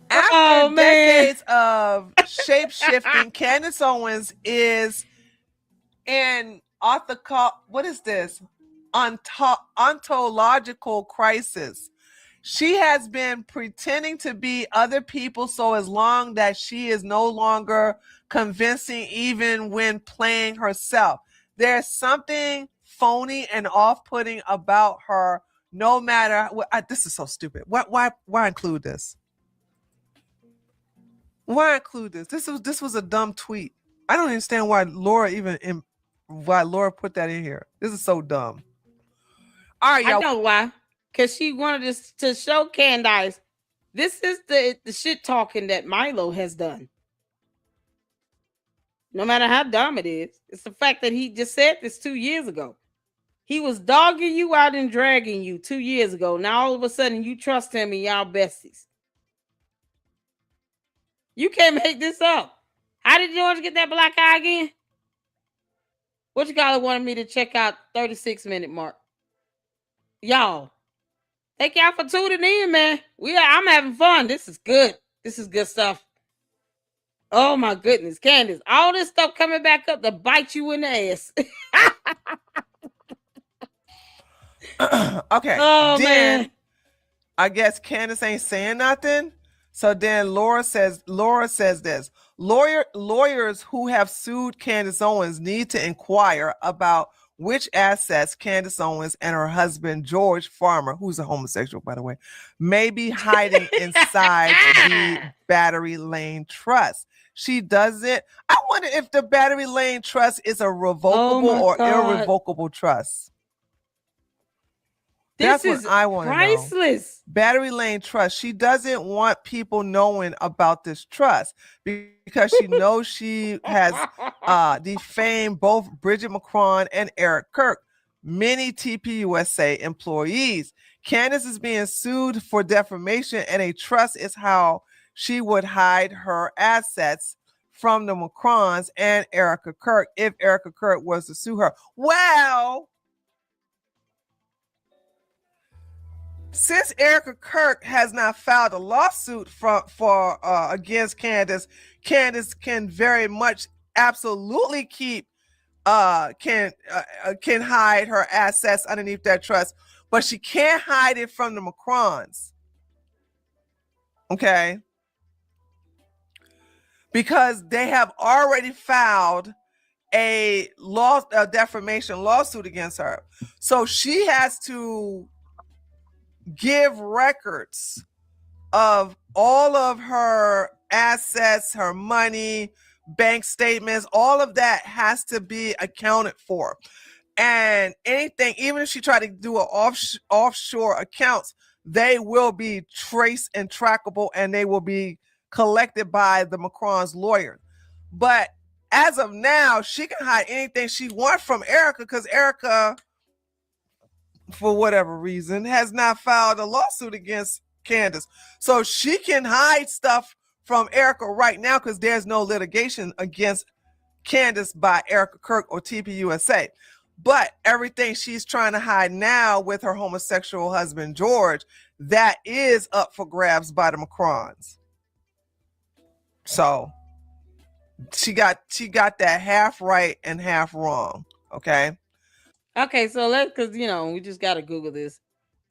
After decades of shape-shifting, Candace Owens is in what is this? Ontological crisis. She has been pretending to be other people so as long that she is no longer convincing even when playing herself. There's something phony and off-putting about her no matter what. This is so stupid. Why include this? Why include this? This was a dumb tweet. I don't understand why Laura put that in here. This is so dumb. All right, y'all. I know why. Because she wanted us to show Candace this is the shit talking that Milo has done. No matter how dumb it is, it's the fact that he just said this 2 years ago. He was dogging you out and dragging you 2 years ago. Now all of a sudden you trust him and y'all besties. You can't make this up. How did George get that black eye again? What you call it wanted me to check out 36-minute mark. Y'all. Thank y'all for tuning in, man. I'm having fun. This is good. This is good stuff. Oh my goodness, Candace. All this stuff coming back up to bite you in the ass. Okay. Oh man. I guess Candace ain't saying nothing. So then Laura says this. Lawyers who have sued Candace Owens need to inquire about which assets Candace Owens and her husband, George Farmer, who's a homosexual, by the way, may be hiding inside the Battery Lane Trust. She doesn't. I wonder if the Battery Lane Trust is a revocable or irrevocable trust. That's what I want to know. Priceless. Battery Lane Trust. She doesn't want people knowing about this trust because she knows she has defamed both Bridget McCron and Eric Kirk, many TPUSA employees. Candace is being sued for defamation, and a trust is how she would hide her assets from the McCrons and Erika Kirk if Erika Kirk was to sue her. Well, since Erika Kirk has not filed a lawsuit for against Candace, Candace can very much absolutely keep can hide her assets underneath that trust, but she can't hide it from the McCrons. Okay, because they have already filed a defamation lawsuit against her, so she has to give records of all of her assets, her money, bank statements, all of that has to be accounted for. And anything, even if she tried to do an offshore accounts, they will be traced and trackable, and they will be collected by the Macron's lawyer. But as of now, she can hide anything she wants from Erika because Erika, for whatever reason, has not filed a lawsuit against Candace. So she can hide stuff from Erika right now because there's no litigation against Candace by Erika, Kirk, or TPUSA. But everything she's trying to hide now with her homosexual husband, George, that is up for grabs by the Macrons. So she got that half right and half wrong. Okay. Okay, so because we just gotta Google this.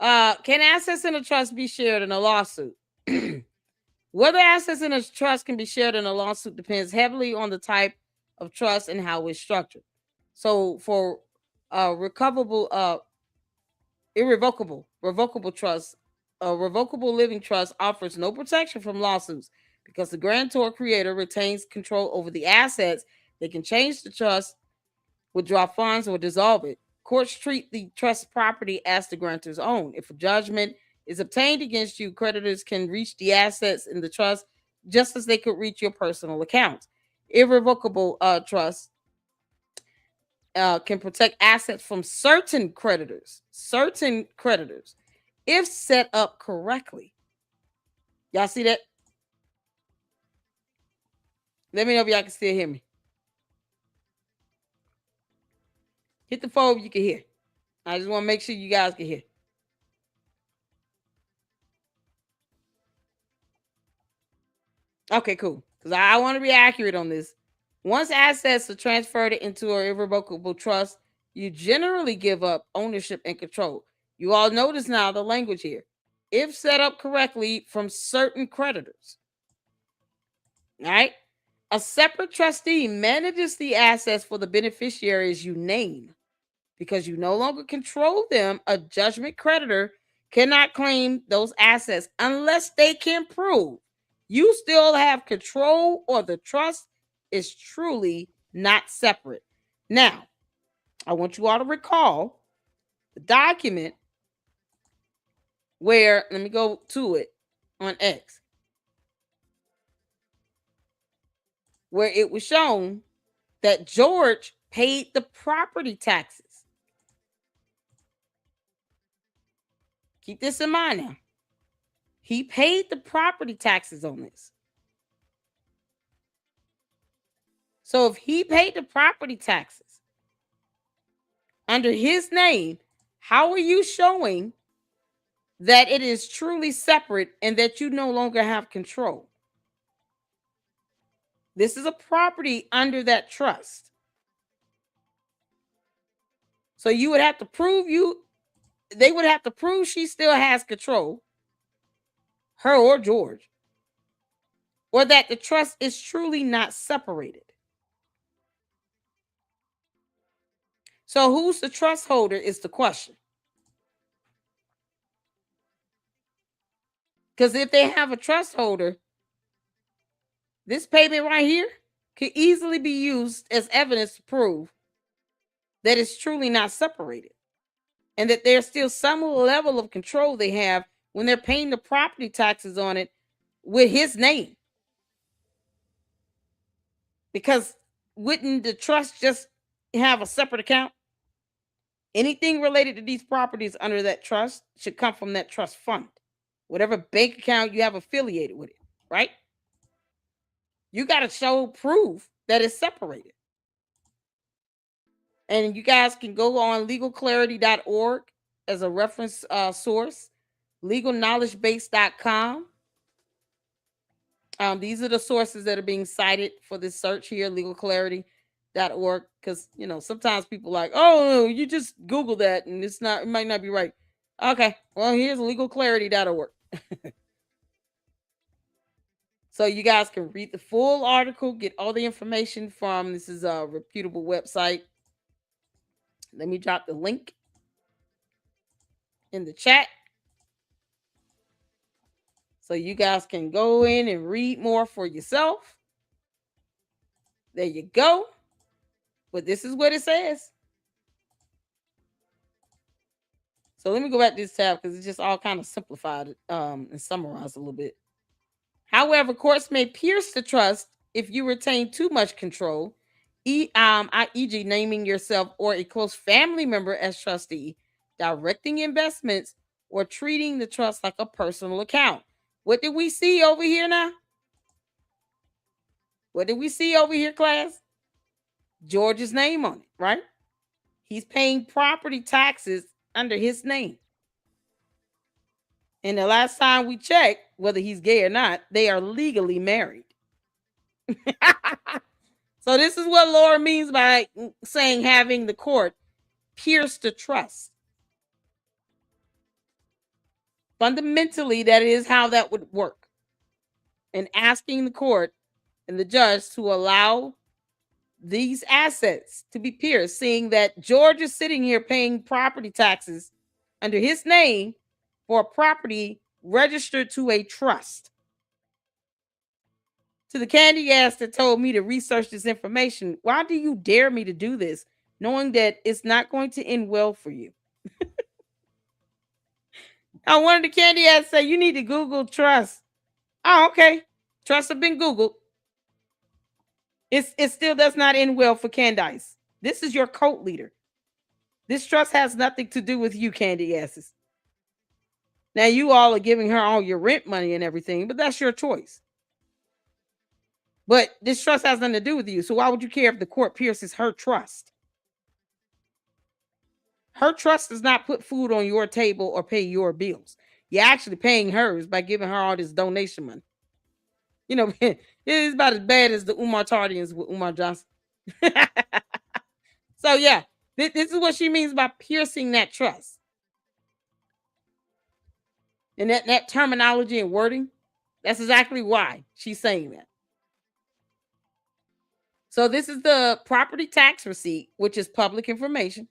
Can assets in a trust be shared in a lawsuit? Whether assets in a trust can be shared in a lawsuit depends heavily on the type of trust and how it's structured. So for irrevocable trust, a revocable living trust offers no protection from lawsuits because the grantor creator retains control over the assets. They can change the trust, withdraw funds, or dissolve it. Courts treat the trust property as the grantor's own. If a judgment is obtained against you, creditors can reach the assets in the trust just as they could reach your personal accounts. Irrevocable trust can protect assets from certain creditors, if set up correctly. Y'all see that? Let me know if y'all can still hear me. Hit the phone if you can hear. I just want to make sure you guys can hear. Okay, cool. Because I want to be accurate on this. Once assets are transferred into an irrevocable trust, you generally give up ownership and control. You all notice now the language here. If set up correctly from certain creditors. All right? A separate trustee manages the assets for the beneficiaries you name. Because you no longer control them, a judgment creditor cannot claim those assets unless they can prove you still have control or the trust is truly not separate. Now, I want you all to recall the document where, let me go to it on X, where it was shown that George paid the property taxes. Keep this in mind now. He paid the property taxes on this. So if he paid the property taxes under his name, how are you showing that it is truly separate and that you no longer have control? This is a property under that trust. So you would have to prove they would have to prove she still has control, her or George, or that the trust is truly not separated. So who's the trust holder is the question. Because if they have a trust holder, this payment right here could easily be used as evidence to prove that it's truly not separated and that there's still some level of control they have when they're paying the property taxes on it with his name. Because wouldn't the trust just have a separate account? Anything related to these properties under that trust should come from that trust fund, whatever bank account you have affiliated with it, right? You got to show proof that it's separated. And you guys can go on legalclarity.org as a reference source, legalknowledgebase.com. These are the sources that are being cited for this search here, legalclarity.org, because sometimes people are like, oh, you just Google that and it might not be right. Okay, well, here's legalclarity.org. So you guys can read the full article, get all the information from, this is a reputable website. Let me drop the link in the chat so you guys can go in and read more for yourself. There you go. But this is what it says. So let me go back to this tab because it's just all kind of simplified and summarized a little bit. However, courts may pierce the trust if you retain too much control, e.g., naming yourself or a close family member as trustee, directing investments, or treating the trust like a personal account. What did we see over here now? What did we see over here, class? George's name on it, right? He's paying property taxes under his name. And the last time we checked, whether he's gay or not, they are legally married. So this is what Laura means by saying having the court pierce the trust. Fundamentally, that is how that would work. And asking the court and the judge to allow these assets to be pierced, seeing that George is sitting here paying property taxes under his name for a property registered to a trust. To the candy ass that told me to research this information, why do you dare me to do this, knowing that it's not going to end well for you? I wanted the candy ass say, you need to Google trust. Oh, okay. Trusts have been Googled. It still does not end well for Candace. This is your cult leader. This trust has nothing to do with you, candy asses. Now, you all are giving her all your rent money and everything, but that's your choice. But this trust has nothing to do with you. So why would you care if the court pierces her trust? Her trust does not put food on your table or pay your bills. You're actually paying hers by giving her all this donation money. You know, it's about as bad as the Umar Tardians with Umar Johnson. So yeah, this is what she means by piercing that trust. And that terminology and wording, that's exactly why she's saying that. So this is the property tax receipt, which is public information,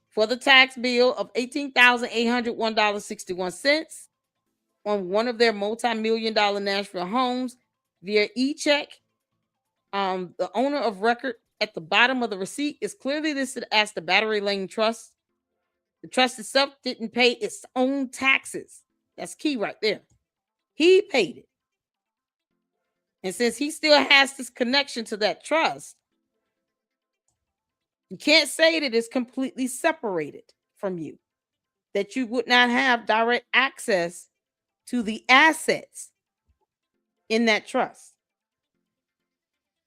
for the tax bill of $18,801.61 on one of their multi-million-dollar Nashville homes via e-check. The owner of record at the bottom of the receipt is clearly listed as the Battery Lane Trust. The trust itself didn't pay its own taxes. That's key right there. He paid it. And since he still has this connection to that trust, you can't say that it's completely separated from you, that you would not have direct access to the assets in that trust.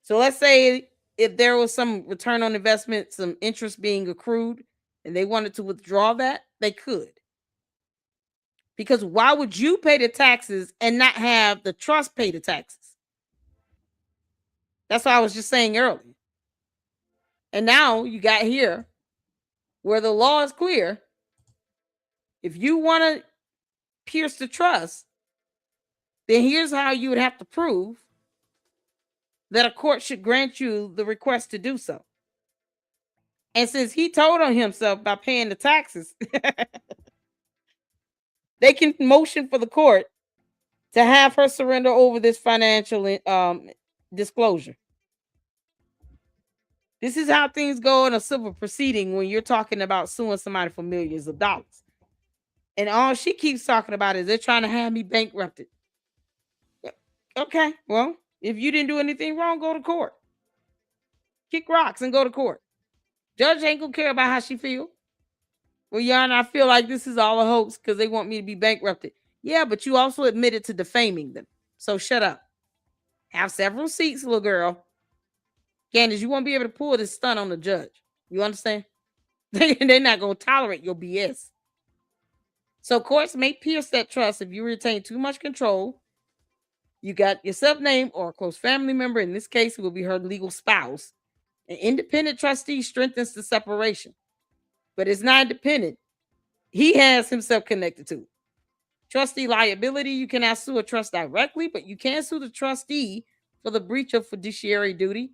So let's say if there was some return on investment, some interest being accrued, and they wanted to withdraw that, they could. Because why would you pay the taxes and not have the trust pay the taxes? That's what I was just saying earlier. And now you got here where the law is clear. If you want to pierce the trust, then here's how you would have to prove that a court should grant you the request to do so. And since he told on himself by paying the taxes, they can motion for the court to have her surrender over this financial disclosure. This is how things go in a civil proceeding when you're talking about suing somebody for millions of dollars. And all she keeps talking about is they're trying to have me bankrupted. Okay, well, if you didn't do anything wrong, go to court. Kick rocks and go to court. Judge ain't gonna care about how she feel. Well, Your Honor, I feel like this is all a hoax because they want me to be bankrupted. Yeah, but you also admitted to defaming them. So shut up. Have several seats, little girl. Candace, you won't be able to pull this stunt on the judge. You understand? They're not going to tolerate your BS. So courts may pierce that trust if you retain too much control. You got yourself named or a close family member. In this case, it will be her legal spouse. An independent trustee strengthens the separation. But it's not independent. He has himself connected to it. Trustee liability, you cannot sue a trust directly, but you can sue the trustee for the breach of fiduciary duty.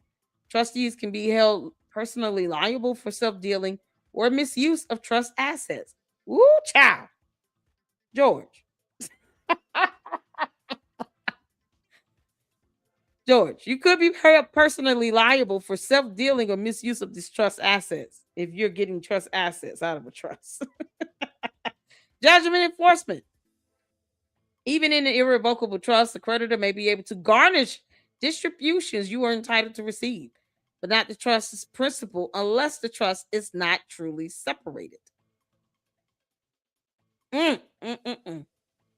Trustees can be held personally liable for self-dealing or misuse of trust assets. Woo, child. George. George, you could be held personally liable for self-dealing or misuse of these trust assets if you're getting trust assets out of a trust. Judgment enforcement. Even in an irrevocable trust, the creditor may be able to garnish distributions you are entitled to receive, but not the trust's principal unless the trust is not truly separated.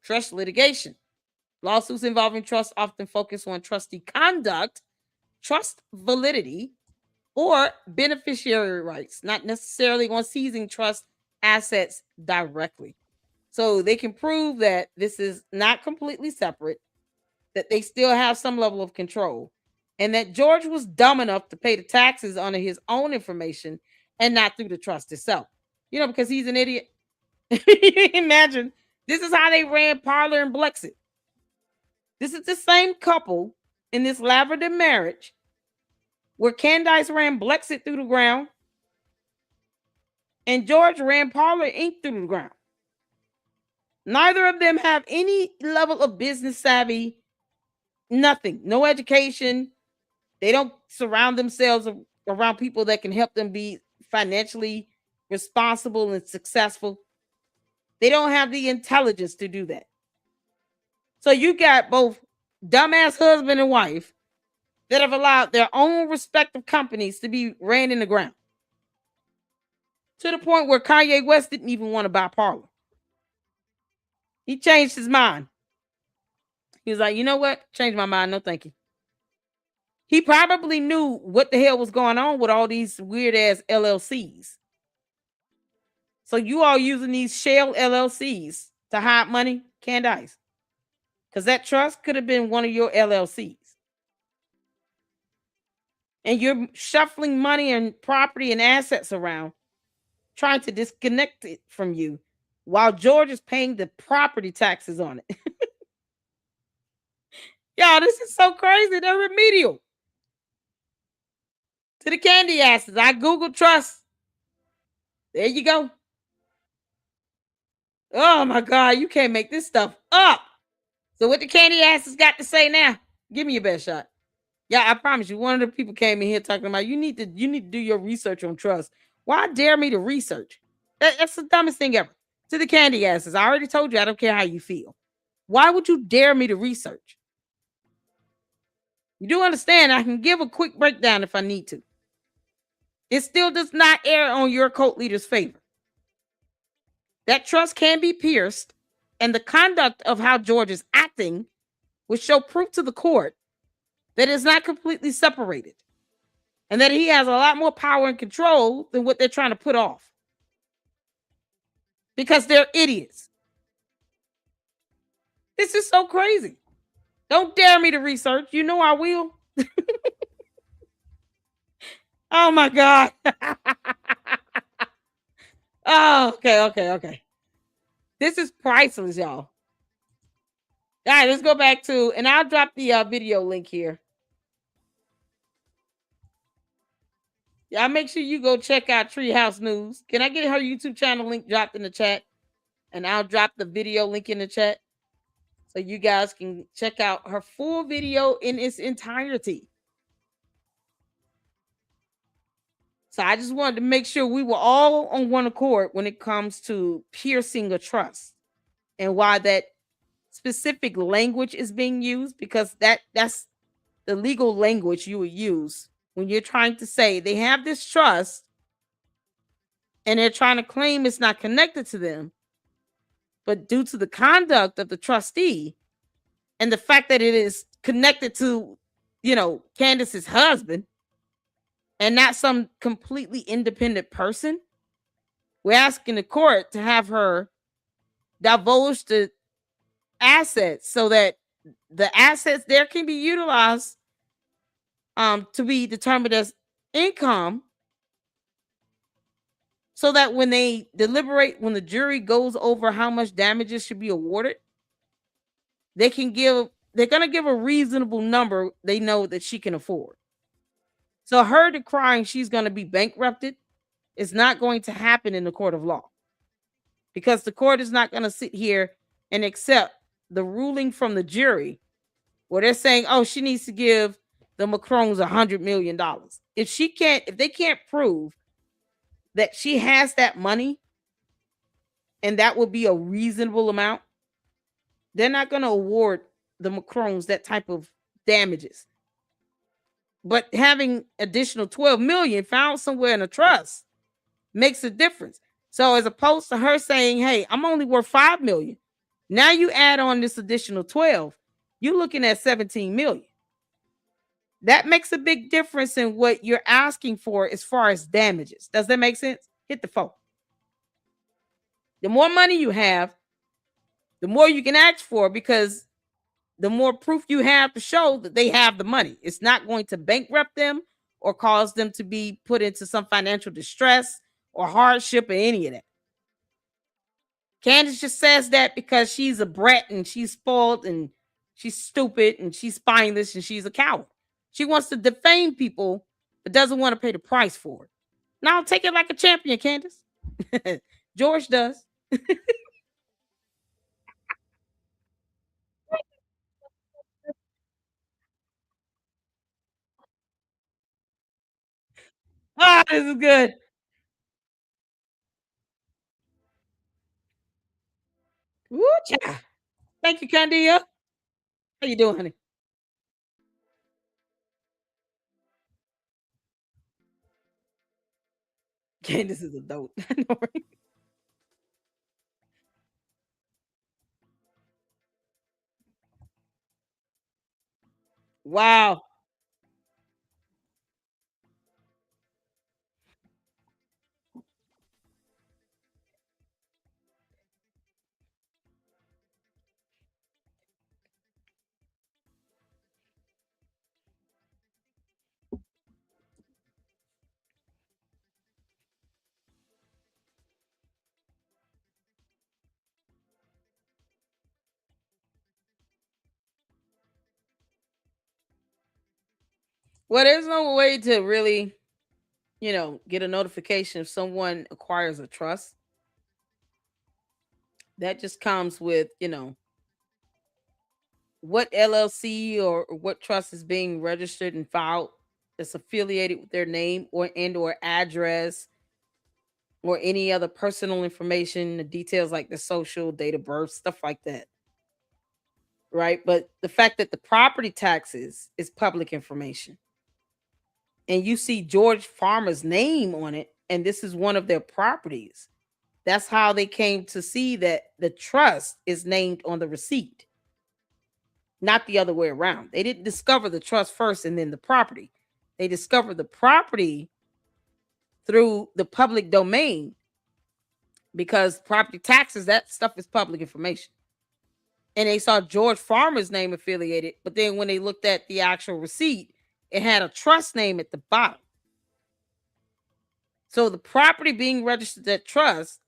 Trust litigation. Lawsuits involving trust often focus on trustee conduct, trust validity, or beneficiary rights, not necessarily on seizing trust assets directly. So they can prove that this is not completely separate, that they still have some level of control, and that George was dumb enough to pay the taxes on his own information and not through the trust itself. Because he's an idiot. Imagine, this is how they ran Parler and Blexit. This is the same couple in this lavender marriage where Candace ran Blexit through the ground and George ran Parler Inc. through the ground. Neither of them have any level of business savvy, nothing, no education. They don't surround themselves around people that can help them be financially responsible and successful. They don't have the intelligence to do that. So you got both dumbass husband and wife that have allowed their own respective companies to be ran in the ground. To the point where Kanye West didn't even want to buy Parler. He changed his mind. He was like, you know what? Change my mind. No, thank you. He probably knew what the hell was going on with all these weird ass LLCs. So you all using these shell LLCs to hide money? Candace. Because that trust could have been one of your LLCs. And you're shuffling money and property and assets around, trying to disconnect it from you, while George is paying the property taxes on it. Y'all, this is so crazy. They're remedial. To the candy asses, I Googled trust. There you go. Oh my God, you can't make this stuff up. So what the candy asses got to say now? Give me your best shot. Yeah, I promise you, one of the people came in here talking about you need to do your research on trust. Why dare me to research? That's the dumbest thing ever. To the candy asses, I already told you I don't care how you feel. Why would you dare me to research? You do understand I can give a quick breakdown if I need to. It still does not err on your cult leader's favor. That trust can be pierced, and the conduct of how George is acting would show proof to the court that it's not completely separated, and that he has a lot more power and control than what they're trying to put off. Because they're idiots. This is so crazy. Don't dare me to research. You know I will. Oh my God. Oh, okay. This is priceless, y'all. All right, let's go back to, and I'll drop the video link here. Y'all make sure you go check out Treehouse News. Can I get her YouTube channel link dropped in the chat? And I'll drop the video link in the chat so you guys can check out her full video in its entirety. So I just wanted to make sure we were all on one accord when it comes to piercing a trust and why that specific language is being used, because that's the legal language you would use when you're trying to say they have this trust and they're trying to claim it's not connected to them, but due to the conduct of the trustee and the fact that it is connected to, Candace's husband and not some completely independent person, we're asking the court to have her divulge the assets so that the assets there can be utilized to be determined as income, so that when they deliberate, when the jury goes over how much damages should be awarded, they're going to give a reasonable number they know that she can afford. So her decrying she's going to be bankrupted is not going to happen in the court of law, because the court is not going to sit here and accept the ruling from the jury where they're saying, oh, she needs to give the Macrones $100 million. If they can't prove that she has that money and that would be a reasonable amount, They're not going to award the Macrones that type of damages. But having additional 12 million found somewhere in a trust makes a difference. So as opposed to her saying, hey, I'm only worth 5 million. Now you add on this additional 12, you're looking at 17 million. That makes a big difference in what you're asking for as far as damages. Does that make sense? Hit the phone. The more money you have, the more you can ask for, because the more proof you have to show that they have the money. It's not going to bankrupt them or cause them to be put into some financial distress or hardship or any of that. Candace just says that because she's a brat and she's spoiled and she's stupid and she's spineless and she's a coward. She wants to defame people but doesn't want to pay the price for it. Now take it like a champion, Candace. George does. Ah, this is good. Woo, child. Thank you, Candia. How you doing, honey? Candace is a dope. Wow. Well, there's no way to really, get a notification if someone acquires a trust. That just comes with, what LLC or what trust is being registered and filed that's affiliated with their name or address or any other personal information, the details like the social, date of birth, stuff like that. Right? But the fact that the property taxes is public information and you see George Farmer's name on it, and this is one of their properties. That's how they came to see that the trust is named on the receipt, not the other way around. They didn't discover the trust first and then the property. They discovered the property through the public domain because property taxes, that stuff is public information. And they saw George Farmer's name affiliated, but then when they looked at the actual receipt, it had a trust name at the bottom. So the property being registered at trust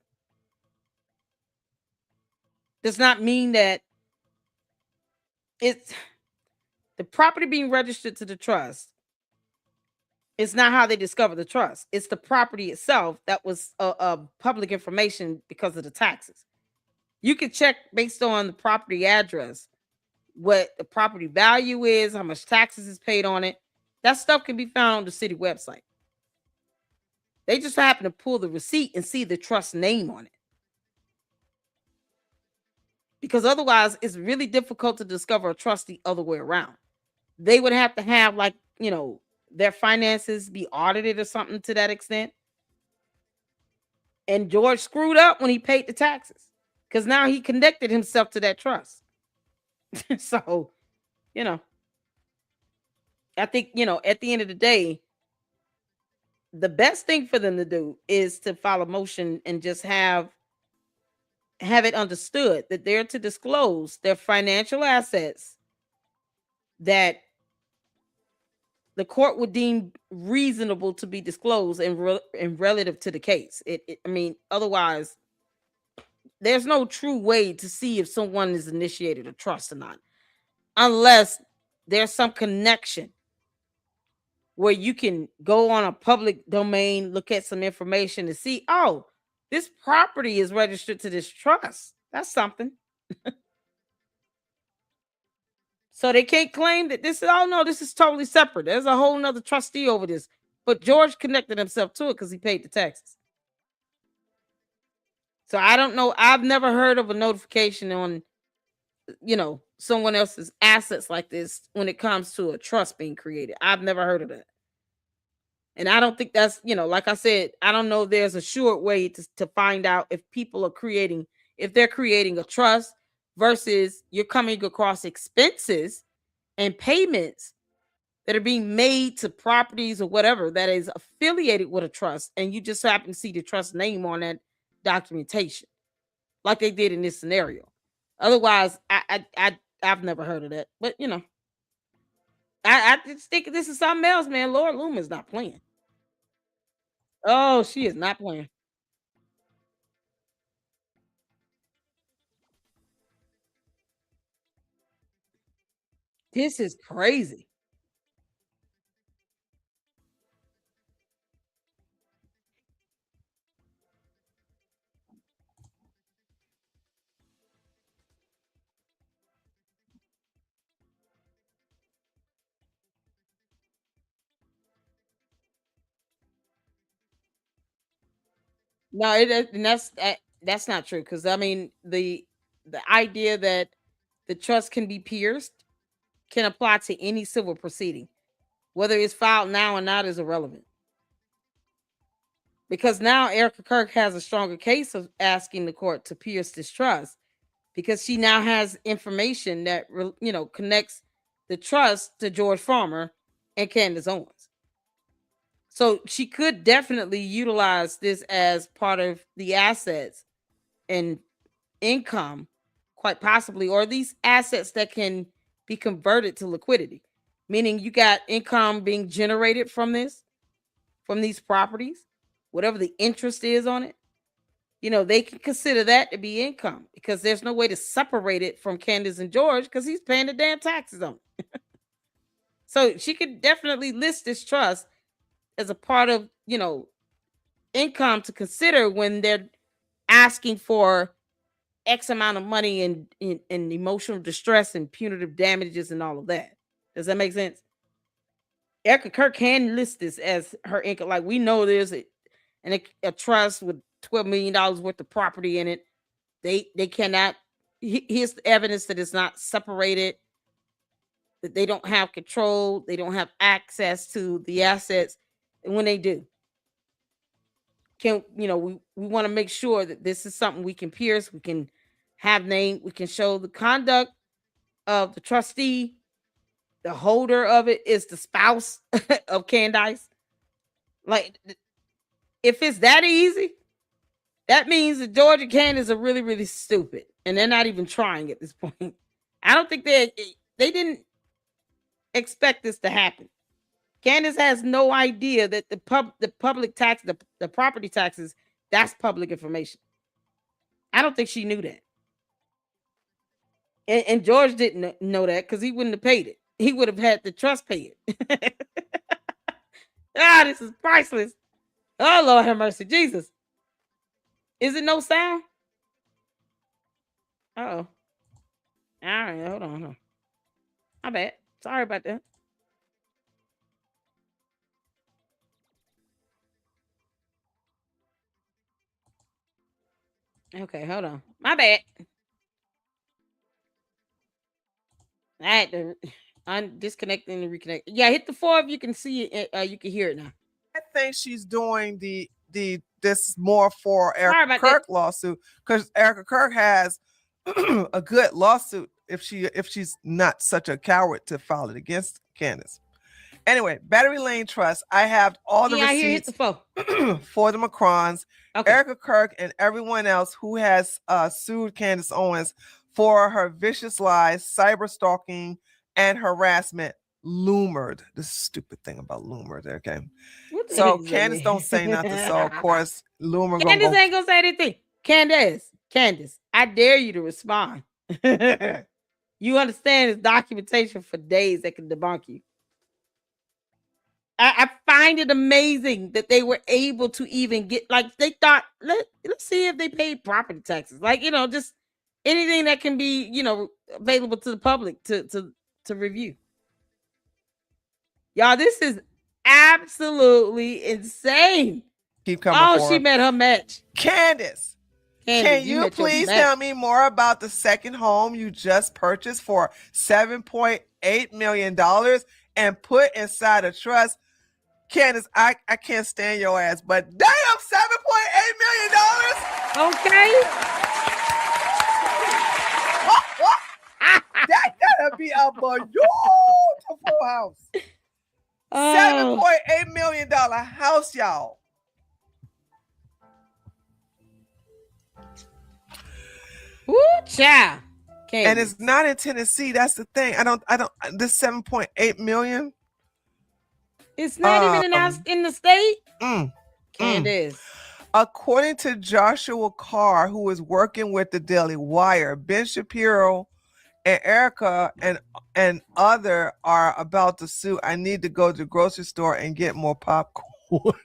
does not mean that it's the property being registered to the trust. It's not how they discover the trust. It's the property itself that was public information because of the taxes. You can check based on the property address what the property value is, how much taxes is paid on it. That stuff can be found on the city website. They just happen to pull the receipt and see the trust name on it. Because otherwise, it's really difficult to discover a trust the other way around. They would have to have, like, their finances be audited or something to that extent. And George screwed up when he paid the taxes because now he connected himself to that trust. So, I think, at the end of the day, the best thing for them to do is to file a motion and just have it understood that they're to disclose their financial assets that the court would deem reasonable to be disclosed in relative to the case. Otherwise, there's no true way to see if someone is initiated a trust or not, unless there's some connection where you can go on a public domain, look at some information and see, oh, this property is registered to this trust. That's something. So they can't claim that this is totally separate. There's a whole nother trustee over this. But George connected himself to it because he paid the taxes. So I don't know. I've never heard of a notification on someone else's assets like this when it comes to a trust being created. I've never heard of that. And I don't think that's, like I said, I don't know if there's a sure way to find out if people are if they're creating a trust versus you're coming across expenses and payments that are being made to properties or whatever that is affiliated with a trust, and you just happen to see the trust name on that documentation, like they did in this scenario. Otherwise, I've never heard of that. But I just think this is something else, man. Laura Loomer's not playing. Oh, she is not playing. This is crazy. No, that's not true, because I mean the idea that the trust can be pierced can apply to any civil proceeding, whether it's filed now or not is irrelevant. Because now Erika Kirk has a stronger case of asking the court to pierce this trust, because she now has information that connects the trust to George Farmer and Candace Owens. So she could definitely utilize this as part of the assets and income, quite possibly, or these assets that can be converted to liquidity, meaning you got income being generated from these properties, whatever the interest is on it. They can consider that to be income, because there's no way to separate it from Candace and George, because he's paying the damn taxes on it. So she could definitely list this trust as a part of, income to consider when they're asking for X amount of money in emotional distress and punitive damages and all of that. Does that make sense? Erika Kirk can list this as her income. Like, we know there's a trust with $12 million worth of property in it. They cannot. Here's the evidence that it's not separated, that they don't have control, they don't have access to the assets, and when they do, we want to make sure that this is something we can pierce, we can have name, we can show the conduct of the trustee. The holder of it is the spouse of Candace. Like, if it's that easy, that means that George and Candace are really, really stupid, and they're not even trying at this point. I don't think they didn't expect this to happen. Candace has no idea that the public tax, the property taxes, that's public information. I don't think she knew that. And George didn't know that, because he wouldn't have paid it. He would have had the trust pay it. This is priceless. Oh, Lord have mercy. Jesus. Is it no sound? Uh-oh. All right, hold on. My bad. Sorry about that. Okay, hold on. My bad. I had to disconnect and reconnect. Yeah, hit the 4 if you can see it. You can hear it now. I think she's doing this more for Erika Kirk lawsuit, because Erika Kirk has a good lawsuit if she's not such a coward to file it against Candace. Anyway, Battery Lane Trust. I have all the receipts for the Macrons, Erika Kirk, and everyone else who has sued Candace Owens for her vicious lies, cyber stalking, and harassment. Loomered. This stupid thing about Loomered. Okay. So Candace don't say nothing. So of course, Loomer. Candace ain't gonna say anything. Candace, I dare you to respond. You understand it's documentation for days that can debunk you. I find it amazing that they were able to even get, like, they thought, let's see if they paid property taxes. Like, just anything that can be, available to the public to review. Y'all, this is absolutely insane. Keep coming. She met her match. Candace, Can you please tell me more about the second home you just purchased for $7.8 million and put inside a trust? Candace, I can't stand your ass, but damn, $7.8 million. Okay. That gotta be a beautiful house. $7.8 million house, y'all. Woo, child. And it's not in Tennessee. That's the thing. I don't. This 7.8 million. It's not even in the state. Candace. According to Joshua Carr, who is working with the Daily Wire, Ben Shapiro and Erika and other are about to sue. I need to go to the grocery store and get more popcorn.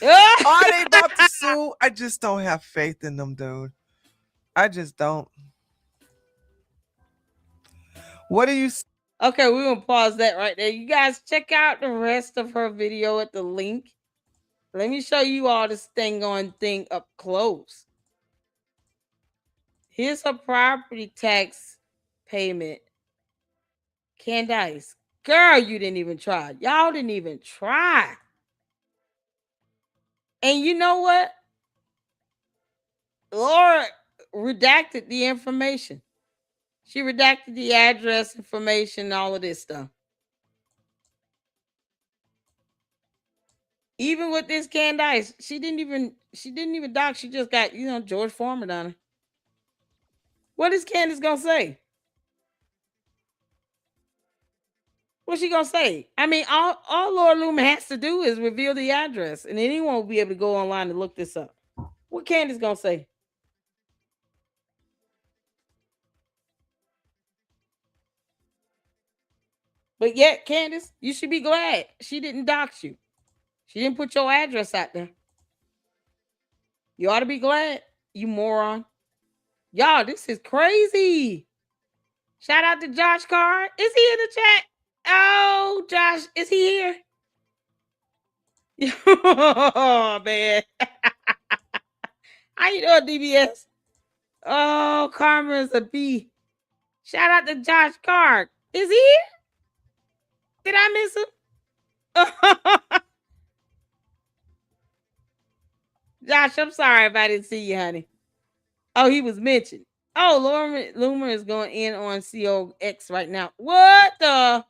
Are they about to sue? I just don't have faith in them, dude. I just don't. What do you? Okay, we're gonna pause that right there. You guys check out the rest of her video at the link. Let me show you all this thing up close. Here's her property tax payment. Candace, girl, you didn't even try. Y'all didn't even try. And you know what? Laura redacted the information. She redacted the address information, all of this stuff. Even with this Candace, she didn't even dock. She just got, George Foreman on her. What is Candace gonna say? What's she gonna say? I mean, all Laura Loomer has to do is reveal the address, and anyone will be able to go online and look this up. What Candace gonna say? But yet, Candace, you should be glad she didn't dox you. She didn't put your address out there. You ought to be glad, you moron. Y'all, this is crazy. Shout out to Josh Carr. Is he in the chat? Oh, Josh, is he here? Oh, man. How you doing, DBS? Oh, Karma's a B. Shout out to Josh Carr. Is he here? Did I miss him? Josh, I'm sorry if I didn't see you, honey. Oh, he was mentioned. Oh, Laura Loomer is going in on COX right now. What the?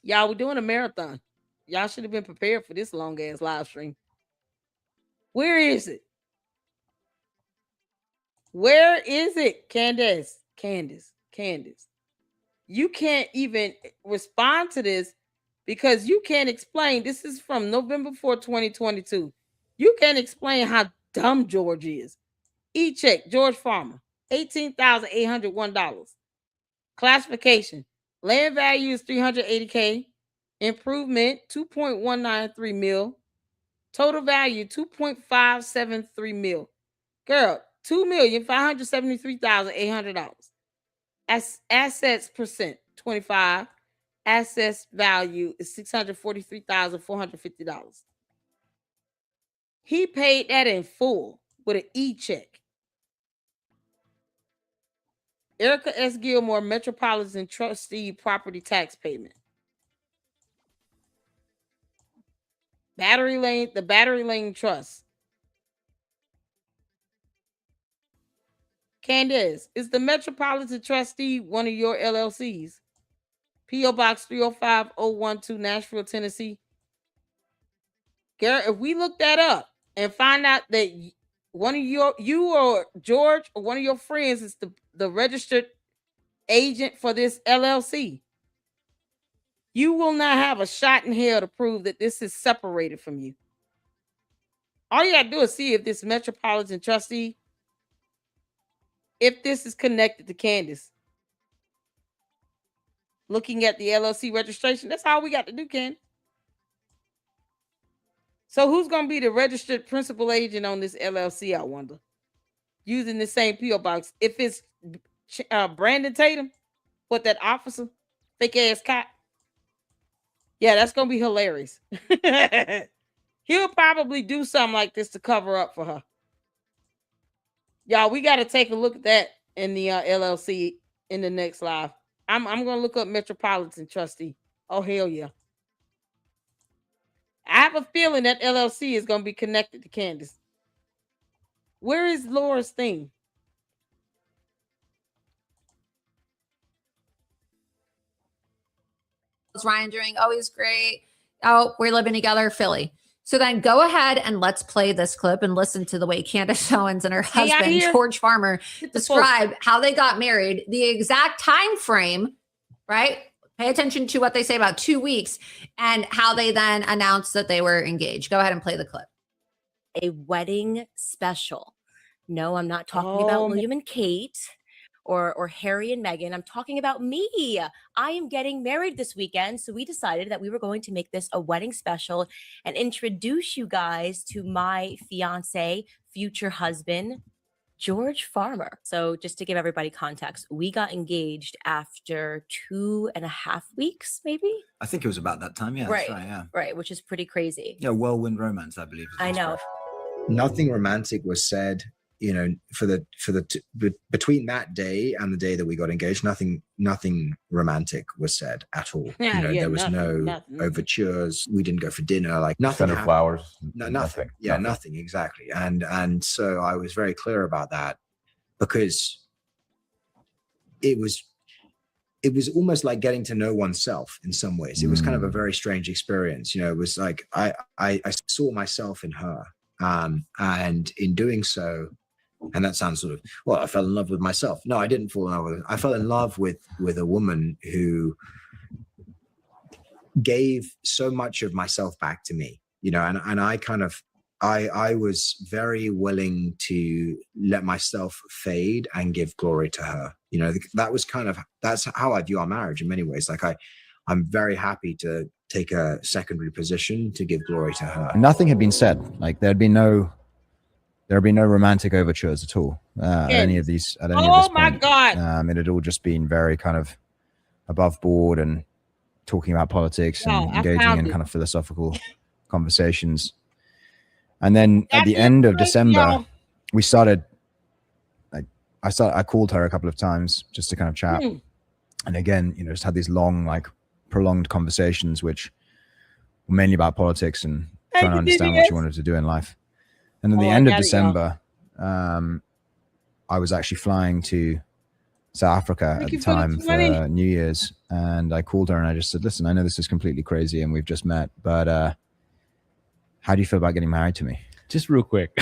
Y'all, we're doing a marathon. Y'all should have been prepared for this long ass live stream. Where is it? Where is it, Candace? Candace. You can't even respond to this because you can't explain. This is from November 4, 2022. You can't explain how dumb George is. E-check, George Farmer, $18,801. Classification, land value is $380K. Improvement, $2.193 mil. Total value, $2.573 mil. Girl, $2,573,800. Assets percent, 25. Assets value is $643,450. He paid that in full with an e-check. Erika S. Gilmore, Metropolitan Trustee Property Tax Payment. The Battery Lane Trust. Candace, is the Metropolitan Trustee one of your LLCs? P.O. Box 305012, Nashville, Tennessee. Garrett, if we look that up and find out that one of you or George or one of your friends is the registered agent for this LLC, you will not have a shot in hell to prove that this is separated from you. All you got to do is see if this Metropolitan Trustee, if this is connected to Candace. Looking at the LLC registration, that's all we got to do, Candace. So who's going to be the registered principal agent on this LLC, I wonder? Using the same P.O. box. If it's Brandon Tatum, what, that officer? Fake ass cop? Yeah, that's going to be hilarious. He'll probably do something like this to cover up for her. Y'all, we got to take a look at that in the LLC in the next live. I'm going to look up Metropolitan Trustee. Oh, hell yeah. I have a feeling that LLC is going to be connected to Candace. Where is Laura's thing? What's Ryan doing? Oh, he's great. Oh, we're living together, Philly. So then go ahead and let's play this clip and listen to the way Candace Owens and her husband, George Farmer, describe how they got married, the exact time frame, right? Pay attention to what they say about 2 weeks and how they then announced that they were engaged. Go ahead and play the clip. A wedding special. No, I'm not talking about William and Kate or Harry and Meghan. I'm talking about me. I am getting married this weekend. So we decided that we were going to make this a wedding special and introduce you guys to my fiance, future husband, George Farmer. So just to give everybody context, we got engaged after 2.5 weeks, maybe? I think it was about that time. Yeah, right, that's right. Yeah. Right, which is pretty crazy. Yeah, whirlwind romance, I believe. I know. Nothing romantic was said, you know, between that day and the day that we got engaged. Nothing romantic was said at all. Yeah, there was nothing. Overtures. We didn't go for dinner. Like nothing. Send her flowers. No, nothing. Yeah, nothing exactly. And so I was very clear about that because it was almost like getting to know oneself in some ways. It was kind of a very strange experience. You know, it was like I saw myself in her. And in doing so, and that sounds sort of, well, I fell in love with myself. No, I didn't fall in love with her. I fell in love with a woman who gave so much of myself back to me, you know, and I kind of, I was very willing to let myself fade and give glory to her. You know, that's how I view our marriage in many ways. Like I'm very happy to take a secondary position to give glory to her. Nothing had been said. Like there'd been no romantic overtures at all at any of these. At any of this my point. God! It had all just been very kind of above board and talking about politics and engaging in kind of philosophical conversations. And then at the end of December, we started. I called her a couple of times just to kind of chat, and again, you know, just had these long, like, prolonged conversations, which were mainly about politics and trying to understand what she wanted to do in life. And at the end of December, I was actually flying to South Africa at the time for New Year's, and I called her and I just said, "Listen, I know this is completely crazy and we've just met, but how do you feel about getting married to me?" Just real quick,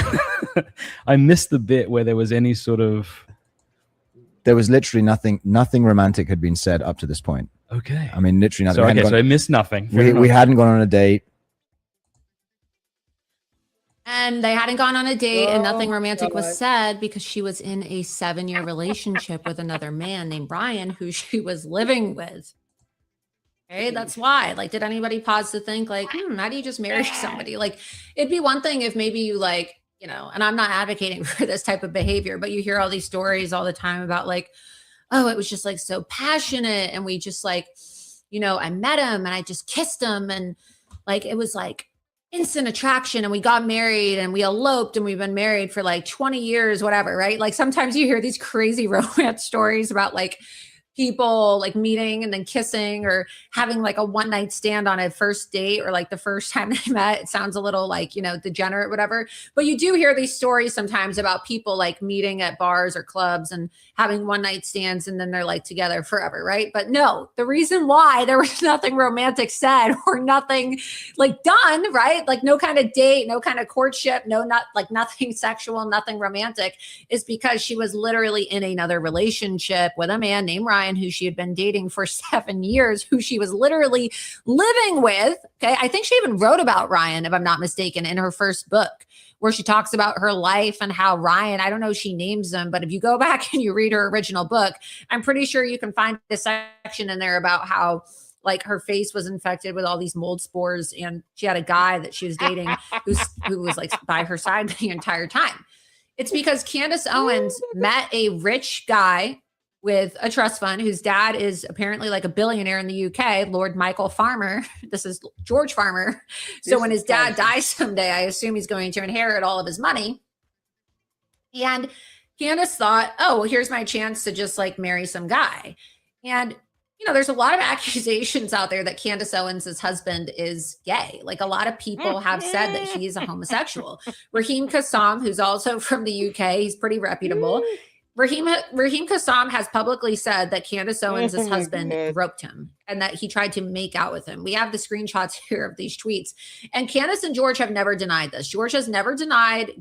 I missed the bit where there was any sort of. There was literally nothing romantic had been said up to this point. Okay. I mean, literally nothing. So I missed nothing. We hadn't gone on a date. And they hadn't gone on a date and nothing romantic was said because she was in a 7-year relationship with another man named Brian who she was living with. Okay, that's why. Like, did anybody pause to think like, how do you just marry somebody? Like, it'd be one thing if maybe you like, you know, and I'm not advocating for this type of behavior, but you hear all these stories all the time about like, oh, it was just like so passionate. And we just like, you know, I met him and I just kissed him. And like, it was like instant attraction and we got married and we eloped and we've been married for like 20 years, whatever. Right. Like sometimes you hear these crazy romance stories about like people like meeting and then kissing or having like a one night stand on a first date or like the first time they met. It sounds a little like, you know, degenerate, whatever. But you do hear these stories sometimes about people like meeting at bars or clubs and having one night stands and then they're like together forever. Right. But no, the reason why there was nothing romantic said or nothing like done, right? Like no kind of date, no kind of courtship, nothing sexual, nothing romantic is because she was literally in another relationship with a man named Ryan, who she had been dating for 7 years, who she was literally living with. Okay. I think she even wrote about Ryan, if I'm not mistaken, in her first book, where she talks about her life and how Ryan, I don't know if she names him, but if you go back and you read her original book, I'm pretty sure you can find a section in there about how like her face was infected with all these mold spores. And she had a guy that she was dating who was like by her side the entire time. It's because Candace Owens met a rich guy with a trust fund whose dad is apparently like a billionaire in the UK, Lord Michael Farmer. This is George Farmer. So when his dad dies someday, I assume he's going to inherit all of his money. And Candace thought, oh, well, here's my chance to just like marry some guy. And, you know, there's a lot of accusations out there that Candace Owens' husband is gay. Like a lot of people have said that he's a homosexual. Raheem Kassam, who's also from the UK, he's pretty reputable. Raheem Kassam has publicly said that Candace Owens' husband groped him and that he tried to make out with him. We have the screenshots here of these tweets. And Candace and George have never denied this. George has never denied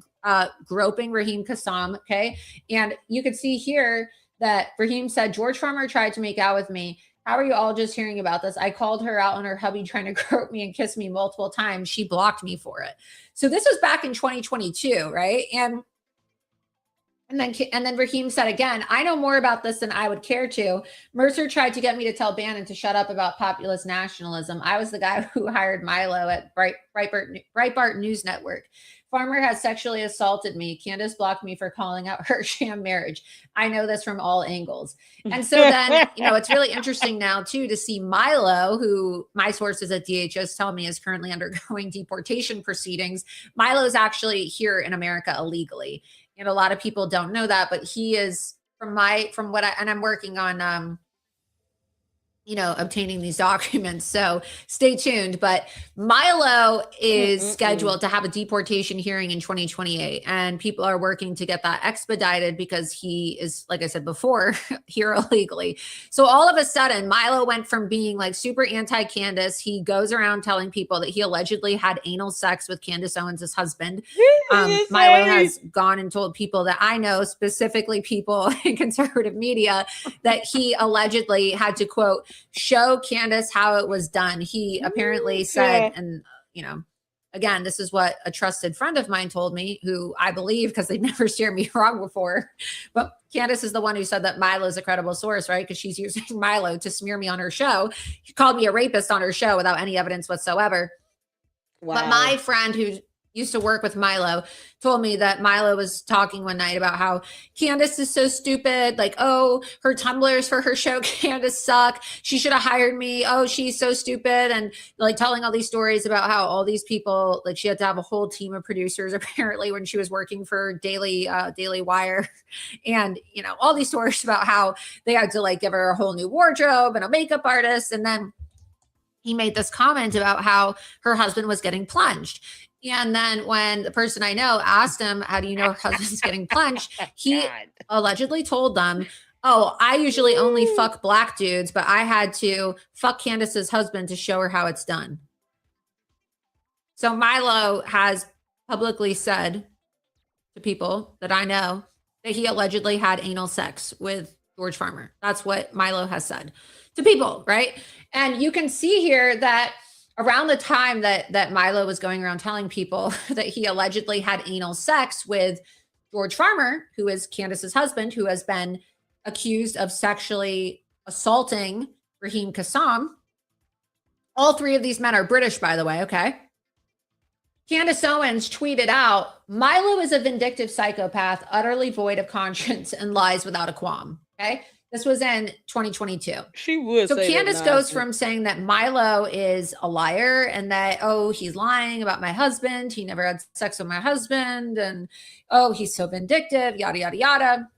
groping Raheem Kassam, okay? And you could see here that Raheem said, George Farmer tried to make out with me. How are you all just hearing about this? I called her out on her hubby trying to grope me and kiss me multiple times. She blocked me for it. So this was back in 2022, right? And then Raheem said again, I know more about this than I would care to. Mercer tried to get me to tell Bannon to shut up about populist nationalism. I was the guy who hired Milo at Breitbart News Network. Farmer has sexually assaulted me. Candace blocked me for calling out her sham marriage. I know this from all angles. And so then, you know, it's really interesting now too to see Milo, who my sources at DHS tell me is currently undergoing deportation proceedings. Milo is actually here in America illegally. And a lot of people don't know that, but he is and I'm working on, you know, obtaining these documents. So stay tuned. But Milo is scheduled to have a deportation hearing in 2028. And people are working to get that expedited because he is, like I said before, here illegally. So all of a sudden, Milo went from being like super anti-Candace. He goes around telling people that he allegedly had anal sex with Candace Owens' husband. Milo has gone and told people that I know, specifically people in conservative media, that he allegedly had to, quote, show Candace how it was done. He apparently said, and you know, again, this is what a trusted friend of mine told me, who I believe because they've never steered me wrong before. But Candace is the one who said that Milo's a credible source, right? Because she's using Milo to smear me on her show. She called me a rapist on her show without any evidence whatsoever. Wow. But my friend who used to work with Milo told me that Milo was talking one night about how Candace is so stupid. Like, oh, her Tumblrs for her show, Candace, suck. She should have hired me. Oh, she's so stupid. And like telling all these stories about how all these people, like she had to have a whole team of producers apparently when she was working for Daily Wire. And, you know, all these stories about how they had to like give her a whole new wardrobe and a makeup artist. And then he made this comment about how her husband was getting plunged. And then when the person I know asked him, how do you know her husband's getting plunged? He allegedly told them, oh, I usually only fuck black dudes, but I had to fuck Candace's husband to show her how it's done. So Milo has publicly said to people that I know that he allegedly had anal sex with George Farmer. That's what Milo has said to people, right? And you can see here that around the time that Milo was going around telling people that he allegedly had anal sex with George Farmer, who is Candace's husband, who has been accused of sexually assaulting Raheem Kassam. All three of these men are British, by the way, okay? Candace Owens tweeted out, Milo is a vindictive psychopath, utterly void of conscience and lies without a qualm, okay? This was in 2022. She would. So Candace goes from saying that Milo is a liar and that, oh, he's lying about my husband. He never had sex with my husband. And, oh, he's so vindictive, yada, yada, yada.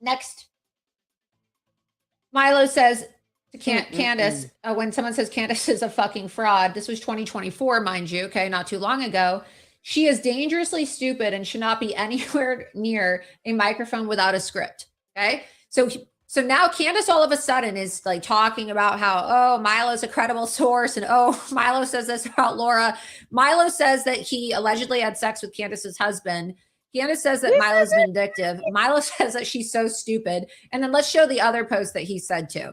Next, Milo says to Candace, when someone says Candace is a fucking fraud, this was 2024, mind you, okay, not too long ago. She is dangerously stupid and should not be anywhere near a microphone without a script, okay? So now Candace all of a sudden is like talking about how, oh, Milo's a credible source. And oh, Milo says this about Laura. Milo says that he allegedly had sex with Candace's husband. Candace says that Milo's vindictive. Milo says that she's so stupid. And then let's show the other post that he said too.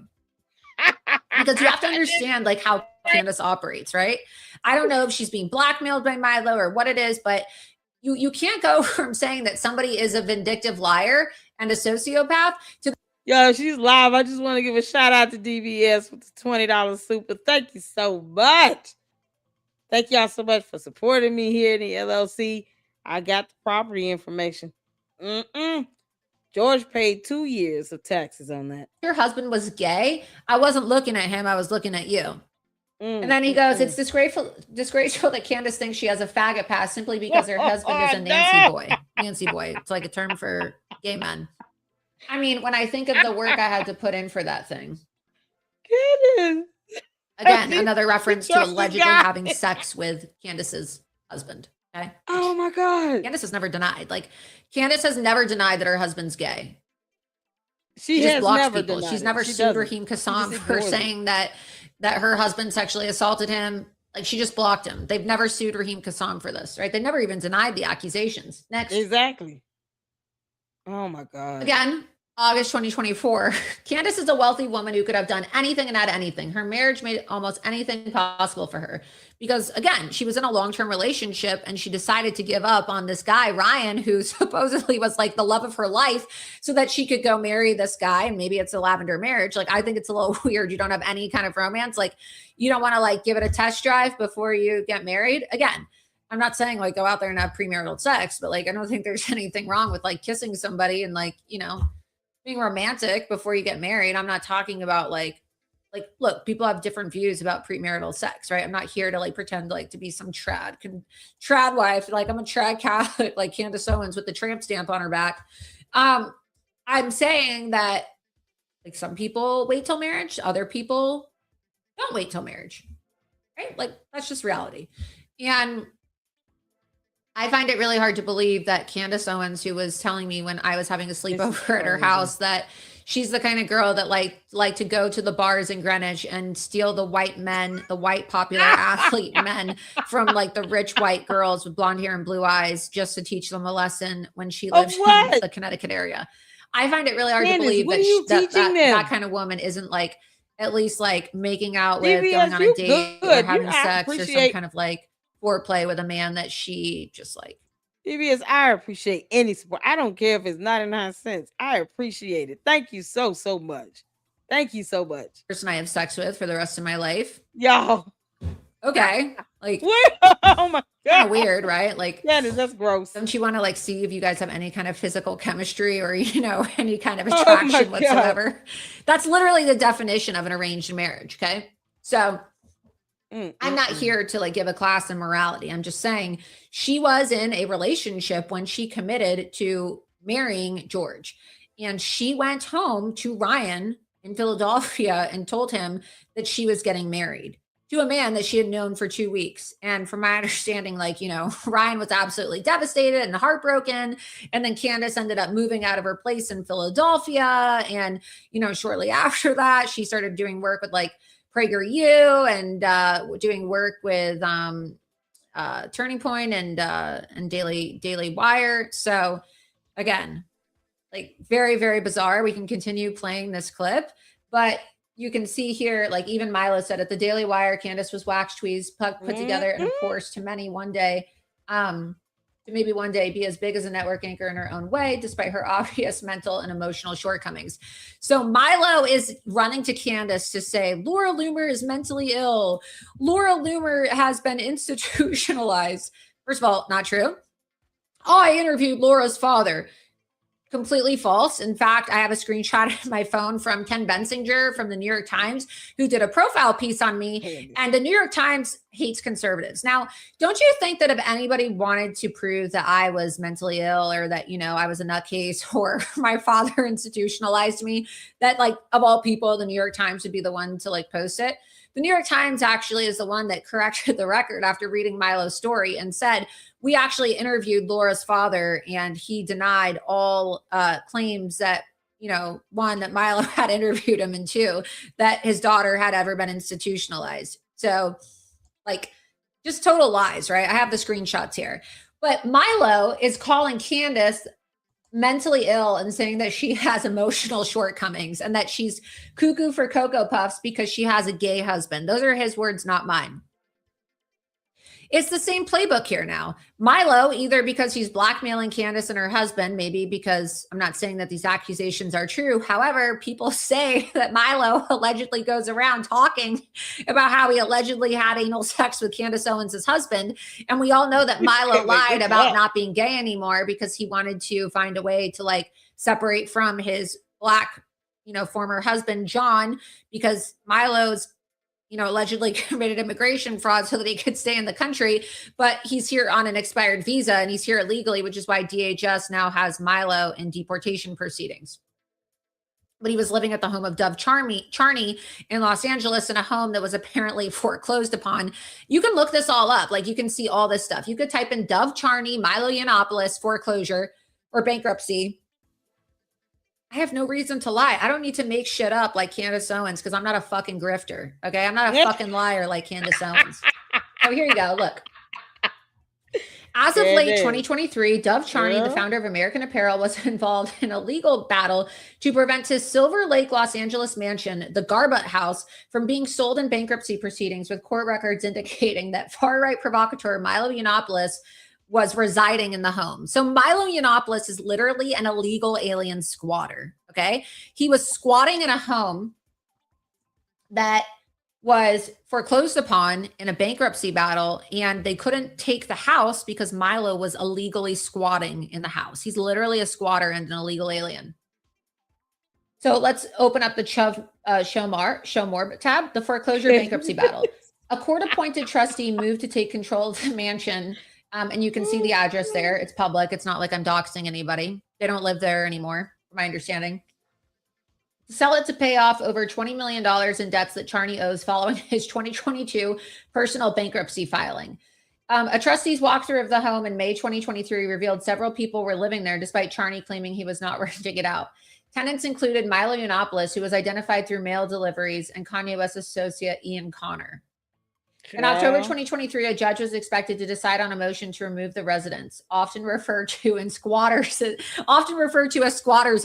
Because you have to understand like how Candace operates, right? I don't know if she's being blackmailed by Milo or what it is, but you can't go from saying that somebody is a vindictive liar and a sociopath to yo, she's live. I just want to give a shout out to DBS with the $20 super. Thank you so much. Thank y'all so much for supporting me here in the LLC. I got the property information. George paid 2 years of taxes on that. Your husband was gay. I wasn't looking at him. I was looking at you. And then he goes, it's disgraceful that Candace thinks she has a faggot pass simply because her husband is a Nancy boy. Nancy boy. It's like a term for gay men. I mean, when I think of the work I had to put in for that thing. Again, another reference to allegedly having sex with Candace's husband. Okay. Oh my God. Candace has never denied. Like, Candace has never denied that her husband's gay. She just has blocks never people. denied She's it. never She sued doesn't. Raheem Kassam She just for ignores it. saying that her husband sexually assaulted him. Like, she just blocked him. They've never sued Raheem Kassam for this, right? They never even denied the accusations. Next. Exactly. Oh my God. Again, August 2024. Candace is a wealthy woman who could have done anything and had anything. Her marriage made almost anything possible for her because, again, she was in a long-term relationship and she decided to give up on this guy, Ryan, who supposedly was like the love of her life, so that she could go marry this guy. And maybe it's a lavender marriage. Like, I think it's a little weird. You don't have any kind of romance. Like, you don't want to like give it a test drive before you get married. Again, I'm not saying like go out there and have premarital sex, but like, I don't think there's anything wrong with like kissing somebody and like, you know, being romantic before you get married. I'm not talking about like, look, people have different views about premarital sex, right? I'm not here to like pretend like to be some trad wife. Like, I'm a trad Catholic, like Candace Owens with the tramp stamp on her back. I'm saying that like some people wait till marriage, other people don't wait till marriage, right? Like, that's just reality. And I find it really hard to believe that Candace Owens, who was telling me when I was having a sleepover at her house, that she's the kind of girl that like to go to the bars in Greenwich and steal the white men, the white popular athlete men from like the rich white girls with blonde hair and blue eyes just to teach them a lesson when she lived in the Connecticut area. I find it really hard to believe that kind of woman isn't like at least like making out with, going on a date, or having sex, or some kind of like foreplay with a man that she just like. DBS, I appreciate any support. I don't care if it's 99 cents. I appreciate it. Thank you so much. Thank you so much. Person I have sex with for the rest of my life. Y'all. Okay. Like, oh my God. Kind of weird, right? Like, yeah, that's gross. Don't you want to like see if you guys have any kind of physical chemistry or, you know, any kind of attraction whatsoever? That's literally the definition of an arranged marriage. Okay. So I'm not here to like give a class in morality. I'm just saying she was in a relationship when she committed to marrying George, and she went home to Ryan in Philadelphia and told him that she was getting married to a man that she had known for 2 weeks. And from my understanding, like, you know, Ryan was absolutely devastated and heartbroken. And then Candace ended up moving out of her place in Philadelphia. And, you know, shortly after that, she started doing work with like PragerU and doing work with Turning Point and Daily Wire. So again, like very, very bizarre. We can continue playing this clip, but you can see here, like even Milo said at the Daily Wire, Candace was wax tweezed, put together, and of course, to many one day, to maybe one day be as big as a network anchor in her own way, despite her obvious mental and emotional shortcomings. So Milo is running to Candace to say, Laura Loomer is mentally ill. Laura Loomer has been institutionalized. First of all, not true. Oh, I interviewed Laura's father. Completely false. In fact, I have a screenshot of my phone from Ken Bensinger from the New York Times, who did a profile piece on me. And the New York Times hates conservatives. Now, don't you think that if anybody wanted to prove that I was mentally ill or that, you know, I was a nutcase or my father institutionalized me, that like of all people, the New York Times would be the one to like post it? The New York Times actually is the one that corrected the record after reading Milo's story and said, we actually interviewed Laura's father and he denied all claims that, you know, one, that Milo had interviewed him, and two, that his daughter had ever been institutionalized. So like just total lies, right? I have the screenshots here. But Milo is calling Candace mentally ill and saying that she has emotional shortcomings and that she's cuckoo for Cocoa Puffs because she has a gay husband. Those are his words, not mine. It's the same playbook here now. Milo, either because he's blackmailing Candace and her husband, maybe because I'm not saying that these accusations are true. However, people say that Milo allegedly goes around talking about how he allegedly had anal sex with Candace Owens' husband. And we all know that Milo lied about not being gay anymore because he wanted to find a way to like separate from his black, you know, former husband, John, because Milo's allegedly committed immigration fraud so that he could stay in the country, but he's here on an expired visa and he's here illegally, which is why DHS now has Milo in deportation proceedings. But he was living at the home of Dove Charney in Los Angeles, in a home that was apparently foreclosed upon. You can look this all up. Like, you can see all this stuff. You could type in Dove Charney, Milo Yiannopoulos, foreclosure or bankruptcy. I have no reason to lie. I don't need to make shit up like Candace Owens, because I'm not a fucking grifter. Okay. I'm not a fucking liar like Candace Owens. Oh, here you go. Look. As of late 2023, Dove Charney, the founder of American Apparel, was involved in a legal battle to prevent his Silver Lake, Los Angeles mansion, the Garbutt House, from being sold in bankruptcy proceedings, with court records indicating that far-right provocateur Milo Yiannopoulos was residing in the home. So Milo Yiannopoulos is literally an illegal alien squatter, okay? He was squatting in a home that was foreclosed upon in a bankruptcy battle, and they couldn't take the house because Milo was illegally squatting in the house. He's literally a squatter and an illegal alien. So let's open up the show more tab, the foreclosure bankruptcy battle. A court-appointed trustee moved to take control of the mansion. And you can see the address there. It's public. It's not like I'm doxing anybody. They don't live there anymore, from my understanding. Sell it to pay off over $20 million in debts that Charney owes following his 2022 personal bankruptcy filing. A trustee's walkthrough of the home in May 2023 revealed several people were living there, despite Charney claiming he was not renting it out. Tenants included Milo Yiannopoulos, who was identified through mail deliveries, and Kanye West associate Ian Connor. In October 2023, a judge was expected to decide on a motion to remove the residents, often referred to as squatters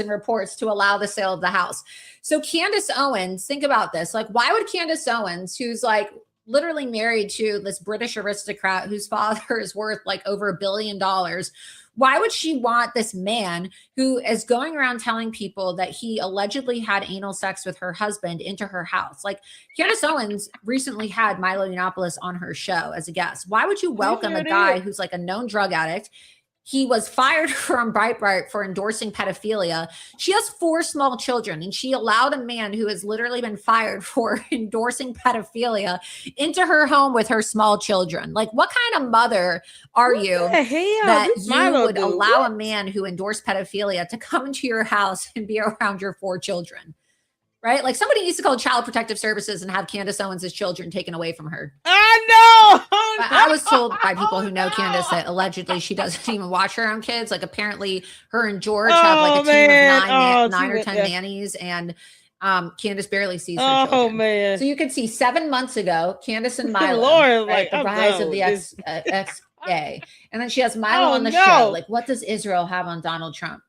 in reports, to allow the sale of the house. So Candace Owens, think about this. Like, why would Candace Owens, who's like literally married to this British aristocrat whose father is worth like over $1 billion, why would she want this man who is going around telling people that he allegedly had anal sex with her husband into her house? Like, Candace Owens recently had Milo Yiannopoulos on her show as a guest. Why would you welcome a guy who's like a known drug addict? He was fired from Breitbart for endorsing pedophilia. She has 4 small children, and she allowed a man who has literally been fired for endorsing pedophilia into her home with her small children. Like, what kind of mother are you that you would allow a man who endorsed pedophilia to come into your house and be around your 4 children? Right? Like, somebody needs to call Child Protective Services and have Candace Owens' children taken away from her. I know. I was told by people who know Candace that allegedly she doesn't even watch her own kids. Like, apparently her and George have like a team of 9 or 10 nannies, and Candace barely sees her children. Man. So you can see 7 months ago, Candace and Milo, right, the rise of the ex-gay. And then she has Milo on the show. Like, what does Israel have on Donald Trump?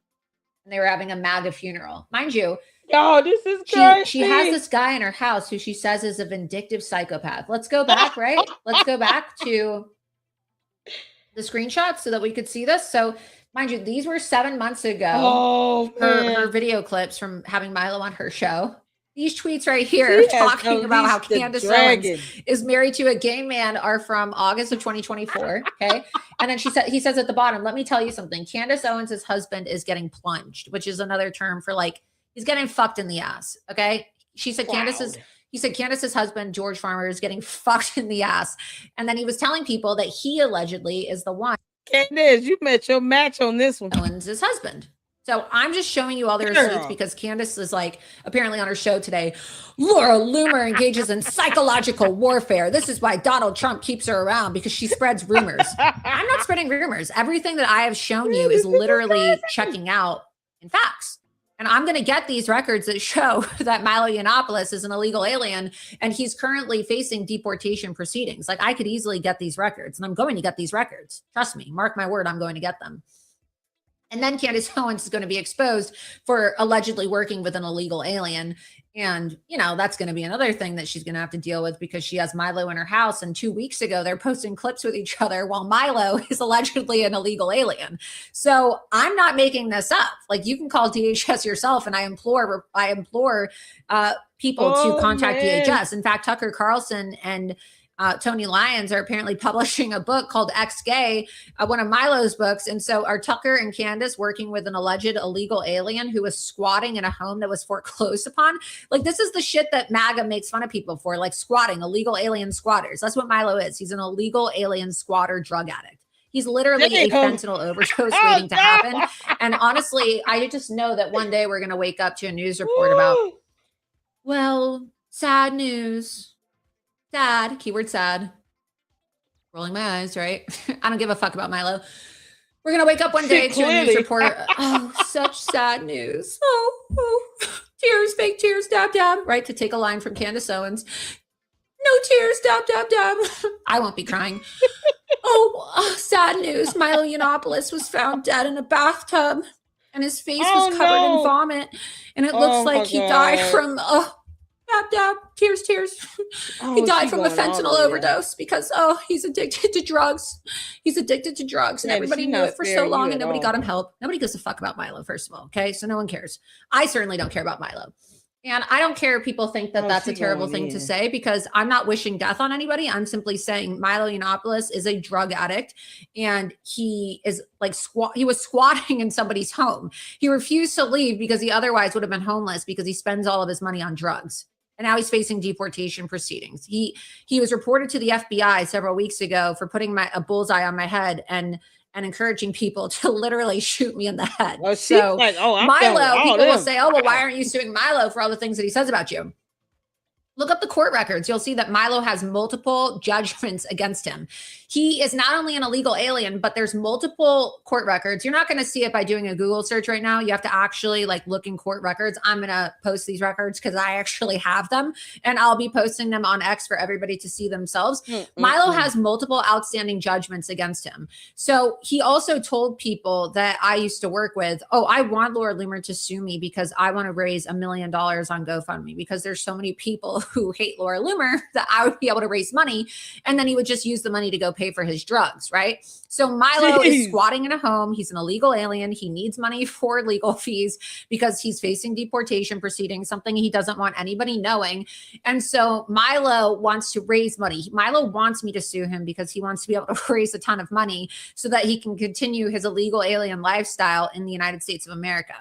And they were having a MAGA funeral. Mind you, this is crazy. She has this guy in her house who she says is a vindictive psychopath. Let's go back, right? Let's go back to the screenshots so that we could see this. So, mind you, these were 7 months ago. Her video clips from having Milo on her show. These tweets right here talking about how Candace Owens is married to a gay man are from August of 2024. Okay. And then he says at the bottom, let me tell you something. Candace Owens' husband is getting plunged, which is another term for like, he's getting fucked in the ass. Okay. She said Candace's husband, George Farmer, is getting fucked in the ass. And then he was telling people that he allegedly is the one. Candace, you met your match on this one. Owens' his husband. So I'm just showing you all the receipts because Candace is like apparently on her show today. Laura Loomer engages in psychological warfare. This is why Donald Trump keeps her around, because she spreads rumors. I'm not spreading rumors. Everything that I have shown you is literally checking out in facts. And I'm going to get these records that show that Milo Yiannopoulos is an illegal alien and he's currently facing deportation proceedings. Like, I could easily get these records, and I'm going to get these records. Trust me, mark my word, I'm going to get them. And then Candace Owens is going to be exposed for allegedly working with an illegal alien. And, you know, that's going to be another thing that she's going to have to deal with, because she has Milo in her house. And 2 weeks ago, they're posting clips with each other while Milo is allegedly an illegal alien. So I'm not making this up. Like, you can call DHS yourself. And I implore people to contact DHS. In fact, Tucker Carlson and Tony Lyons are apparently publishing a book called Ex-Gay, one of Milo's books. And so are Tucker and Candace working with an alleged illegal alien who was squatting in a home that was foreclosed upon? Like, this is the shit that MAGA makes fun of people for, like squatting, illegal alien squatters. That's what Milo is. He's an illegal alien squatter drug addict. He's literally a fentanyl overdose waiting to happen. And honestly, I just know that one day we're going to wake up to a news report about, well, sad news. Sad, keyword sad. Rolling my eyes, right? I don't give a fuck about Milo. We're going to wake up one day to a news report. Oh, such sad news. Oh, tears, fake tears, dab, dab, right? To take a line from Candace Owens. No tears, dab, dab, dab. I won't be crying. Oh, sad news. Milo Yiannopoulos was found dead in a bathtub and his face was covered in vomit. And it looks like he died from, dab, dab, tears, tears. He died from a fentanyl overdose because, he's addicted to drugs. He's addicted to drugs. And everybody knew it for so long and nobody got him help. Nobody gives a fuck about Milo, first of all. Okay. So no one cares. I certainly don't care about Milo. And I don't care if people think that that's a terrible thing to say, because I'm not wishing death on anybody. I'm simply saying Milo Yiannopoulos is a drug addict, and he is like he was squatting in somebody's home. He refused to leave because he otherwise would have been homeless, because he spends all of his money on drugs. And now he's facing deportation proceedings. He was reported to the FBI several weeks ago for putting a bullseye on my head and encouraging people to literally shoot me in the head. Well, so like, Milo, people will say, well, why aren't you suing Milo for all the things that he says about you? Look up the court records. You'll see that Milo has multiple judgments against him. He is not only an illegal alien, but there's multiple court records. You're not going to see it by doing a Google search right now. You have to actually like look in court records. I'm going to post these records because I actually have them, and I'll be posting them on X for everybody to see themselves. Milo has multiple outstanding judgments against him. So he also told people that I used to work with, I want Laura Loomer to sue me because I want to raise $1 million on GoFundMe, because there's so many people who hate Laura Loomer that I would be able to raise money. And then he would just use the money to go pay for his drugs, right? So Milo is squatting in a home. He's an illegal alien. He needs money for legal fees because he's facing deportation proceedings, something he doesn't want anybody knowing. And so Milo wants to raise money. Milo wants me to sue him because he wants to be able to raise a ton of money so that he can continue his illegal alien lifestyle in the United States of America.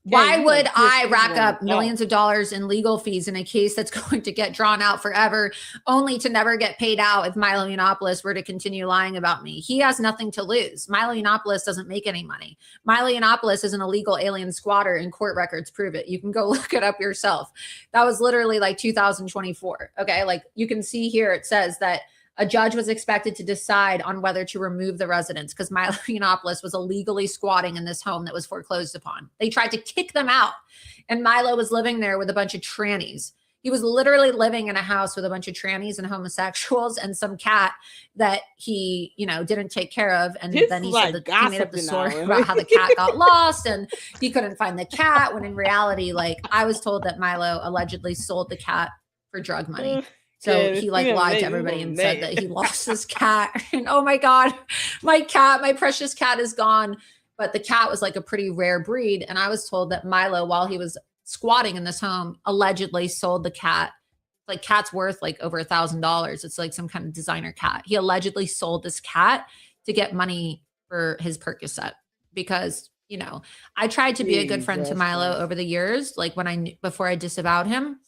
Why would I rack up millions of dollars in legal fees in a case that's going to get drawn out forever, only to never get paid out if Milo Yiannopoulos were to continue lying about me? He has nothing to lose. Milo Yiannopoulos doesn't make any money. Milo Yiannopoulos is an illegal alien squatter, and court records prove it. You can go look it up yourself. That was literally like 2024. Okay, like you can see here, it says that a judge was expected to decide on whether to remove the residents because Milo Yiannopoulos was illegally squatting in this home that was foreclosed upon. They tried to kick them out, and Milo was living there with a bunch of trannies. He was literally living in a house with a bunch of trannies and homosexuals and some cat that he, didn't take care of. And then he said that he made up the story about how the cat got lost and he couldn't find the cat, when in reality, like, I was told that Milo allegedly sold the cat for drug money. So he lied to everybody and said that he lost his cat. And oh my God, my precious cat is gone. But the cat was like a pretty rare breed. And I was told that Milo, while he was squatting in this home, allegedly sold the cat. Like, cat's worth like over $1,000. It's like some kind of designer cat. He allegedly sold this cat to get money for his Percocet because, I tried to be a good friend to Milo over the years, like before I disavowed him.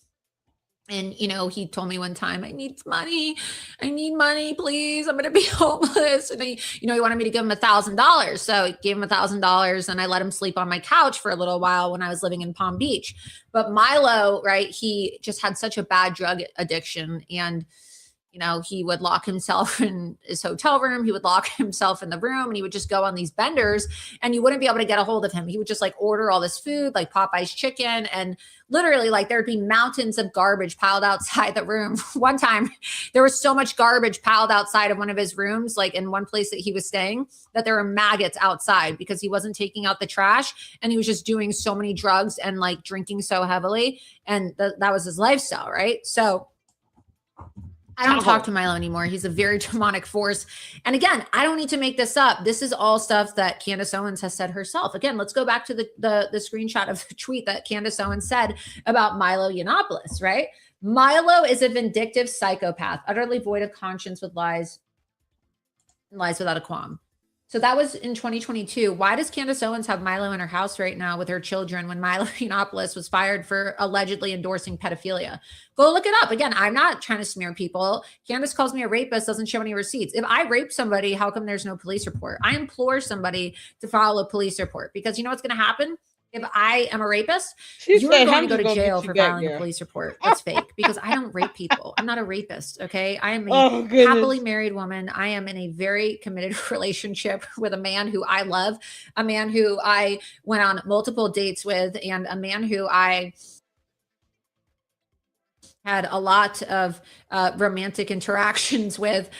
And, he told me one time, I need money, please. I'm going to be homeless. And he wanted me to give him $1,000. So I gave him $1,000 and I let him sleep on my couch for a little while when I was living in Palm Beach. But Milo, right, he just had such a bad drug addiction. And, he would lock himself in his hotel room. He would lock himself in the room and he would just go on these benders and you wouldn't be able to get a hold of him. He would just like order all this food, like Popeye's chicken. And literally like there'd be mountains of garbage piled outside the room. One time there was so much garbage piled outside of one of his rooms, like in one place that he was staying, that there were maggots outside because he wasn't taking out the trash and he was just doing so many drugs and like drinking so heavily. And that was his lifestyle. Right. So I don't talk to Milo anymore. He's a very demonic force. And again, I don't need to make this up. This is all stuff that Candace Owens has said herself. Again, let's go back to the screenshot of the tweet that Candace Owens said about Milo Yiannopoulos, right? Milo is a vindictive psychopath, utterly void of conscience with lies and lies without a qualm. So that was in 2022. Why does Candace Owens have Milo in her house right now with her children when Milo Yiannopoulos was fired for allegedly endorsing pedophilia? Go look it up. Again, I'm not trying to smear people. Candace calls me a rapist, doesn't show any receipts. If I rape somebody, how come there's no police report? I implore somebody to file a police report because you know what's going to happen? If I am a rapist, you're going to go to jail for filing a police report. That's fake because I don't rape people. I'm not a rapist, okay? I am a happily married woman. I am in a very committed relationship with a man who I love, a man who I went on multiple dates with, and a man who I had a lot of romantic interactions with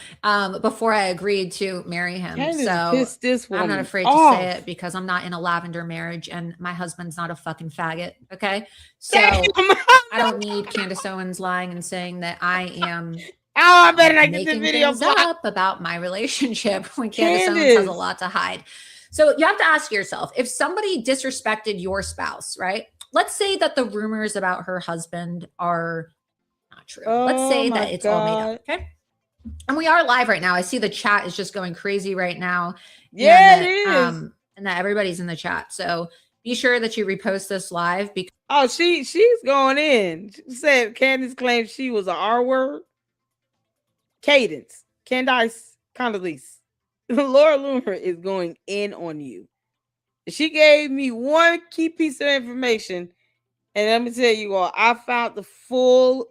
before I agreed to marry him. So I'm not afraid to say it because I'm not in a lavender marriage and my husband's not a fucking faggot. Okay. So I don't need Candace Owens lying and saying that I am I better not get the making video things up about my relationship when Candace Owens has a lot to hide. So you have to ask yourself, if somebody disrespected your spouse, right? Let's say that the rumors about her husband are true. Let's say that it's all made up. Okay. And we are live right now. I see the chat is just going crazy right now. Yeah, and that, it is. And that everybody's in the chat. So be sure that you repost this live because she's going in. She said Candace claimed she was an R word. Candace, Condoleezza. Laura Loomer is going in on you. She gave me one key piece of information, and let me tell you all, I found the full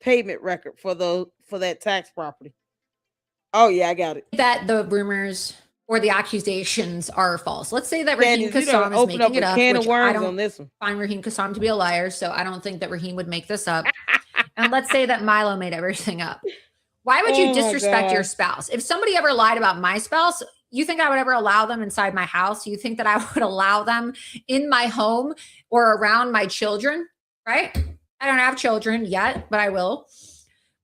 payment record for that tax property. Oh yeah, I got it. That the rumors or the accusations are false. Let's say that Raheem Kassam is making it up, which I don't find Raheem Kassam to be a liar, so I don't think that Raheem would make this up. And let's say that Milo made everything up. Why would you disrespect your spouse? If somebody ever lied about my spouse, you think I would ever allow them inside my house? You think that I would allow them in my home or around my children, right? I don't have children yet, but I will.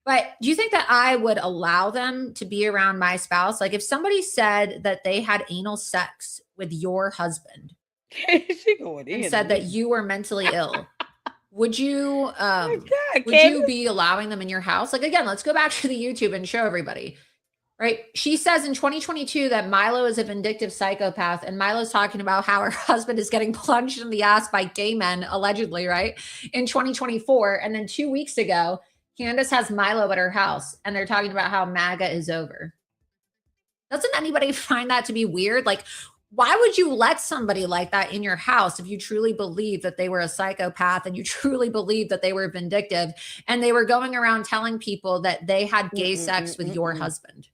But do you think that I would allow them to be around my spouse? Like if somebody said that they had anal sex with your husband and said that you were mentally ill, would you be allowing them in your house? Like, again, let's go back to the YouTube and show everybody. Right. She says in 2022 that Milo is a vindictive psychopath. And Milo's talking about how her husband is getting plunged in the ass by gay men, allegedly, right? In 2024. And then 2 weeks ago, Candace has Milo at her house and they're talking about how MAGA is over. Doesn't anybody find that to be weird? Like, why would you let somebody like that in your house if you truly believe that they were a psychopath and you truly believe that they were vindictive and they were going around telling people that they had gay sex with your husband?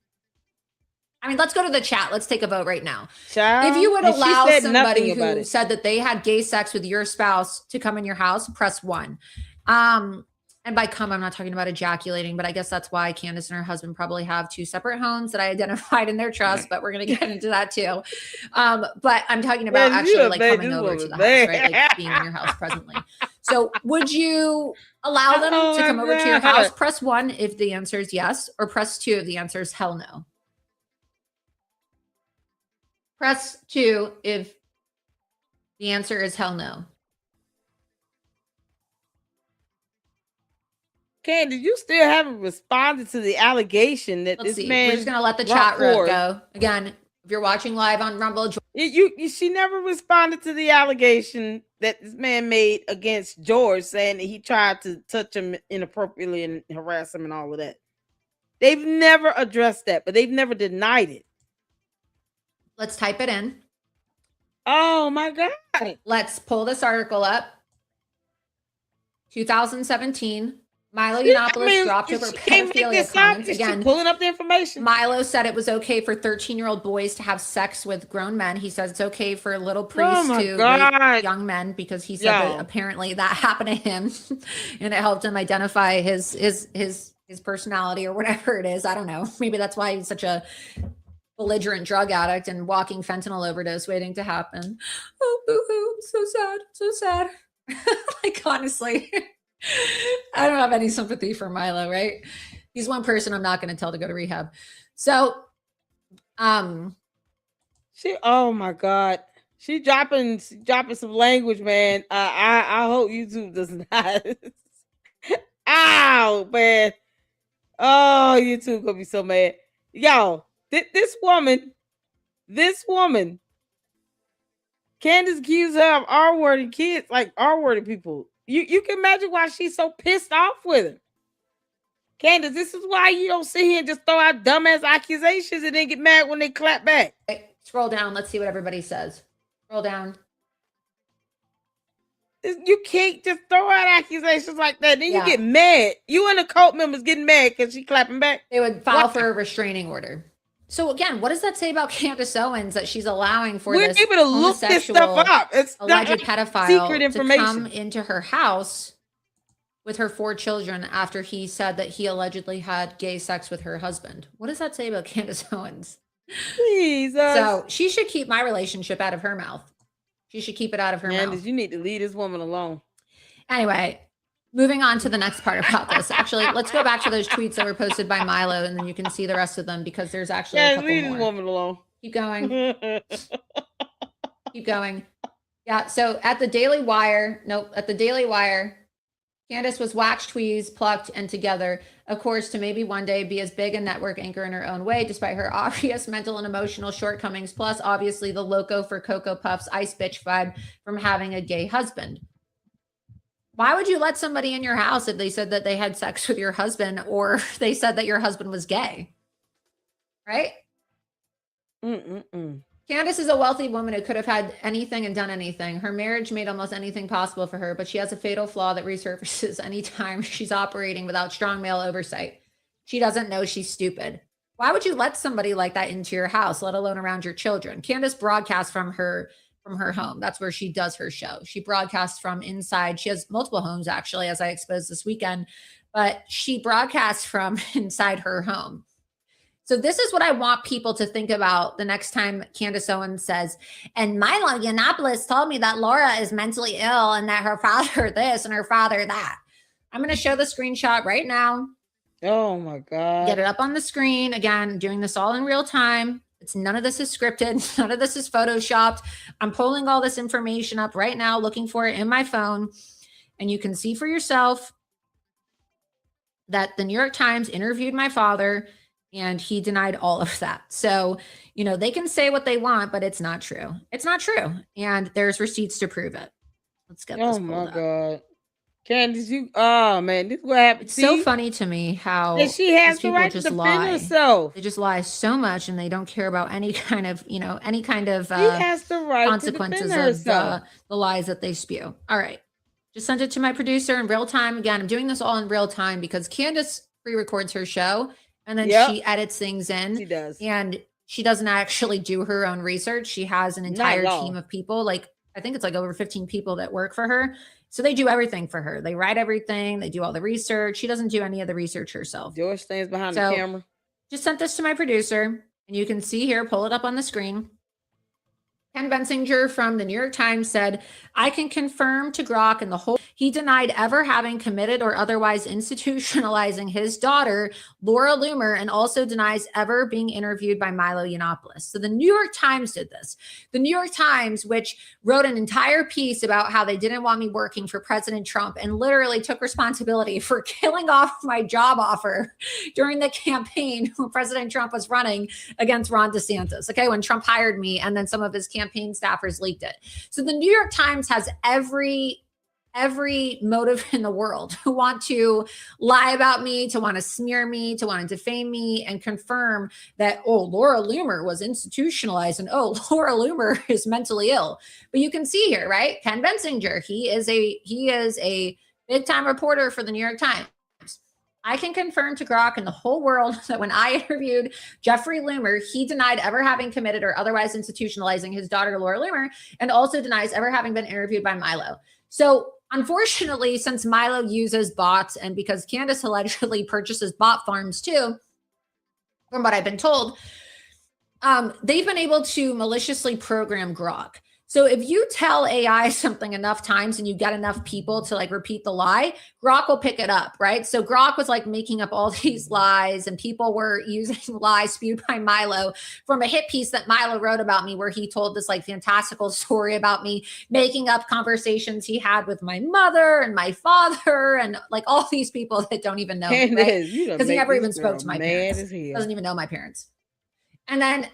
I mean, let's go to the chat. Let's take a vote right now. If you would allow somebody who said that they had gay sex with your spouse to come in your house, press 1. And by come, I'm not talking about ejaculating, but I guess that's why Candace and her husband probably have 2 separate homes that I identified in their trust, but we're going to get into that too. But I'm talking about actually like coming over to the house, right? Like being in your house presently. So would you allow them to come over to your house? Press 1 if the answer is yes, or press 2 if the answer is hell no. Press 2 if the answer is hell no. Candace, you still haven't responded to the allegation that Let's this see. man. We're just gonna let the chat room go. Again, if you're watching live on Rumble, she never responded to the allegation that this man made against George, saying that he tried to touch him inappropriately and harass him and all of that. They've never addressed that, but they've never denied it. Let's type it in. Oh my God. Let's pull this article up. 2017. Milo Yiannopoulos dropped over pedophilia comments. Again, pulling up the information. Milo said it was okay for 13-year-old boys to have sex with grown men. He says it's okay for little priests to rape young men because he said that apparently that happened to him and it helped him identify his personality or whatever it is. I don't know. Maybe that's why he's such a belligerent drug addict and walking fentanyl overdose waiting to happen. Oh, boo-hoo. So sad. So sad. Like, honestly, I don't have any sympathy for Milo, right? He's one person I'm not going to tell to go to rehab. So, oh my God. She dropping some language, man. I hope YouTube does not. Ow, man. Oh, YouTube gonna be so mad. Yo, this woman, Candace accused her of R-wording kids, like R-wording people. You can imagine why she's so pissed off with him. Candace, this is why you don't sit here and just throw out dumbass accusations and then get mad when they clap back. Okay, scroll down. Let's see what everybody says. Scroll down. You can't just throw out accusations like that. Then you get mad. You and the cult members getting mad because she clapping back. They would file for a restraining order. So again, what does that say about Candace Owens that she's allowing for We're this able to look this stuff up? It's alleged pedophile secret information to come into her house with her 4 children after he said that he allegedly had gay sex with her husband? What does that say about Candace Owens? Jesus. So she should keep my relationship out of her mouth. She should keep it out of her mouth. You need to leave this woman alone. Anyway, moving on to the next part about this. Actually, let's go back to those tweets that were posted by Milo, and then you can see the rest of them because there's actually a couple leave more. this woman alone. Keep going. Keep going. Yeah, so at the Daily Wire, Candace was waxed, tweezed, plucked, and together, of course, to maybe one day be as big a network anchor in her own way, despite her obvious mental and emotional shortcomings, plus obviously the loco for Cocoa Puffs ice bitch vibe from having a gay husband. Why would you let somebody in your house if they said that they had sex with your husband or they said that your husband was gay? Right? Candace is a wealthy woman who could have had anything and done anything. Her marriage made almost anything possible for her, but she has a fatal flaw that resurfaces anytime she's operating without strong male oversight. She doesn't know she's stupid. Why would you let somebody like that into your house, let alone around your children? Candace broadcasts from her home. That's where she does her show. She broadcasts from inside. She has multiple homes, actually, as I exposed this weekend, but she broadcasts from inside her home. So this is what I want people to think about the next time Candace Owens says, and Milo Yiannopoulos told me that Laura is mentally ill and that her father this and her father that. I'm going to show the screenshot right now. Oh my God. Get it up on the screen. Again, doing this all in real time. None of this is scripted. None of this is photoshopped. I'm pulling all this information up right now, looking for it in my phone. And you can see for yourself that the New York Times interviewed my father and he denied all of that. So, they can say what they want, but it's not true. It's not true. And there's receipts to prove it. Let's get this pulled up. God. Candace, oh man, this is what happened. It's so funny to me how she has the right to defend herself. They just lie so much and they don't care about any kind of, she has the right consequences to defend of the lies that they spew. All right. Just sent it to my producer in real time. Again, I'm doing this all in real time because Candace pre-records her show and then she edits things in. She does. And she doesn't actually do her own research. She has an entire team of people. I think it's over 15 people that work for her. So they do everything for her. They write everything. They do all the research. She doesn't do any of the research herself. George stands behind the camera. Just sent this to my producer. And you can see here, pull it up on the screen. Ken Bensinger from the New York Times said, I can confirm to Grok and the whole, he denied ever having committed or otherwise institutionalizing his daughter, Laura Loomer, and also denies ever being interviewed by Milo Yiannopoulos. So the New York Times did this. The New York Times, which wrote an entire piece about how they didn't want me working for President Trump and literally took responsibility for killing off my job offer during the campaign when President Trump was running against Ron DeSantis. Okay, when Trump hired me and then some of his campaign staffers leaked it. So the New York Times has every motive in the world who want to lie about me, to want to smear me, to want to defame me and confirm that, Laura Loomer was institutionalized and Laura Loomer is mentally ill. But you can see here, right? Ken Bensinger, he is a big time reporter for the New York Times. I can confirm to Grok and the whole world that when I interviewed Jeffrey Loomer, he denied ever having committed or otherwise institutionalizing his daughter, Laura Loomer, and also denies ever having been interviewed by Milo. So unfortunately, since Milo uses bots and because Candace allegedly purchases bot farms too, from what I've been told, they've been able to maliciously program Grok. So if you tell AI something enough times and you get enough people to like repeat the lie, Grok will pick it up, right? So Grok was like making up all these lies, and people were using lies spewed by Milo from a hit piece that Milo wrote about me, where he told this like fantastical story about me making up conversations he had with my mother and my father and like all these people that don't even know me, right? Because he never even spoke to my parents. Doesn't even know my parents. And then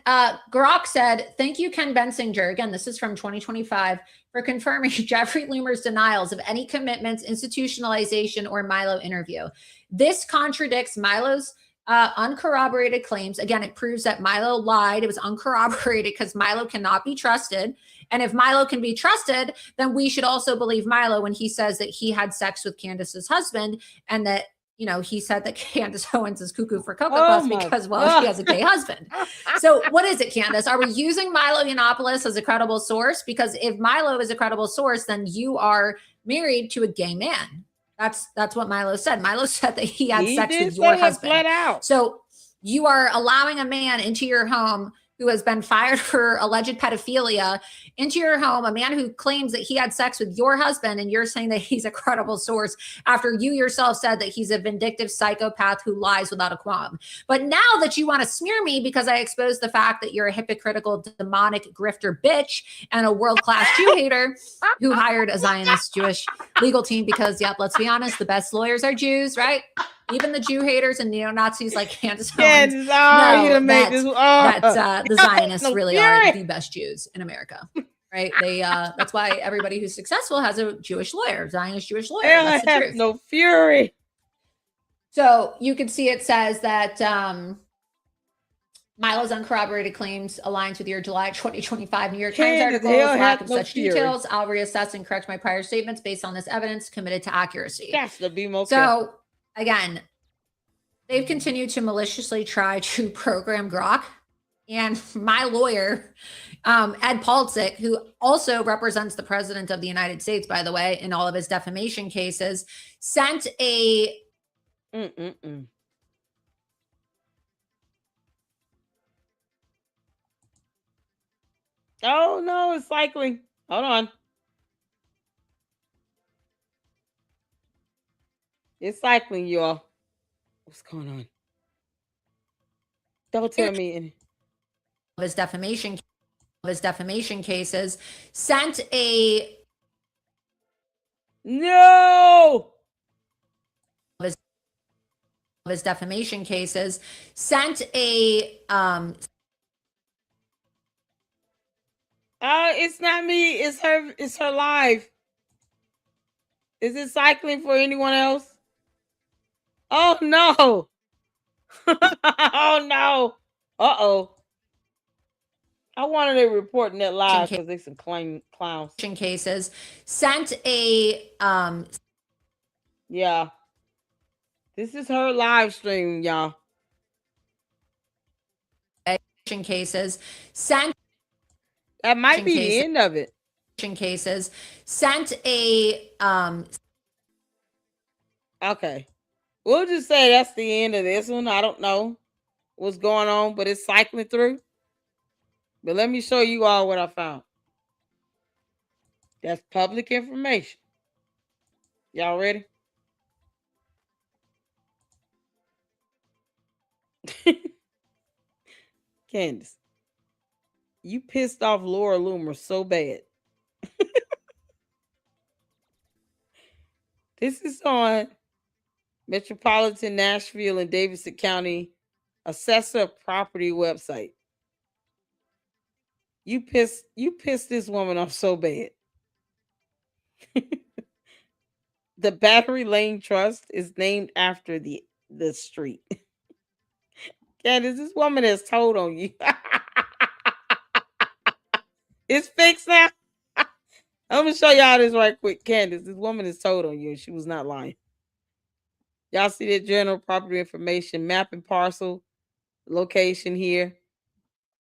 Grok said, thank you, Ken Bensinger. Again, this is from 2025, for confirming Jeffrey Loomer's denials of any commitments, institutionalization, or Milo interview. This contradicts Milo's uncorroborated claims. Again, it proves that Milo lied. It was uncorroborated because Milo cannot be trusted. And if Milo can be trusted, then we should also believe Milo when he says that he had sex with Candace's husband, and that, you know, he said that Candace Owens is cuckoo for Cocoa Puffs because, well, she has a gay husband. So what is it, Candace? Are we using Milo Yiannopoulos as a credible source? Because if Milo is a credible source, then you are married to a gay man. That's what Milo said. Milo said that he had sex with your husband. Flat out. So you are allowing a man into your home who has been fired for alleged pedophilia into your home, a man who claims that he had sex with your husband, and you're saying that he's a credible source after you yourself said that he's a vindictive psychopath who lies without a qualm. But now that you want to smear me because I exposed the fact that you're a hypocritical, demonic grifter bitch and a world-class Jew hater who hired a Zionist Jewish legal team because, yep, let's be honest, the best lawyers are Jews, right? Even the Jew haters and neo-Nazis like Candace Owens know that the Zionists really are the best Jews in America, right? They that's why everybody who's successful has a Jewish lawyer, Zionist Jewish lawyer. That's the truth. No fury. So you can see it says that Milo's uncorroborated claims aligns with your July 2025 New York Times article. Lack of such details. I'll reassess and correct my prior statements based on this evidence, committed to accuracy. That's the be most. So again, they've continued to maliciously try to program Grok. And my lawyer, Ed Palcic, who also represents the president of the United States, by the way, in all of his defamation cases, sent a Oh no, it's cycling. Hold on. It's cycling, y'all. What's going on? Don't tell me. His defamation cases sent a his defamation cases sent a it's not me, it's her live. Is it cycling for anyone else? Oh no. Oh no. Uh-oh. I wanted to report that live because they some clowns. Cases sent a yeah. This is her live stream, y'all. Cases sent. That might be the end of it. Cases sent a okay. We'll just say that's the end of this one. I don't know what's going on, but it's cycling through. But let me show you all what I found. That's public information. Y'all ready? Candace, you pissed off Laura Loomer so bad. This is on Metropolitan Nashville and Davidson County Assessor Property website. You pissed this woman off so bad. The Battery Lane Trust is named after the street. Candace, this woman has told on you. It's fixed now. I'm gonna show y'all this right quick. Candace, this woman is told on you and she was not lying. Y'all see that general property information, map and parcel, location here.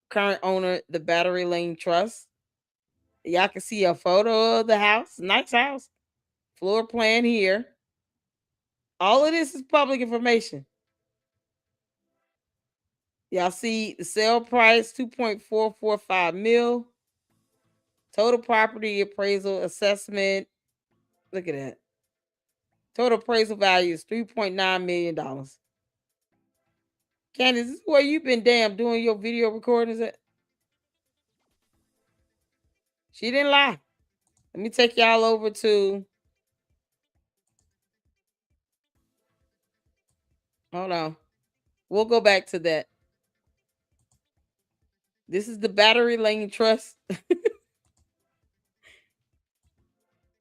Current owner, the Battery Lane Trust. Y'all can see a photo of the house. Nice house. Floor plan here. All of this is public information. Y'all see the sale price, $2.445 million. Total property appraisal assessment. Look at that. Total appraisal value is $3.9 million. Candace, this is where you've been doing your video recordings at? She didn't lie. Let me take y'all over to... Hold on. We'll go back to that. This is the Battery Lane Trust.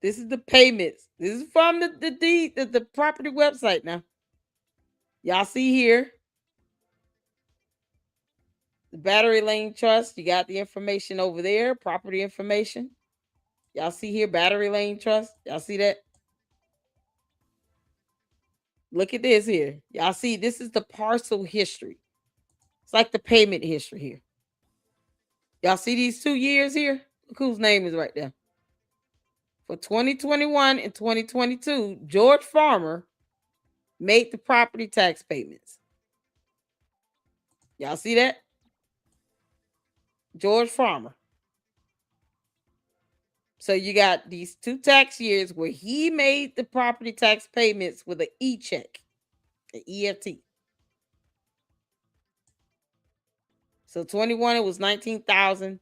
This is the payments. This is from the property website now. Y'all see here. The Battery Lane Trust. You got the information over there. Property information. Y'all see here. Battery Lane Trust. Y'all see that? Look at this here. Y'all see this is the parcel history. It's like the payment history here. Y'all see these 2 years here? Look whose name is right there. For 2021 and 2022, George Farmer made the property tax payments. Y'all see that? George Farmer. So you got these 2 tax years where he made the property tax payments with an e-check, an EFT. So 21 it was 19,000.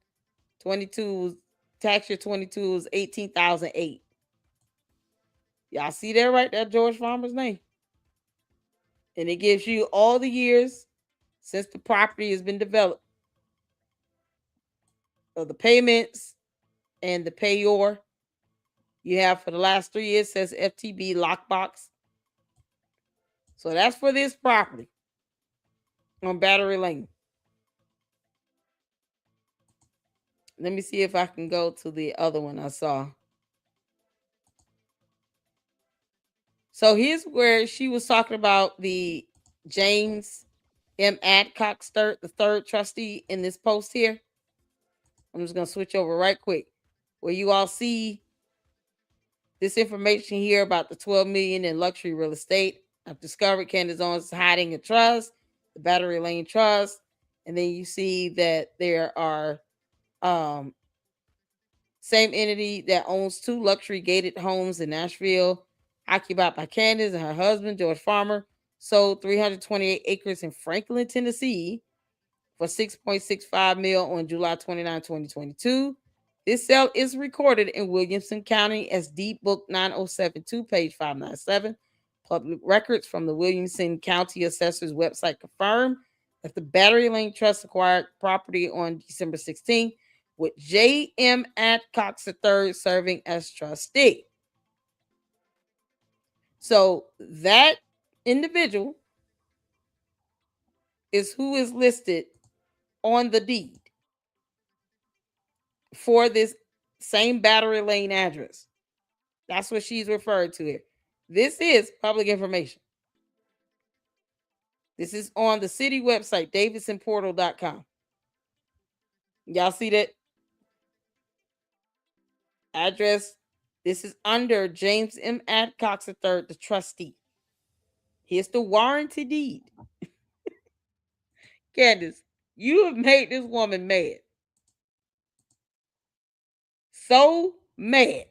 22 was tax year 22 was 18,008. Y'all see there right there, George Farmer's name. And it gives you all the years since the property has been developed of the payments and the payor. You have for the last 3 years says FTB lockbox. So that's for this property on Battery Lane. Let me see if I can go to the other one I saw. So here's where she was talking about the James M. Adcock the third trustee in this post here. I'm just going to switch over right quick. Where you all see this information here about the $12 million in luxury real estate. I've discovered Candace Owens hiding a trust, the Battery Lane Trust. And then you see that there are same entity that owns 2 luxury gated homes in Nashville, occupied by Candace and her husband, George Farmer, sold 328 acres in Franklin, Tennessee for $6.65 million on July 29, 2022. This sale is recorded in Williamson County as Deed Book 9072, page 597. Public records from the Williamson County Assessor's website confirm that the Battery Lane Trust acquired property on December 16th with J.M. Adcock III serving as trustee. So that individual is who is listed on the deed for this same Battery Lane address. That's what she's referred to here. This is public information. This is on the city website, davidsonportal.com. Y'all see that address? This is under James M. Adcock III, the trustee. Here's the warranty deed. Candace, you have made this woman mad. So mad.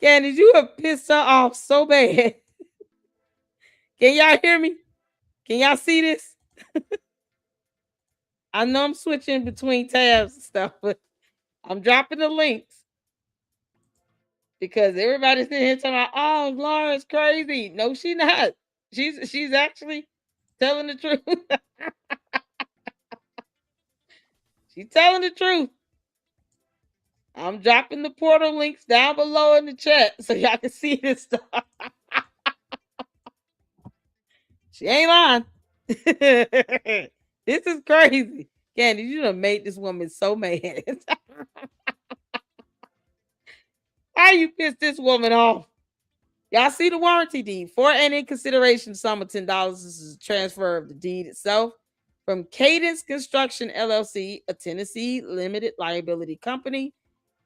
Candace, you have pissed her off so bad. Can y'all hear me? Can y'all see this? I know I'm switching between tabs and stuff, but I'm dropping the links because everybody's sitting here talking about, oh, Lauren's crazy. No, she's not. She's actually telling the truth. She's telling the truth. I'm dropping the portal links down below in the chat so y'all can see this stuff. She ain't lying. This is crazy. Candy, you done made this woman so mad. How you pissed this woman off? Y'all see the warranty deed. For and in consideration sum of $10. This is a transfer of the deed itself from Cadence Construction LLC, a Tennessee limited liability company.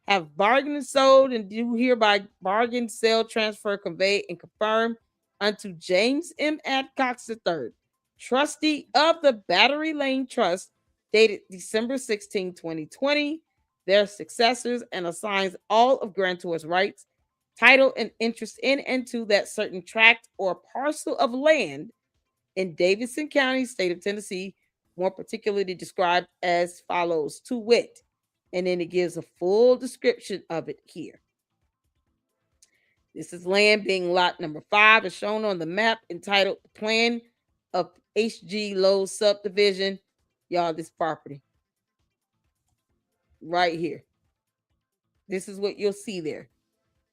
Have bargained and sold and do hereby bargain, sell, transfer, convey, and confirm unto James M. Adcock III, trustee of the Battery Lane Trust, dated December 16, 2020, their successors, and assigns all of grantor's rights, title, and interest in and to that certain tract or parcel of land in Davidson County, state of Tennessee, more particularly described as follows, to wit. And then it gives a full description of it here. This is land being lot number 5, as shown on the map entitled Plan of HG Low Subdivision. Y'all, this property right here. This is what you'll see there.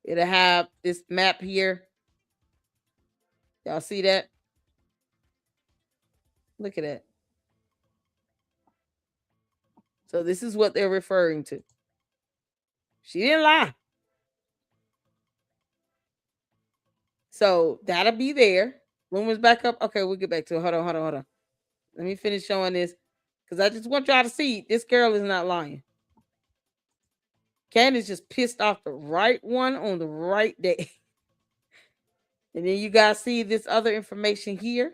It'll have this map here. Y'all see that? Look at that. So this is what they're referring to. She didn't lie. So that'll be there. Room is back up. Okay, we'll get back to it. Hold on. Let me finish showing this, because I just want y'all to see this girl is not lying. Candace just pissed off the right one on the right day. And then you guys see this other information here.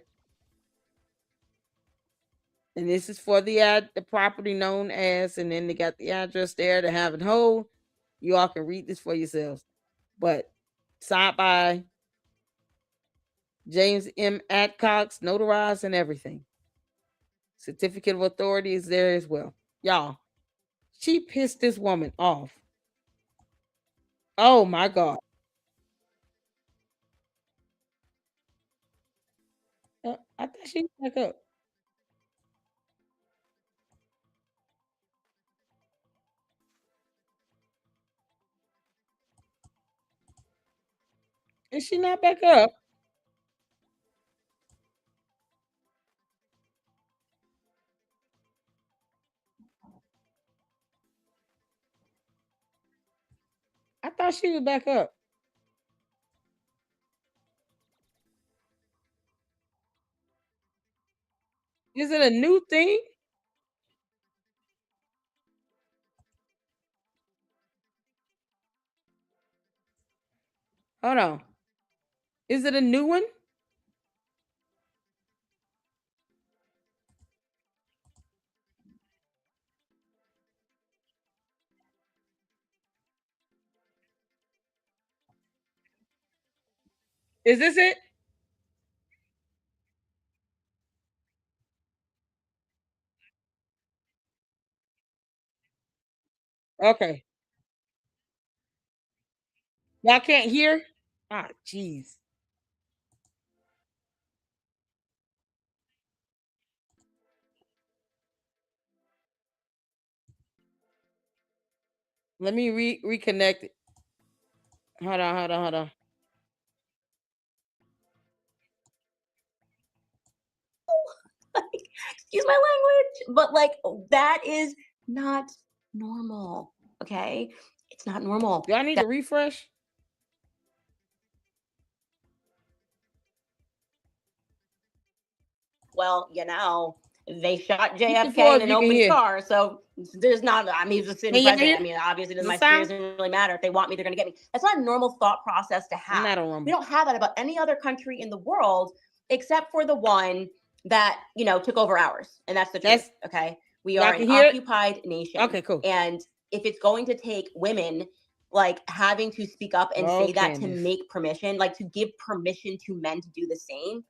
And this is for the property known as, and then they got the address there to have it hold. You all can read this for yourselves. But signed by James M. Adcox, notarized and everything. Certificate of authority is there as well. Y'all, she pissed this woman off. Oh my God. I thought she back up. Is she not back up? I thought she was back up. Is it a new thing? Hold on. Is it a new one? Is this it? Okay. Y'all can't hear? Ah, jeez. Let me reconnect it. Hold on. Excuse my language, but like that is not normal. Okay, it's not normal. Do I need to refresh? Well, they shot JFK in an open car, so there's not. I mean, he's a sitting president. I mean, obviously, my fear doesn't really matter. If they want me, they're going to get me. That's not a normal thought process to have. We don't have that about any other country in the world, except for the one that took over ours, and that's the truth. Okay, we are an occupied nation. Okay, cool. And if it's going to take women like having to speak up and say that to make permission, like to give permission to men to do the same,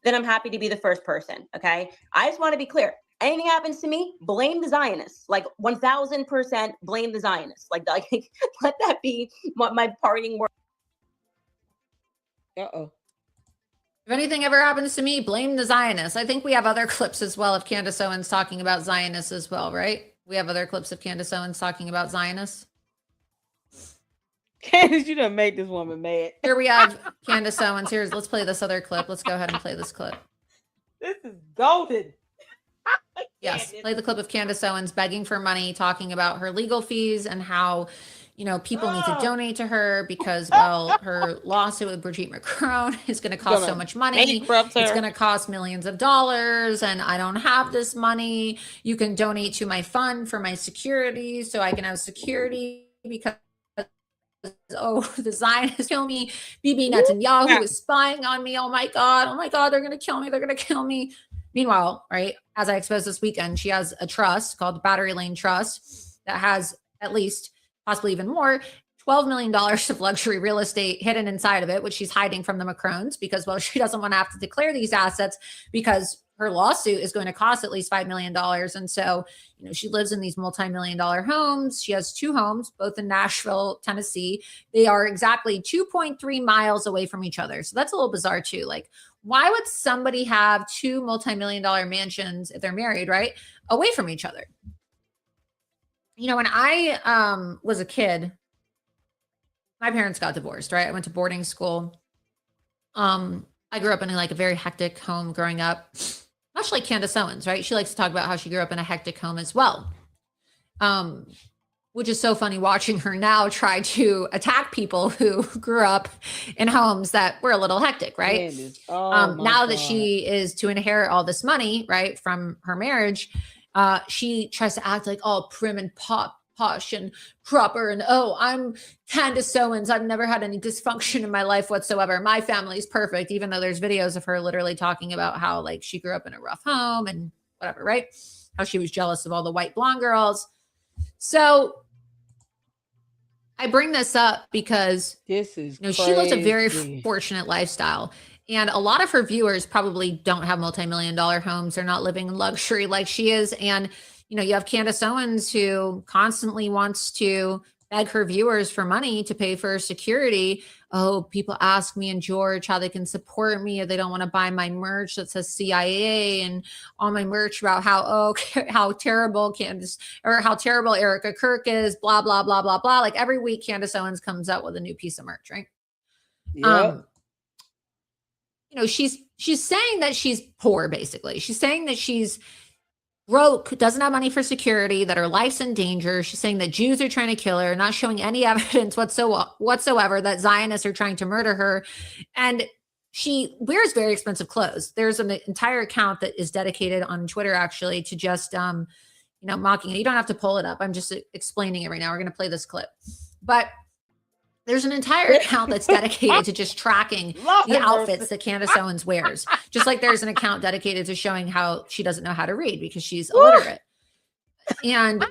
then I'm happy to be the first person. Okay, I just want to be clear. Anything happens to me, blame the Zionists. Like 1000% blame the Zionists. Like let that be my parting word. Uh-oh. If anything ever happens to me, blame the Zionists. I think we have other clips as well of Candace Owens talking about Zionists as well, right? We have other clips of Candace Owens talking about Zionists. Candace, you done made this woman mad. Here we have Candace Owens. Let's play this other clip. Let's go ahead and play this clip. This is golden. Yes, play the clip of Candace Owens begging for money, talking about her legal fees and how, people need to donate to her because, her lawsuit with Brigitte Macron is going to cost so much money. It's going to cost millions of dollars, and I don't have this money. You can donate to my fund for my security so I can have security because the Zionists kill me. Bibi Netanyahu is spying on me. Oh my God, they're going to kill me. Meanwhile, right, as I exposed this weekend, she has a trust called the Battery Lane Trust that has at least, possibly even more, $12 million of luxury real estate hidden inside of it, which she's hiding from the Macrons because, well, she doesn't want to have to declare these assets because her lawsuit is going to cost at least $5 million. And so, you know, she lives in these multi-million-dollar homes. She has 2 homes, both in Nashville, Tennessee. They are exactly 2.3 miles away from each other. So that's a little bizarre too. Like, why would somebody have 2 multi-million-dollar mansions if they're married, right, away from each other? You know, when I was a kid, my parents got divorced, right? I went to boarding school. I grew up in like a very hectic home growing up, much like Candace Owens, right? She likes to talk about how she grew up in a hectic home as well. Which is so funny watching her now try to attack people who grew up in homes that were a little hectic, right? Now that she is to inherit all this money, right, from her marriage, she tries to act like all prim and posh and proper. And, oh, I'm Candace Owens. I've never had any dysfunction in my life whatsoever. My family's perfect, even though there's videos of her literally talking about how like she grew up in a rough home and whatever, right? How she was jealous of all the white blonde girls. So I bring this up because this is, you know, she lives a very fortunate lifestyle. And a lot of her viewers probably don't have multi-million-dollar homes. They're not living in luxury like she is. And, you know, you have Candace Owens who constantly wants to beg her viewers for money to pay for her security. Oh, people ask me and George how they can support me if they don't want to buy my merch that says CIA and all my merch about how terrible Candace or how terrible Erika Kirk is, blah, blah, blah, blah, blah. Like every week, Candace Owens comes out with a new piece of merch, right? Yep. You know, she's saying that she's poor, basically. She's saying that she's broke, doesn't have money for security, that her life's in danger. She's saying that Jews are trying to kill her, not showing any evidence whatsoever that Zionists are trying to murder her. And she wears very expensive clothes. There's an entire account that is dedicated on Twitter, actually, to just, you know, mocking it. You don't have to pull it up. I'm just explaining it right now. We're going to play this clip. But there's an entire account that's dedicated to just tracking the outfits that Candace Owens wears. Just like there's an account dedicated to showing how she doesn't know how to read because she's illiterate. And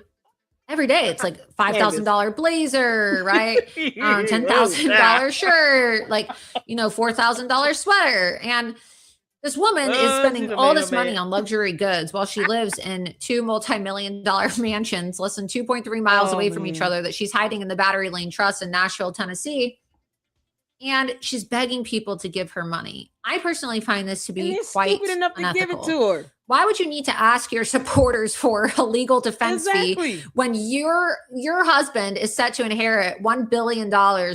every day it's like $5,000 blazer, right? $10,000 shirt, like, you know, $4,000 sweater. And this woman is spending all this money on luxury goods while she lives in 2 multi-million-dollar mansions, less than 2.3 miles away from each other, that she's hiding in the Battery Lane Trust in Nashville, Tennessee. And she's begging people to give her money. I personally find this to be quite enough to give it to her. Why would you need to ask your supporters for a legal defense fee when your husband is set to inherit $1 billion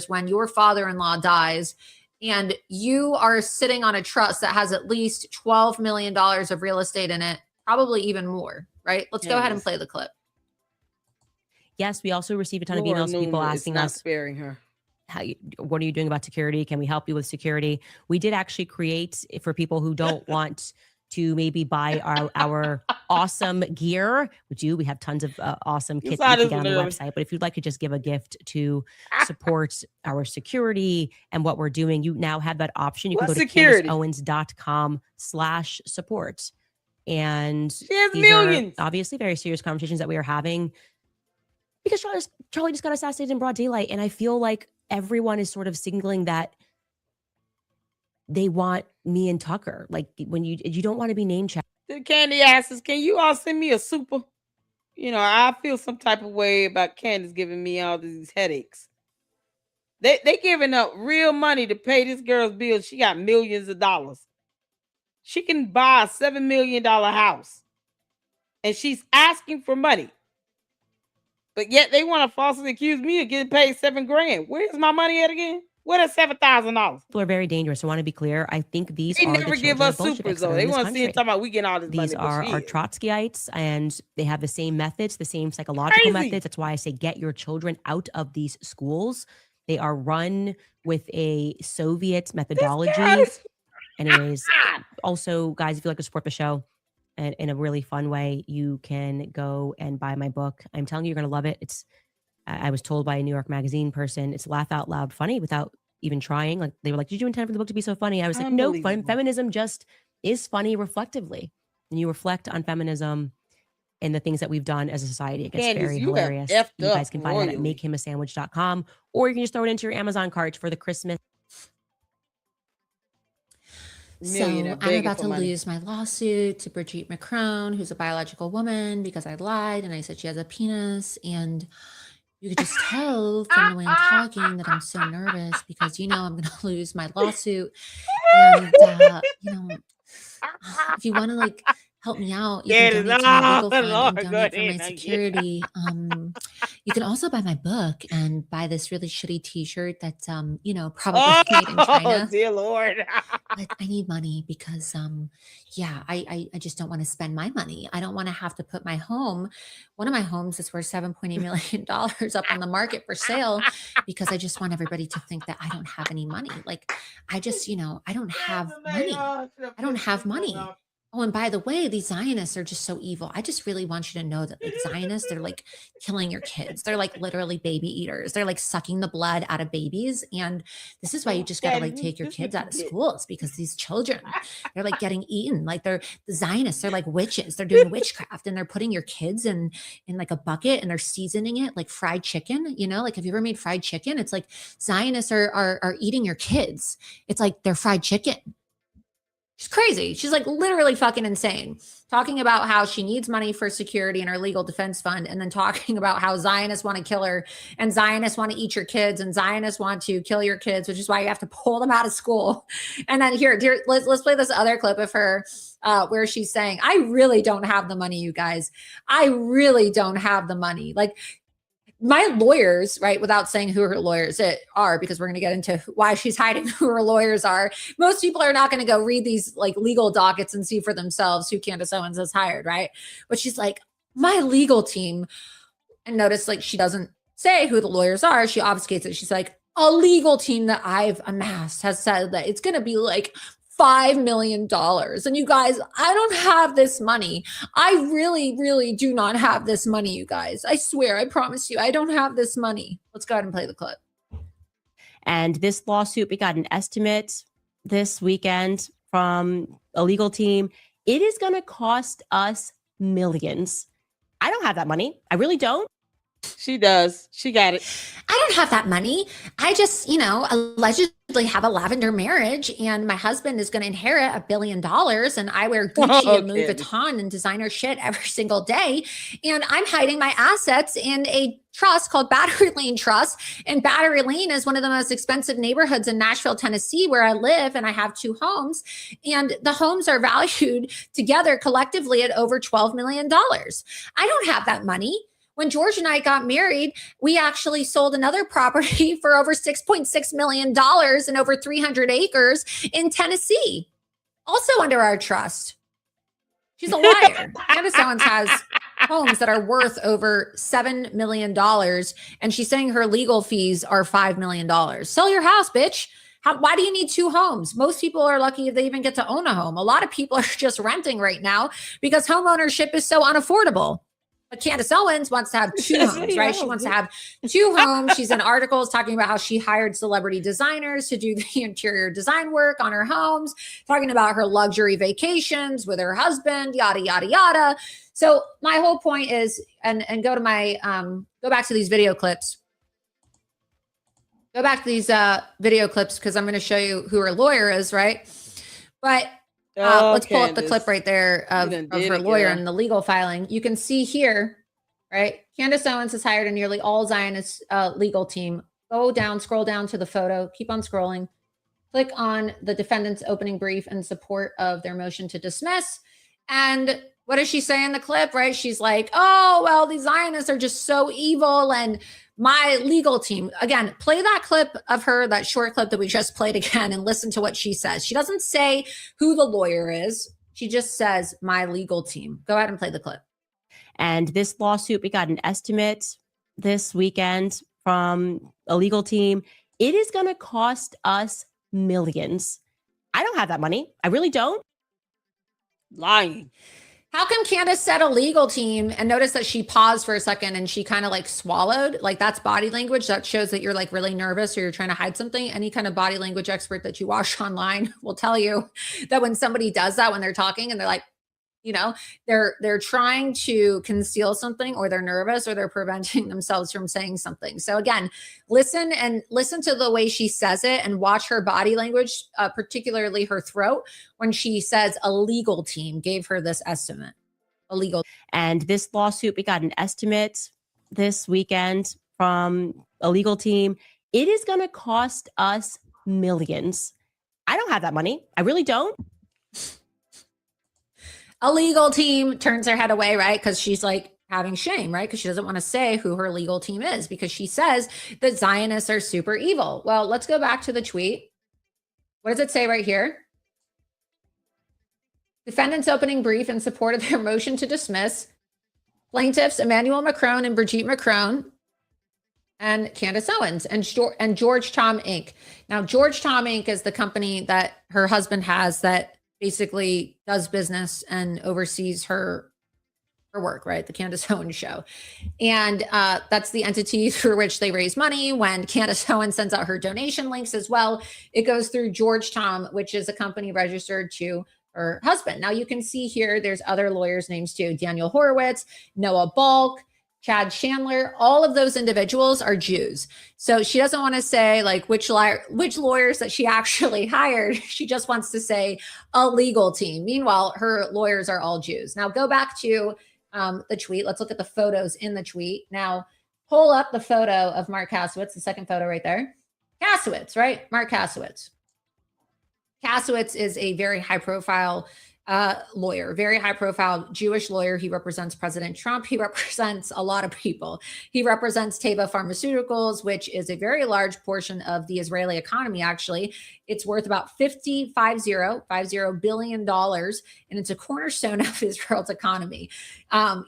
when your father-in-law dies? And you are sitting on a trust that has at least $12 million of real estate in it, probably even more, right? Let's go ahead and play the clip. Yes, we also received a ton of emails from people asking us, sparing her. What are you doing about security? Can we help you with security? We did actually create, for people who don't want to maybe buy our awesome gear. We have tons of awesome kits that you can get on the website. But if you'd like to just give a gift to support our security and what we're doing, you now have that option. You can go to CandaceOwens.com/support. And she has these millions. Are obviously very serious conversations that we are having because Charlie just got assassinated in broad daylight. And I feel like everyone is sort of signaling that they want me and Tucker. Like when you don't want to be name checked. The Candy asks, can you all send me a super? You know, I feel some type of way about Candace giving me all these headaches. They giving up real money to pay this girl's bills. She got millions of dollars. She can buy a $7 million house. And she's asking for money. But yet they want to falsely accuse me of getting paid $7,000. Where's my money at again? What is $7,000? People are very dangerous. I want to be clear. I think these they are never the give us supers though. They want to see it talking about we getting all this money. These are our Trotskyites, and they have the same methods, the same psychological methods. That's why I say get your children out of these schools. They are run with a Soviet methodology. Anyways, also, guys, if you'd like to support the show in a really fun way, you can go and buy my book. I'm telling you, you're going to love it. I was told by a New York Magazine person, it's laugh out loud funny without even trying. Like they were like, did you intend for the book to be so funny? I was like, no, feminism just is funny reflectively. and you reflect on feminism and the things that we've done as a society, it gets Candace, very you have hilarious. effed You guys up can find that at royally. makehimasandwich.com, or you can just throw it into your Amazon cart for the Christmas. So I'm about to lose my lawsuit to Brigitte Macron, who's a biological woman, because I lied and I said she has a penis. And you could just tell from the way I'm talking that I'm so nervous because, I'm going to lose my lawsuit. And, if you want to help me out, you can donate to my legal fund and donate for my security. You can also buy my book and buy this really shitty t-shirt that's, probably made in China. Oh, dear Lord. But I need money because, I just don't want to spend my money. I don't want to have to put one of my homes is worth $7.8 million up on the market for sale because I just want everybody to think that I don't have any money. I just, I don't have money. I don't have money. Oh, and by the way, these Zionists are just so evil. I just really want you to know that Zionists, they're killing your kids. They're literally baby eaters. They're sucking the blood out of babies. And this is why you just got to take your kids out of schools because these children, they're getting eaten. The Zionists, they're witches. They're doing witchcraft and they're putting your kids in a bucket and they're seasoning it like fried chicken. Have you ever made fried chicken? It's Zionists are eating your kids. It's they're fried chicken. She's crazy. She's literally fucking insane. Talking about how she needs money for security in her legal defense fund, and then talking about how Zionists want to kill her and Zionists want to eat your kids and Zionists want to kill your kids, which is why you have to pull them out of school. And then here, let's play this other clip of her where she's saying, I really don't have the money, you guys. I really don't have the money. My lawyers, right, without saying who her lawyers are, because we're going to get into why she's hiding who her lawyers are. Most people are not going to go read these legal dockets and see for themselves who Candace Owens has hired, right? But she's my legal team. And notice she doesn't say who the lawyers are. She obfuscates it. She's a legal team that I've amassed has said that it's going to be $5 million. And you guys, I don't have this money. I really, really do not have this money, you guys. I swear, I promise you, I don't have this money. Let's go ahead and play the clip. And this lawsuit, we got an estimate this weekend from a legal team. It is going to cost us millions. I don't have that money. I really don't. She does. She got it. I don't have that money. I just, allegedly have a lavender marriage and my husband is going to inherit $1 billion and I wear Gucci and Louis Vuitton and designer shit every single day. And I'm hiding my assets in a trust called Battery Lane Trust. And Battery Lane is one of the most expensive neighborhoods in Nashville, Tennessee, where I live. And I have 2 homes and the homes are valued together collectively at over $12 million. I don't have that money. When George and I got married, we actually sold another property for over $6.6 million and over 300 acres in Tennessee, also under our trust. She's a liar. Candace Owens has homes that are worth over $7 million, and she's saying her legal fees are $5 million. Sell your house, bitch. Why do you need 2 homes? Most people are lucky if they even get to own a home. A lot of people are just renting right now because home ownership is so unaffordable. But Candace Owens wants to have 2 homes, right? She wants to have 2 homes. She's in articles talking about how she hired celebrity designers to do the interior design work on her homes, talking about her luxury vacations with her husband, yada, yada, yada. So my whole point is, and go to my, go back to these video clips. Go back to these video clips because I'm going to show you who her lawyer is, right? But let's pull up the clip right there of her lawyer and the legal filing. You can see here, right? Candace Owens has hired a nearly all Zionist legal team. Go down, scroll down to the photo, keep on scrolling. Click on the defendant's opening brief in support of their motion to dismiss. And what does she say in the clip, right? She's like, oh, well, these Zionists are just so evil. And my legal team, again, play that clip of her, that short clip that we just played again, and listen to what she says. She doesn't say who the lawyer is. She just says, my legal team. Go ahead and play the clip. And this lawsuit, we got an estimate this weekend from a legal team. It is going to cost us millions. I don't have that money. I really don't. Lying. How come Candace said a legal team and notice that she paused for a second and she kind of swallowed? That's body language. That shows that you're really nervous or you're trying to hide something. Any kind of body language expert that you watch online will tell you that when somebody does that, when they're talking and they're You know, they're trying to conceal something, or they're nervous, or they're preventing themselves from saying something. So again, listen to the way she says it, and watch her body language, particularly her throat, when she says a legal team gave her this estimate. And this lawsuit, we got an estimate this weekend from a legal team. It is going to cost us millions. I don't have that money. I really don't. A legal team turns her head away, right? Because she's like having shame, right? Because she doesn't want to say who her legal team is, because she says that Zionists are super evil. Well, let's go back to the tweet. What does it say right here? Defendants' opening brief in support of their motion to dismiss. Plaintiffs Emmanuel Macron and Brigitte Macron and Candace Owens and George Tom Inc. Now, George Tom Inc. is the company that her husband has that basically does business and oversees her work, right? The Candace Owens show. And that's the entity through which they raise money. When Candace Owens sends out her donation links as well, it goes through George Tom, which is a company registered to her husband. Now you can see here, there's other lawyers' names too. Daniel Horowitz, Noah Balk, Chad Chandler, all of those individuals are Jews. So she doesn't want to say like which lawyers that she actually hired. She just wants to say a legal team. Meanwhile, her lawyers are all Jews. Now go back to the tweet. Let's look at the photos in the tweet. Now pull up the photo of Mark Kasowitz, the second photo right there. Kasowitz, right? Mark Kasowitz. Kasowitz is a very high profile lawyer, very high profile Jewish lawyer. He represents President Trump. He represents a lot of people. He represents Teva Pharmaceuticals, which is a very large portion of the Israeli economy. Actually, it's worth about $50 billion, and it's a cornerstone of Israel's economy.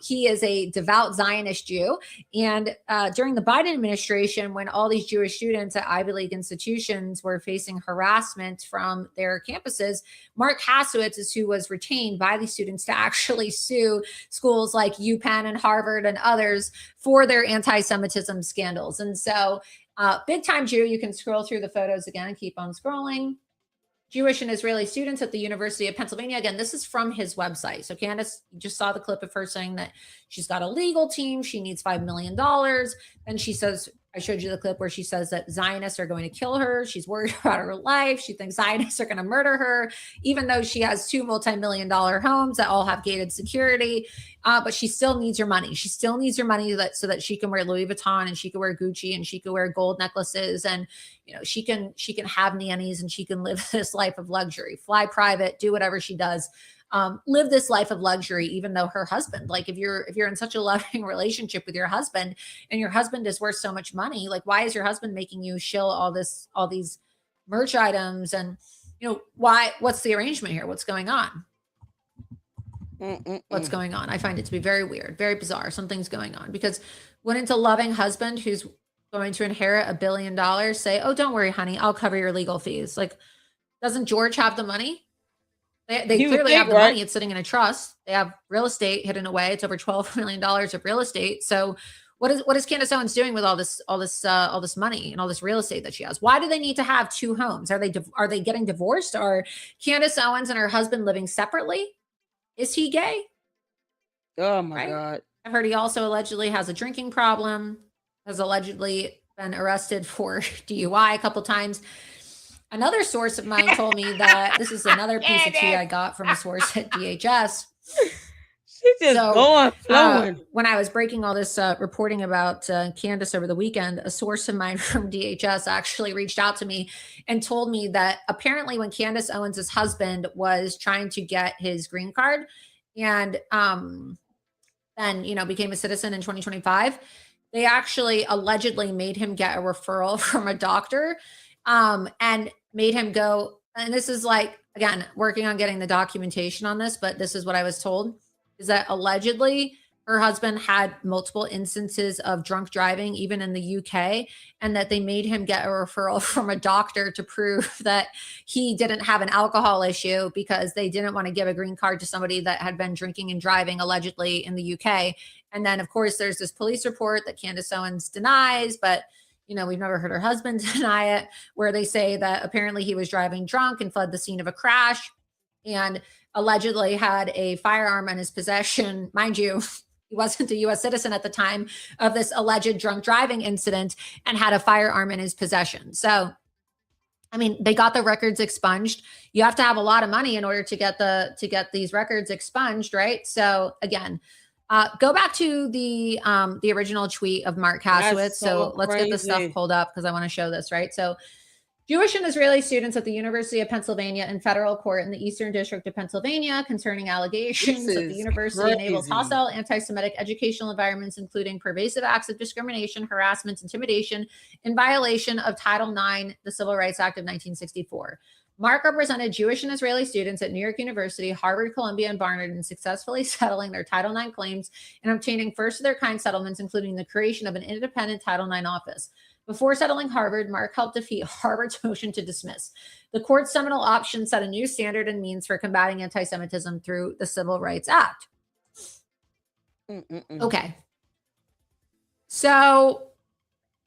He is a devout Zionist Jew. And during the Biden administration, when all these Jewish students at Ivy League institutions were facing harassment from their campuses, Mark Kasowitz is who was retained by the students to actually sue schools like UPenn and Harvard and others for their anti-Semitism scandals. And so big time Jew, you can scroll through the photos again, keep on scrolling. Jewish and Israeli students at the University of Pennsylvania. Again, this is from his website. So Candace, you just saw the clip of her saying that she's got a legal team. She needs $5 million. Then she says, I showed you the clip where she says that Zionists are going to kill her. She's worried about her life. She thinks Zionists are going to murder her, even though she has 2 multi-million-dollar homes that all have gated security. But she still needs your money. She still needs your money so that she can wear Louis Vuitton, and she can wear Gucci, and she can wear gold necklaces, and she can have nannies, and she can live this life of luxury, fly private, do whatever she does. Live this life of luxury, even though her husband, like if you're in such a loving relationship with your husband, and your husband is worth so much money, like why is your husband making you shill all these merch items? And what's the arrangement here? What's going on? What's going on? I find it to be very weird, very bizarre. Something's going on, because wouldn't a loving husband who's going to inherit $1 billion say, oh, don't worry, honey, I'll cover your legal fees? Like, doesn't George have the money? They clearly have the money. It's sitting in a trust. They have real estate hidden away. It's over $12 million of real estate. So what is Candace Owens doing with all this money and all this real estate that she has? Why do they need to have 2 homes? Are they getting divorced? Are Candace Owens and her husband living separately? Is he gay? Oh my God. I've heard he also allegedly has a drinking problem, has allegedly been arrested for DUI a couple times. Another source of mine told me that this is another piece of tea I got from a source at DHS. She's just flowing. When I was breaking all this reporting about Candace over the weekend, a source of mine from DHS actually reached out to me and told me that apparently when Candace Owens' husband was trying to get his green card and then, became a citizen in 2025, they actually allegedly made him get a referral from a doctor and made him go. And this is like, again, working on getting the documentation on this, but this is what I was told, is that allegedly her husband had multiple instances of drunk driving, even in the UK, and that they made him get a referral from a doctor to prove that he didn't have an alcohol issue, because they didn't want to give a green card to somebody that had been drinking and driving allegedly in the UK. And then, of course, there's this police report that Candace Owens denies, but we've never heard her husband deny it, where they say that apparently he was driving drunk and fled the scene of a crash. and allegedly had a firearm in his possession. Mind you, he wasn't a U.S. citizen at the time of this alleged drunk driving incident and had a firearm in his possession. So, I mean, they got the records expunged. You have to have a lot of money in order to get these records expunged, right? So again, go back to the original tweet of Mark Kasowitz. So let's get this stuff pulled up because I want to show this, right? So Jewish and Israeli students at the University of Pennsylvania in federal court in the Eastern District of Pennsylvania concerning allegations that the university enables hostile anti-Semitic educational environments, including pervasive acts of discrimination, harassment, intimidation, in violation of Title IX, the Civil Rights Act of 1964. Mark represented Jewish and Israeli students at New York University, Harvard, Columbia, and Barnard in successfully settling their Title IX claims and obtaining first-of-their-kind settlements, including the creation of an independent Title IX office. Before settling Harvard, Mark helped defeat Harvard's motion to dismiss. The court's seminal option set a new standard and means for combating anti-Semitism through the Civil Rights Act. Okay. So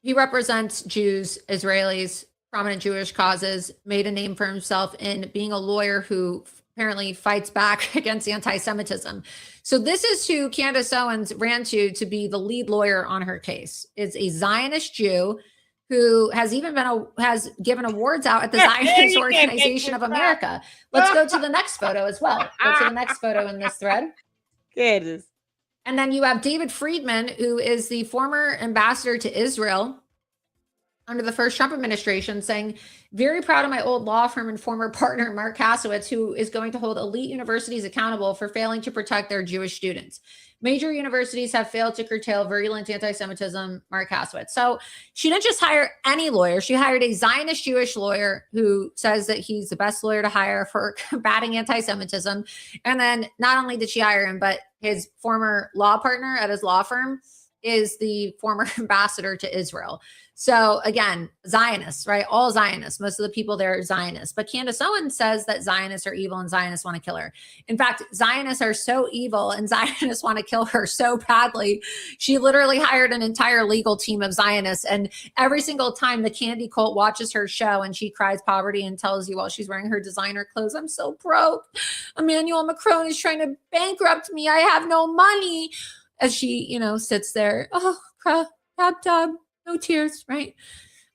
he represents Jews, Israelis, prominent Jewish causes, made a name for himself in being a lawyer who apparently fights back against anti-Semitism. So this is who Candace Owens ran to be the lead lawyer on her case. Is a Zionist Jew who has even has given awards out at the Zionist Organization of America. Let's go to the next photo as well. Go to the next photo in this thread. Candace. And then you have David Friedman, who is the former ambassador to Israel under the first Trump administration, saying, very proud of my old law firm and former partner, Mark Kasowitz, who is going to hold elite universities accountable for failing to protect their Jewish students. Major universities have failed to curtail virulent anti-Semitism, Mark Kasowitz. So she didn't just hire any lawyer. She hired a Zionist Jewish lawyer who says that he's the best lawyer to hire for combating anti-Semitism. And then not only did she hire him, but his former law partner at his law firm is the former ambassador to Israel. So again, Zionists, right? All Zionists. Most of the people there are Zionists. But Candace Owens says that Zionists are evil and Zionists want to kill her. In fact, Zionists are so evil and Zionists want to kill her so badly. She literally hired an entire legal team of Zionists. And every single time the candy cult watches her show and she cries poverty and tells you while she's wearing her designer clothes, I'm so broke. Emmanuel Macron is trying to bankrupt me. I have no money. As she, sits there, crab, no tears, right?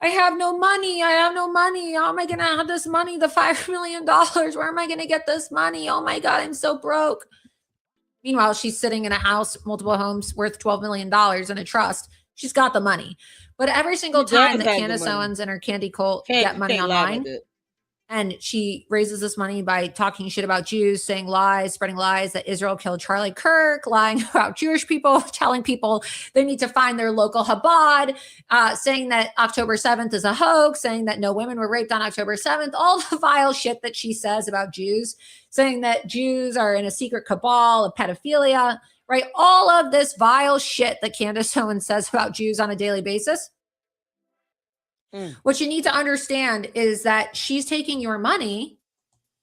I have no money. How am I going to have this money? The $5 million. Where am I going to get this money? Oh my God, I'm so broke. Meanwhile, she's sitting in a house, multiple homes worth $12 million in a trust. She's got the money. But every single time that Candace Owens and her candy cult get money online, and she raises this money by talking shit about Jews, saying lies, spreading lies that Israel killed Charlie Kirk, lying about Jewish people, telling people they need to find their local Chabad, saying that October 7th is a hoax, saying that no women were raped on October 7th, all the vile shit that she says about Jews, saying that Jews are in a secret cabal of pedophilia, right? All of this vile shit that Candace Owens says about Jews on a daily basis. What you need to understand is that she's taking your money,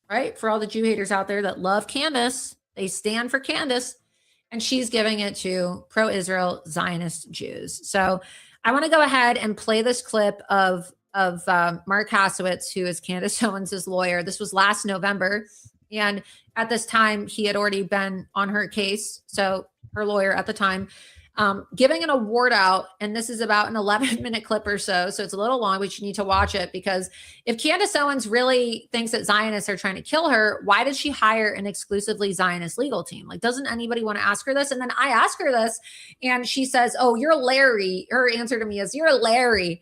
right? For all the Jew haters out there that love Candace, they stand for Candace, and she's giving it to pro-Israel Zionist Jews. So I want to go ahead and play this clip of Mark Kasowitz, who is Candace Owens' lawyer. This was last November. And at this time, he had already been on her case. So her lawyer at the time, giving an award out, and this is about an 11-minute clip or so it's a little long, but you need to watch it, because if Candace Owens really thinks that Zionists are trying to kill her, why did she hire an exclusively Zionist legal team? Like, doesn't anybody want to ask her this? And then I ask her this, and she says, oh, you're Larry. Her answer to me is, you're Larry.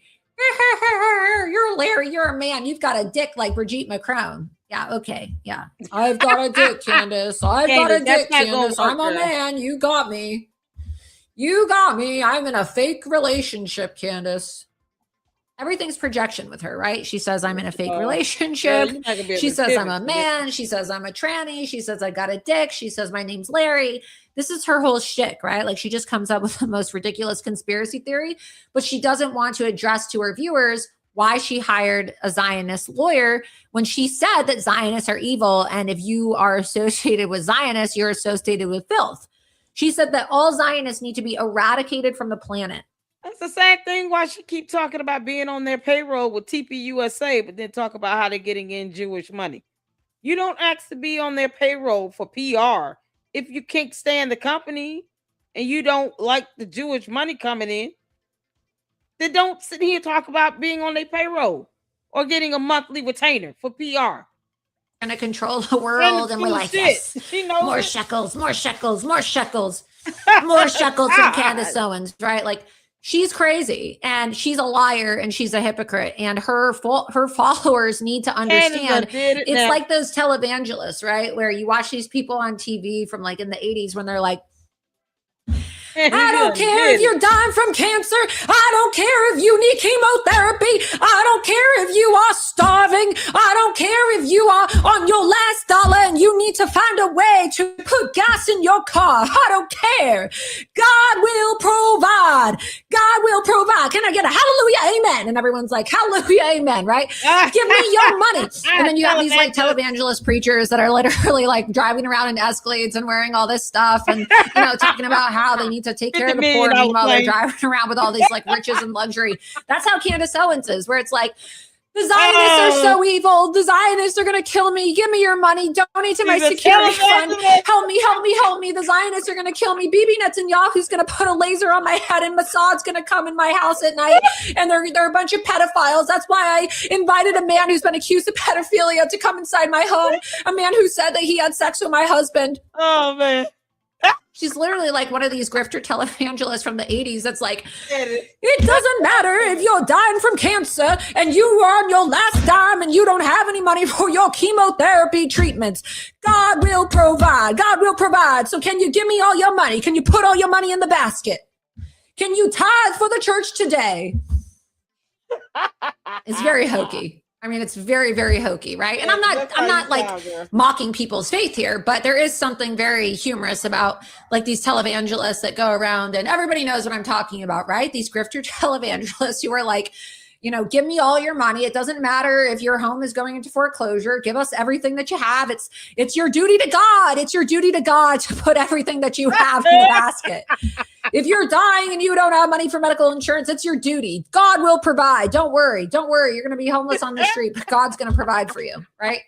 You're Larry. You're a man. You've got a dick like Brigitte Macron. Yeah, okay, yeah. I've got a dick, Candace. I've got a dick, Candace. I'm a man. You got me. You got me. I'm in a fake relationship, Candace. Everything's projection with her, right? She says, I'm in a fake relationship. She says, I'm a man. She says, I'm a tranny. She says, I got a dick. She says, my name's Larry. This is her whole shtick, right? Like, she just comes up with the most ridiculous conspiracy theory, but she doesn't want to address to her viewers why she hired a Zionist lawyer when she said that Zionists are evil. And if you are associated with Zionists, you're associated with filth. She said that all Zionists need to be eradicated from the planet. That's the same thing why she keep talking about being on their payroll with TPUSA, but then talk about how they're getting in Jewish money. You don't ask to be on their payroll for PR if you can't stand the company and you don't like the Jewish money coming in. Then don't sit here and talk about being on their payroll or getting a monthly retainer for PR. Gonna control the world, and we're like, yes, more shekels, more shekels, more shekels, more shekels from Candace Owens, right? Like, she's crazy and she's a liar and she's a hypocrite, and her followers need to understand it's like those televangelists, right? Where you watch these people on TV from like in the 80s when they're like, I don't care if you're dying from cancer. I don't care if you need chemotherapy. I don't care if you are starving. I don't care if you are on your last dollar and you need to find a way to put gas in your car. I don't care. God will provide. God will provide. Can I get a hallelujah, amen? And everyone's like, hallelujah, amen, right? Give me your money. And then you have these like televangelist preachers that are literally like driving around in Escalades and wearing all this stuff and, talking about how they need to take care of the poor. Meanwhile, they're driving around with all these like riches and luxury. That's how Candace Owens is, where it's like, the Zionists are so evil. The Zionists are going to kill me. Give me your money. Donate to my security fund. Help me, help me, help me. The Zionists are going to kill me. Bibi Netanyahu's going to put a laser on my head, and Mossad's going to come in my house at night. And they're a bunch of pedophiles. That's why I invited a man who's been accused of pedophilia to come inside my home. A man who said that he had sex with my husband. Oh, man. She's literally like one of these grifter televangelists from the 80s that's like, it doesn't matter if you're dying from cancer and you are on your last dime and you don't have any money for your chemotherapy treatments. God will provide. God will provide. So can you give me all your money? Can you put all your money in the basket? Can you tithe for the church today? It's very hokey. I mean, it's very, very hokey, right? And I'm not like mocking people's faith here, but there is something very humorous about like these televangelists that go around, and everybody knows what I'm talking about, right? These grifter televangelists who are like, give me all your money. It doesn't matter if your home is going into foreclosure. Give us everything that you have. It's your duty to God. It's your duty to God to put everything that you have in the basket. If you're dying and you don't have money for medical insurance, it's your duty. God will provide. Don't worry. Don't worry. You're going to be homeless on the street, but God's going to provide for you, right?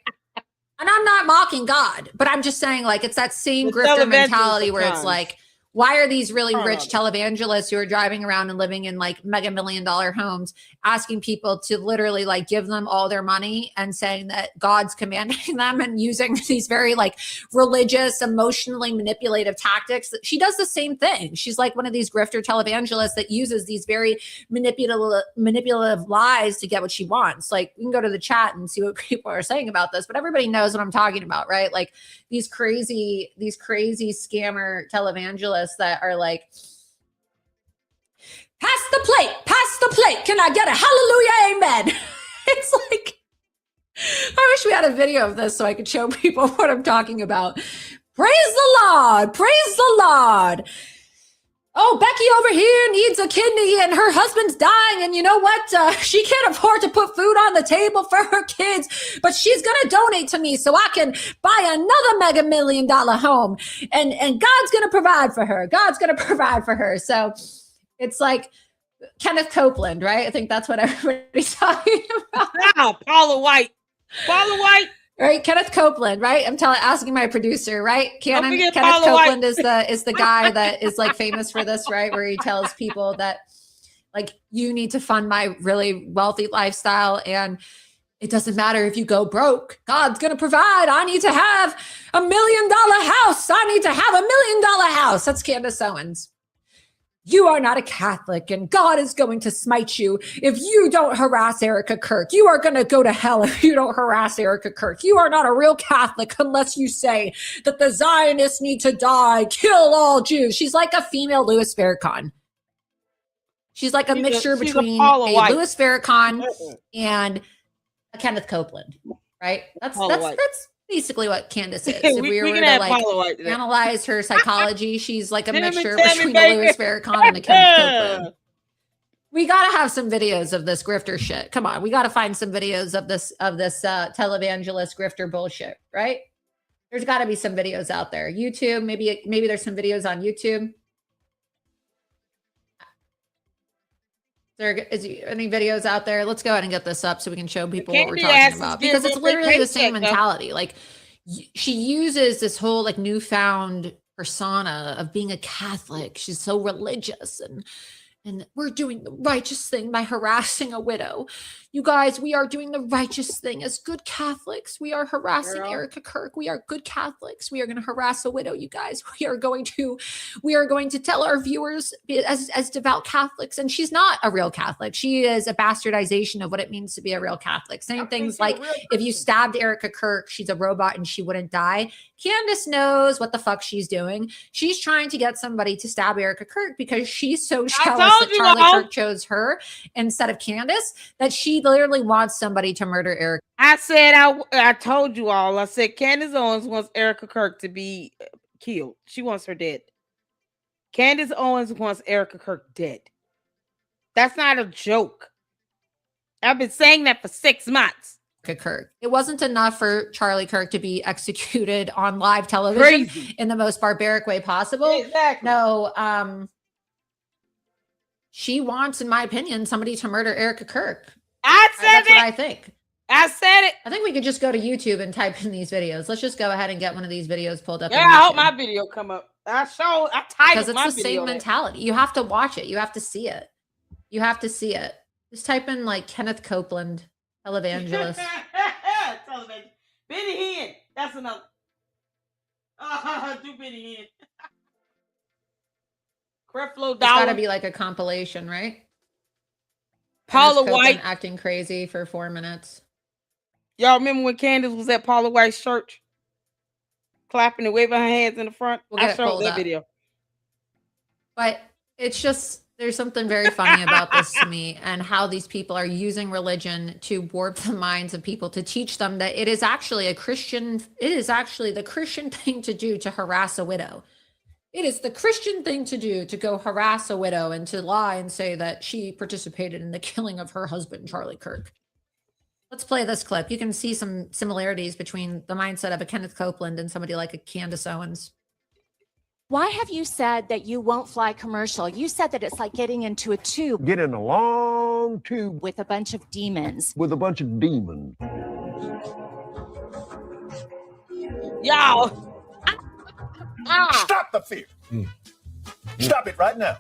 And I'm not mocking God, but I'm just saying like it's that same grifter mentality where it's like, why are these really rich televangelists who are driving around and living in like mega $1 million homes asking people to literally like give them all their money and saying that God's commanding them and using these very like religious, emotionally manipulative tactics? She does the same thing. She's like one of these grifter televangelists that uses these very manipulative lies to get what she wants. Like we can go to the chat and see what people are saying about this, but everybody knows what I'm talking about, right? Like these crazy scammer televangelists that are like, pass the plate. Can I get a hallelujah, amen? It's like, I wish we had a video of this so I could show people what I'm talking about. Praise the Lord. Praise the Lord. Oh, Becky over here needs a kidney and her husband's dying. And you know what? She can't afford to put food on the table for her kids, but she's going to donate to me so I can buy another mega $1 million home. And God's going to provide for her. God's going to provide for her. So it's like Kenneth Copeland, right? I think that's what everybody's talking about. Wow, Paula White. Right, Kenneth Copeland, right? I'm asking my producer, right? Kenneth Copeland is the guy that is like famous for this, right? Where he tells people that like you need to fund my really wealthy lifestyle, and it doesn't matter if you go broke. God's gonna provide. I need to have $1 million house. I need to have $1 million house. That's Candace Owens. You are not a Catholic, and God is going to smite you if you don't harass Erika Kirk. You are going to go to hell if you don't harass Erika Kirk. You are not a real Catholic unless you say that the Zionists need to die, kill all Jews. She's like a female Louis Farrakhan. She's like a mixture between a Louis Farrakhan and a Kenneth Copeland, right? That's basically what Candace is. If we were to like analyze her psychology, she's like a mixture between a Louis Farrakhan and a Kenneth Copeland. We got to have some videos of this grifter shit. Come on, we got to find some videos of this televangelist grifter bullshit, right? There's got to be some videos out there. YouTube, maybe there's some videos on YouTube. Is there any videos out there? Let's go ahead and get this up so we can show people what we're Candy talking asses about, get because it's their literally the same paycheck, though. mentality. Like she uses this whole like newfound persona of being a Catholic. She's so religious and we're doing the righteous thing by harassing a widow. You guys, we are doing the righteous thing as good Catholics. We are harassing Erika Kirk. We are good Catholics. We are going to harass a widow, you guys. We are going to tell our viewers as devout Catholics, and she's not a real Catholic. She is a bastardization of what it means to be a real Catholic. Saying things like, if you stabbed Erika Kirk, she's a robot and she wouldn't die. Candace knows what the fuck she's doing. She's trying to get somebody to stab Erika Kirk because she's so jealous that Charlie Kirk chose her instead of Candace, that she literally wants somebody to murder Erika. I told you all. I said Candace Owens wants Erika Kirk to be killed. She wants her dead. Candace Owens wants Erika Kirk dead. That's not a joke. I've been saying that for 6 months. Kirk. It wasn't enough for Charlie Kirk to be executed on live television in the most barbaric way possible. Exactly. No, she wants, in my opinion, somebody to murder Erika Kirk. That's what I think. I said it. I think we could just go to YouTube and type in these videos. Let's just go ahead and get one of these videos pulled up. Yeah, I hope my video come up. I titled because it's my the video same mentality. You have to watch it. You have to see it. You have to see it. Just type in like Kenneth Copeland, televangelist. Benny Hinn. That's another. Do Benny Hinn. Creflo It's got to Dollar. be like a compilation, right? Paula Kenneth Copeland White. acting crazy for 4 minutes. Y'all remember when Candace was at Paula White's church? Clapping and waving her hands in the front? We'll get I it showed pulled that up. video. But it's just, there's something very funny about this to me, and how these people are using religion to warp the minds of people, to teach them that it is actually the Christian thing to do to harass a widow. It is the Christian thing to do to go harass a widow and to lie and say that she participated in the killing of her husband, Charlie Kirk. Let's play this clip. You can see some similarities between the mindset of a Kenneth Copeland and somebody like a Candace Owens. Why have you said that you won't fly commercial? You said that it's like getting into a tube. Get in a long tube. With a bunch of demons. With a bunch of demons. Y'all. Stop the fear. Stop it right now.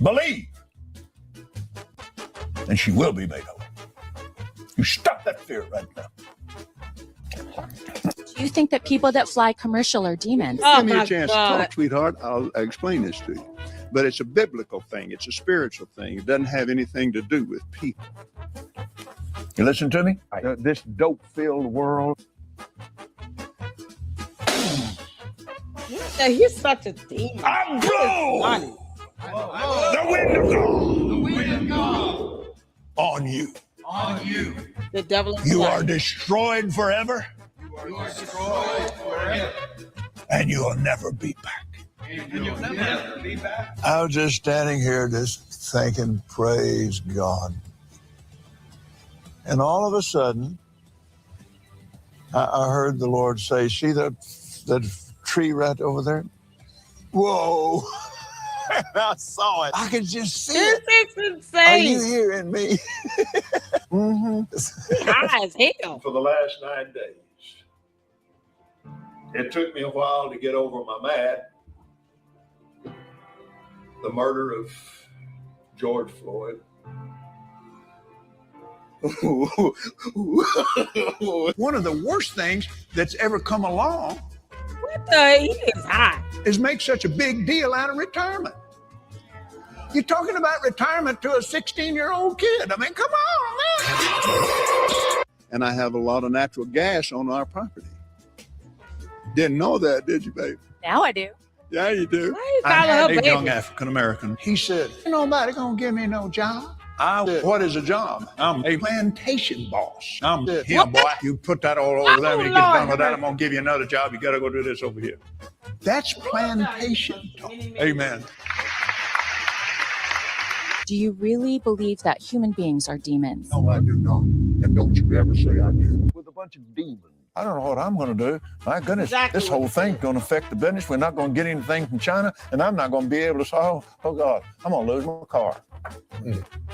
Believe. And she will be made whole. You stop that fear right now. Do you think that people that fly commercial are demons? Give me a chance to talk, sweetheart. I'll explain this to you. But it's a biblical thing. It's a spiritual thing. It doesn't have anything to do with people. You listen to me? This dope-filled world. Yeah, he's such a demon. I'm blow! The wind of God. The wind of God. On you. On you. The devil is You alive. are destroyed forever. You are destroyed forever. And you'll never be back. And you'll never be back. I was just standing here just thinking, praise God. And all of a sudden, I heard the Lord say, see that tree right over there? Whoa. I saw it. I could just see it. This is insane. Are you hearing me? High as hell. For the last 9 days. It took me a while to get over my mad. The murder of George Floyd. One of the worst things that's ever come along He is high. is make such a big deal out of retirement. You're talking about retirement to a 16-year-old kid. I mean, come on, man. And I have a lot of natural gas on our property. Didn't know that, did you, baby? Now I do. Yeah, you do. Why I had a young African-American. He said, ain't nobody gonna give me no job. I said, what is a job? I'm a plantation boss. I'm him, boy. You put that all over there. When you get done with that, I'm gonna give you another job. You gotta go do this over here. That's plantation talk. Amen. Do you really believe that human beings are demons? No, I do not. And don't you ever say I do. With a bunch of demons. I don't know what I'm going to do. My goodness, this whole thing's going to affect the business. We're not going to get anything from China, and I'm not going to be able to say, oh God, I'm going to lose my car.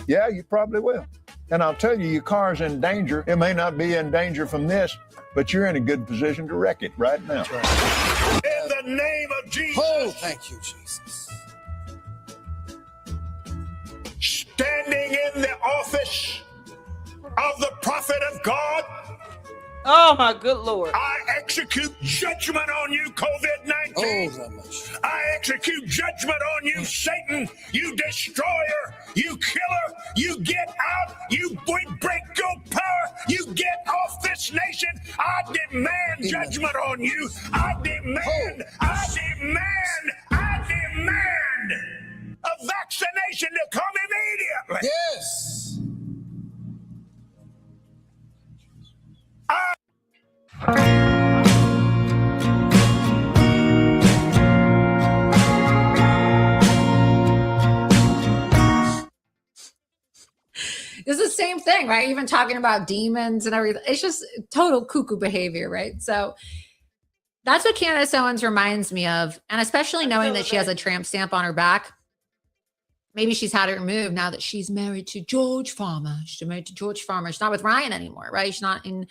Yeah, you probably will. And I'll tell you, your car's in danger. It may not be in danger from this, but you're in a good position to wreck it right now. In the name of Jesus. Oh, thank you, Jesus. Standing in the office of the prophet of God. Oh, my good Lord. I execute judgment on you, COVID-19. Oh, I execute judgment on you, Satan, you destroyer, you killer. You get out. You break your power. You get off this nation. I demand judgment on you. I demand a vaccination to come immediately. Yes. It's the same thing, right? Even talking about demons and everything. It's just total cuckoo behavior, right? So that's what Candace Owens reminds me of. And especially knowing that she has a tramp stamp on her back. Maybe she's had it removed now that she's married to George Farmer. She's married to George Farmer. She's not with Ryan anymore, right? She's not in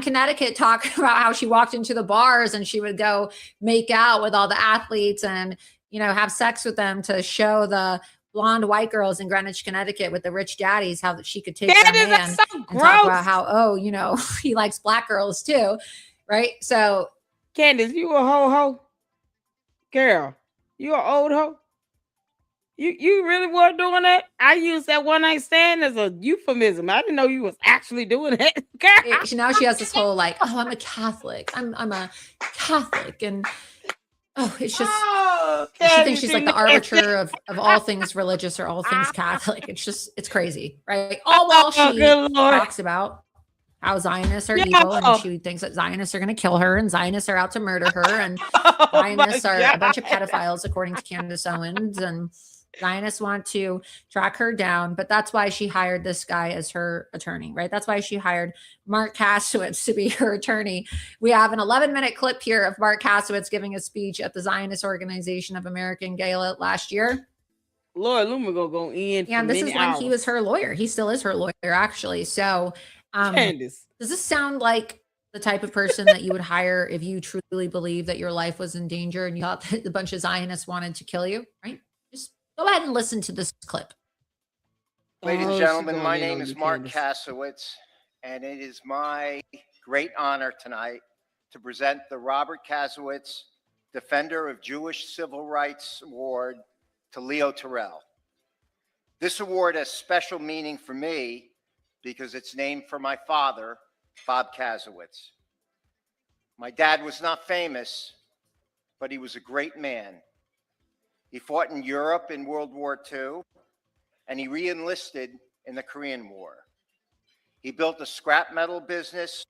Connecticut talking about how she walked into the bars and she would go make out with all the athletes and, have sex with them to show the blonde white girls in Greenwich, Connecticut with the rich daddies, how she could take their man so and gross. talk about how, he likes black girls too, right? So Candace, you a ho-ho? Girl, you an old hoe? You really were doing that? I used that one night stand as a euphemism. I didn't know you was actually doing it. Now she has this whole I'm a Catholic. I'm a Catholic. And it's just she thinks she's like the arbiter of all things religious or all things Catholic. It's crazy, right? All while she talks about how Zionists are evil and she thinks that Zionists are going to kill her and Zionists are out to murder her and Zionists are a bunch of pedophiles according to Candace Owens and Zionists want to track her down, but that's why she hired this guy as her attorney, right? That's why she hired Mark Kasowitz to be her attorney. We have an 11-minute clip here of Mark Kasowitz giving a speech at the Zionist Organization of American Gala last year. Lord, Luma gonna go in. And this is when he was her lawyer. He still is her lawyer, actually. So, Candace, does this sound like the type of person that you would hire if you truly believe that your life was in danger and you thought that a bunch of Zionists wanted to kill you, right? Go ahead and listen to this clip. Ladies and gentlemen, my name is Mark Kasowitz, and it is my great honor tonight to present the Robert Kasowitz Defender of Jewish Civil Rights Award to Leo Terrell. This award has special meaning for me because it's named for my father, Bob Kasowitz. My dad was not famous, but he was a great man. He fought in Europe in World War II, and he re-enlisted in the Korean War. He built a scrap metal business,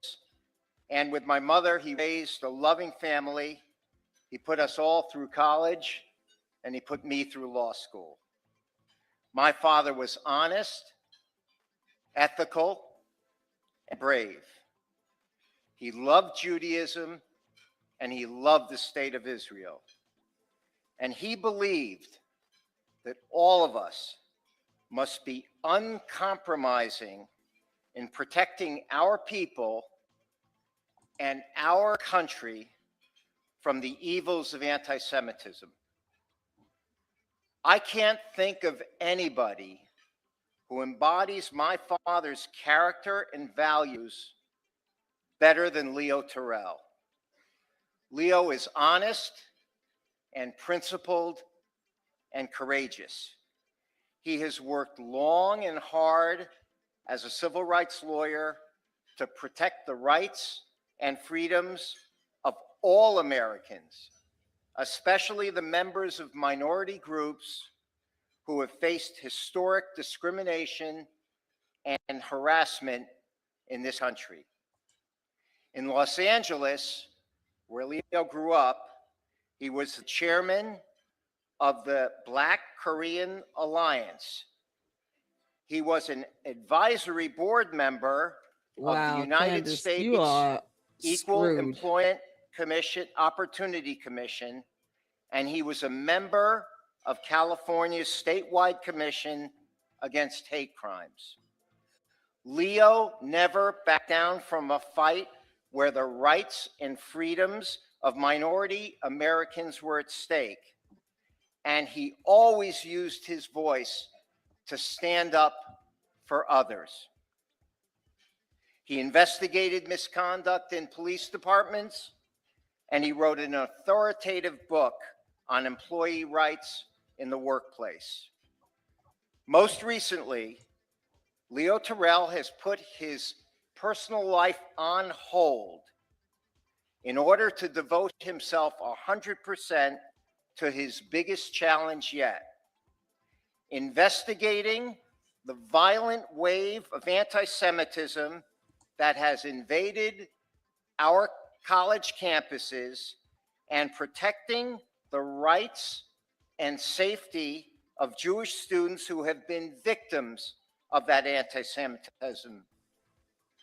and with my mother, he raised a loving family. He put us all through college, and he put me through law school. My father was honest, ethical, and brave. He loved Judaism, and he loved the state of Israel. And he believed that all of us must be uncompromising in protecting our people and our country from the evils of anti-Semitism. I can't think of anybody who embodies my father's character and values better than Leo Terrell. Leo is honest and principled and courageous. He has worked long and hard as a civil rights lawyer to protect the rights and freedoms of all Americans, especially the members of minority groups who have faced historic discrimination and harassment in this country. In Los Angeles, where Leo grew up, he was the chairman of the Black Korean Alliance. He was an advisory board member of the United States Equal Screwed. Employment Commission, Opportunity Commission, and he was a member of California's statewide commission against hate crimes. Leo never backed down from a fight where the rights and freedoms of minority Americans were at stake, and he always used his voice to stand up for others. He investigated misconduct in police departments, and he wrote an authoritative book on employee rights in the workplace. Most recently, Leo Terrell has put his personal life on hold in order to devote himself 100% to his biggest challenge yet, investigating the violent wave of anti-Semitism that has invaded our college campuses and protecting the rights and safety of Jewish students who have been victims of that anti-Semitism,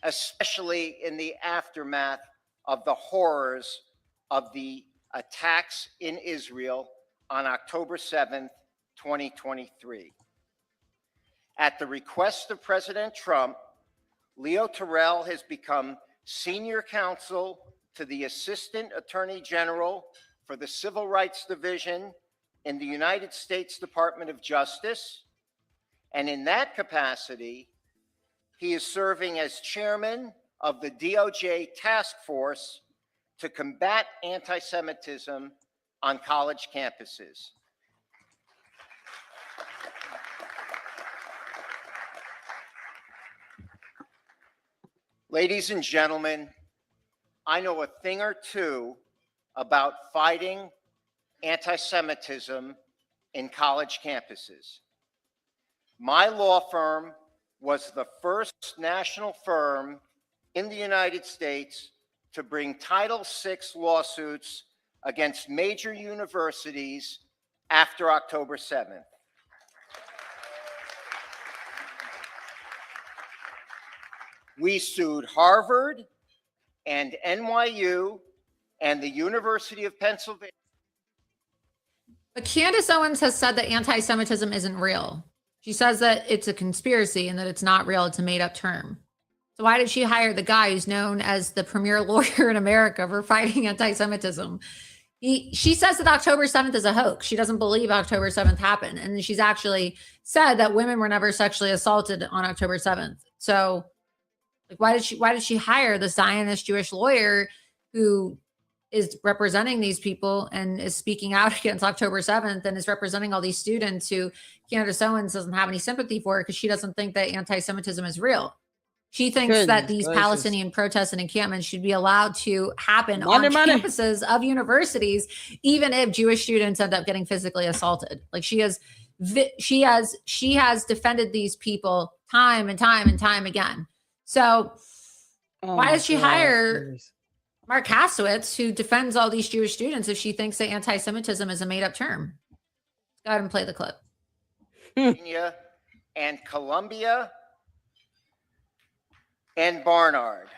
especially in the aftermath of the horrors of the attacks in Israel on October 7th, 2023. At the request of President Trump, Leo Terrell has become senior counsel to the Assistant Attorney General for the Civil Rights Division in the United States Department of Justice. And in that capacity, he is serving as chairman of the DOJ task force to combat anti-Semitism on college campuses. Ladies and gentlemen, I know a thing or two about fighting anti-Semitism in college campuses. My law firm was the first national firm in the United States to bring Title VI lawsuits against major universities after October 7th. We sued Harvard and NYU and the University of Pennsylvania. But Candace Owens has said that anti-Semitism isn't real. She says that it's a conspiracy and that it's not real. It's a made-up term. So why did she hire the guy who's known as the premier lawyer in America for fighting anti-Semitism? She says that October 7th is a hoax. She doesn't believe October 7th happened. And she's actually said that women were never sexually assaulted on October 7th. So like, why did she hire the Zionist Jewish lawyer who is representing these people and is speaking out against October 7th and is representing all these students who Candace Owens doesn't have any sympathy for because she doesn't think that anti-Semitism is real. She thinks that these Palestinian protests and encampments should be allowed to happen on campuses of universities, even if Jewish students end up getting physically assaulted. Like she has defended these people time and time and time again. So why does she hire Mark Kasowitz, who defends all these Jewish students, if she thinks that anti-Semitism is a made-up term? Go ahead and play the clip. Virginia and Columbia and Barnard.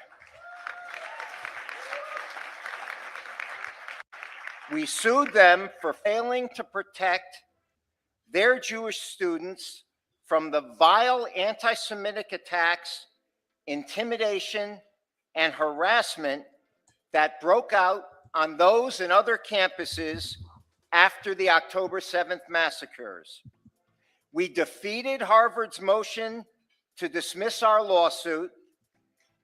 We sued them for failing to protect their Jewish students from the vile anti-Semitic attacks, intimidation, and harassment that broke out on those and other campuses after the October 7th massacres. We defeated Harvard's motion to dismiss our lawsuit,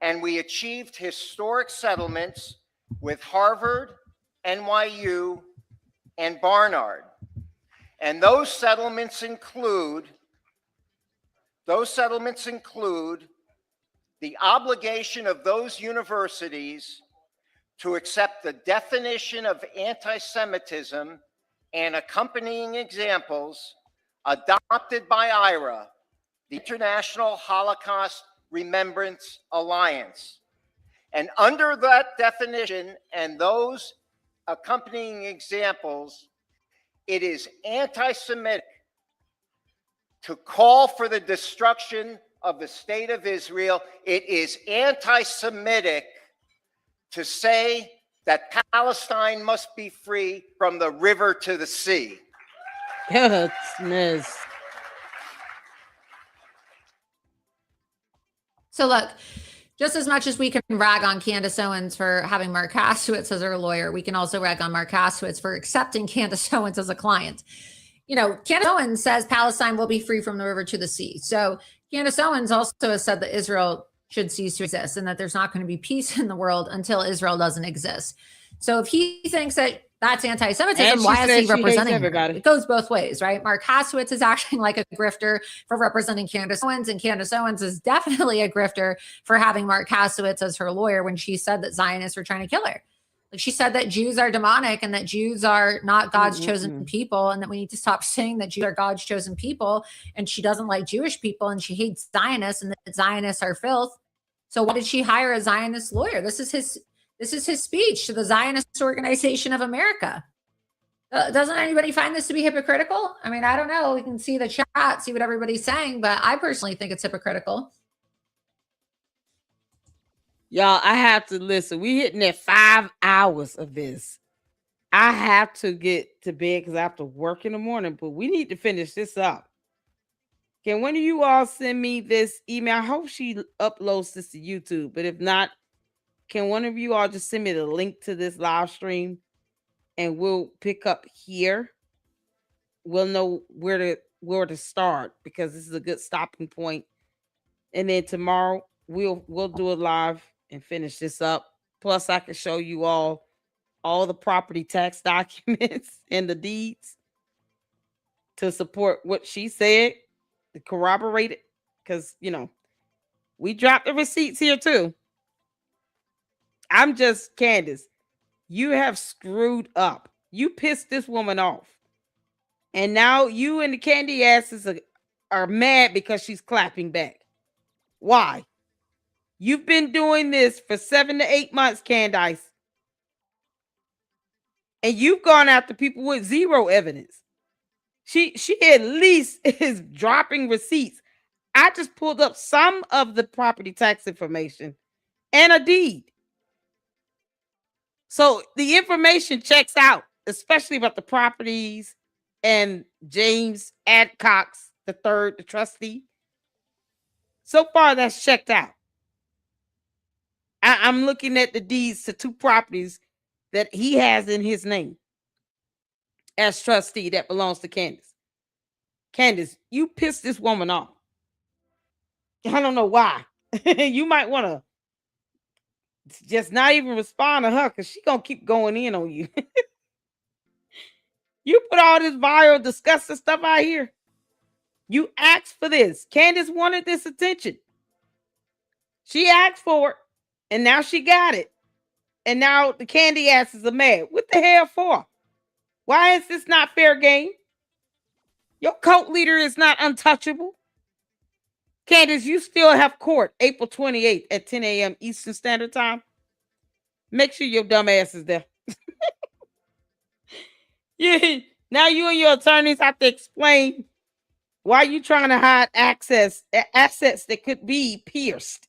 and we achieved historic settlements with Harvard, NYU, and Barnard. And those settlements include the obligation of those universities to accept the definition of anti-Semitism and accompanying examples adopted by IRA, the International Holocaust Remembrance Alliance. And under that definition and those accompanying examples, it is anti-Semitic to call for the destruction of the state of Israel. It is anti-Semitic to say that Palestine must be free from the river to the sea. Goodness. So look, just as much as we can rag on Candace Owens for having Mark Kasowitz as her lawyer, we can also rag on Mark Kasowitz for accepting Candace Owens as a client. You know, Candace Owens says Palestine will be free from the river to the sea. So Candace Owens also has said that Israel should cease to exist and that there's not going to be peace in the world until Israel doesn't exist. So if he thinks that that's anti-Semitism, why is he representing her? It goes both ways, right? Mark Kasowitz is acting like a grifter for representing Candace Owens, and Candace Owens is definitely a grifter for having Mark Kasowitz as her lawyer when she said that Zionists were trying to kill her. Like, she said that Jews are demonic and that Jews are not God's chosen people, and that we need to stop saying that Jews are God's chosen people, and she doesn't like Jewish people and she hates Zionists and that Zionists are filth. So why did she hire a Zionist lawyer? This is his speech to the Zionist Organization of America. Doesn't anybody find this to be hypocritical? I mean, I don't know. We can see the chat, see what everybody's saying, but I personally think it's hypocritical. Y'all, I have to listen. We hitting at 5 hours of this. I have to get to bed because I have to work in the morning, but we need to finish this up. Can one of you all send me this email? I hope she uploads this to YouTube, but if not, can one of you all just send me the link to this live stream and we'll pick up here. We'll know where to start because this is a good stopping point. And then tomorrow we'll do it live and finish this up. Plus, I can show you all the property tax documents and the deeds to support what she said, to corroborate it. Because, you know, we dropped the receipts here too. I'm just, Candace, you have screwed up. You pissed this woman off. And now you and the candy asses are mad because she's clapping back. Why? You've been doing this for 7 to 8 months, Candace. And you've gone after people with zero evidence. She at least is dropping receipts. I just pulled up some of the property tax information and a deed. So the information checks out, especially about the properties and James Adcox III, the trustee. So far, that's checked out. I'm looking at the deeds to 2 properties that he has in his name as trustee that belongs to Candace. Candace, you pissed this woman off. I don't know why. You might want to just not even respond to her because she's going to keep going in on you. You put all this viral, disgusting stuff out here. You asked for this. Candace wanted this attention. She asked for it, and now she got it. And now the candy asses are mad. What the hell for? Why is this not fair game? Your cult leader is not untouchable. Candace, you still have court April 28th at 10 a.m. Eastern Standard Time. Make sure your dumb ass is there. Yeah. Now you and your attorneys have to explain why you trying to hide assets that could be pierced.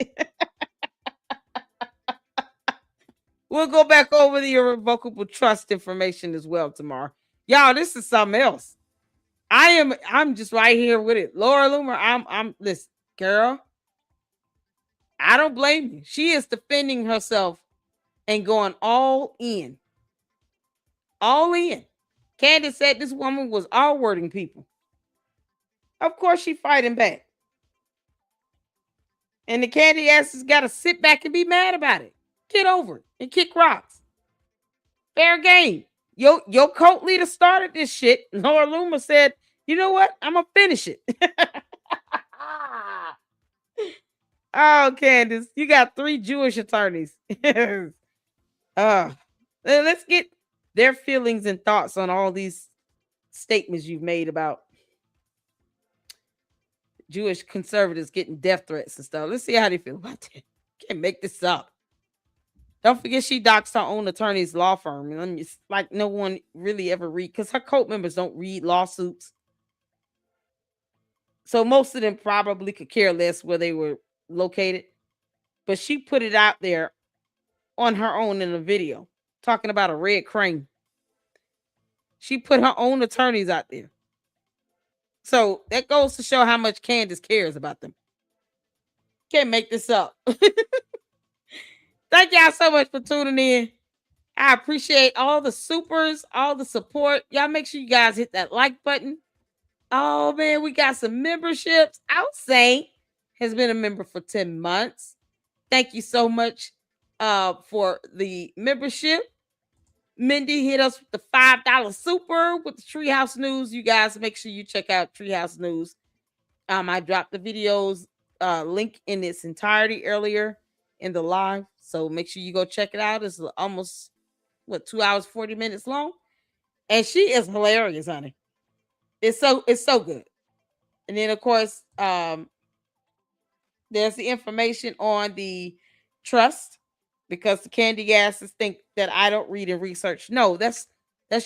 We'll go back over the irrevocable trust information as well tomorrow. Y'all, this is something else. I'm just right here with it. Laura Loomer, I'm listen, girl. I don't blame you. She is defending herself and going all in. All in. Candace said this woman was R-wording people. Of course she fighting back. And the candy asses got to sit back and be mad about it. Get over it and kick rocks. Fair game. Your cult leader started this shit. Laura Loomer said, you know what? I'm going to finish it. Oh, Candace, you got 3 Jewish attorneys. Let's get their feelings and thoughts on all these statements you've made about Jewish conservatives getting death threats and stuff. Let's see how they feel about that. Can't make this up. Don't forget she doxed her own attorney's law firm. And it's like no one really ever read, because her cult members don't read lawsuits. So most of them probably could care less where they were located. But she put it out there on her own in a video talking about a red crane. She put her own attorneys out there. So that goes to show how much Candace cares about them. Can't make this up. Thank y'all so much for tuning in. I appreciate all the supers, all the support. Y'all make sure you guys hit that like button. Oh man, we got some memberships. Saint has been a member for 10 months. Thank you so much for the membership. Mindy hit us with the $5 super with the Treehouse News. You guys make sure you check out Treehouse News. I dropped the videos link in its entirety earlier in the live. So make sure you go check it out. It's almost 2 hours, 40 minutes long. And she is hilarious, honey. It's so good. And then of course, there's the information on the trust, because the candy asses think that I don't read and research. No, that's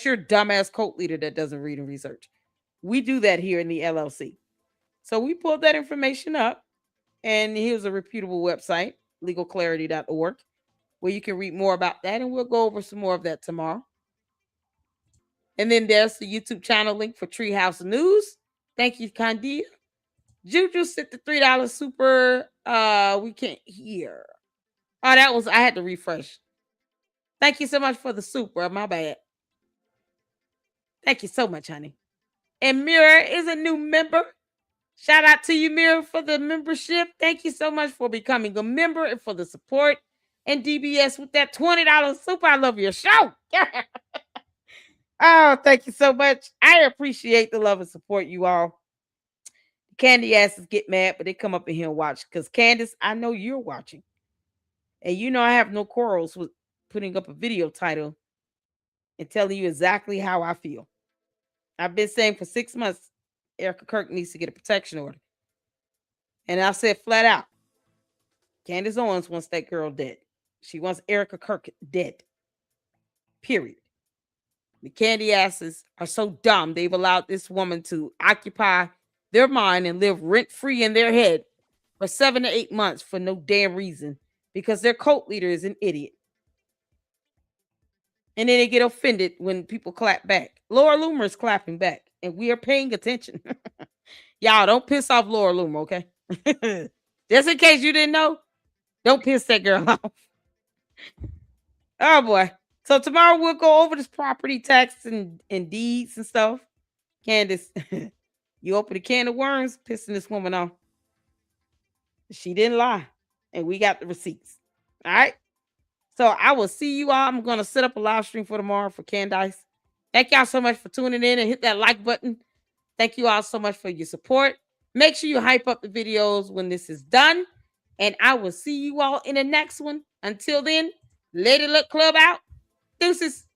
your dumbass cult leader that doesn't read and research. We do that here in the LLC. So we pulled that information up, and here's a reputable website, legalclarity.org, where you can read more about that, and we'll go over some more of that tomorrow. And then there's the YouTube channel link for Treehouse News. Thank you, Candia. Juju sent the $3 super. We can't hear. Oh, I had to refresh. Thank you so much for the super. My bad. Thank you so much, honey. And Mira is a new member. Shout out to you, Mira, for the membership. Thank you so much for becoming a member and for the support. And DBS with that $20 super. I love your show. Oh, thank you so much. I appreciate the love and support, you all. Candy asses get mad, but they come up in here and watch. Because Candace, I know you're watching. And you know I have no quarrels with putting up a video title and telling you exactly how I feel. I've been saying for 6 months, Erika Kirk needs to get a protection order. And I said flat out, Candace Owens wants that girl dead. She wants Erika Kirk dead. Period. The candy asses are so dumb. They've allowed this woman to occupy their mind and live rent-free in their head for 7 to 8 months for no damn reason, because their cult leader is an idiot. And then they get offended when people clap back. Laura Loomer is clapping back, and we are paying attention. Y'all, don't piss off Laura Loomer, okay? Just in case you didn't know, don't piss that girl off. Oh, boy. So tomorrow we'll go over this property tax and deeds and stuff. Candace, you open a can of worms, pissing this woman off. She didn't lie. And we got the receipts. All right? So I will see you all. I'm going to set up a live stream for tomorrow for Candace. Thank y'all so much for tuning in and hit that like button. Thank you all so much for your support. Make sure you hype up the videos when this is done. And I will see you all in the next one. Until then, Lady Luck Club out. Deuces.